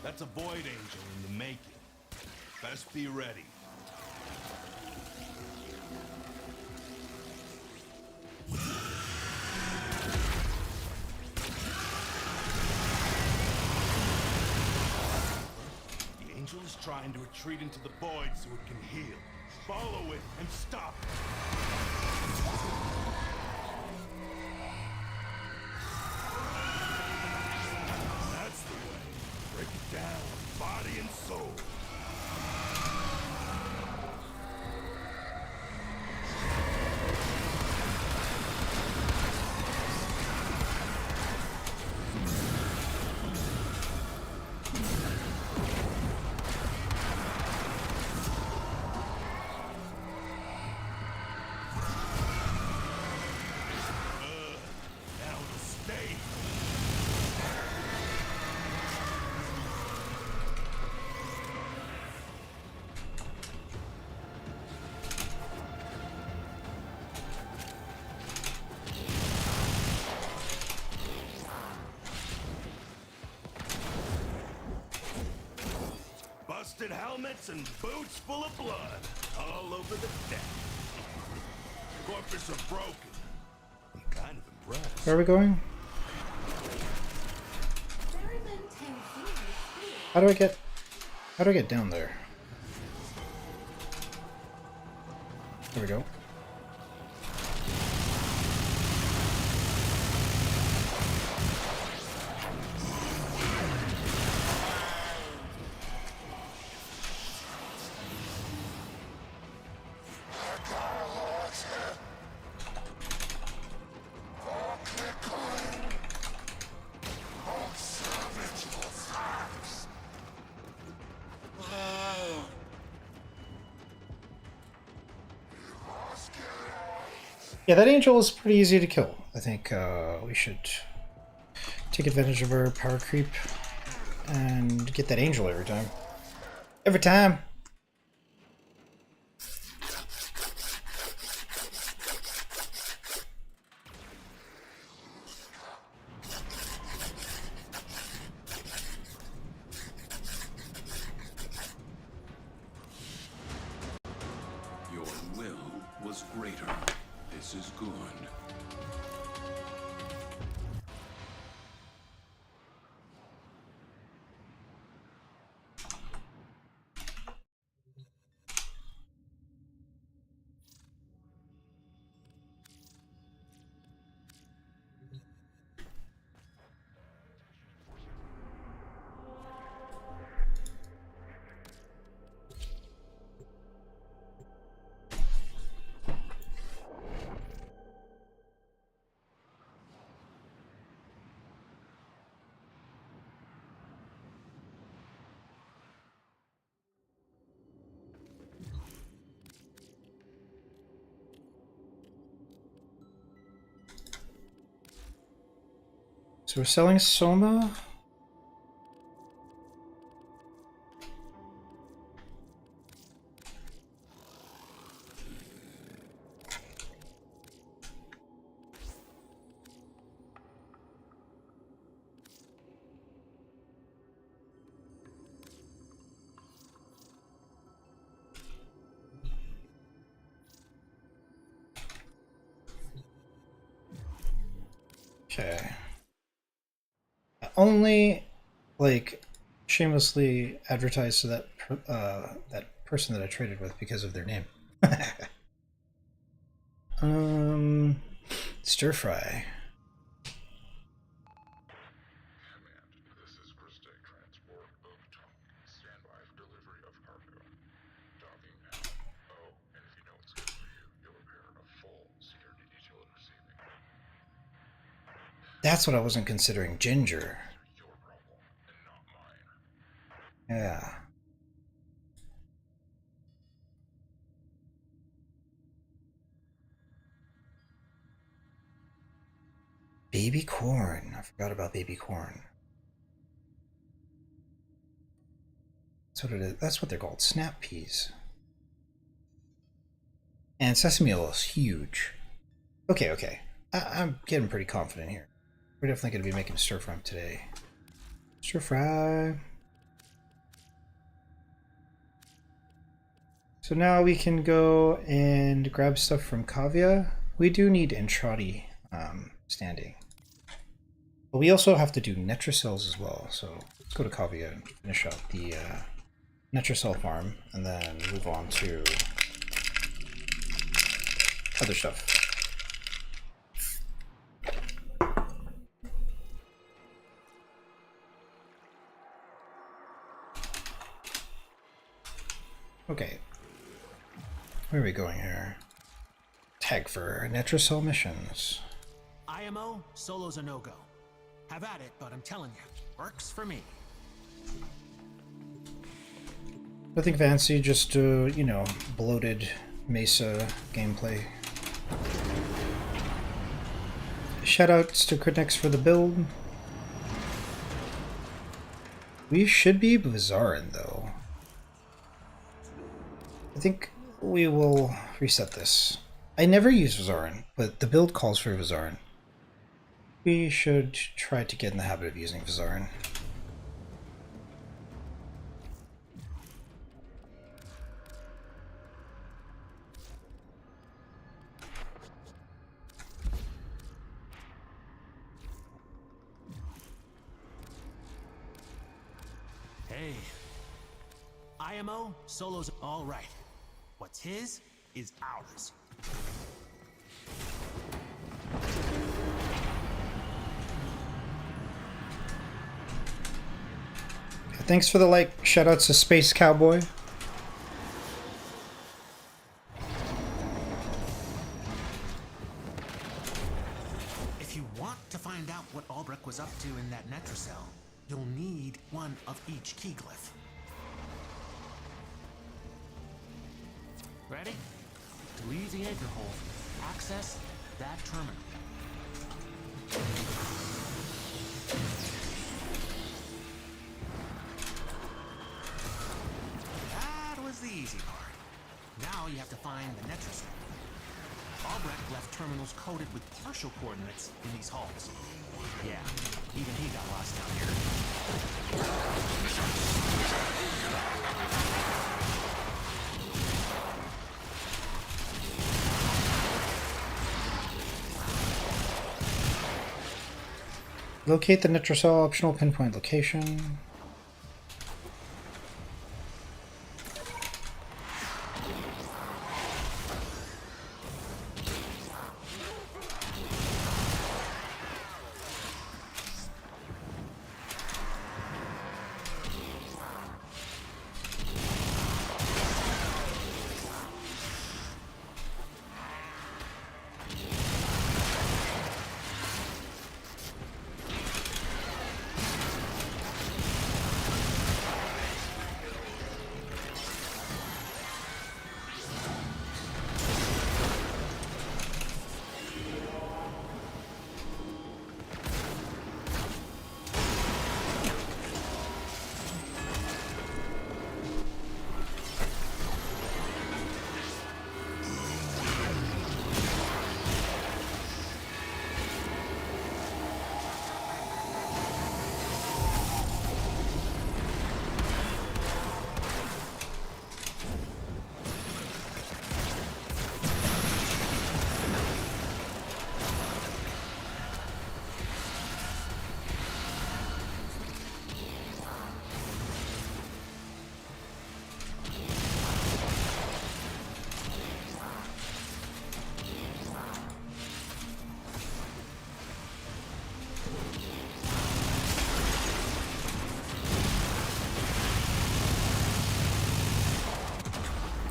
That's a Void Angel in the making. Best be ready. The Angel is trying to retreat into the Void so it can heal. Follow it and stop it. That's the way. Break it down, body and soul. rusted helmets and boots full of blood all over the deck. Corpus are broken. I'm kind of impressed. Where are we going? How do I get down there? There we go. Yeah, that angel is pretty easy to kill. I think we should take advantage of our power creep and get that angel every time. Every time! Your will was greater. This is good. So we're selling Soma. Okay. Only, like, shamelessly advertised to that that person that I traded with because of their name. Stir fry. That's what I wasn't considering. Ginger. Yeah. Baby corn. I forgot about baby corn. That's what it is. That's what they're called. Snap peas. And sesame oil is huge. Okay, okay. I'm getting pretty confident here. We're definitely going to be making stir fry today. Stir fry. So now we can go and grab stuff from Kavya. We do need Entrati standing. But we also have to do Netracels as well. So let's go to Kavya and finish up the Netracel farm and then move on to other stuff. Okay. Where are we going here? Tag for Netracel missions. IMO, solo's a no-go. Have at it, but I'm telling you, works for me. Nothing fancy, just, you know, bloated Mesa gameplay. Shoutouts to Critics for the build. We should be Vizarin, though. I think we will reset this. I never use Vizarin, but the build calls for Vizarin. We should try to get in the habit of using Vizarin. Hey. IMO, Solo's all right. What's his is ours. Thanks for the like. Shoutouts to Space Cowboy. If you want to find out what Albrecht was up to in that Netracell, you'll need one of each key glyph. Ready? To leave the anchor hole, access that terminal. That was the easy part. Now you have to find the Netracell. Albrecht left terminals coded with partial coordinates in these halls. Yeah, even he got lost down here. Locate the Netracell, optional pinpoint location.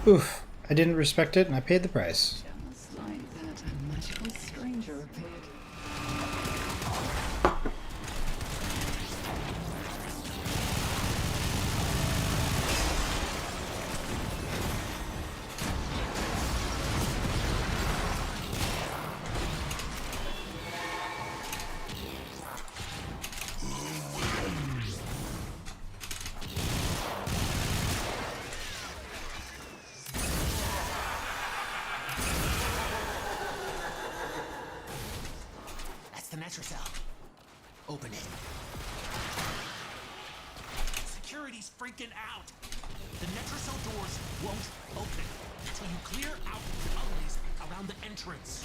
Oof, I didn't respect it and I paid the price. Just like that, a magical stranger appeared. The Netracell. Open it. Security's freaking out. The Netracell doors won't open until you clear out the pulleys around the entrance.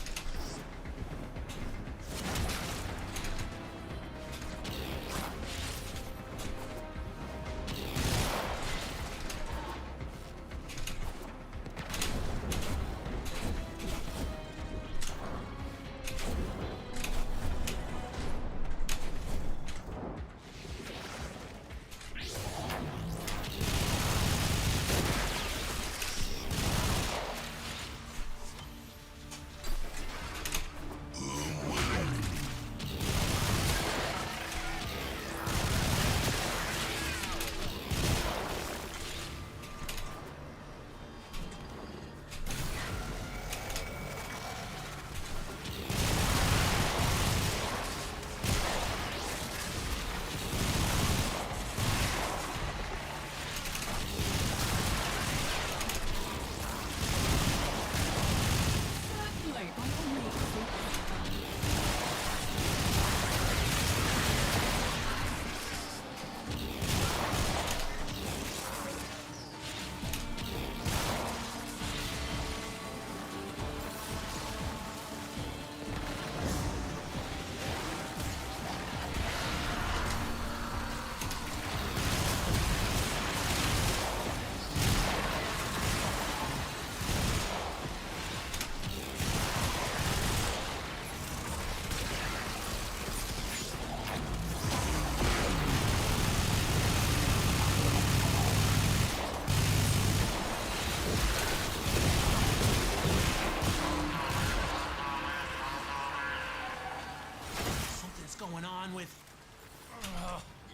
what's going on with...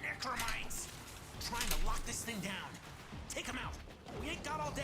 Necromites! Trying to lock this thing down. Take them out. We ain't got all day.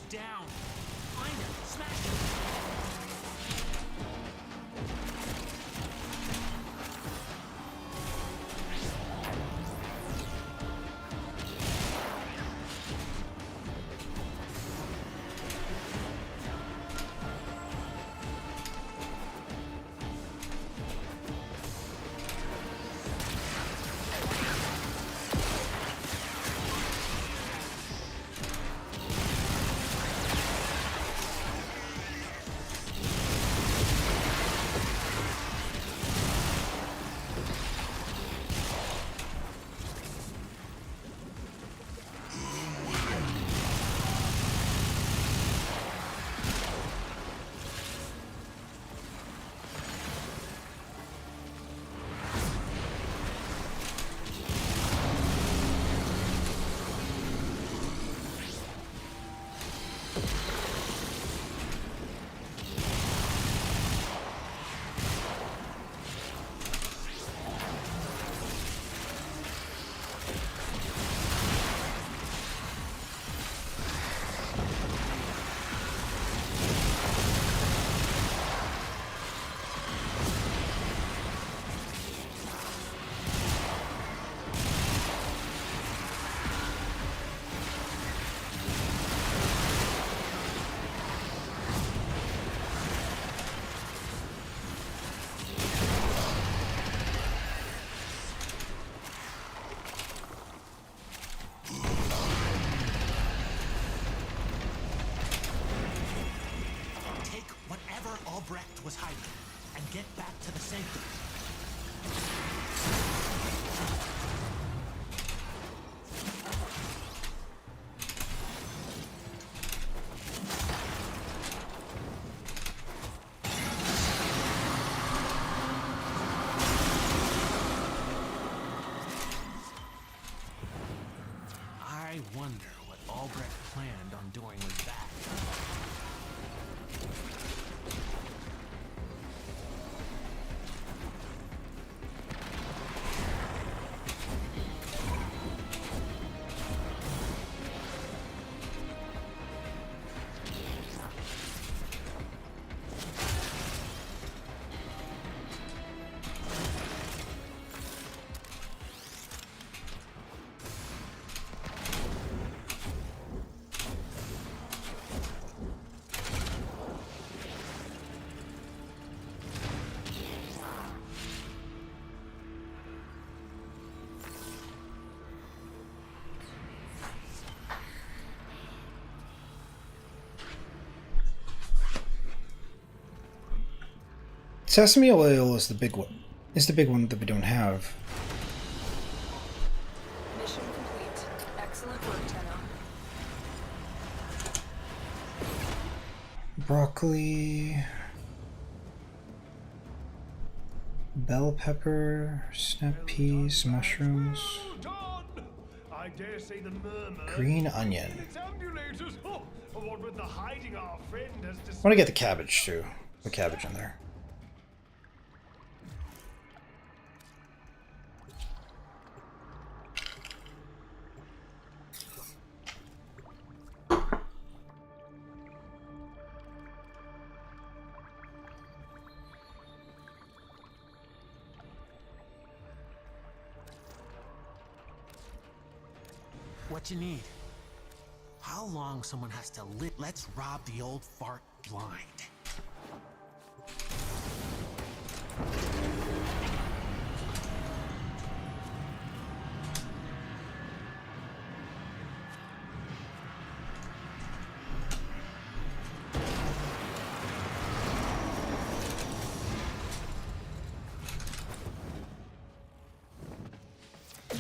Down. Find him. Smash him. Albrecht was hiding, and get back to the sanctum. I wonder what Albrecht planned on doing with that. Sesame oil is the big one. Is the big one that we don't have. Mission complete. Excellent work, Tenno. Broccoli. Bell pepper, snap peas, mushrooms, I dare say the murmur. green onion. Its ambulators. Oh, what with the hiding our friend has I want to get the cabbage too. The cabbage in there. What you need? How long someone has to live? Let's rob the old fart blind.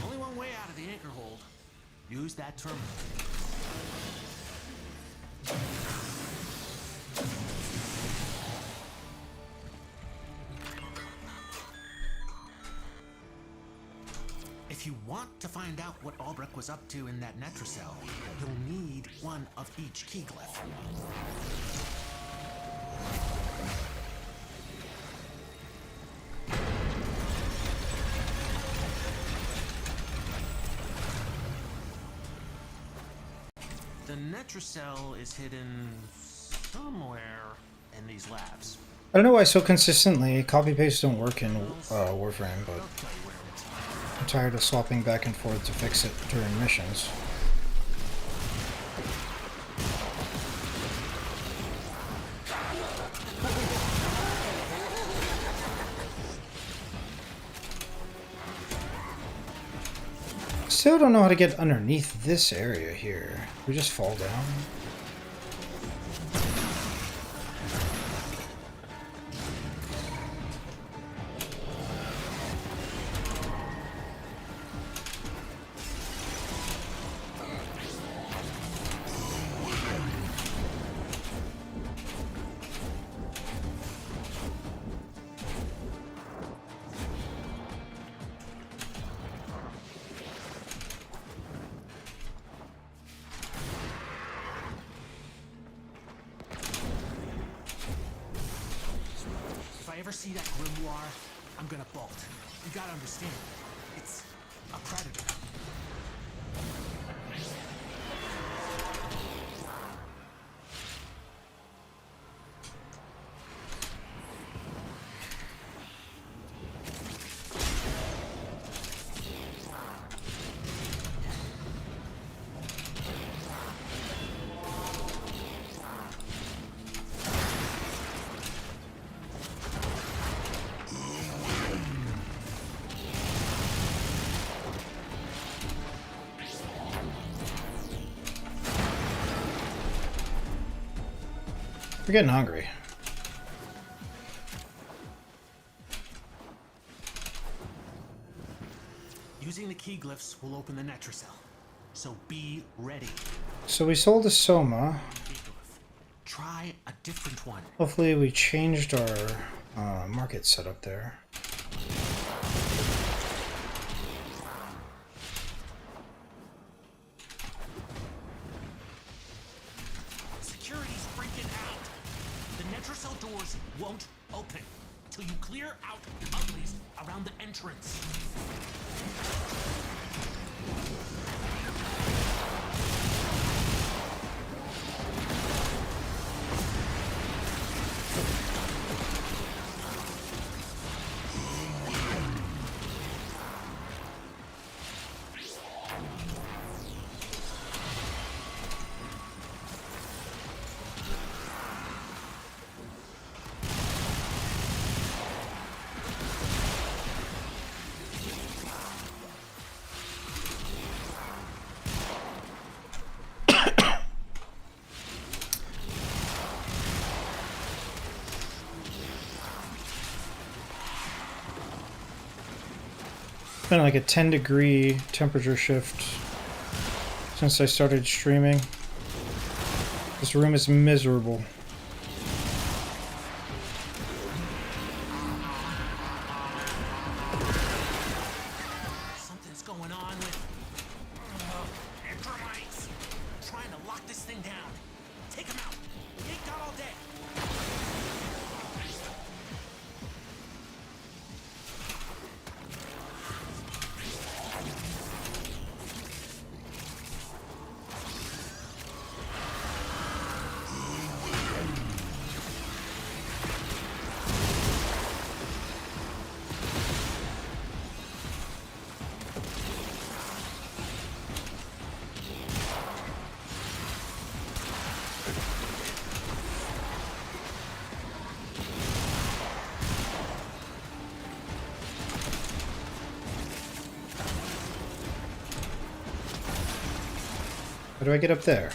Only one way out of the anchor hold. Use that terminal. If you want to find out what Albrecht was up to in that Netracell, you'll need one of each key glyph. The Netracell is hidden somewhere in these labs. I don't know why so consistently copy paste don't work in Warframe, but I'm tired of swapping back and forth to fix it during missions. Still don't know how to get underneath this area here. We just fall down. If I ever see that grimoire, I'm gonna bolt. You gotta understand, it's a predator. We're getting hungry. Using the key glyphs will open the Netracell, so be ready. So we sold a Soma. Try a different one. Hopefully we changed our market setup there. Security's freaking out. The Netracell doors won't open till you clear out uglies around the entrance. Been like a 10-degree temperature shift since I started streaming. This room is miserable. going on with Necromites? Trying to lock this thing down. Take them out. You ain't got all day. How do I get up there?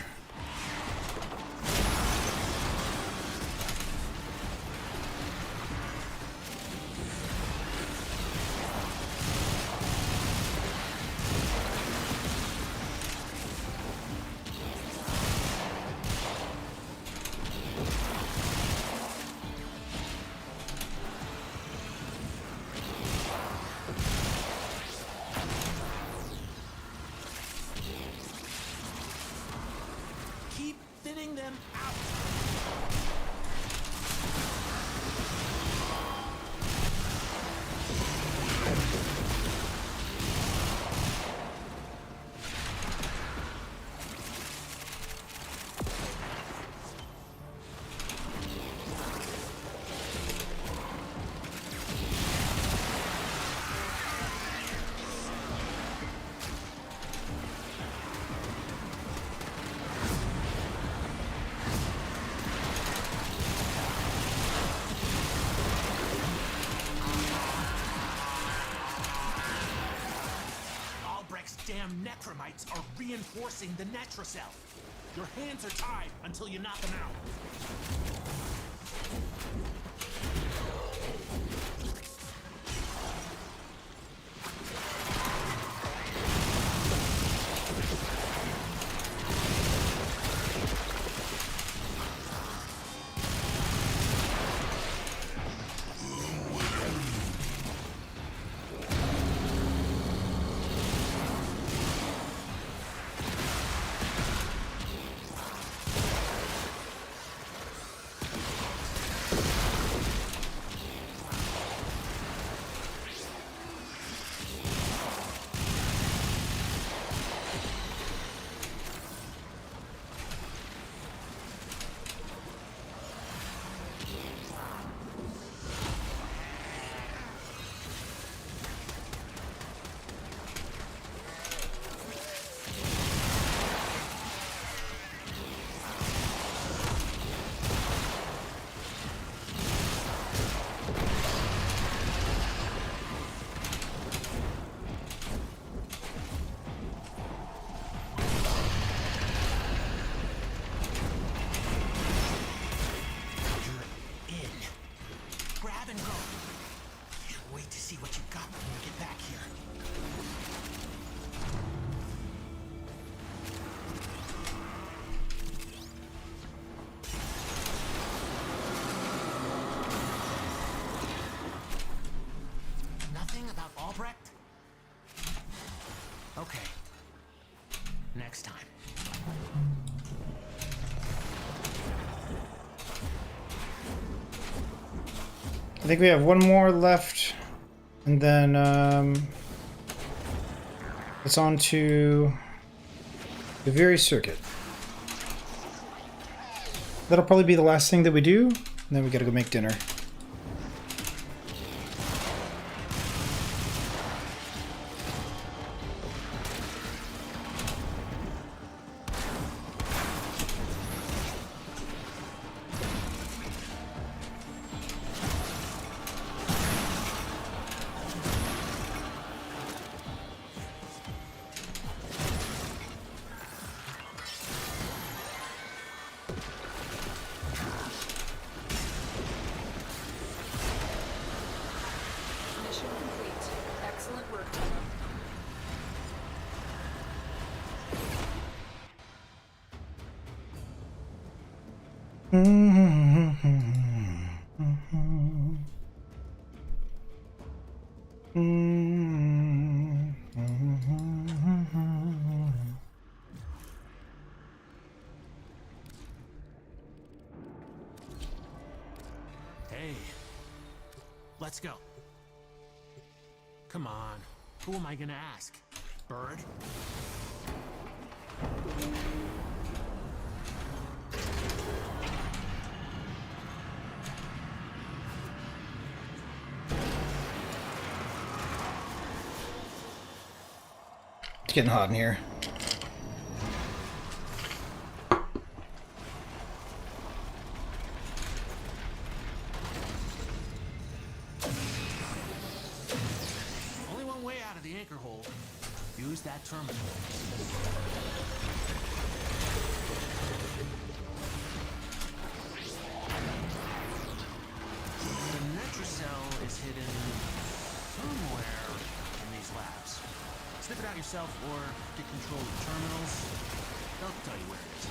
Keep thinning them out. Albrecht's damn Necromites are reinforcing the Netrocell. Your hands are tied until you knock them out. Albrecht? Okay. Next time. I think we have one more left, and then it's on to the Viri circuit. That'll probably be the last thing that we do, and then we gotta go make dinner. Mission complete. Excellent work, Emma. Let's go. Come on. Who am I gonna ask? Bird? It's getting hot in here. Only one way out of the anchor hole. Use that terminal. The Netracell is hidden somewhere in these labs. Sniff it out yourself or get control of the terminals. They'll tell you where it is.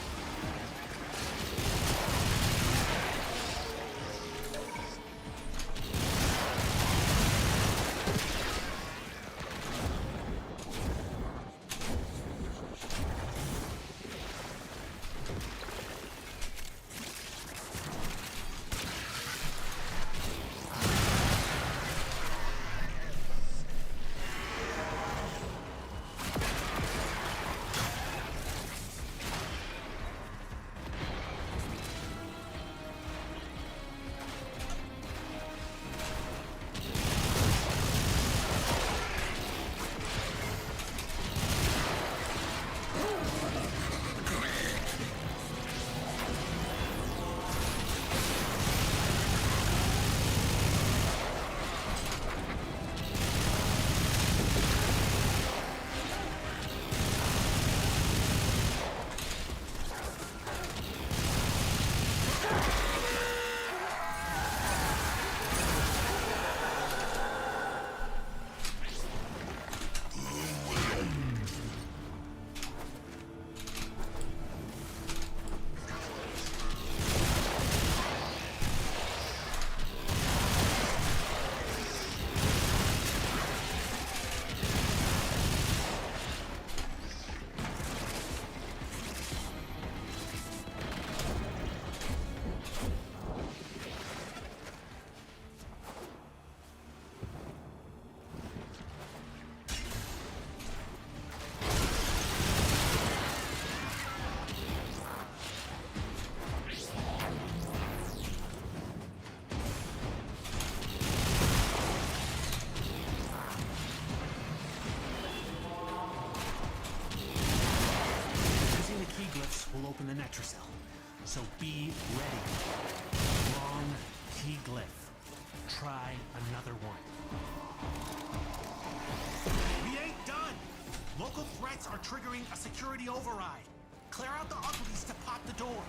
Will open the Netracell, so be ready. Wrong key glyph. Try another one. We ain't done! Local threats are triggering a security override. Clear out the uglies to pop the door.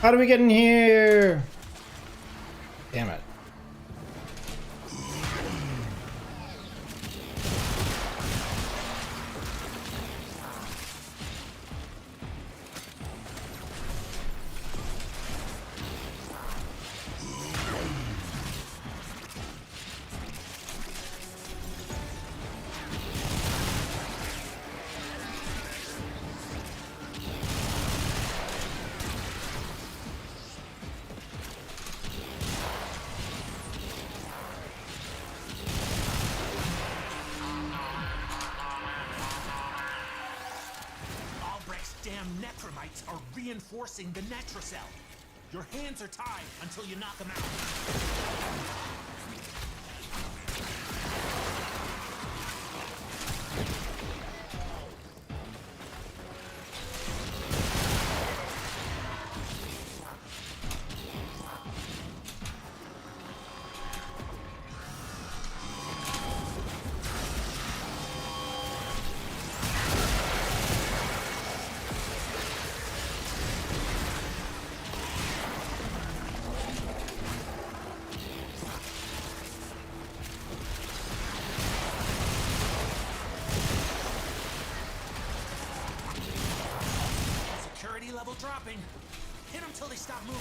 How do we get in here? Damn it. Damn Necromites are reinforcing the Netracell. Your hands are tied until you knock them out. coming. Hit them till they stop moving.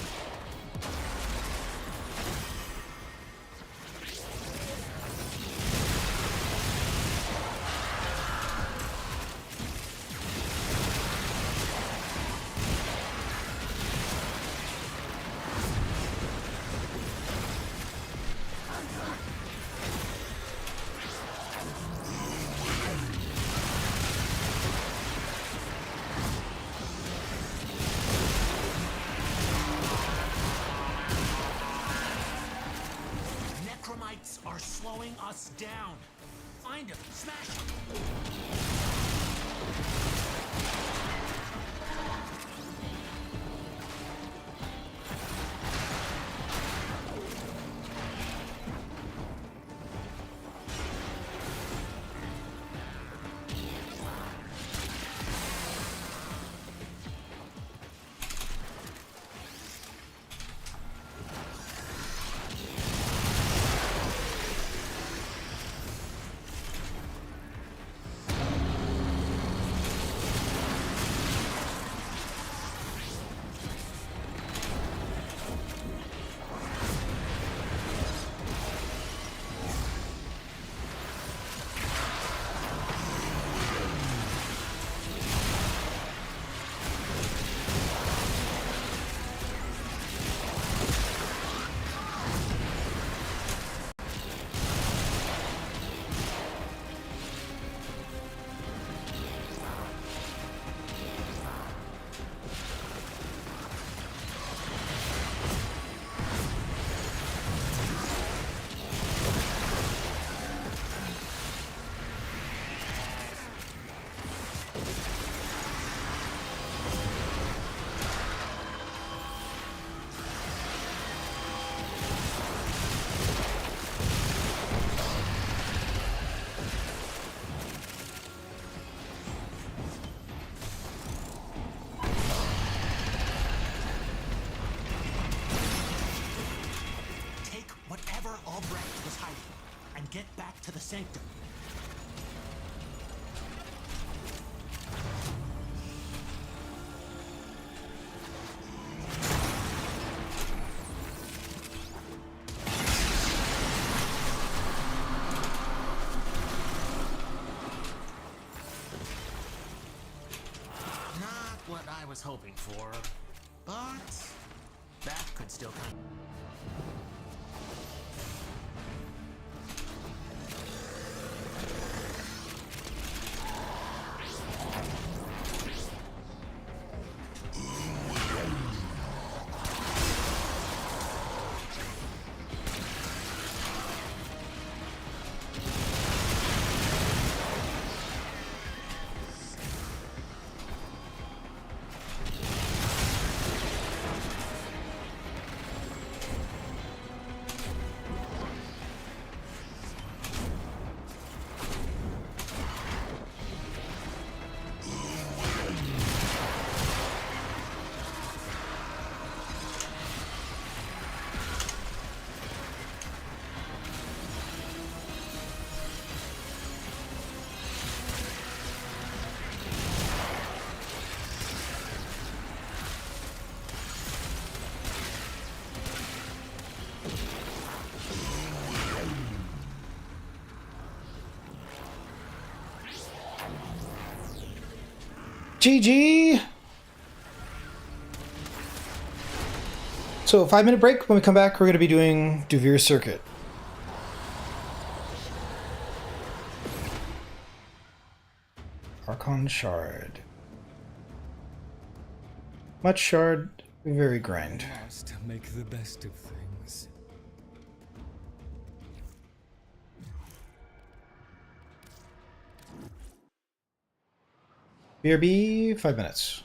Are slowing us down. Find him, smash him. Albrecht was hiding, and get back to the sanctum. Not what I was hoping for, but that could still come. GG! So 5-minute break. When we come back, we're going to be doing Duvir Circuit. Archon Shard. Much shard, very grind. Must make the best of things. BRB, 5 minutes.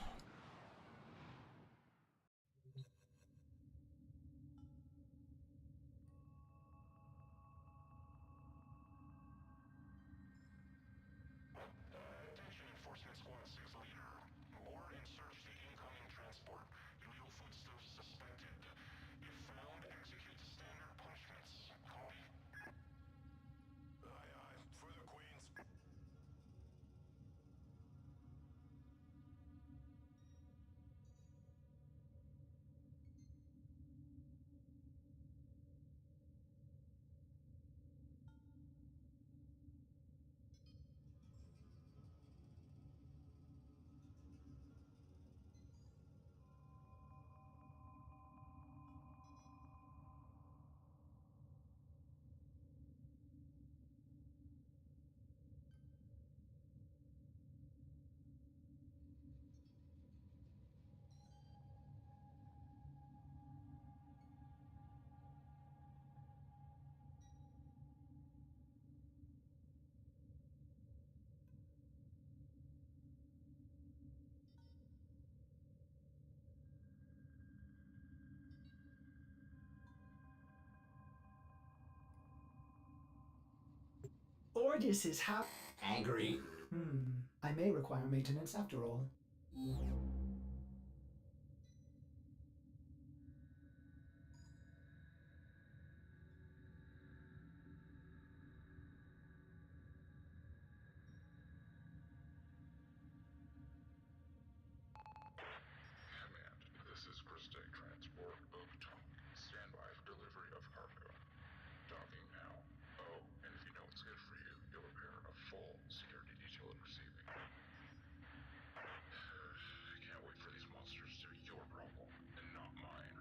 Sardis is angry. I may require maintenance after all. Command, this is Christie Transport Oakton. Stand by for delivery of cargo. Docking now. Oh, and if you know what's good for you, you'll repair a full security detail at receiving. I can't wait for these monsters to be your problem, and not mine.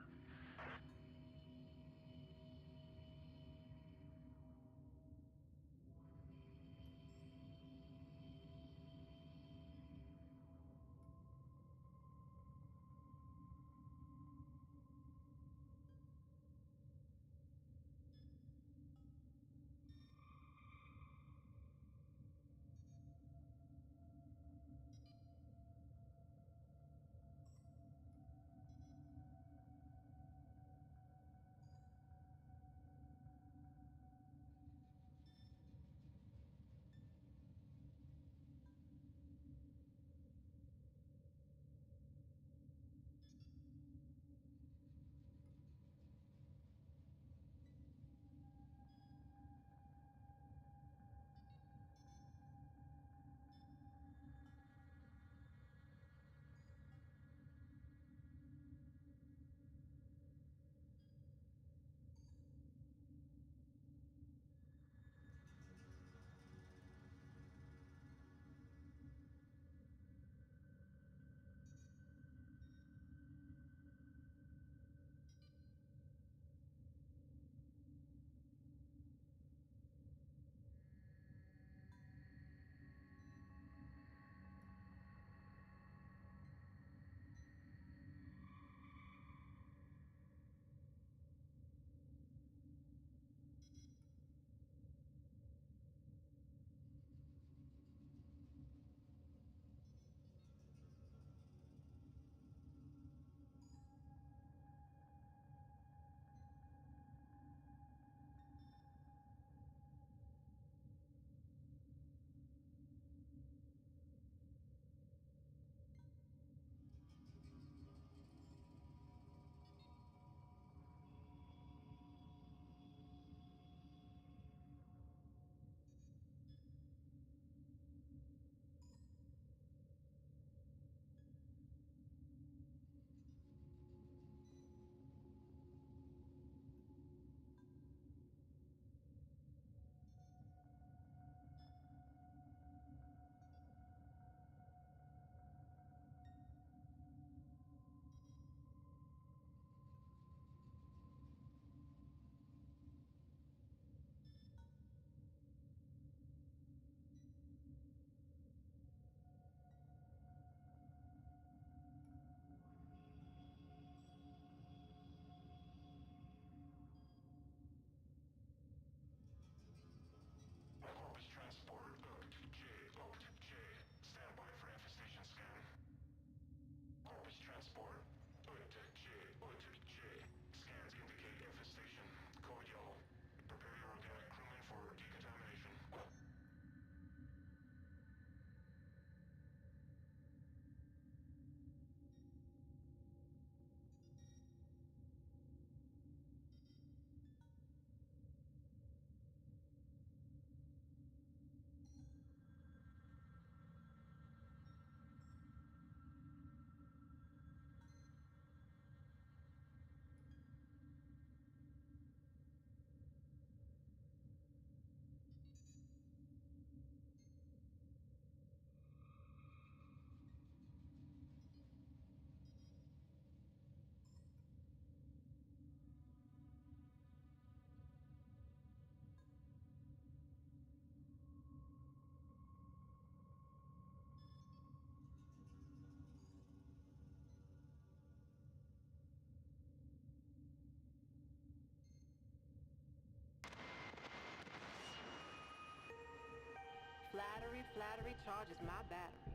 Flattery, flattery charges my battery.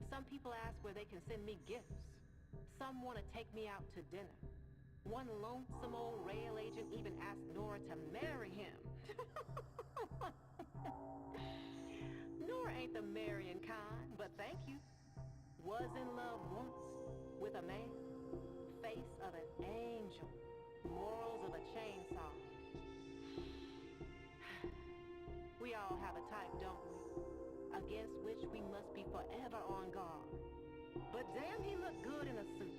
Some people ask where they can send me gifts. Some want to take me out to dinner. One lonesome old rail agent even asked Nora to marry him. marrying kind, but thank you. Was in love once with a man, face of an angel, morals of a chainsaw. We all have a type, don't we? Against which we must be forever on guard. But damn, he looked good in a suit.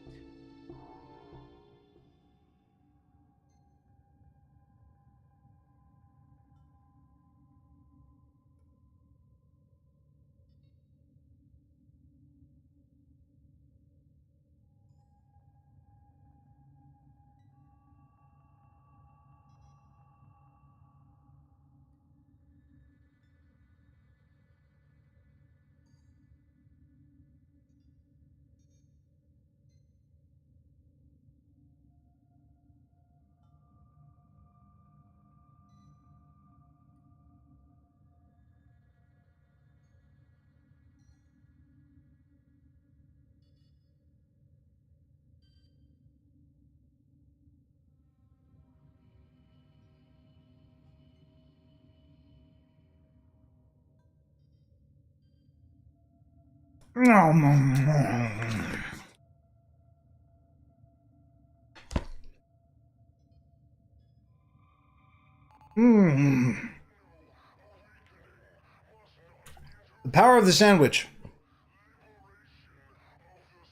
The power of the sandwich.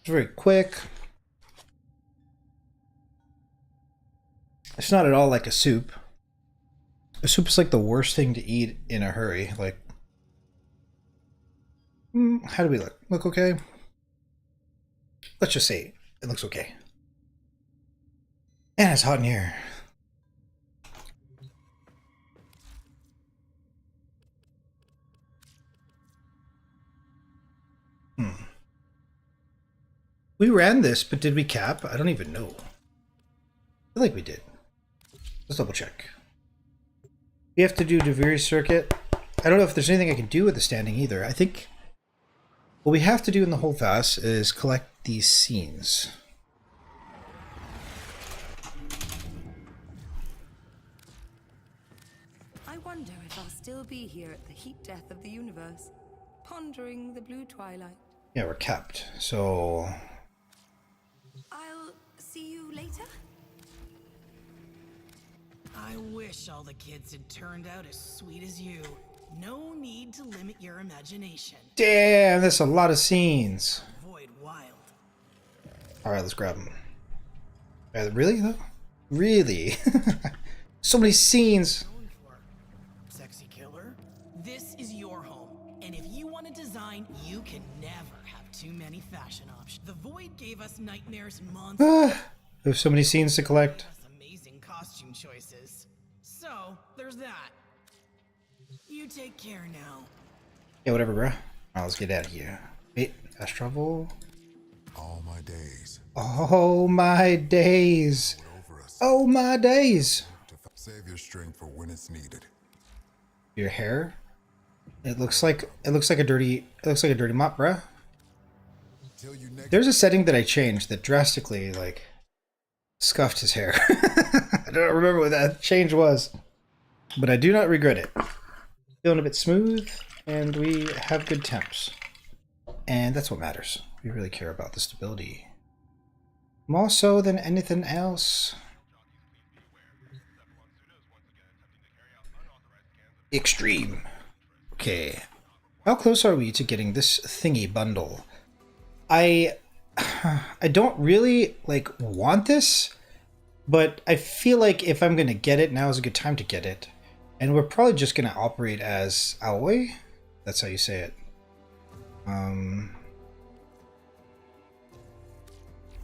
It's very quick. It's not at all like a soup. A soup is like the worst thing to eat in a hurry. Like, how do we look? Look okay? Let's just say it looks okay. And it's hot in here. We ran this, but did we cap? I don't even know. I feel like we did. Let's double check. We have to do Duviri circuit. I don't know if there's anything I can do with the standing either. I think what we have to do in the whole fast is collect these scenes. I wonder if I'll still be here at the heat death of the universe, pondering the blue twilight. Yeah, we're capped, so... I'll see you later? I wish all the kids had turned out as sweet as you. No need to limit your imagination. Damn, that's a lot of scenes. Avoid wild. Alright, let's grab them. Really, though? Really? So many scenes. Sexy killer? This is your home, and if you want to design, you can never have too many fashion options. The Void gave us nightmares months. There's so many scenes to collect. Amazing costume choices. So, there's that. You take care now. Yeah, whatever, bro. Alright, let's get out of here. Wait, fast travel. All my days. Oh my days. Oh my days. Save your strength for when it's needed. Your hair? It looks like a dirty mop, bruh. There's a setting that I changed that drastically like scuffed his hair. I don't remember what that change was, but I do not regret it. Feeling a bit smooth, and we have good temps, and that's what matters. We really care about the stability more so than anything else. Extreme. Okay, how close are we to getting this thingy bundle? I don't really like want this, but I feel like if I'm gonna get it, now is a good time to get it. And we're probably just gonna operate as Aoi. That's how you say it.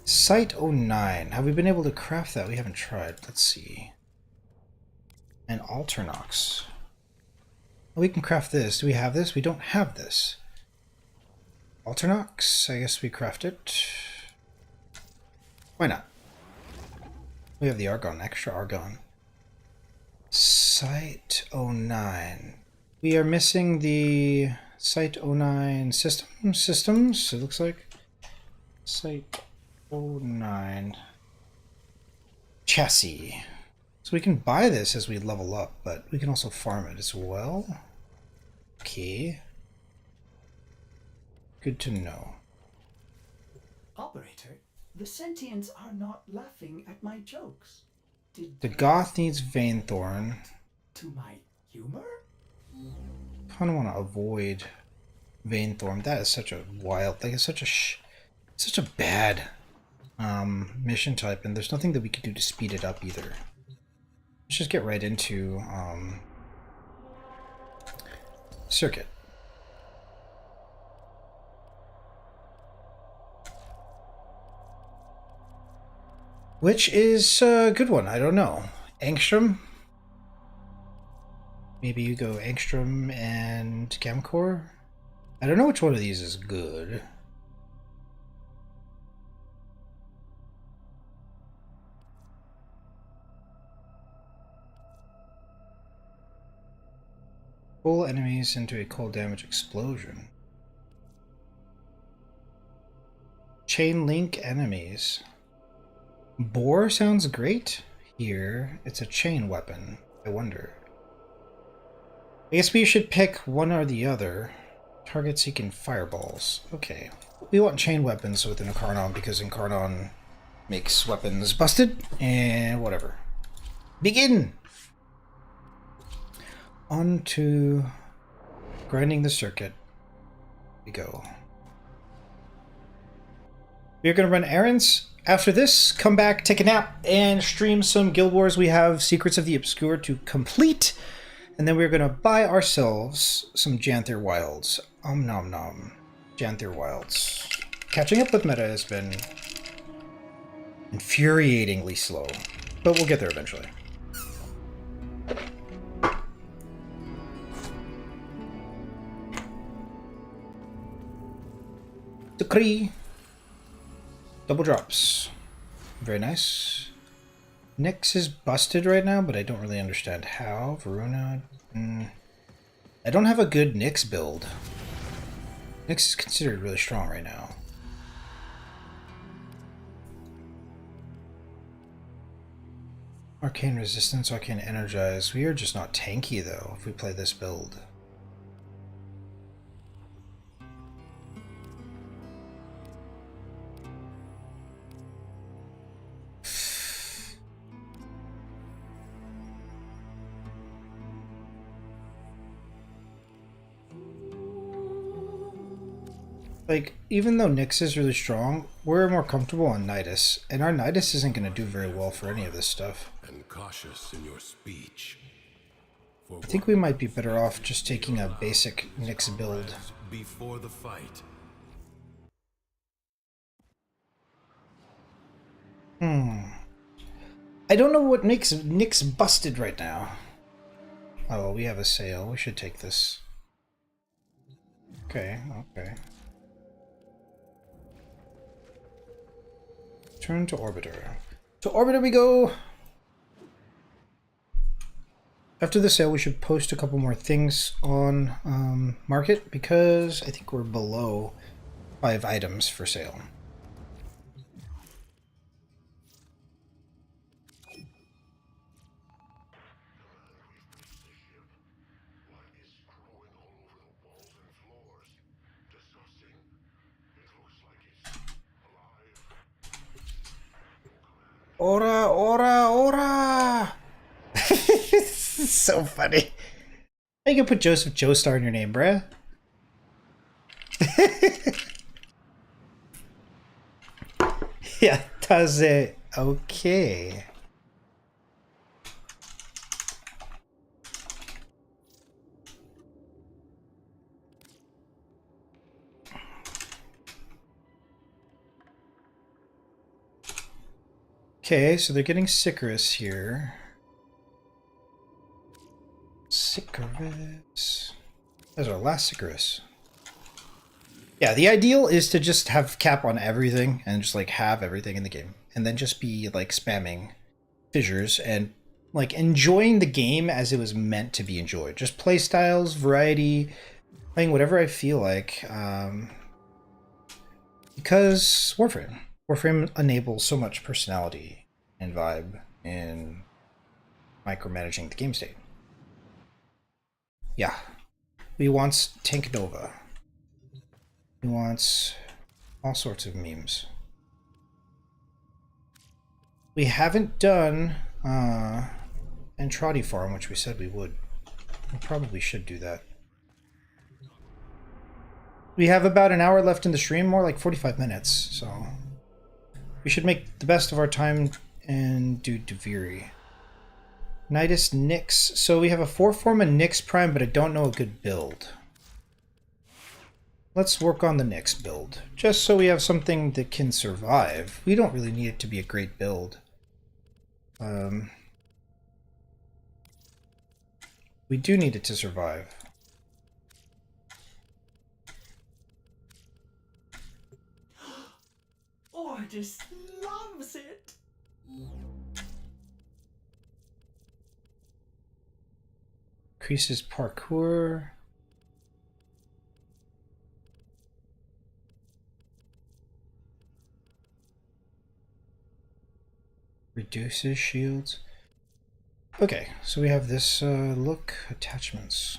Site 09. Have we been able to craft that? We haven't tried. Let's see. And Alternox. We can craft this. Do we have this? We don't have this. Alternox. I guess we craft it. Why not? We have the Argon. Extra Argon. Site 09. We are missing the Site 09 systems. It looks like Site 09 chassis. So we can buy this as we level up, but we can also farm it as well. Okay. Good to know. Operator, the sentients are not laughing at my jokes. Did The goth needs Vainthorn. to my humor? Kind of want to avoid Vainthorn. That is such a wild, like it's such a bad mission type, and there's nothing that we could do to speed it up either. Let's just get right into circuit. Which is a good one, I don't know. Angstrom? Maybe you go Angstrom and Gamcor? I don't know which one of these is good. Pull enemies into a cold damage explosion. Chain link enemies. Boar sounds great here. It's a chain weapon. I wonder. I guess we should pick one or the other. Target seeking fireballs. Okay. We want chain weapons within Incarnon because Incarnon makes weapons busted and whatever. Begin! On to grinding the circuit we go. We're going to run errands. After this, come back, take a nap, and stream some Guild Wars. We have Secrets of the Obscure to complete. And then we're going to buy ourselves some Janther Wilds. Nom nom. Janther Wilds. Catching up with meta has been infuriatingly slow, but we'll get there eventually. Decree. Double drops. Very nice. Nyx is busted right now, but I don't really understand how. Varuna. I don't have a good Nyx build. Nyx is considered really strong right now. Arcane resistance, arcane energize. We are just not tanky though if we play this build. Like, even though Nyx is really strong, we're more comfortable on Nidus, and our Nidus isn't going to do very well for any of this stuff. And cautious in your speech. I think we might be better off just taking a basic Nyx build. Before the fight. I don't know what makes Nyx busted right now. Oh, well, we have a sale. We should take this. Okay, okay. Turn to Orbiter. To Orbiter we go! After the sale, we should post a couple more things on Market, because I think we're below 5 items for sale. Ora, ora, ora! So funny. You can put Joseph Joestar in your name, bruh. Yeah, does it? Okay. Okay, so they're getting Sicarus here. Sicarus. That's our last Sicarus. Yeah, the ideal is to just have cap on everything and just like have everything in the game. And then just be like spamming fissures and like enjoying the game as it was meant to be enjoyed. Just play styles, variety, playing whatever I feel like. Because Warframe enables so much personality and vibe in micromanaging the game state. Yeah. We want Tank Nova. He wants all sorts of memes. We haven't done Entrati Farm, which we said we would. We probably should do that. We have about an hour left in the stream, more like 45 minutes, so we should make the best of our time and do Deviri. Nidus Nyx. So we have a 4-form and Nyx Prime, but I don't know a good build. Let's work on the Nyx build, just so we have something that can survive. We don't really need it to be a great build. We do need it to survive. Ordis loves it. Increases parkour. Reduces shields. Okay, so we have this look, attachments.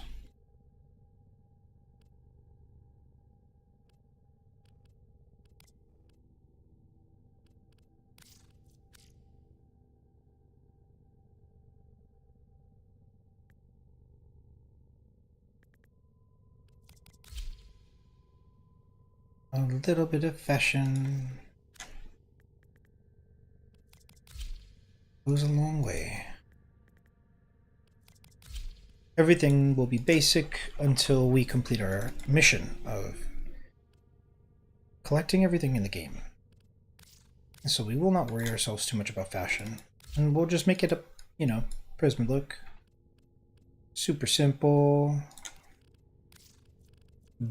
A little bit of fashion goes a long way. Everything will be basic until we complete our mission of collecting everything in the game. And so we will not worry ourselves too much about fashion. And we'll just make it a, you know, Prisma look. Super simple.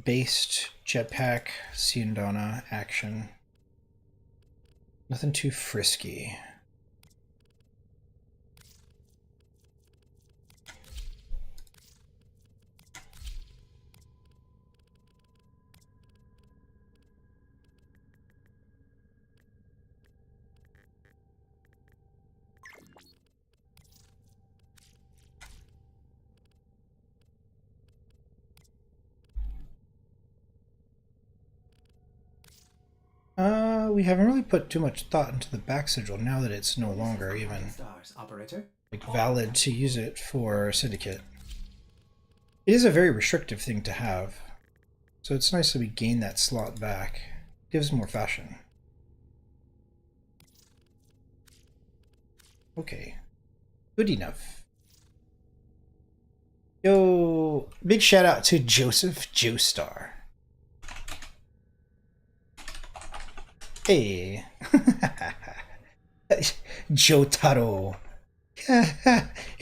Based jetpack, Siandana action. Nothing too frisky. We haven't really put too much thought into the back sigil now that it's no longer even like valid to use it for Syndicate. It is a very restrictive thing to have, so it's nice that we gain that slot back. It gives more fashion. Okay, good enough. Yo, big shout out to Joseph Joestar. Hey, Jotaro.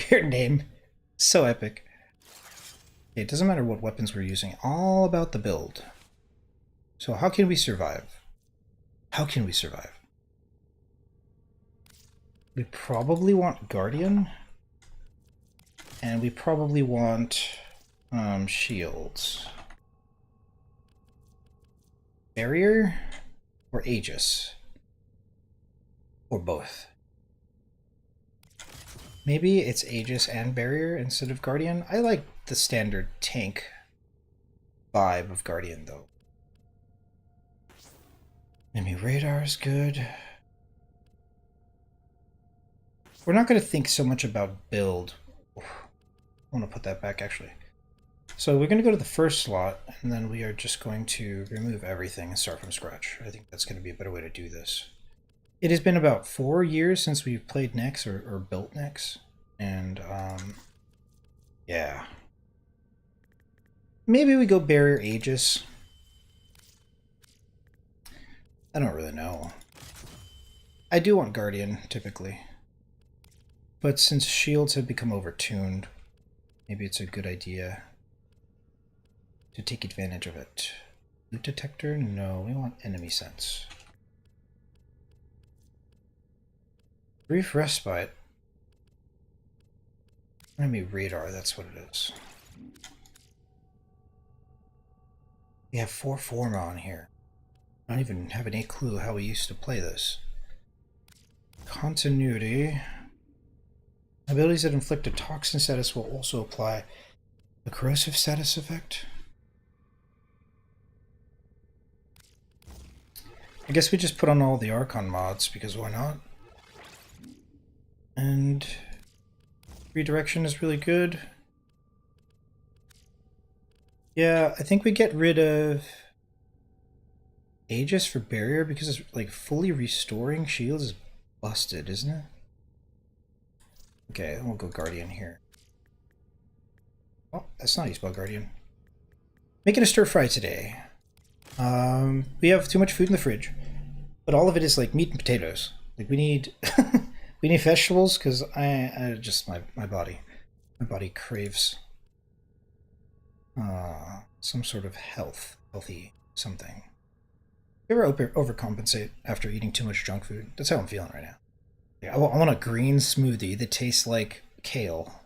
Your name, so epic. It doesn't matter what weapons we're using, all about the build. So how can we survive? How can we survive? We probably want Guardian, and we probably want shields. Barrier? Or Aegis. Or both. Maybe it's Aegis and Barrier instead of Guardian. I like the standard tank vibe of Guardian though. Enemy radar is good. We're not going to think so much about build. I want to put that back actually. So we're going to go to the first slot, and then we are just going to remove everything and start from scratch. I think that's going to be a better way to do this. It has been about 4 years since we've played Nyx or built Nyx, and yeah. Maybe we go Barrier Aegis. I don't really know. I do want Guardian, typically. But since shields have become overtuned, maybe it's a good idea to take advantage of it. Loot detector? No, we want enemy sense. Brief respite. Enemy radar, that's what it is. We have 4 form on here. I don't even have any clue how we used to play this. Continuity. Abilities that inflict a toxin status will also apply the corrosive status effect. I guess we just put on all the Archon mods, because why not? And redirection is really good. Yeah, I think we get rid of Aegis for barrier, because it's like fully restoring shields is busted, isn't it? Okay, we'll go Guardian here. Oh, that's not Eastball Guardian. Making a stir fry today. We have too much food in the fridge, but all of it is like meat and potatoes. Like we need we need vegetables, because I just my body craves some sort of healthy something. You ever overcompensate after eating too much junk food? That's how I'm feeling right now. Yeah, I want a green smoothie that tastes like kale.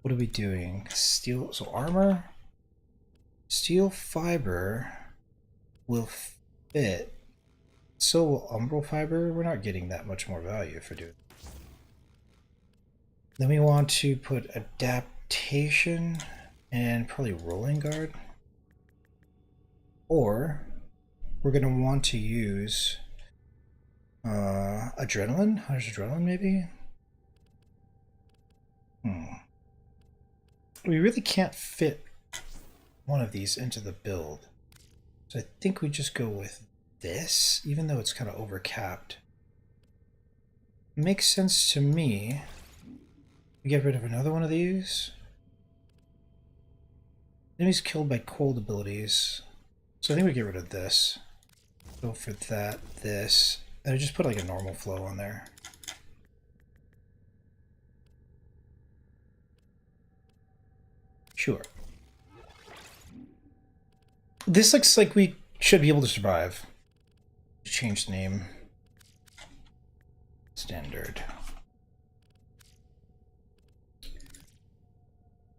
What are we doing? Steel, so armor, steel fiber will fit. So will umbral fiber. We're not getting that much more value for doing. Then we want to put adaptation and probably rolling guard. Or we're going to want to use adrenaline. How's adrenaline maybe? We really can't fit one of these into the build. So I think we just go with this, even though it's kind of overcapped. Makes sense to me. We get rid of another one of these. Enemies killed by cold abilities. So I think we get rid of this. Go for that, this. And I just put like a normal flow on there. Sure. This looks like we should be able to survive. Change the name. Standard.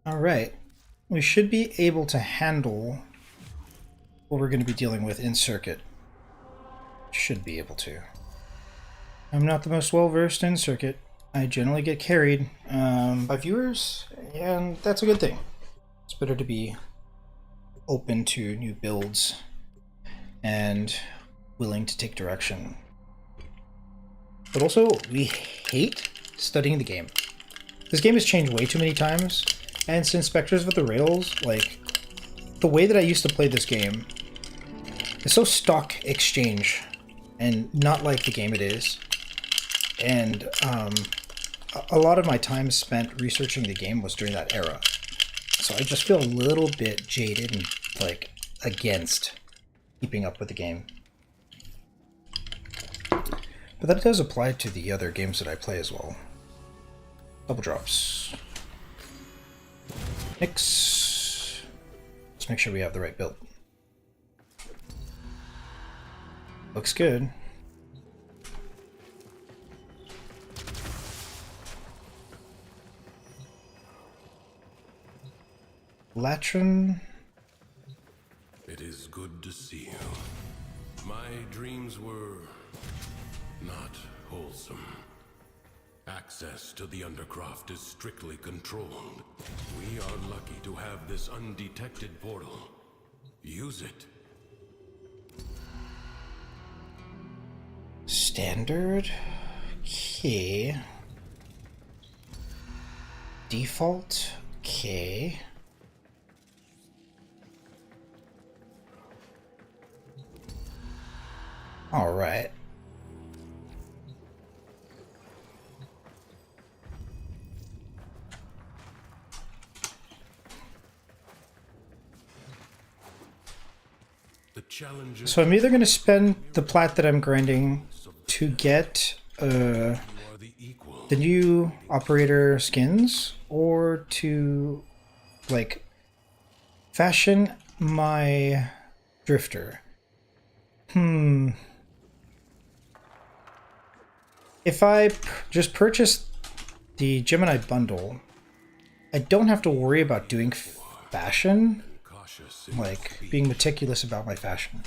Alright. We should be able to handle what we're going to be dealing with in circuit. Should be able to. I'm not the most well versed in circuit. I generally get carried by viewers, and that's a good thing. It's better to be open to new builds and willing to take direction. But also, we hate studying the game. This game has changed way too many times, and since Spectres of the Rails, like, the way that I used to play this game is so stock exchange and not like the game it is. And a lot of my time spent researching the game was during that era. So I just feel a little bit jaded and like against keeping up with the game. But that does apply to the other games that I play as well. Double drops. Nix. Let's make sure we have the right build. Looks good. Latrin. It is good to see you. My dreams were not wholesome. Access to the Undercroft is strictly controlled. We are lucky to have this undetected portal. Use it. Standard. Okay. Default. Okay. All right. So I'm either going to spend the plat that I'm grinding to get the new operator skins, or to like fashion my drifter. If I just purchase the Gemini bundle, I don't have to worry about doing fashion, like being meticulous about my fashion.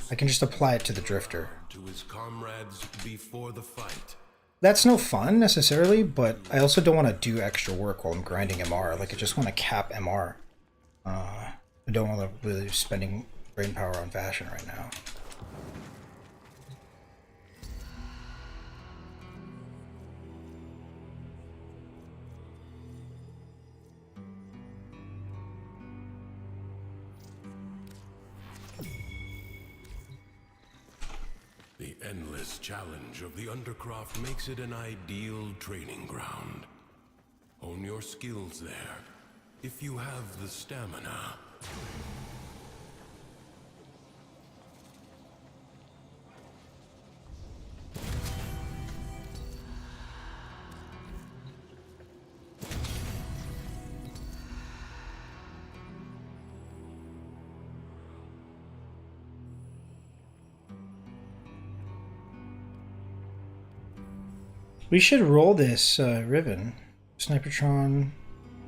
I can just apply it to the drifter. That's no fun necessarily, but I also don't want to do extra work while I'm grinding MR. Like I just want to cap MR. I don't want to really spending brain power on fashion right now. The endless challenge of the Undercroft makes it an ideal training ground. Hone your skills there, if you have the stamina. We should roll this Riven. Snipertron.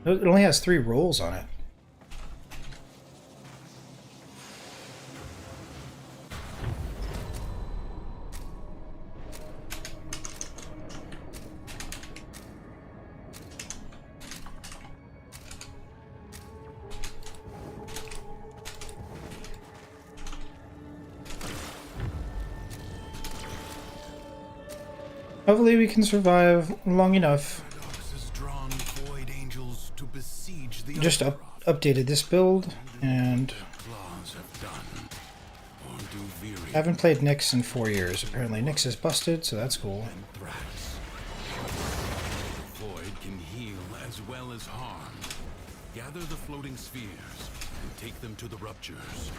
It only has 3 rolls on it. Hopefully we can survive long enough. Just updated this build, and haven't played Nyx in 4 years. Apparently Nyx is busted, so that's cool. Void can heal as well as harm. Gather the floating spheres and take them to the ruptures.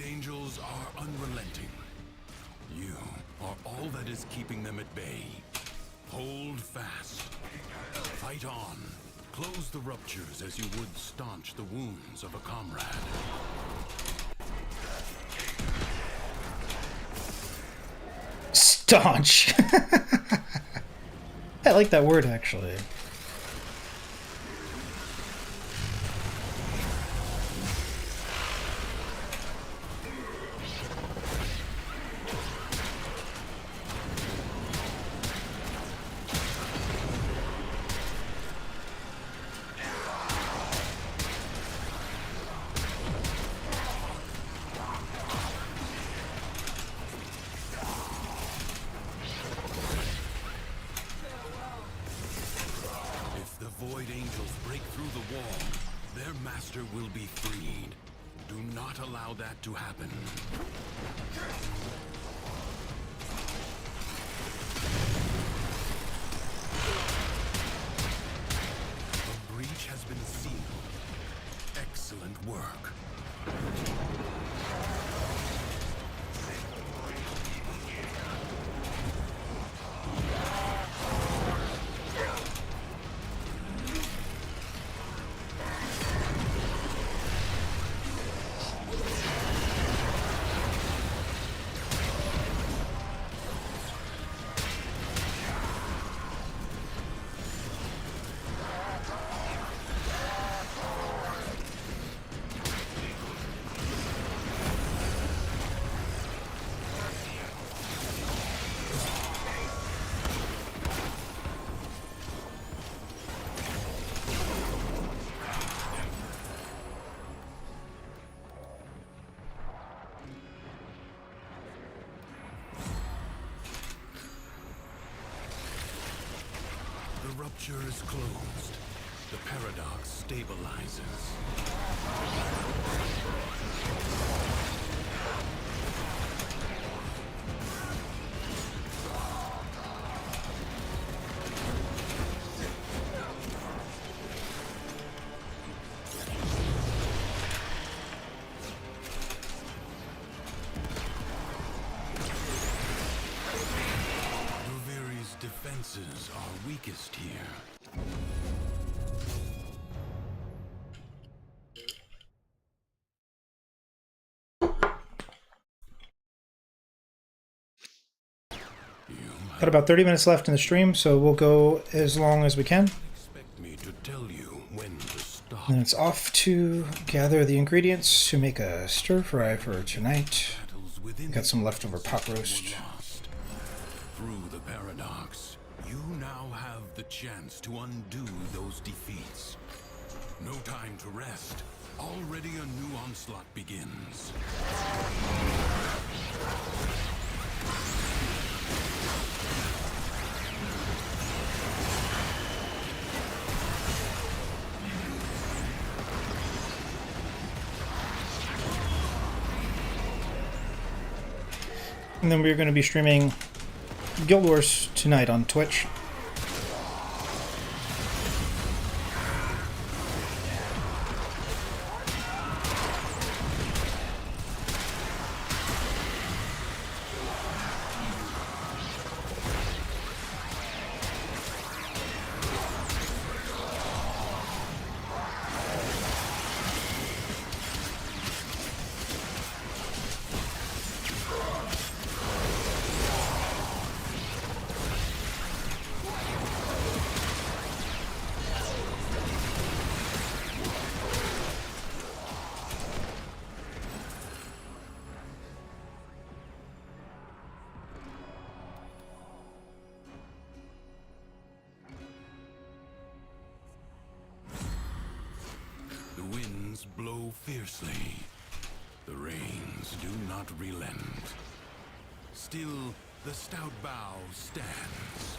Angels are unrelenting. You are all that is keeping them at bay. Hold fast. Fight on. Close the ruptures as you would staunch the wounds of a comrade. Staunch. I like that word, actually. Void Angels break through the wall, their master will be freed. Do not allow that to happen. A breach has been sealed. Excellent work. The rupture is closed. The paradox stabilizes. Defenses are weakest here. Got about 30 minutes left in the stream, so we'll go as long as we can. Expect me to tell you when to stop. And it's off to gather the ingredients to make a stir fry for tonight. Got some leftover pot roast. Through the paradox, you now have the chance to undo those defeats. No time to rest. Already a new onslaught begins. And then we're going to be streaming Guild Wars tonight on Twitch. Blow fiercely. The rains do not relent. Still, the stout bough stands.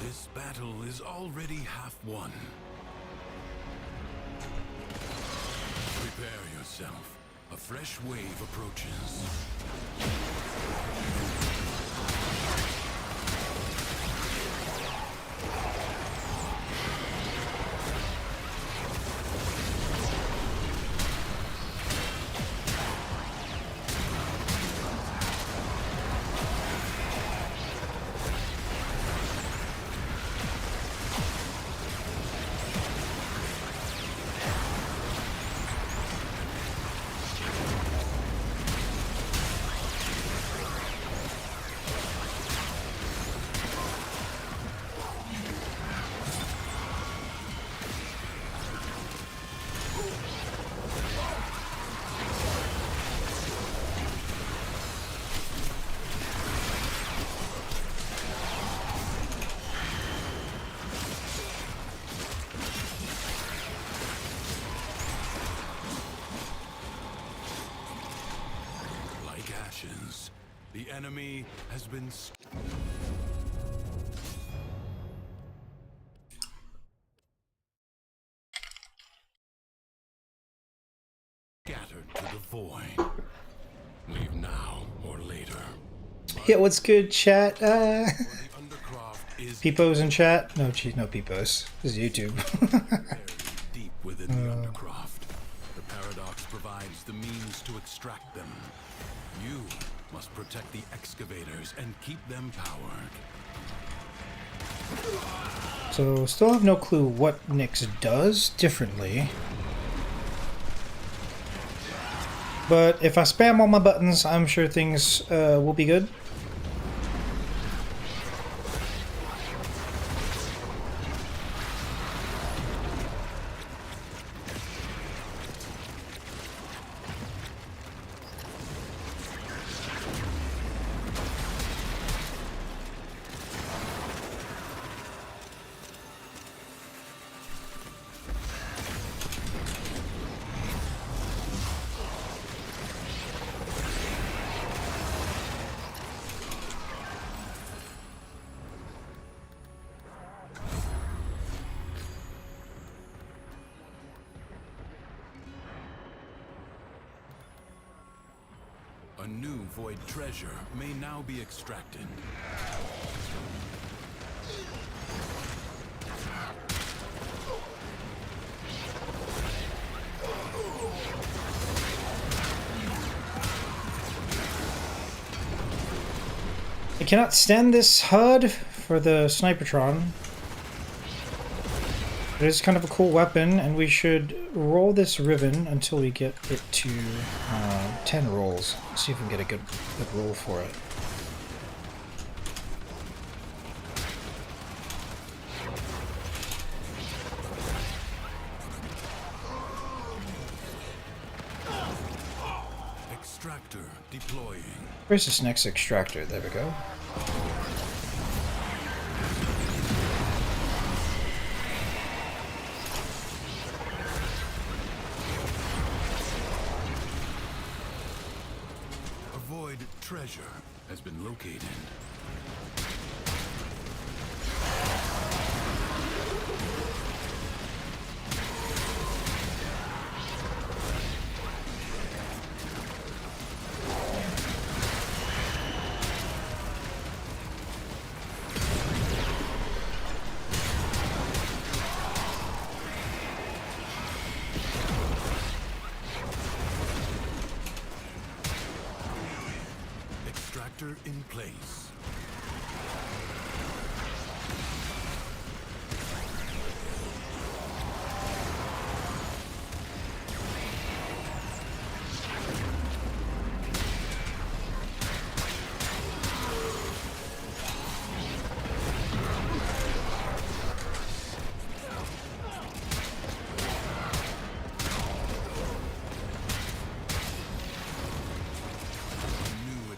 This battle is already half won. Prepare yourself. A fresh wave approaches. The enemy has been scattered to the void. Leave now or later. Yeah, what's good, chat? Peepos in chat? No, geez, no Peepos. This is YouTube. Deep within the Undercroft, the Paradox provides the means to extract them. You must protect the excavators and keep them powered. So, still have no clue what Nyx does differently. But if I spam all my buttons, I'm sure things will be good. A new void treasure may now be extracted. I cannot stand this HUD for the Snipertron. It is kind of a cool weapon, and we should roll this Riven until we get it to 10 rolls. See if we can get a good roll for it. Extractor deploying. Where's this next extractor? There we go. A void treasure has been located. Extractor in place.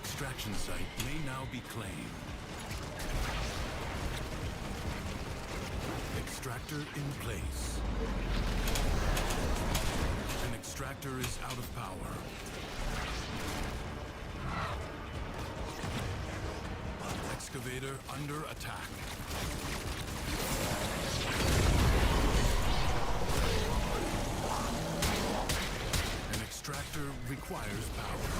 Extraction site may now be claimed. Extractor in place. An extractor is out of power. Excavator under attack. An extractor requires power.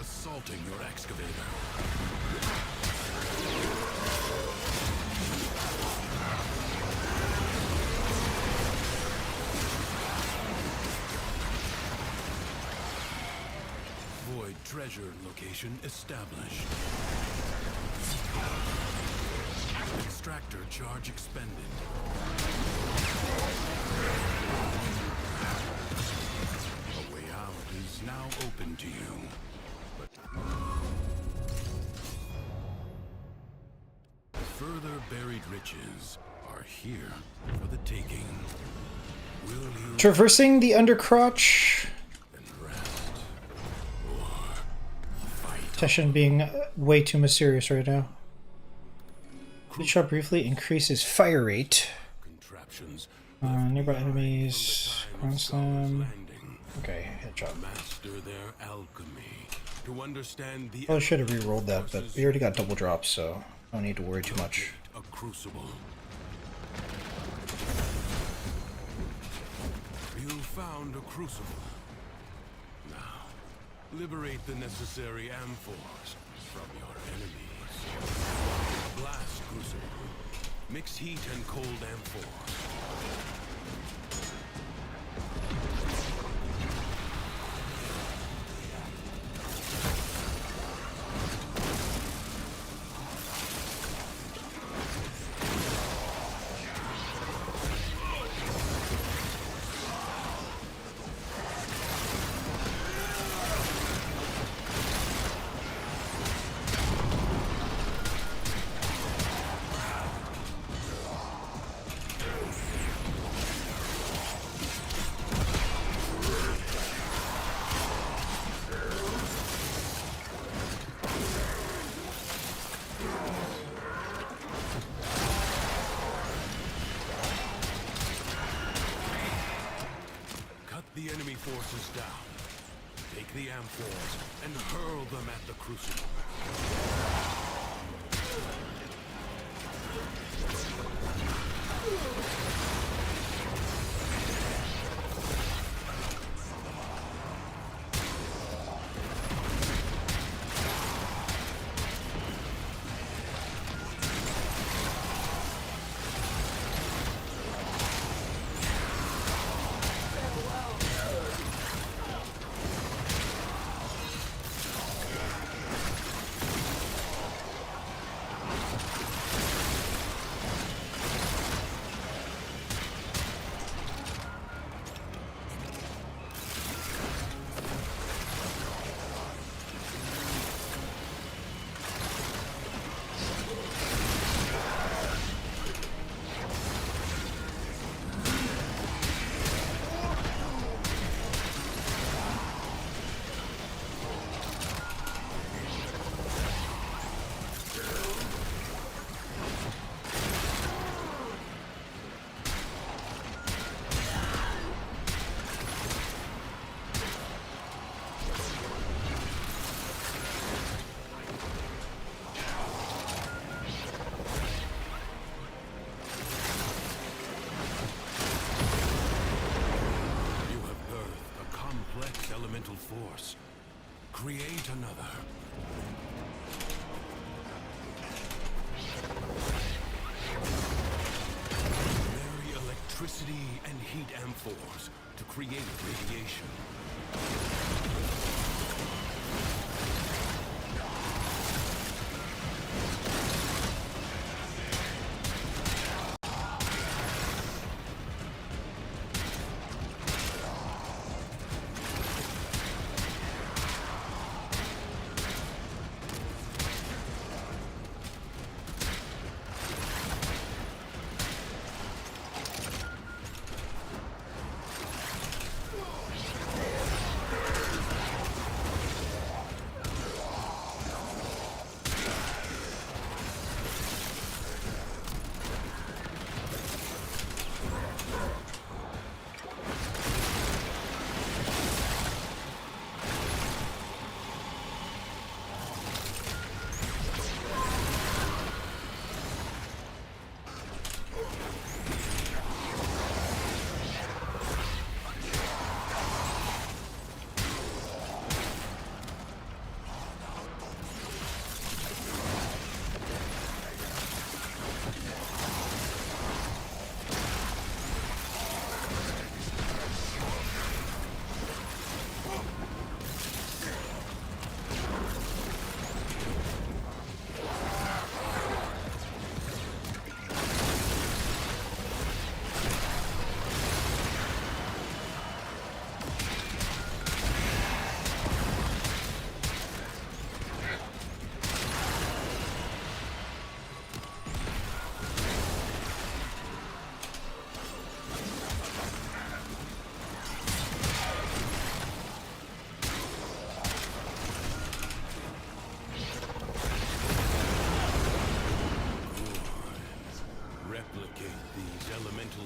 Assaulting your excavator. Void treasure location established. Extractor charge expended. A way out is now open to you. Further buried riches are here for the taking. Will you Traversing the Undercrotch. Teshin being way too mysterious right now. Headshot briefly increases fire rate. Nearby enemies. Ground slam. Okay, headshot. master their alchemy to understand the Probably should have re-rolled that, but we already got double drops, so I don't need to worry too much. a crucible. You found a crucible. Now, liberate the necessary amphors from your enemies. A blast crucible. Mix heat and cold amphors. the enemy forces down. Take the amphors and hurl them at the crucible. Force. Create another. Marry electricity and heat amphors to create radiation.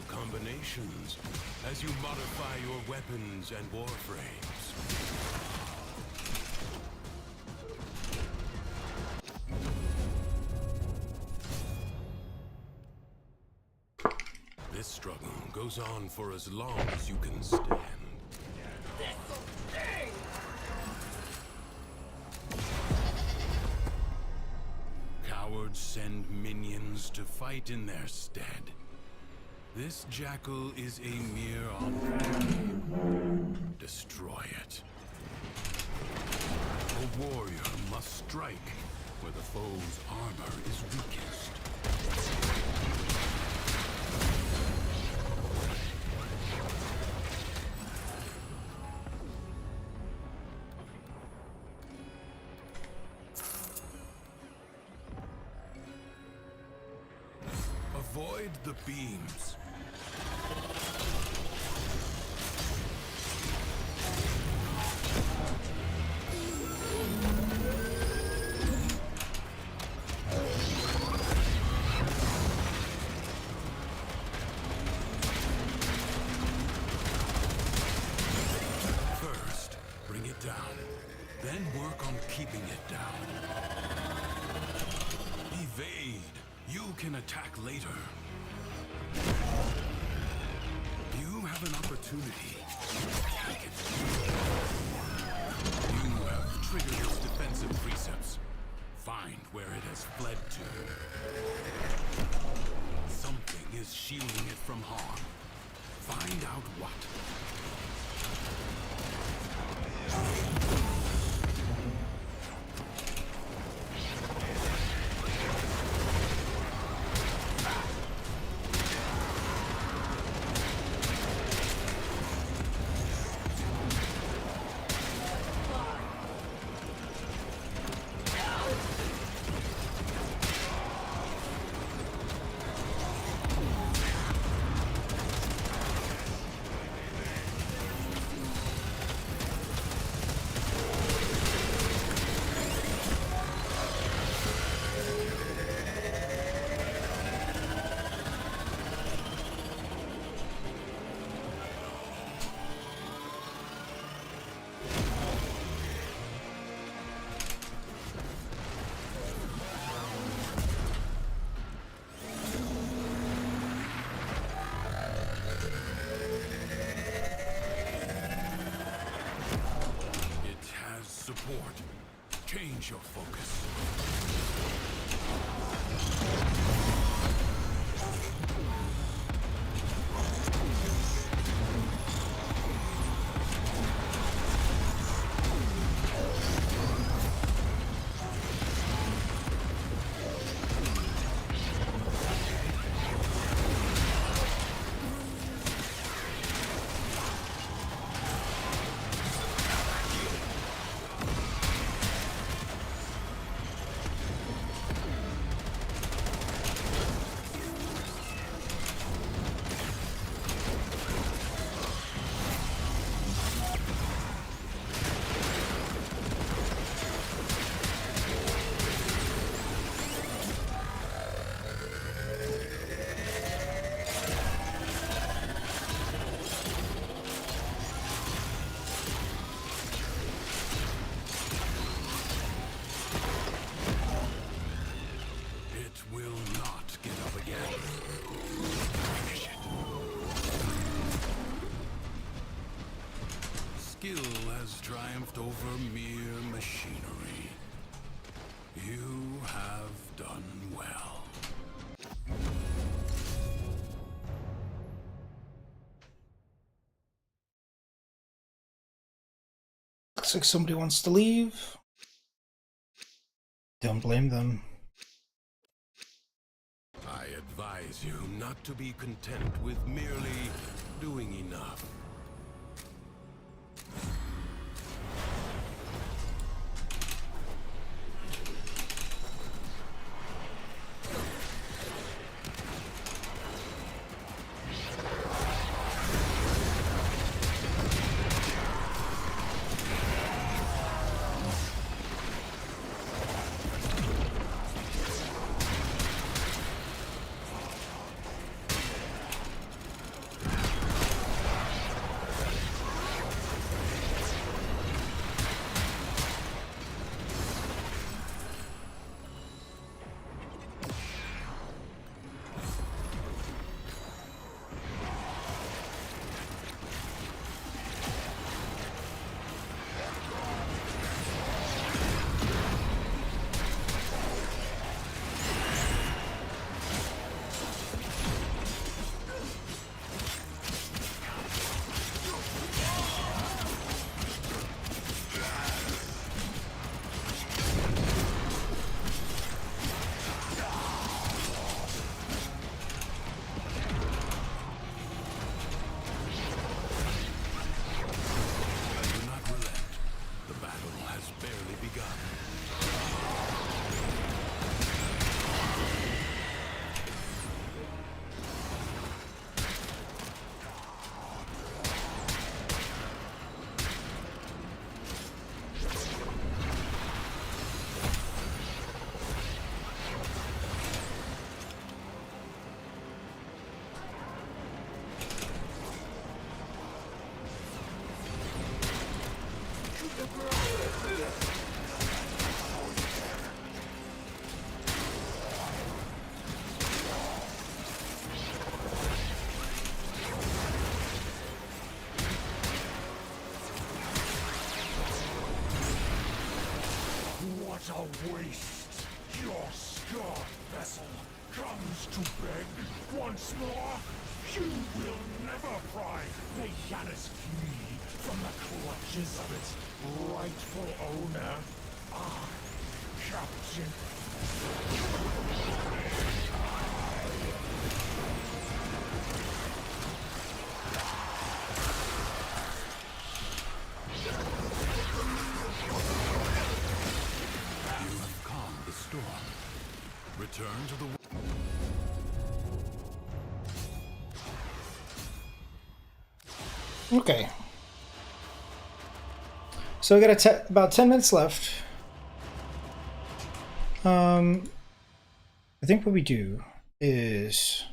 Combinations as you modify your weapons and warframes. This struggle goes on for as long as you can stand. Cowards send minions to fight in their stead. This jackal is a mere object. Destroy it. A warrior must strike where the foe's armor is weakest. Avoid the beams. Then work on keeping it down. Evade. You can attack later. You have an opportunity. Take it. You have triggered its defensive precepts. Find where it has fled to. Something is shielding it from harm. Find out what. Support. Change your focus. Skill has triumphed over mere machinery. You have done well. Looks like somebody wants to leave. Don't blame them. I advise you not to be content with merely doing enough. What a waste! Your scarred vessel comes to beg once more. You will never pry the Janus free from the clutches of its rightful owner. Captain. You have calmed the storm. Return to the... Okay. So we got about 10 minutes left. I think what we do is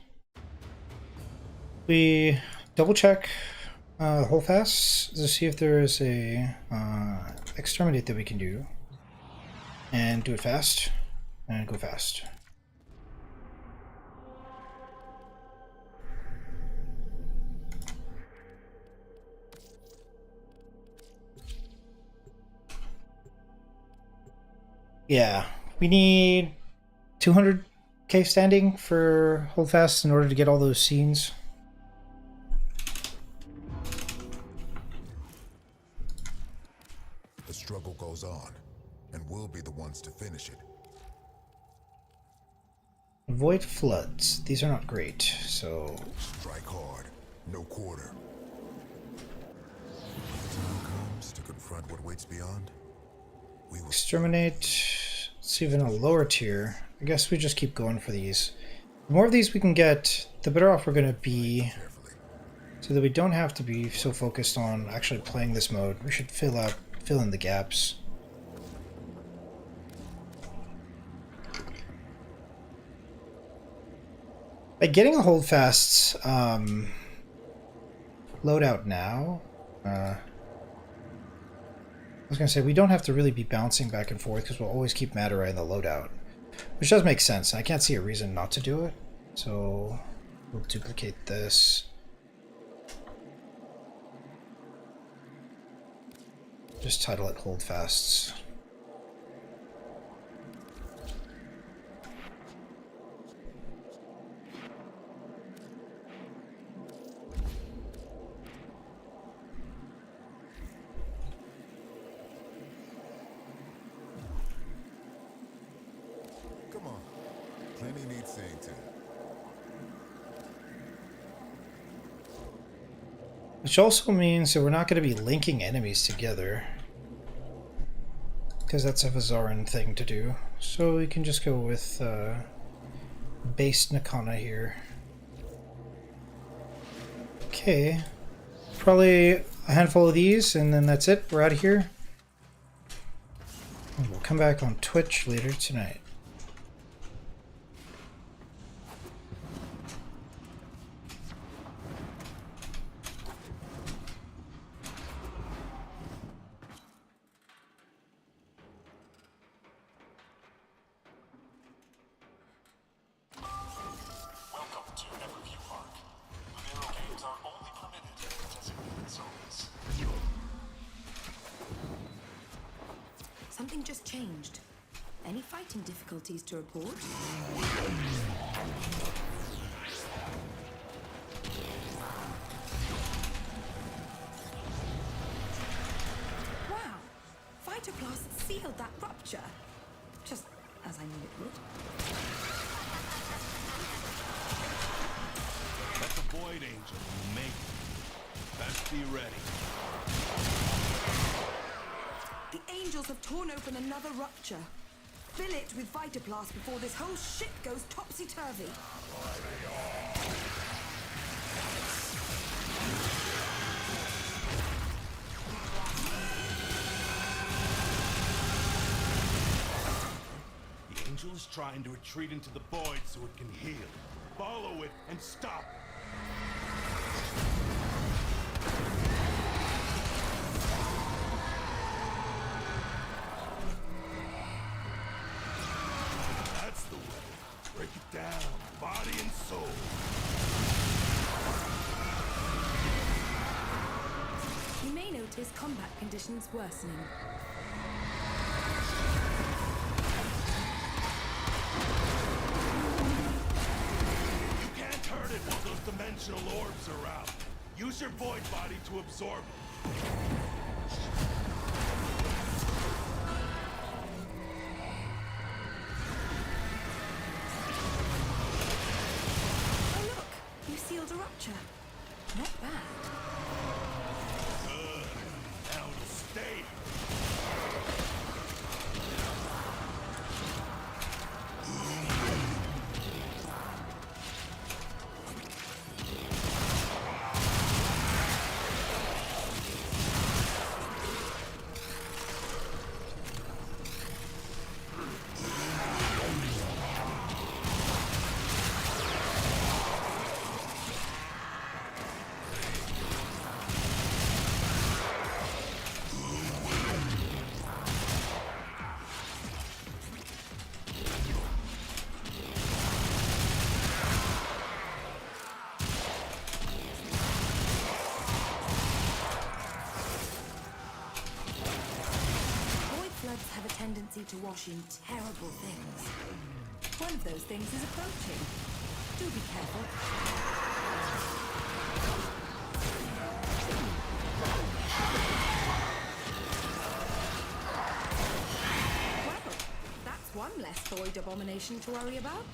we double check Holdfast to see if there is a exterminate that we can do, and do it fast and go fast. Yeah, we need 200k standing for Holdfast in order to get all those scenes. The struggle goes on, and we'll be the ones to finish it. Avoid floods. These are not great, so... Strike hard, no quarter. When the time comes to confront what waits beyond, we will... Exterminate. It's even a lower tier. I guess we just keep going for these. The more of these we can get, the better off we're going to be. So that we don't have to be so focused on actually playing this mode. We should fill in the gaps. By getting a Holdfast loadout now, I was going to say, we don't have to really be bouncing back and forth because we'll always keep Madurai in the loadout. Which does make sense. I can't see a reason not to do it. So we'll duplicate this. Just title it Holdfasts. Come on, plenty needs saying to. Which also means that we're not going to be linking enemies together. Because that's a Vazaran thing to do. So we can just go with base Nakana here. Okay. Probably a handful of these and then that's it. We're out of here. And we'll come back on Twitch later tonight. Something just changed. Any fighting difficulties to report? Wow! Phytoplast sealed that rupture. Just as I knew it would. That's a Void Angel. Make it. Best be ready. The angels have torn open another rupture. Fill it with Phytoplast before this whole shit goes topsy-turvy. The angel is trying to retreat into the void so it can heal. Follow it and stop it. That's the way. Break it down, body and soul. You may notice combat conditions worsening. dimensional orbs around. Use your void body to absorb them. Oh look, you sealed a rupture. Not bad. Good. Now to stay. Have a tendency to wash in terrible things. One of those things is approaching. Do be careful. Well, that's one less void abomination to worry about.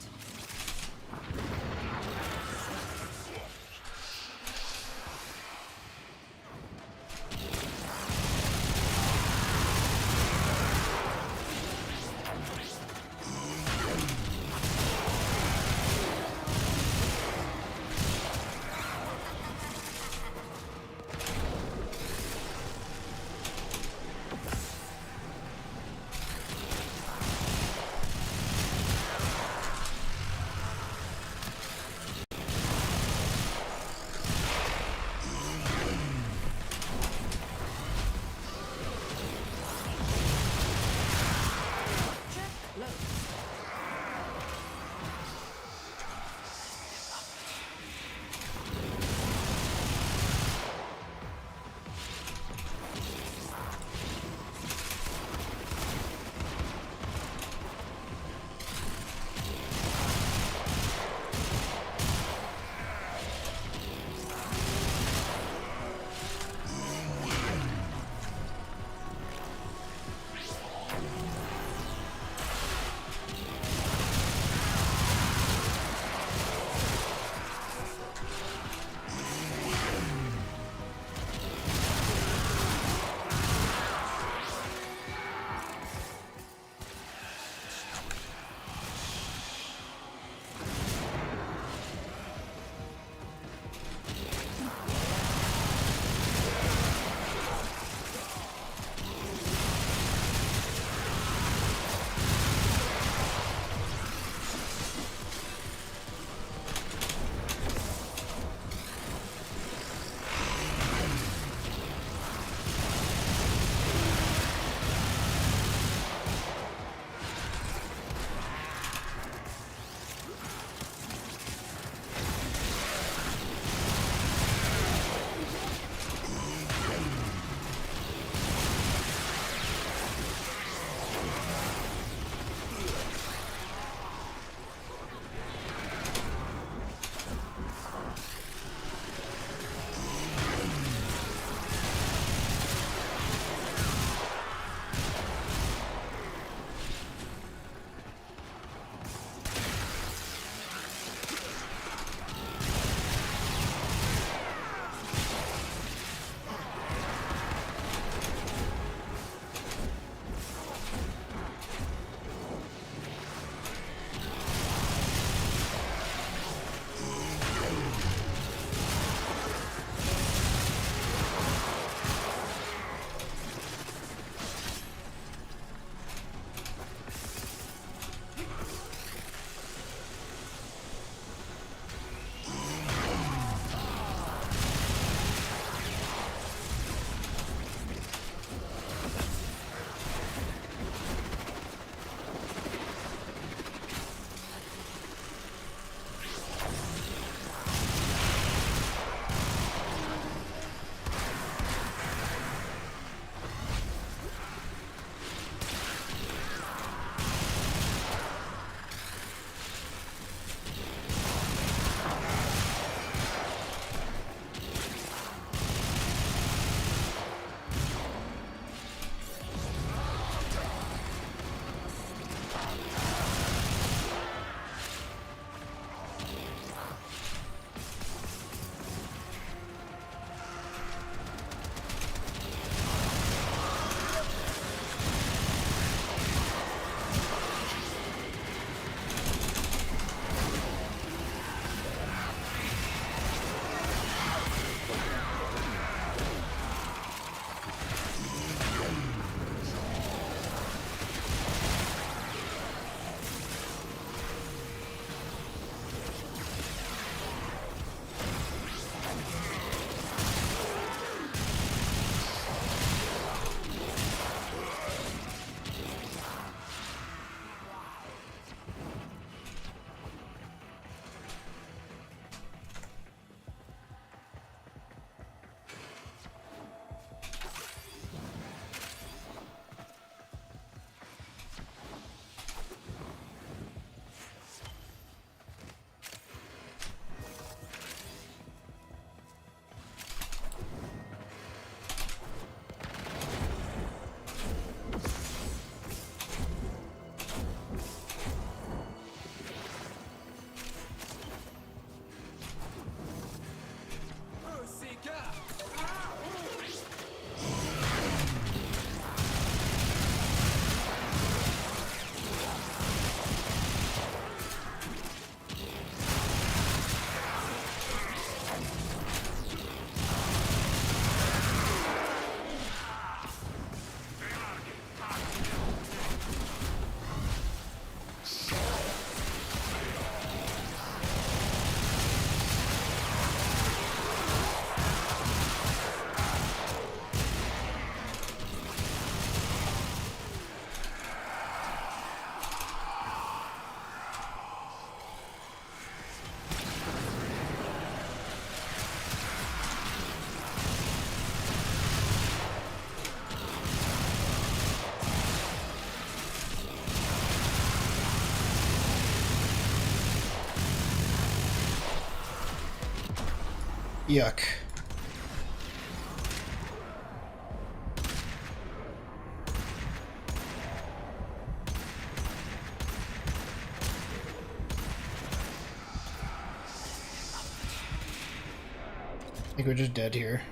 Yuck. I think we're just dead here.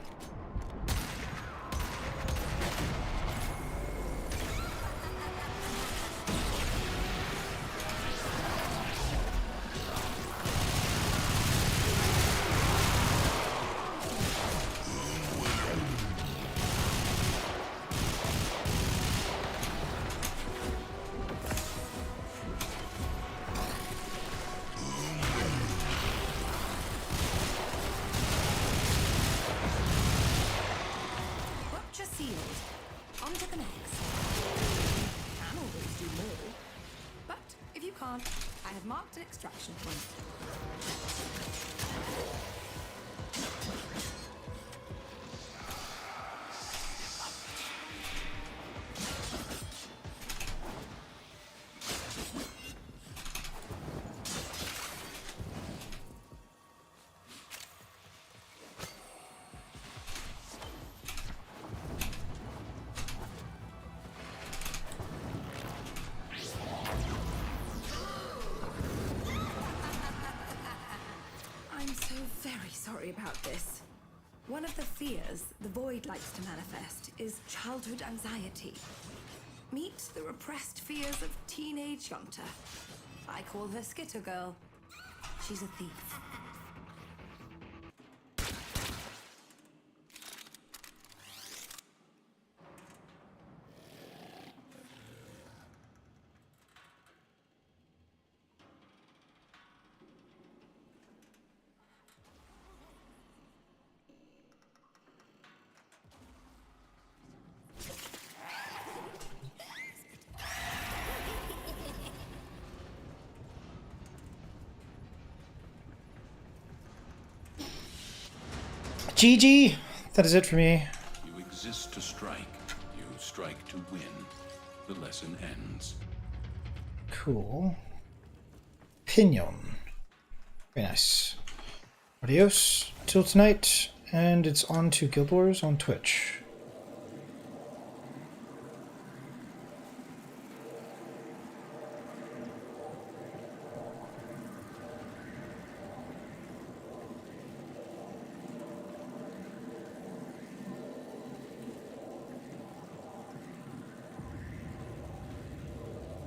I have marked an extraction point. Sorry about this. One of the fears the Void likes to manifest is childhood anxiety. Meet the repressed fears of teenage Yonta. I call her Skitter Girl. She's a thief. GG! That is it for me. You exist to strike. You strike to win. The lesson ends. Cool. Pinion. Very nice. Adios till tonight, and it's on to Guild Wars on Twitch.